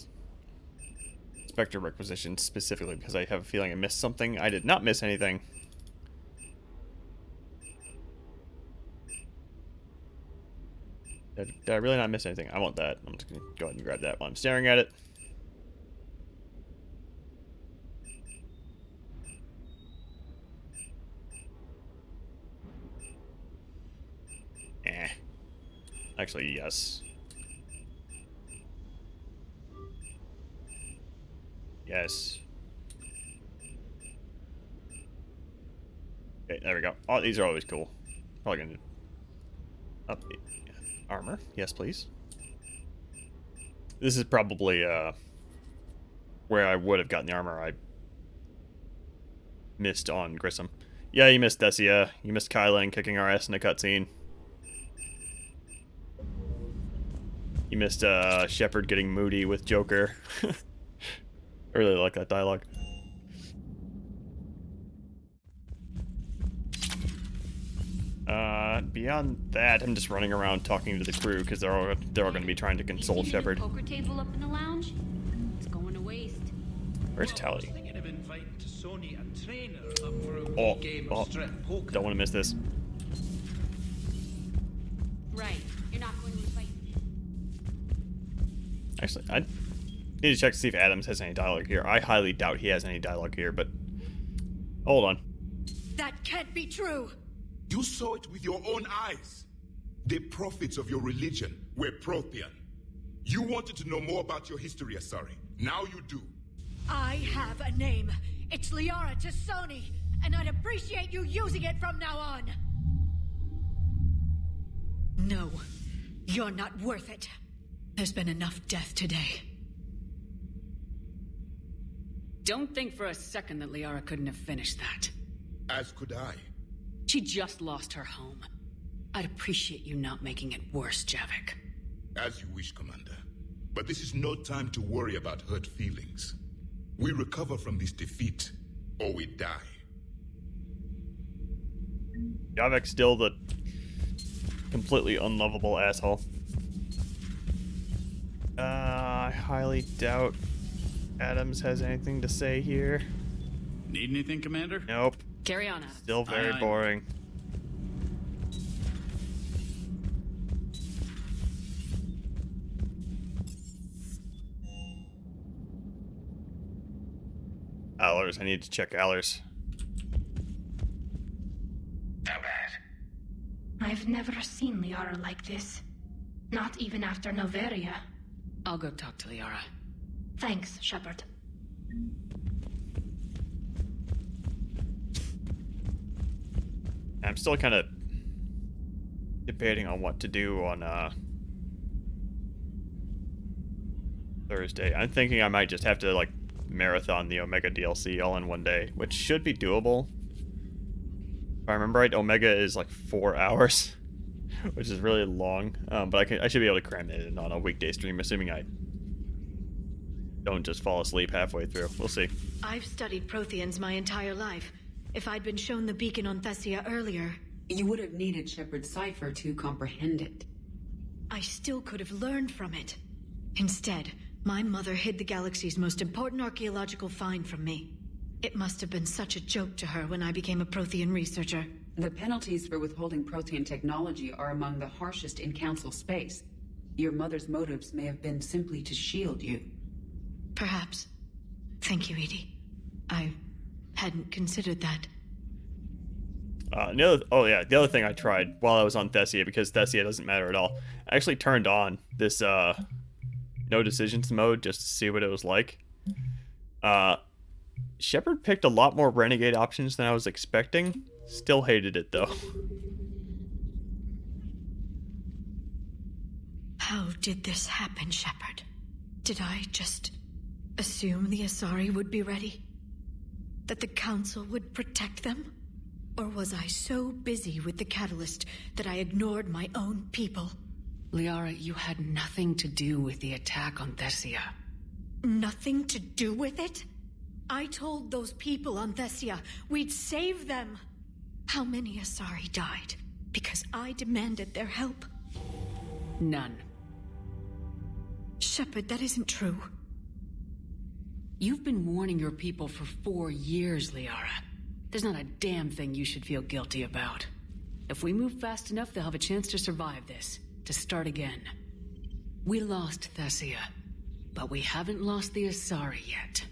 [SPEAKER 1] Spectre requisition specifically because I have a feeling I missed something. I did not miss anything. Did I really not miss anything? I want that. I'm just going to go ahead and grab that while I'm staring at it. Actually, yes. Yes. Okay, there we go. Oh, these are always cool. Probably gonna up armor. Yes, please. This is probably where I would have gotten the armor I missed on Grissom. Yeah, you missed Thessia. You missed Kylan kicking our ass in a cutscene. You missed Shepard getting moody with Joker. I really like that dialogue. Beyond that, I'm just running around talking to the crew because they're all going to be trying to console Shepard.
[SPEAKER 8] Poker table up in the lounge? It's going to waste.
[SPEAKER 1] Where's Tally? Oh, don't want to miss this.
[SPEAKER 8] Right. You're not going to fight.
[SPEAKER 1] Actually, I need to check to see if Adams has any dialogue here. I highly doubt he has any dialogue here, but Hold on.
[SPEAKER 8] That can't be true!
[SPEAKER 16] You saw it with your own eyes. The prophets of your religion were Prothean. You wanted to know more about your history, Asari. Now you do.
[SPEAKER 8] I have a name. It's Liara Tassoni, and I'd appreciate you using it from now on. No, you're not worth it. There's been enough death today.
[SPEAKER 19] Don't think for a second that Liara couldn't have finished that.
[SPEAKER 16] As could I.
[SPEAKER 19] She just lost her home. I'd appreciate you not making it worse, Javik.
[SPEAKER 16] As you wish, Commander. But this is no time to worry about hurt feelings. We recover from this defeat, or we die.
[SPEAKER 1] Javik's still the completely unlovable asshole. I highly doubt Adams has anything to say here.
[SPEAKER 15] Need anything, Commander?
[SPEAKER 1] Nope.
[SPEAKER 19] Carry on, Adams.
[SPEAKER 1] Still very
[SPEAKER 15] Aye.
[SPEAKER 1] boring. Allers, I need to check Allers.
[SPEAKER 9] How bad?
[SPEAKER 18] I've never seen Liara like this. Not even after Noveria.
[SPEAKER 19] I'll go talk to Liara.
[SPEAKER 18] Thanks, Shepard.
[SPEAKER 1] I'm still kind of debating on what to do on Thursday. I'm thinking I might just have to like marathon the Omega DLC all in one day, which should be doable. If I remember right, Omega is like 4 hours, which is really long. But I should be able to cram it in on a weekday stream, assuming I don't just fall asleep halfway through. We'll see.
[SPEAKER 23] I've studied Protheans my entire life. If I'd been shown the beacon on Thessia earlier...
[SPEAKER 4] You would have needed Shepard's cipher to comprehend it.
[SPEAKER 23] I still could have learned from it. Instead, my mother hid the galaxy's most important archaeological find from me. It must have been such a joke to her when I became a Prothean researcher.
[SPEAKER 4] The penalties for withholding Protean technology are among the harshest in Council space. Your mother's motives may have been simply to shield you.
[SPEAKER 23] Perhaps. Thank you, Edie. I hadn't considered that.
[SPEAKER 1] The other thing I tried while I was on Thessia, because Thessia doesn't matter at all, I actually turned on this no decisions mode just to see what it was like. Shepard picked a lot more renegade options than I was expecting. Still hated it though.
[SPEAKER 23] How did this happen, Shepard? Did I just assume the Asari would be ready? That the Council would protect them? Or was I so busy with the Catalyst that I ignored my own people?
[SPEAKER 19] Liara, you had nothing to do with the attack on Thessia.
[SPEAKER 23] Nothing to do with it? I told those people on Thessia we'd save them. How many Asari died because I demanded their help?
[SPEAKER 19] None.
[SPEAKER 23] Shepard, that isn't true.
[SPEAKER 19] You've been warning your people for 4 years, Liara. There's not a damn thing you should feel guilty about. If we move fast enough, they'll have a chance to survive this, to start again. We lost Thessia, but we haven't lost the Asari yet.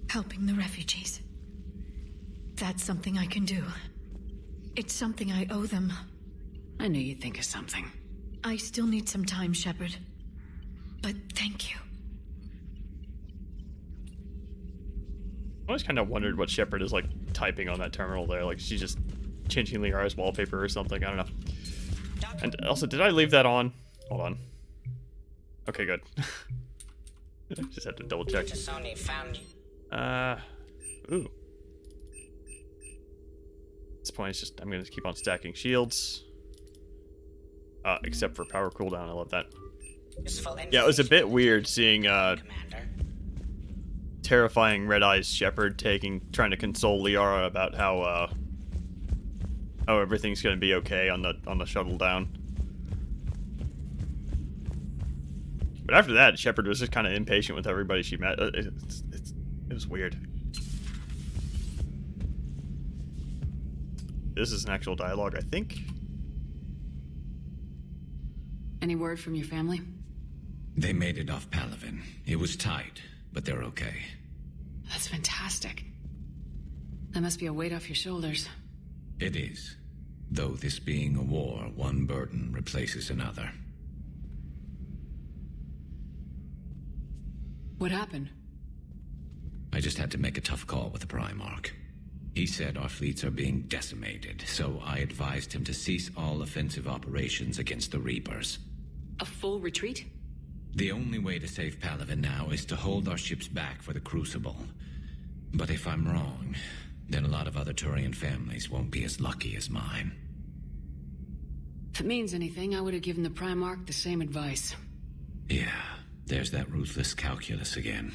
[SPEAKER 23] Helping the refugees. That's something I can do. It's something I owe them.
[SPEAKER 19] I knew you'd think of something.
[SPEAKER 23] I still need some time, Shepard. But thank you.
[SPEAKER 1] I always kind of wondered what Shepard is like typing on that terminal there. Like she's just changing Liara's wallpaper or something. I don't know. And also, did I leave that on? Hold on. Okay, good. Just had to double check.
[SPEAKER 20] Tassoni found you.
[SPEAKER 1] Ooh. At this point, it's just I'm gonna keep on stacking shields. Except for power cooldown. I love that. Yeah, it was a bit weird seeing terrifying Red Eyes Shepard trying to console Liara about how everything's gonna be okay on the shuttle down. But after that, Shepard was just kind of impatient with everybody she met. It was weird. This is an actual dialogue, I think.
[SPEAKER 19] Any word from your family?
[SPEAKER 17] They made it off Palaven. It was tight, but they're okay.
[SPEAKER 19] That's fantastic. That must be a weight off your shoulders.
[SPEAKER 17] It is. Though this being a war, one burden replaces another.
[SPEAKER 19] What happened?
[SPEAKER 17] I just had to make a tough call with the Primarch. He said our fleets are being decimated, so I advised him to cease all offensive operations against the Reapers.
[SPEAKER 19] A full retreat?
[SPEAKER 17] The only way to save Palaven now is to hold our ships back for the Crucible. But if I'm wrong, then a lot of other Turian families won't be as lucky as mine.
[SPEAKER 19] If it means anything, I would have given the Primarch the same advice.
[SPEAKER 17] Yeah, there's that ruthless calculus again.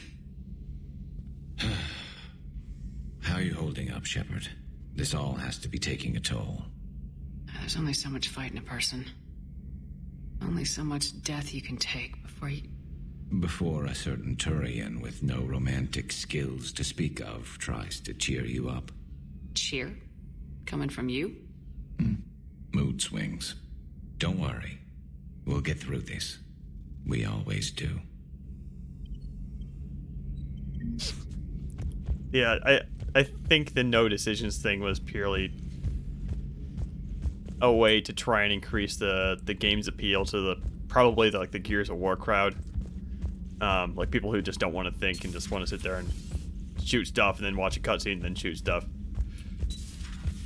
[SPEAKER 17] How are you holding up, Shepard? This all has to be taking a toll.
[SPEAKER 19] There's only so much fight in a person. Only so much death you can take before you...
[SPEAKER 17] Before a certain Turian with no romantic skills to speak of tries to cheer you up.
[SPEAKER 19] Cheer? Coming from you?
[SPEAKER 17] Mood swings. Don't worry. We'll get through this. We always do.
[SPEAKER 1] Yeah, I think the no decisions thing was purely a way to try and increase the game's appeal to the probably the, like the Gears of War crowd. Like people who just don't want to think and just want to sit there and shoot stuff and then watch a cutscene and then shoot stuff.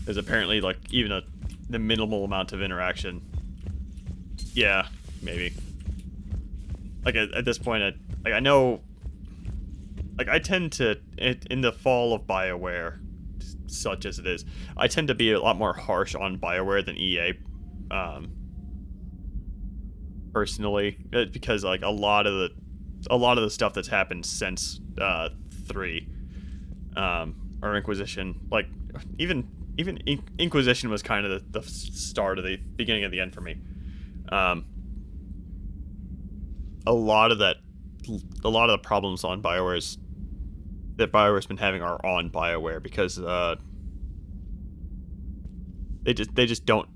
[SPEAKER 1] There's apparently like even the minimal amount of interaction. Yeah, maybe. Like at this point, I know. Like I tend to in the fall of BioWare, such as it is, I tend to be a lot more harsh on BioWare than EA. Personally, because like a lot of the stuff that's happened since 3, or Inquisition, like even Inquisition was kind of the start of the beginning of the end for me. A lot of the problems on BioWare's that BioWare's been having are on BioWare because they just don't,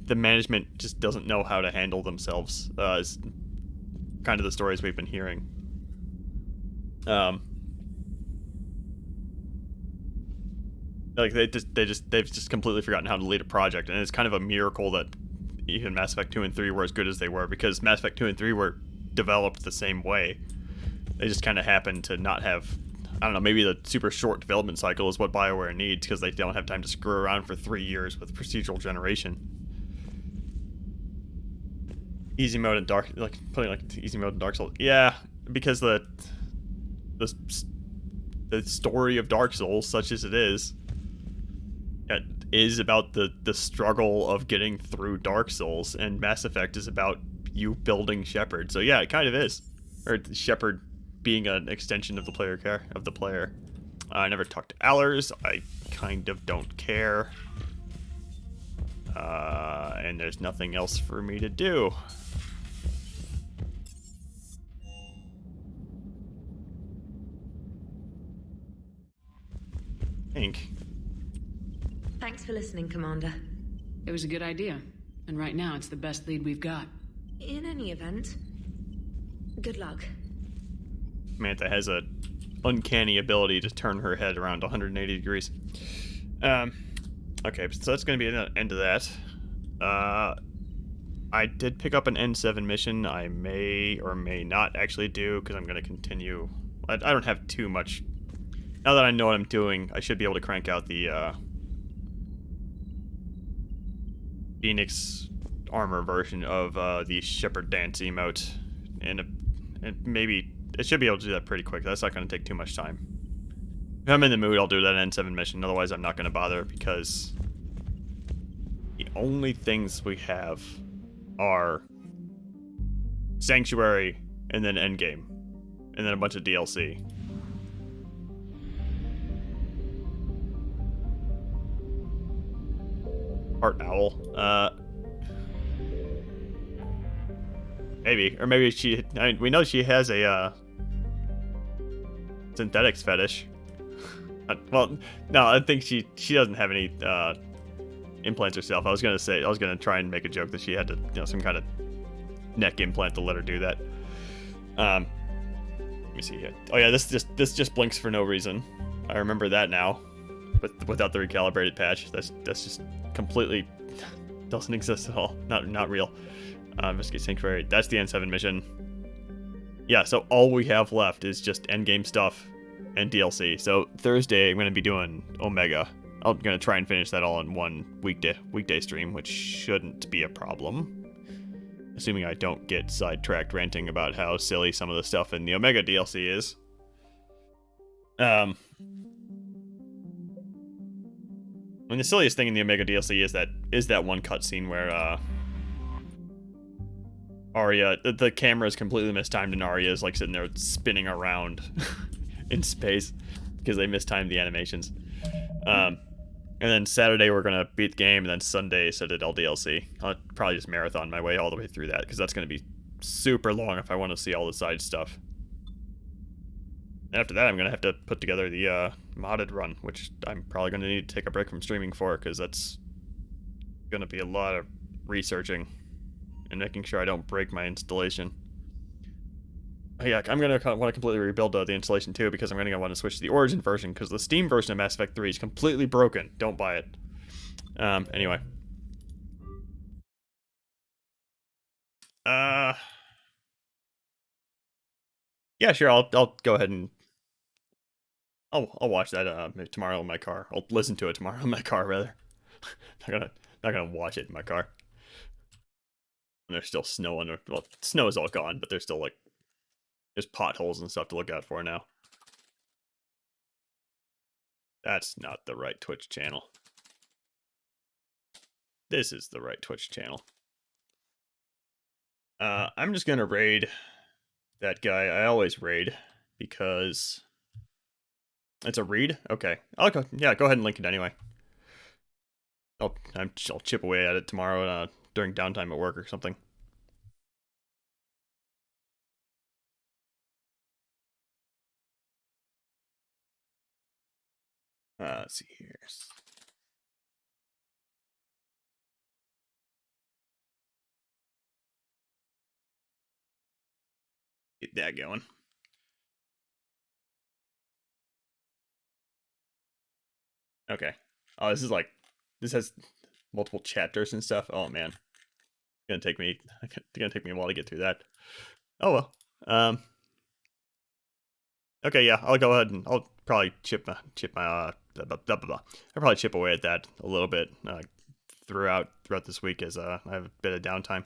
[SPEAKER 1] the management just doesn't know how to handle themselves. Is kind of the stories we've been hearing. Like they've just completely forgotten how to lead a project, and it's kind of a miracle that even Mass Effect 2 and 3 were as good as they were, because Mass Effect 2 and 3 were developed the same way. They just kind of happen to not have, I don't know, maybe the super short development cycle is what BioWare needs, because they don't have time to screw around for 3 years with procedural generation. Easy mode and dark, like putting like easy mode in Dark Souls. Yeah, because the story of Dark Souls, such as it is about the struggle of getting through Dark Souls, and Mass Effect is about you building Shepard. So yeah, it kind of is, or Shepard being an extension of the player. I never talked to Allers. I kind of don't care. And there's nothing else for me to do.
[SPEAKER 2] Thanks for listening, Commander.
[SPEAKER 19] It was a good idea, and right now it's the best lead we've got.
[SPEAKER 2] In any event, good luck.
[SPEAKER 1] Mantha has a uncanny ability to turn her head around 180 degrees. Okay, so that's going to be the end of that. I did pick up an N7 mission I may or may not actually do, because I'm going to continue. I don't have too much. Now that I know what I'm doing, I should be able to crank out the Phoenix armor version of the Shepard Dance emote, and maybe it should be able to do that pretty quick. That's not going to take too much time. If I'm in the mood, I'll do that N7 mission. Otherwise, I'm not going to bother, because the only things we have are Sanctuary and then Endgame, and then a bunch of DLC. Heart Owl. Maybe. Or maybe she... I mean, we know she has a, synthetics fetish. Well, no, I think she doesn't have any, implants herself. I was gonna try and make a joke that she had to, some kind of neck implant to let her do that. Let me see here. Oh yeah, this just blinks for no reason. I remember that now, but without the recalibrated patch, that's just completely doesn't exist at all. Not real. Investigate Sanctuary. That's the N7 mission. Yeah, so all we have left is just endgame stuff and DLC. So Thursday I'm gonna be doing Omega. I'm gonna try and finish that all in one weekday stream, which shouldn't be a problem. Assuming I don't get sidetracked ranting about how silly some of the stuff in the Omega DLC is. I mean, the silliest thing in the Omega DLC is that one cutscene where Arya, the camera is completely mistimed and Arya is like sitting there spinning around in space because they mistimed the animations. And then Saturday we're gonna beat the game, and then Sunday Citadel DLC. I'll probably just marathon my way all the way through that because that's gonna be super long if I want to see all the side stuff. And after that, I'm gonna have to put together the modded run, which I'm probably gonna need to take a break from streaming for because that's gonna be a lot of researching and making sure I don't break my installation. Yeah, I'm going to want to completely rebuild the installation too because I'm going to want to switch to the Origin version because the Steam version of Mass Effect 3 is completely broken. Don't buy it. Anyway. Yeah, sure, I'll go ahead and I'll watch that tomorrow in my car. I'll listen to it tomorrow in my car rather. not gonna watch it in my car. And there's still snow under. Well, snow is all gone, but there's still like there's potholes and stuff to look out for now. That's not the right Twitch channel. This is the right Twitch channel. I'm just gonna raid that guy. I always raid because it's a read. Okay, I'll go. Yeah, go ahead and link it anyway. I'll chip away at it tomorrow during downtime at work or something. Let's see here. Get that going. Okay. Oh, this has multiple chapters and stuff. Oh man, it's gonna take me a while to get through that. Oh well. Okay, yeah, I'll go ahead and I'll probably chip my I'll probably chip away at that a little bit throughout this week as I have a bit of downtime.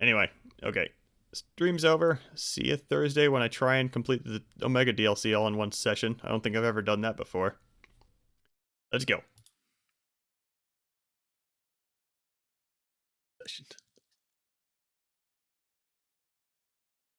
[SPEAKER 1] Anyway, okay, stream's over. See you Thursday when I try and complete the Omega DLC all in one session. I don't think I've ever done that before. Let's go.